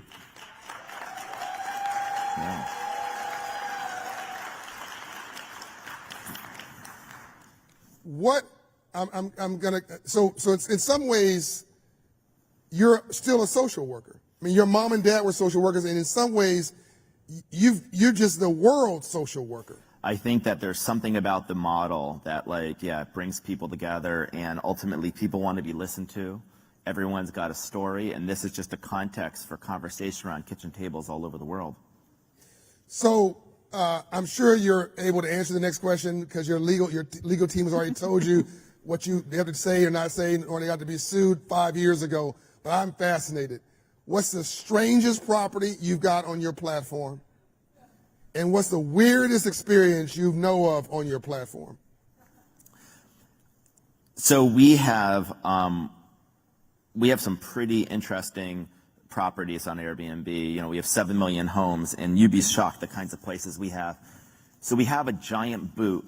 Yeah. What I'm gonna so it's in some ways you're still a social worker. I mean, your mom and dad were social workers, and in some ways you're just the world's social worker. I think that there's something about the model that, like, yeah, it brings people together, and ultimately people want to be listened to. Everyone's got a story, and this is just a context for conversation around kitchen tables all over the world. So I'm sure you're able to answer the next question because your legal team has already told you what you have to say or not say, or they got to be sued 5 years ago. But I'm fascinated. What's the strangest property you've got on your platform? And what's the weirdest experience you know of on your platform? So we have some pretty interesting properties on Airbnb. You know, we have 7 million homes, and you'd be shocked the kinds of places we have. So we have a giant boot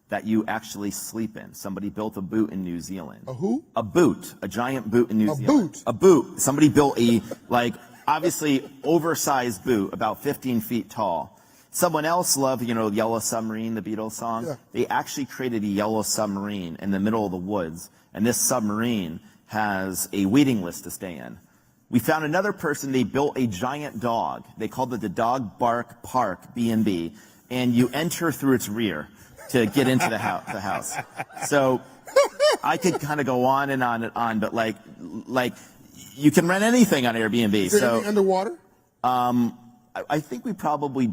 that you actually sleep in. Somebody built a boot in New Zealand. A who? A boot, a giant boot in New Zealand. Boot? A boot. Somebody built a, like, obviously oversized boot, about 15 feet tall. Someone else loved, you know, Yellow Submarine, the Beatles song. Yeah. They actually created a yellow submarine in the middle of the woods, and this submarine has a waiting list to stay in. We found another person, they built a giant dog. They called it the Dog Bark Park B&B, and you enter through its rear to get into the house. So I could kind of go on and on and on, but like you can rent anything on Airbnb. Is there anything underwater? I think we probably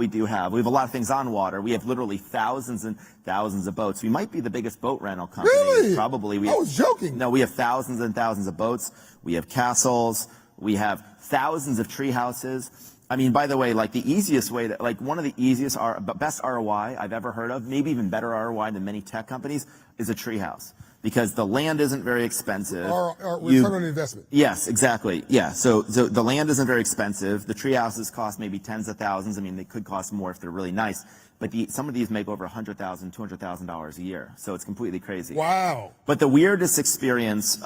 do have. We have a lot of things on water. We have literally thousands and thousands of boats. We might be the biggest boat rental company. Really? Probably. I was joking. No, we have thousands and thousands of boats. We have castles. We have thousands of tree houses. I mean, by the way, like the easiest way that, like one of the easiest, best ROI I've ever heard of, maybe even better ROI than many tech companies, is a tree house. Because the land isn't very expensive. Or return on investment. Yes, exactly. Yeah. So the land isn't very expensive. The tree houses cost maybe tens of thousands. I mean, they could cost more if they're really nice. But some of these make over $100,000, $200,000 a year. So it's completely crazy. Wow. But the weirdest experience,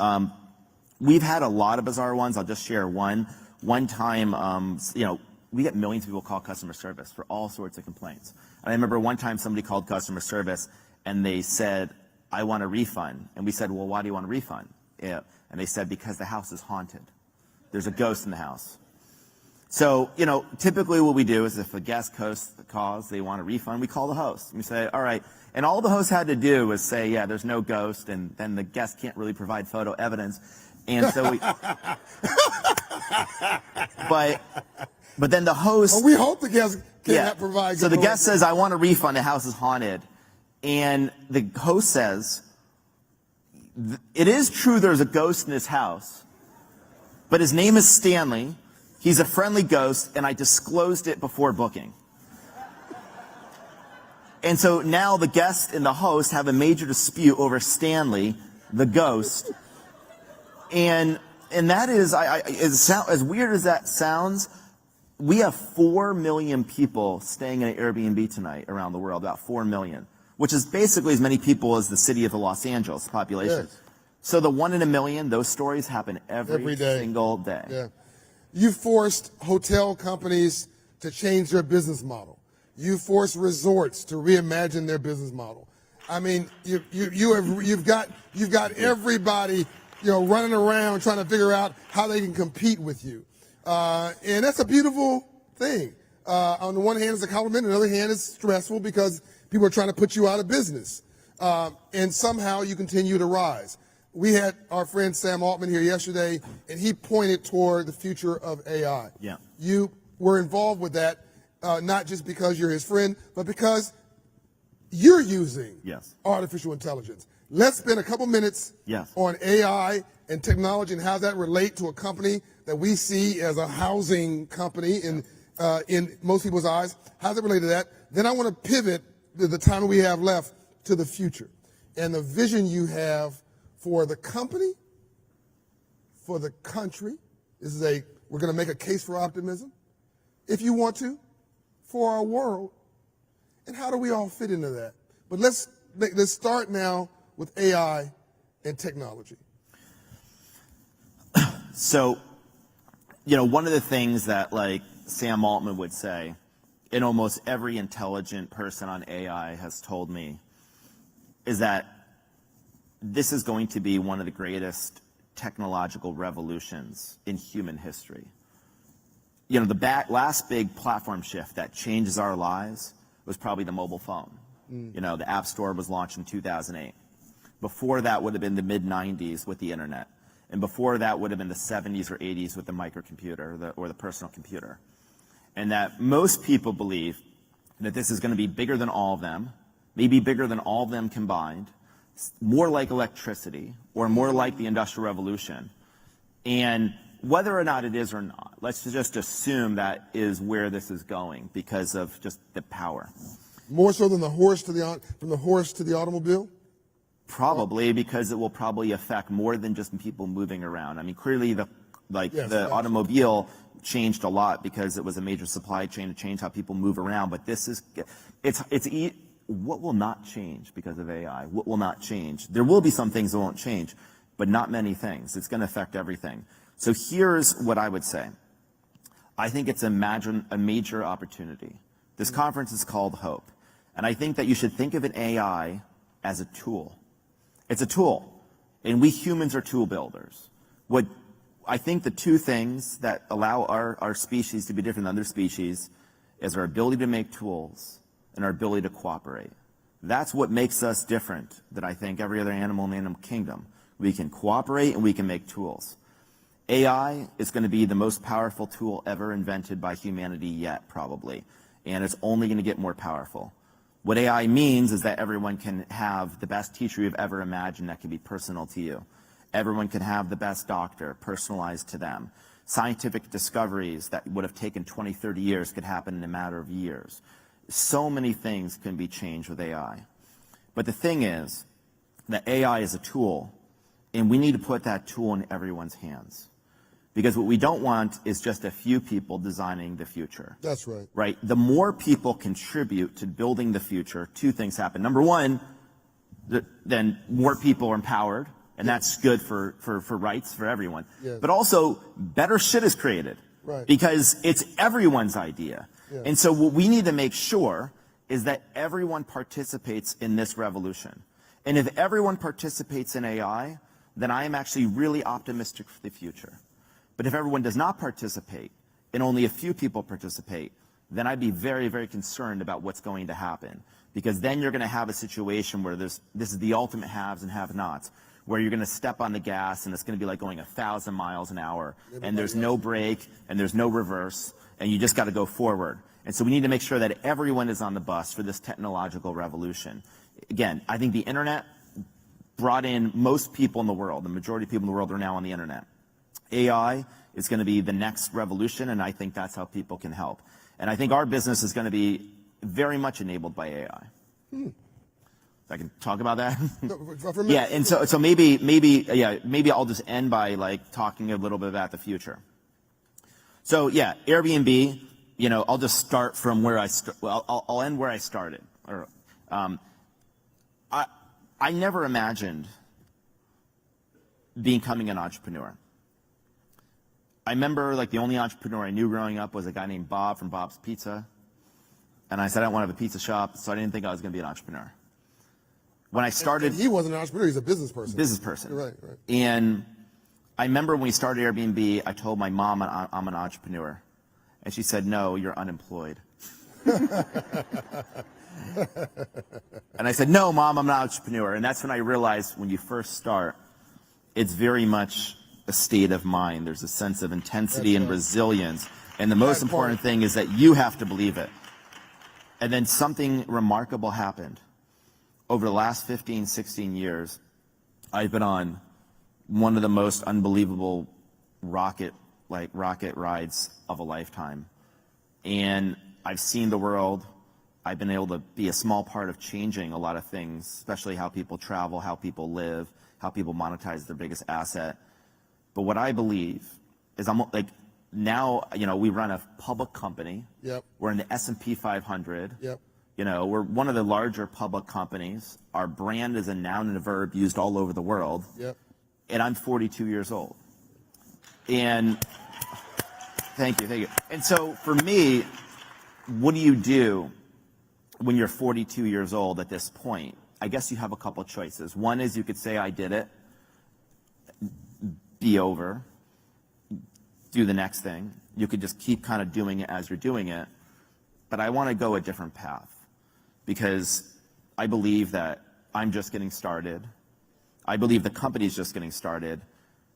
we've had a lot of bizarre ones. I'll just share one. One time, you know, we get millions of people call customer service for all sorts of complaints. And I remember one time somebody called customer service and they said, I want a refund. And we said, well, why do you want a refund? Yeah. And they said, because the house is haunted. There's a ghost in the house. So, you know, typically what we do is if a guest calls, they want a refund, we call the host. And we say, all right. And all the host had to do was say, yeah, there's no ghost, and then the guest can't really provide photo evidence. And so we... but then the host. Well, we hope the guest can provide. So the good guest says, "I want a refund. The house is haunted," and the host says, "It is true there's a ghost in his house, but his name is Stanley. He's a friendly ghost, and I disclosed it before booking." And so now the guest and the host have a major dispute over Stanley, the ghost. And that is, as weird as that sounds, we have 4 million people staying in an Airbnb tonight around the world, about 4 million, which is basically as many people as the city of Los Angeles population. Yes. So the 1 in a million, those stories happen every day. single day. Yeah. You forced hotel companies to change their business model. You force resorts to reimagine their business model. I mean, you've got everybody, running around trying to figure out how they can compete with you, and that's a beautiful thing. On the one hand, it's a compliment. On the other hand, it's stressful because people are trying to put you out of business, and somehow you continue to rise. We had our friend Sam Altman here yesterday, and he pointed toward the future of AI. Yeah. You were involved with that. Not just because you're his friend, but because you're using artificial intelligence. Let's spend a couple minutes on AI and technology and how that relate to a company that we see as a housing company in most people's eyes. How does it relate to that? Then I want to pivot the time we have left to the future and the vision you have for the company, for the country. We're going to make a case for optimism, if you want to, for our world, and how do we all fit into that? But let's start now with AI and technology. So, one of the things that Sam Altman would say, and almost every intelligent person on AI has told me, is that this is going to be one of the greatest technological revolutions in human history. The last big platform shift that changes our lives was probably the mobile phone. The App Store was launched in 2008. Before that would have been the mid-90s with the internet. And before that would have been the 70s or 80s with the microcomputer or the personal computer. And that most people believe that this is going to be bigger than all of them, maybe bigger than all of them combined, more like electricity or more like the Industrial Revolution. And whether or not it is or not, let's just assume that is where this is going because of just the power. More so than from the horse to the automobile? Probably, because it will probably affect more than just people moving around. I mean, clearly the automobile changed a lot because it was a major supply chain to change how people move around. But what will not change because of AI? What will not change? There will be some things that won't change, but not many things. It's going to affect everything. So here's what I would say. I think it's a major opportunity. This conference is called Hope. And I think that you should think of an AI as a tool. It's a tool. And we humans are tool builders. What I think the two things that allow our species to be different than other species is our ability to make tools and our ability to cooperate. That's what makes us different than I think every other animal in the animal kingdom. We can cooperate and we can make tools. AI is going to be the most powerful tool ever invented by humanity yet, probably. And it's only going to get more powerful. What AI means is that everyone can have the best teacher you've ever imagined that can be personal to you. Everyone can have the best doctor personalized to them. Scientific discoveries that would have taken 20, 30 years could happen in a matter of years. So many things can be changed with AI. But the thing is that AI is a tool, and we need to put that tool in everyone's hands. Because what we don't want is just a few people designing the future. That's right. Right? The more people contribute to building the future, two things happen. Number one, then more people are empowered, and that's good for rights for everyone. Yes. But also, better shit is created. Right. Because it's everyone's idea. Yeah. And so what we need to make sure is that everyone participates in this revolution. And if everyone participates in AI, then I am actually really optimistic for the future. But if everyone does not participate, and only a few people participate, then I'd be very, very concerned about what's going to happen. Because then you're going to have a situation where this is the ultimate haves and have-nots, where you're going to step on the gas and it's going to be like going 1,000 miles an hour, and there's no brake and there's no reverse, and you just got to go forward. And so we need to make sure that everyone is on the bus for this technological revolution. Again, I think the internet brought in most people in the world. The majority of people in the world are now on the internet. AI is going to be the next revolution, and I think that's how people can help. And I think our business is going to be very much enabled by AI. I can talk about that. Yeah, and so maybe I'll just end by like talking a little bit about the future. So yeah, Airbnb. You know, I'll just start from where I'll end where I started. I never imagined becoming an entrepreneur. I remember like the only entrepreneur I knew growing up was a guy named Bob from Bob's Pizza. And I said I want to have a pizza shop, so I didn't think I was going to be an entrepreneur. When I started... And he wasn't an entrepreneur, he's a business person. Business person. You're right, right. And I remember when we started Airbnb, I told my mom I'm an entrepreneur. And she said, no, you're unemployed. And I said, no, Mom, I'm an entrepreneur. And that's when I realized when you first start, it's very much a state of mind. There's a sense of intensity and resilience. And the most important thing is that you have to believe it. And then something remarkable happened. Over the last 15, 16 years, I've been on one of the most unbelievable rocket rides of a lifetime. And I've seen the world. I've been able to be a small part of changing a lot of things, especially how people travel, how people live, how people monetize their biggest asset. But what I believe is now, you know, we run a public company. Yep. We're in the S&P 500. Yep. You know, we're one of the larger public companies. Our brand is a noun and a verb used all over the world. Yep. And I'm 42 years old. And thank you. And so for me, what do you do when you're 42 years old at this point? I guess you have a couple choices. One is you could say, I did it, be over, do the next thing. You could just keep kind of doing it as you're doing it. But I want to go a different path because I believe that I'm just getting started. I believe the company's just getting started.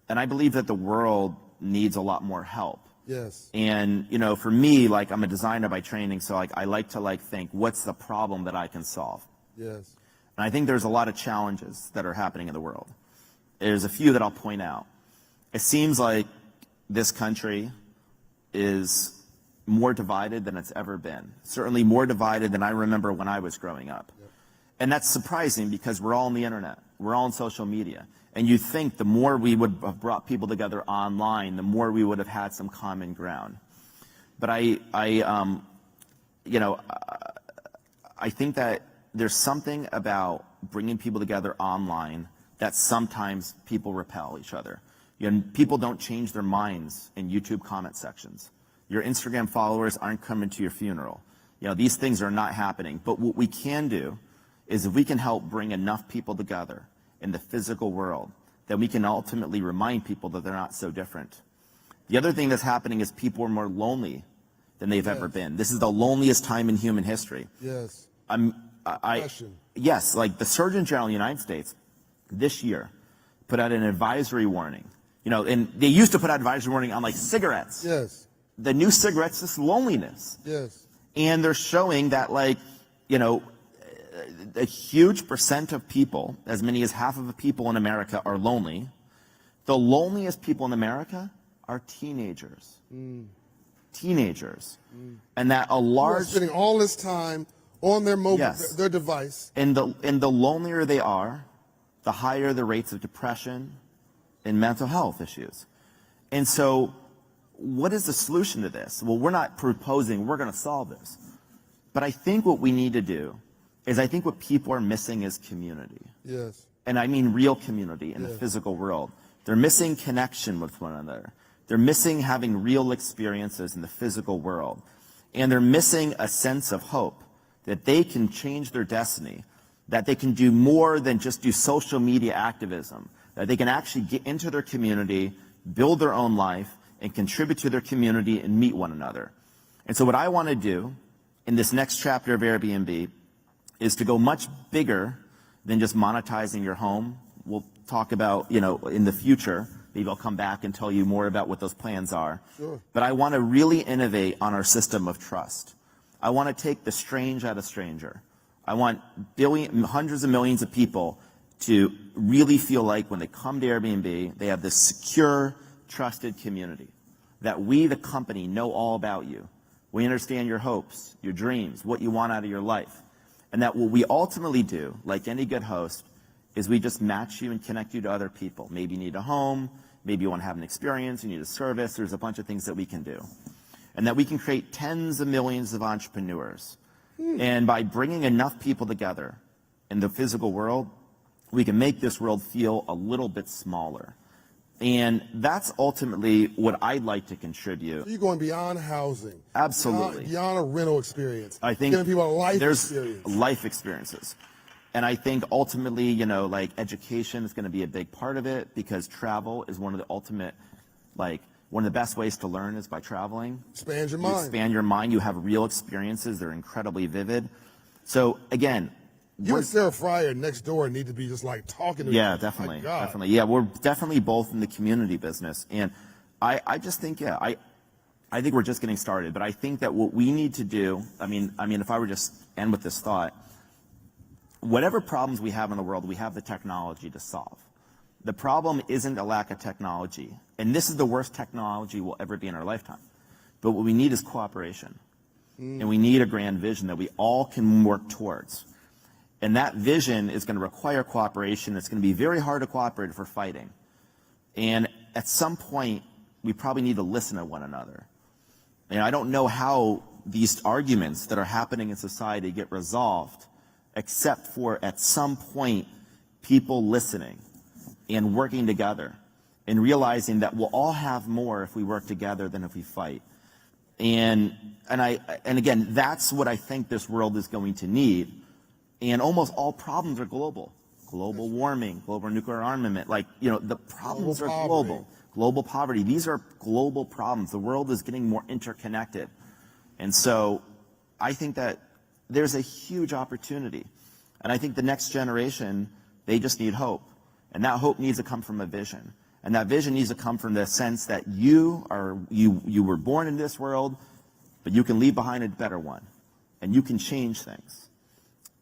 And I believe that the world needs a lot more help. Yes. And, you know, for me, like, I'm a designer by training, so I like to think, what's the problem that I can solve? Yes. And I think there's a lot of challenges that are happening in the world. There's a few that I'll point out. It seems like this country is more divided than it's ever been. Certainly more divided than I remember when I was growing up. Yep. And that's surprising because we're all on the internet. We're all on social media. And you'd think the more we would have brought people together online, the more we would have had some common ground. But I think that there's something about bringing people together online that sometimes people repel each other. You know, people don't change their minds in YouTube comment sections. Your Instagram followers aren't coming to your funeral. You know, these things are not happening. But what we can do is if we can help bring enough people together in the physical world, then we can ultimately remind people that they're not so different. The other thing that's happening is people are more lonely than they've ever been. This is the loneliest time in human history. Yes. Yes, like the Surgeon General of the United States this year put out an advisory warning. You know, and they used to put out advisory warning on like cigarettes. Yes. The new cigarettes is loneliness. Yes. And they're showing that, like, you know, a huge percent of people, as many as half of the people in America, are lonely. The loneliest people in America are teenagers. Teenagers. And that a large... Who are spending all this time on their mobile, their device. And the lonelier they are, the higher the rates of depression and mental health issues. And so what is the solution to this? Well, we're not proposing we're going to solve this. But I think what we need to do is I think what people are missing is community. Yes. And I mean real community in the physical world. They're missing connection with one another. They're missing having real experiences in the physical world. And they're missing a sense of hope that they can change their destiny, that they can do more than just do social media activism, that they can actually get into their community, build their own life, and contribute to their community and meet one another. And so what I want to do in this next chapter of Airbnb is to go much bigger than just monetizing your home, we'll talk about, in the future. Maybe I'll come back and tell you more about what those plans are. Sure. But I want to really innovate on our system of trust. I want to take the strange out of stranger. I want hundreds of millions of people to really feel like when they come to Airbnb, they have this secure, trusted community. That we, the company, know all about you. We understand your hopes, your dreams, what you want out of your life. And that what we ultimately do, like any good host, is we just match you and connect you to other people. Maybe you need a home, maybe you want to have an experience, you need a service, there's a bunch of things that we can do. And that we can create tens of millions of entrepreneurs. And by bringing enough people together in the physical world, we can make this world feel a little bit smaller. And that's ultimately what I'd like to contribute. So you're going beyond housing. Absolutely. Beyond a rental experience. I think giving people a life there's experience. life experiences. And I think ultimately, like education is going to be a big part of it because travel is one of the ultimate, one of the best ways to learn is by traveling. Expand your You mind. expand your mind. You have real experiences. They're incredibly vivid. So again, You and Sarah Fryer next door need to be just like talking to each yeah, other. definitely, My God. definitely. Yeah, we're definitely both in the community business, and I just think, I think we're just getting started. But I think that what we need to do, I mean, if I were just end with this thought, whatever problems we have in the world, we have the technology to solve. The problem isn't a lack of technology, and this is the worst technology we'll ever be in our lifetime. But what we need is cooperation, and we need a grand vision that we all can work towards. And that vision is going to require cooperation. It's going to be very hard to cooperate if we're fighting. And at some point, we probably need to listen to one another. And I don't know how these arguments that are happening in society get resolved, except for at some point, people listening and working together and realizing that we'll all have more if we work together than if we fight. And again, that's what I think this world is going to need. And almost all problems are global. Global warming, global nuclear armament, the problems are global. Global poverty, these are global problems. The world is getting more interconnected. And so I think that there's a huge opportunity. And I think the next generation, they just need hope. And that hope needs to come from a vision. And that vision needs to come from the sense that you were born in this world, but you can leave behind a better one. And you can change things.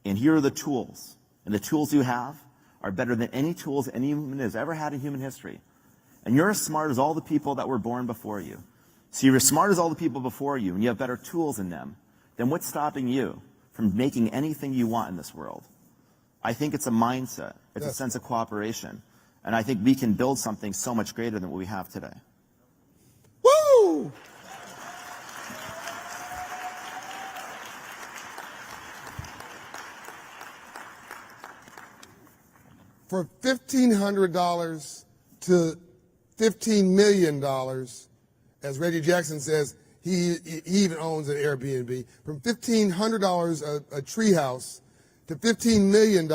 And here are the tools. And the tools you have are better than any tools anyone has ever had in human history. And you're as smart as all the people that were born before you. So you're as smart as all the people before you, and you have better tools than them. Then what's stopping you from making anything you want in this world? I think it's a mindset. It's a sense of cooperation. And I think we can build something so much greater than what we have today. Woo! For $1,500 to $15 million, as Reggie Jackson says, he even owns an Airbnb. From $1,500 a treehouse to $15 million,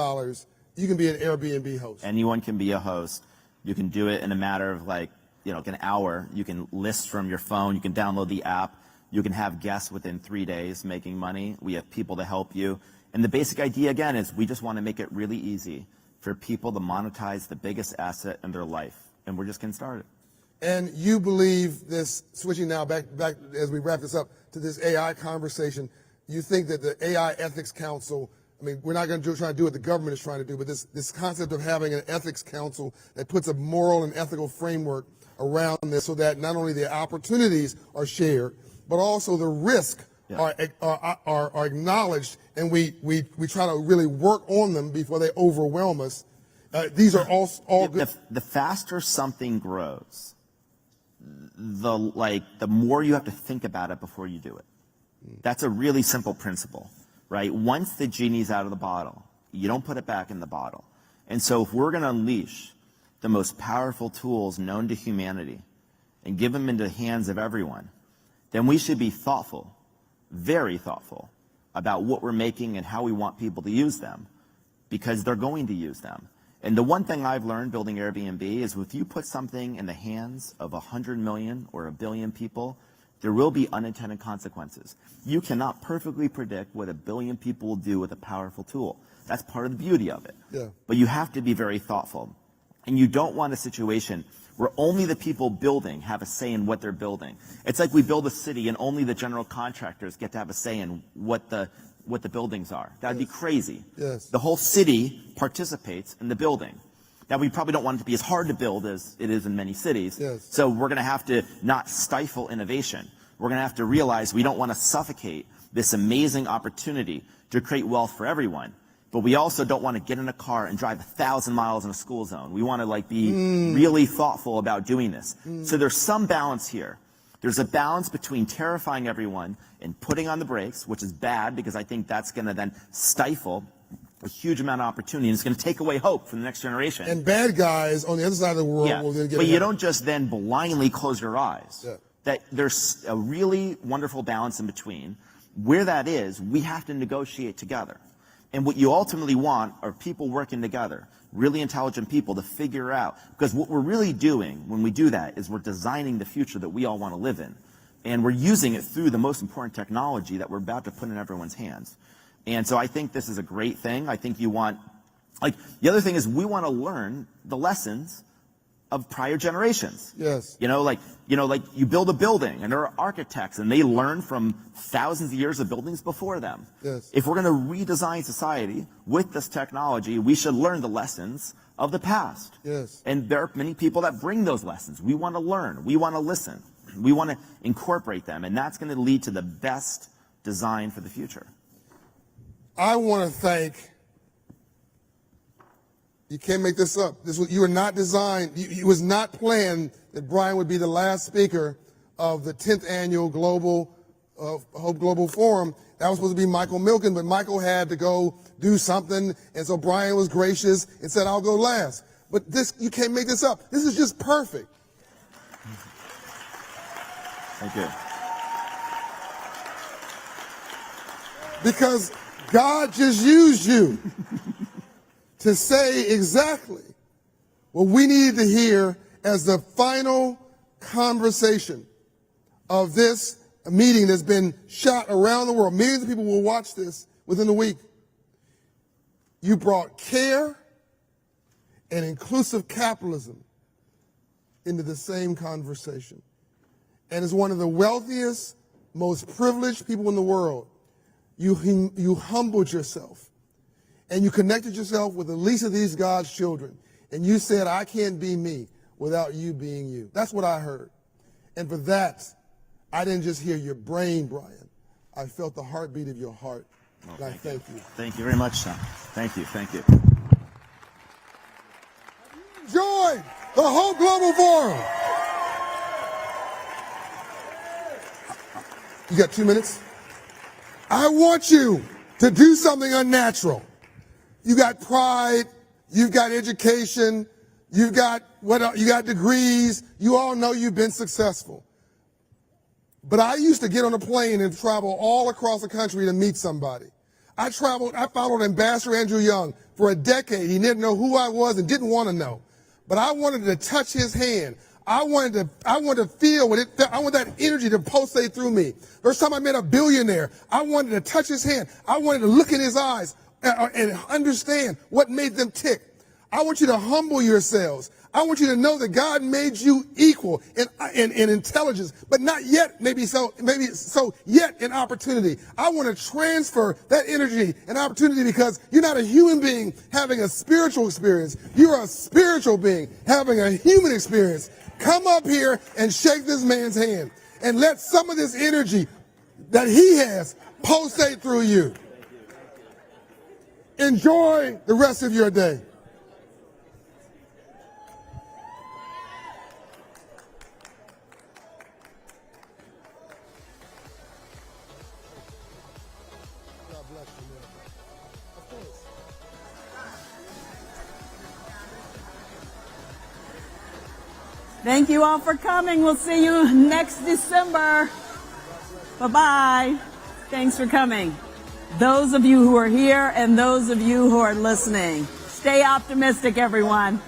you can be an Airbnb host. Anyone can be a host. You can do it in a matter of an hour. You can list from your phone. You can download the app. You can have guests within 3 days making money. We have people to help you. And the basic idea, again, is we just want to make it really easy for people to monetize the biggest asset in their life. And we're just getting started. And you believe this, switching now back as we wrap this up to this AI conversation, you think that the AI Ethics Council, we're not going to try to do what the government is trying to do, but this concept of having an ethics council that puts a moral and ethical framework around this so that not only the opportunities are shared, but also the risk are acknowledged, and we try to really work on them before they overwhelm us. These are all good. The faster something grows, the more you have to think about it before you do it. That's a really simple principle, right? Once the genie's out of the bottle, you don't put it back in the bottle. And so if we're going to unleash the most powerful tools known to humanity and give them into the hands of everyone, then we should be thoughtful, very thoughtful, about what we're making and how we want people to use them, because they're going to use them. And the one thing I've learned building Airbnb is if you put something in the hands of 100 million or 1 billion people, there will be unintended consequences. You cannot perfectly predict what 1 billion people will do with a powerful tool. That's part of the beauty of it. Yeah. But you have to be very thoughtful. And you don't want a situation where only the people building have a say in what they're building. It's like we build a city and only the general contractors get to have a say in what the buildings are. That'd be crazy. Yes. The whole city participates in the building. Now, we probably don't want it to be as hard to build as it is in many cities. Yes. So we're going to have to not stifle innovation. We're going to have to realize we don't want to suffocate this amazing opportunity to create wealth for everyone. But we also don't want to get in a car and drive 1,000 miles in a school zone. We want to be really thoughtful about doing this. So there's some balance here. There's a balance between terrifying everyone and putting on the brakes, which is bad because I think that's going to then stifle a huge amount of opportunity, and it's going to take away hope from the next generation. And bad guys on the other side of the world will then get But ahead. you don't just then blindly close your eyes. Yeah. That there's a really wonderful balance in between. Where that is, we have to negotiate together. And what you ultimately want are people working together, really intelligent people to figure out, because what we're really doing when we do that is we're designing the future that we all want to live in. And we're using it through the most important technology that we're about to put in everyone's hands. And so I think this is a great thing. I think you want, the other thing is we want to learn the lessons of prior generations. Yes. You build a building and there are architects and they learn from thousands of years of buildings before them. Yes. If we're going to redesign society with this technology, we should learn the lessons of the past. Yes. And there are many people that bring those lessons. We want to learn. We want to listen. We want to incorporate them. And that's going to lead to the best design for the future. I want to thank, you can't make this up. You were not designed, it was not planned that Brian would be the last speaker of the 10th annual Hope Global Forum. That was supposed to be Michael Milken, but Michael had to go do something, and so Brian was gracious and said, I'll go last. But you can't make this up. This is just perfect. Thank you. Because God just used you to say exactly what we needed to hear as the final conversation of this meeting that's been shot around the world. Millions of people will watch this within a week. You brought care and inclusive capitalism into the same conversation. And as one of the wealthiest, most privileged people in the world, you humbled yourself and you connected yourself with the least of these God's children. And you said, I can't be me without you being you. That's what I heard. And for that, I didn't just hear your brain, Brian. I felt the heartbeat of your heart. And I thank you. Thank you very much, son. Thank you. Thank you. Enjoy the whole Global Forum. You got 2 minutes? I want you to do something unnatural. You got pride, you've got education, you got degrees, you all know you've been successful. But I used to get on a plane and travel all across the country to meet somebody. I followed Ambassador Andrew Young for a decade. He didn't know who I was and didn't want to know. But I wanted to touch his hand. I wanted to feel what it felt. I want that energy to pulsate through me. First time I met a billionaire, I wanted to touch his hand. I wanted to look in his eyes and understand what made them tick. I want you to humble yourselves. I want you to know that God made you equal in intelligence, but not yet, maybe so yet in opportunity. I want to transfer that energy and opportunity because you're not a human being having a spiritual experience. You're a spiritual being having a human experience. Come up here and shake this man's hand and let some of this energy that he has pulsate through you. Enjoy the rest of your day. Thank you all for coming. We'll see you next December. Bye-bye. Thanks for coming. Those of you who are here and those of you who are listening, stay optimistic, everyone.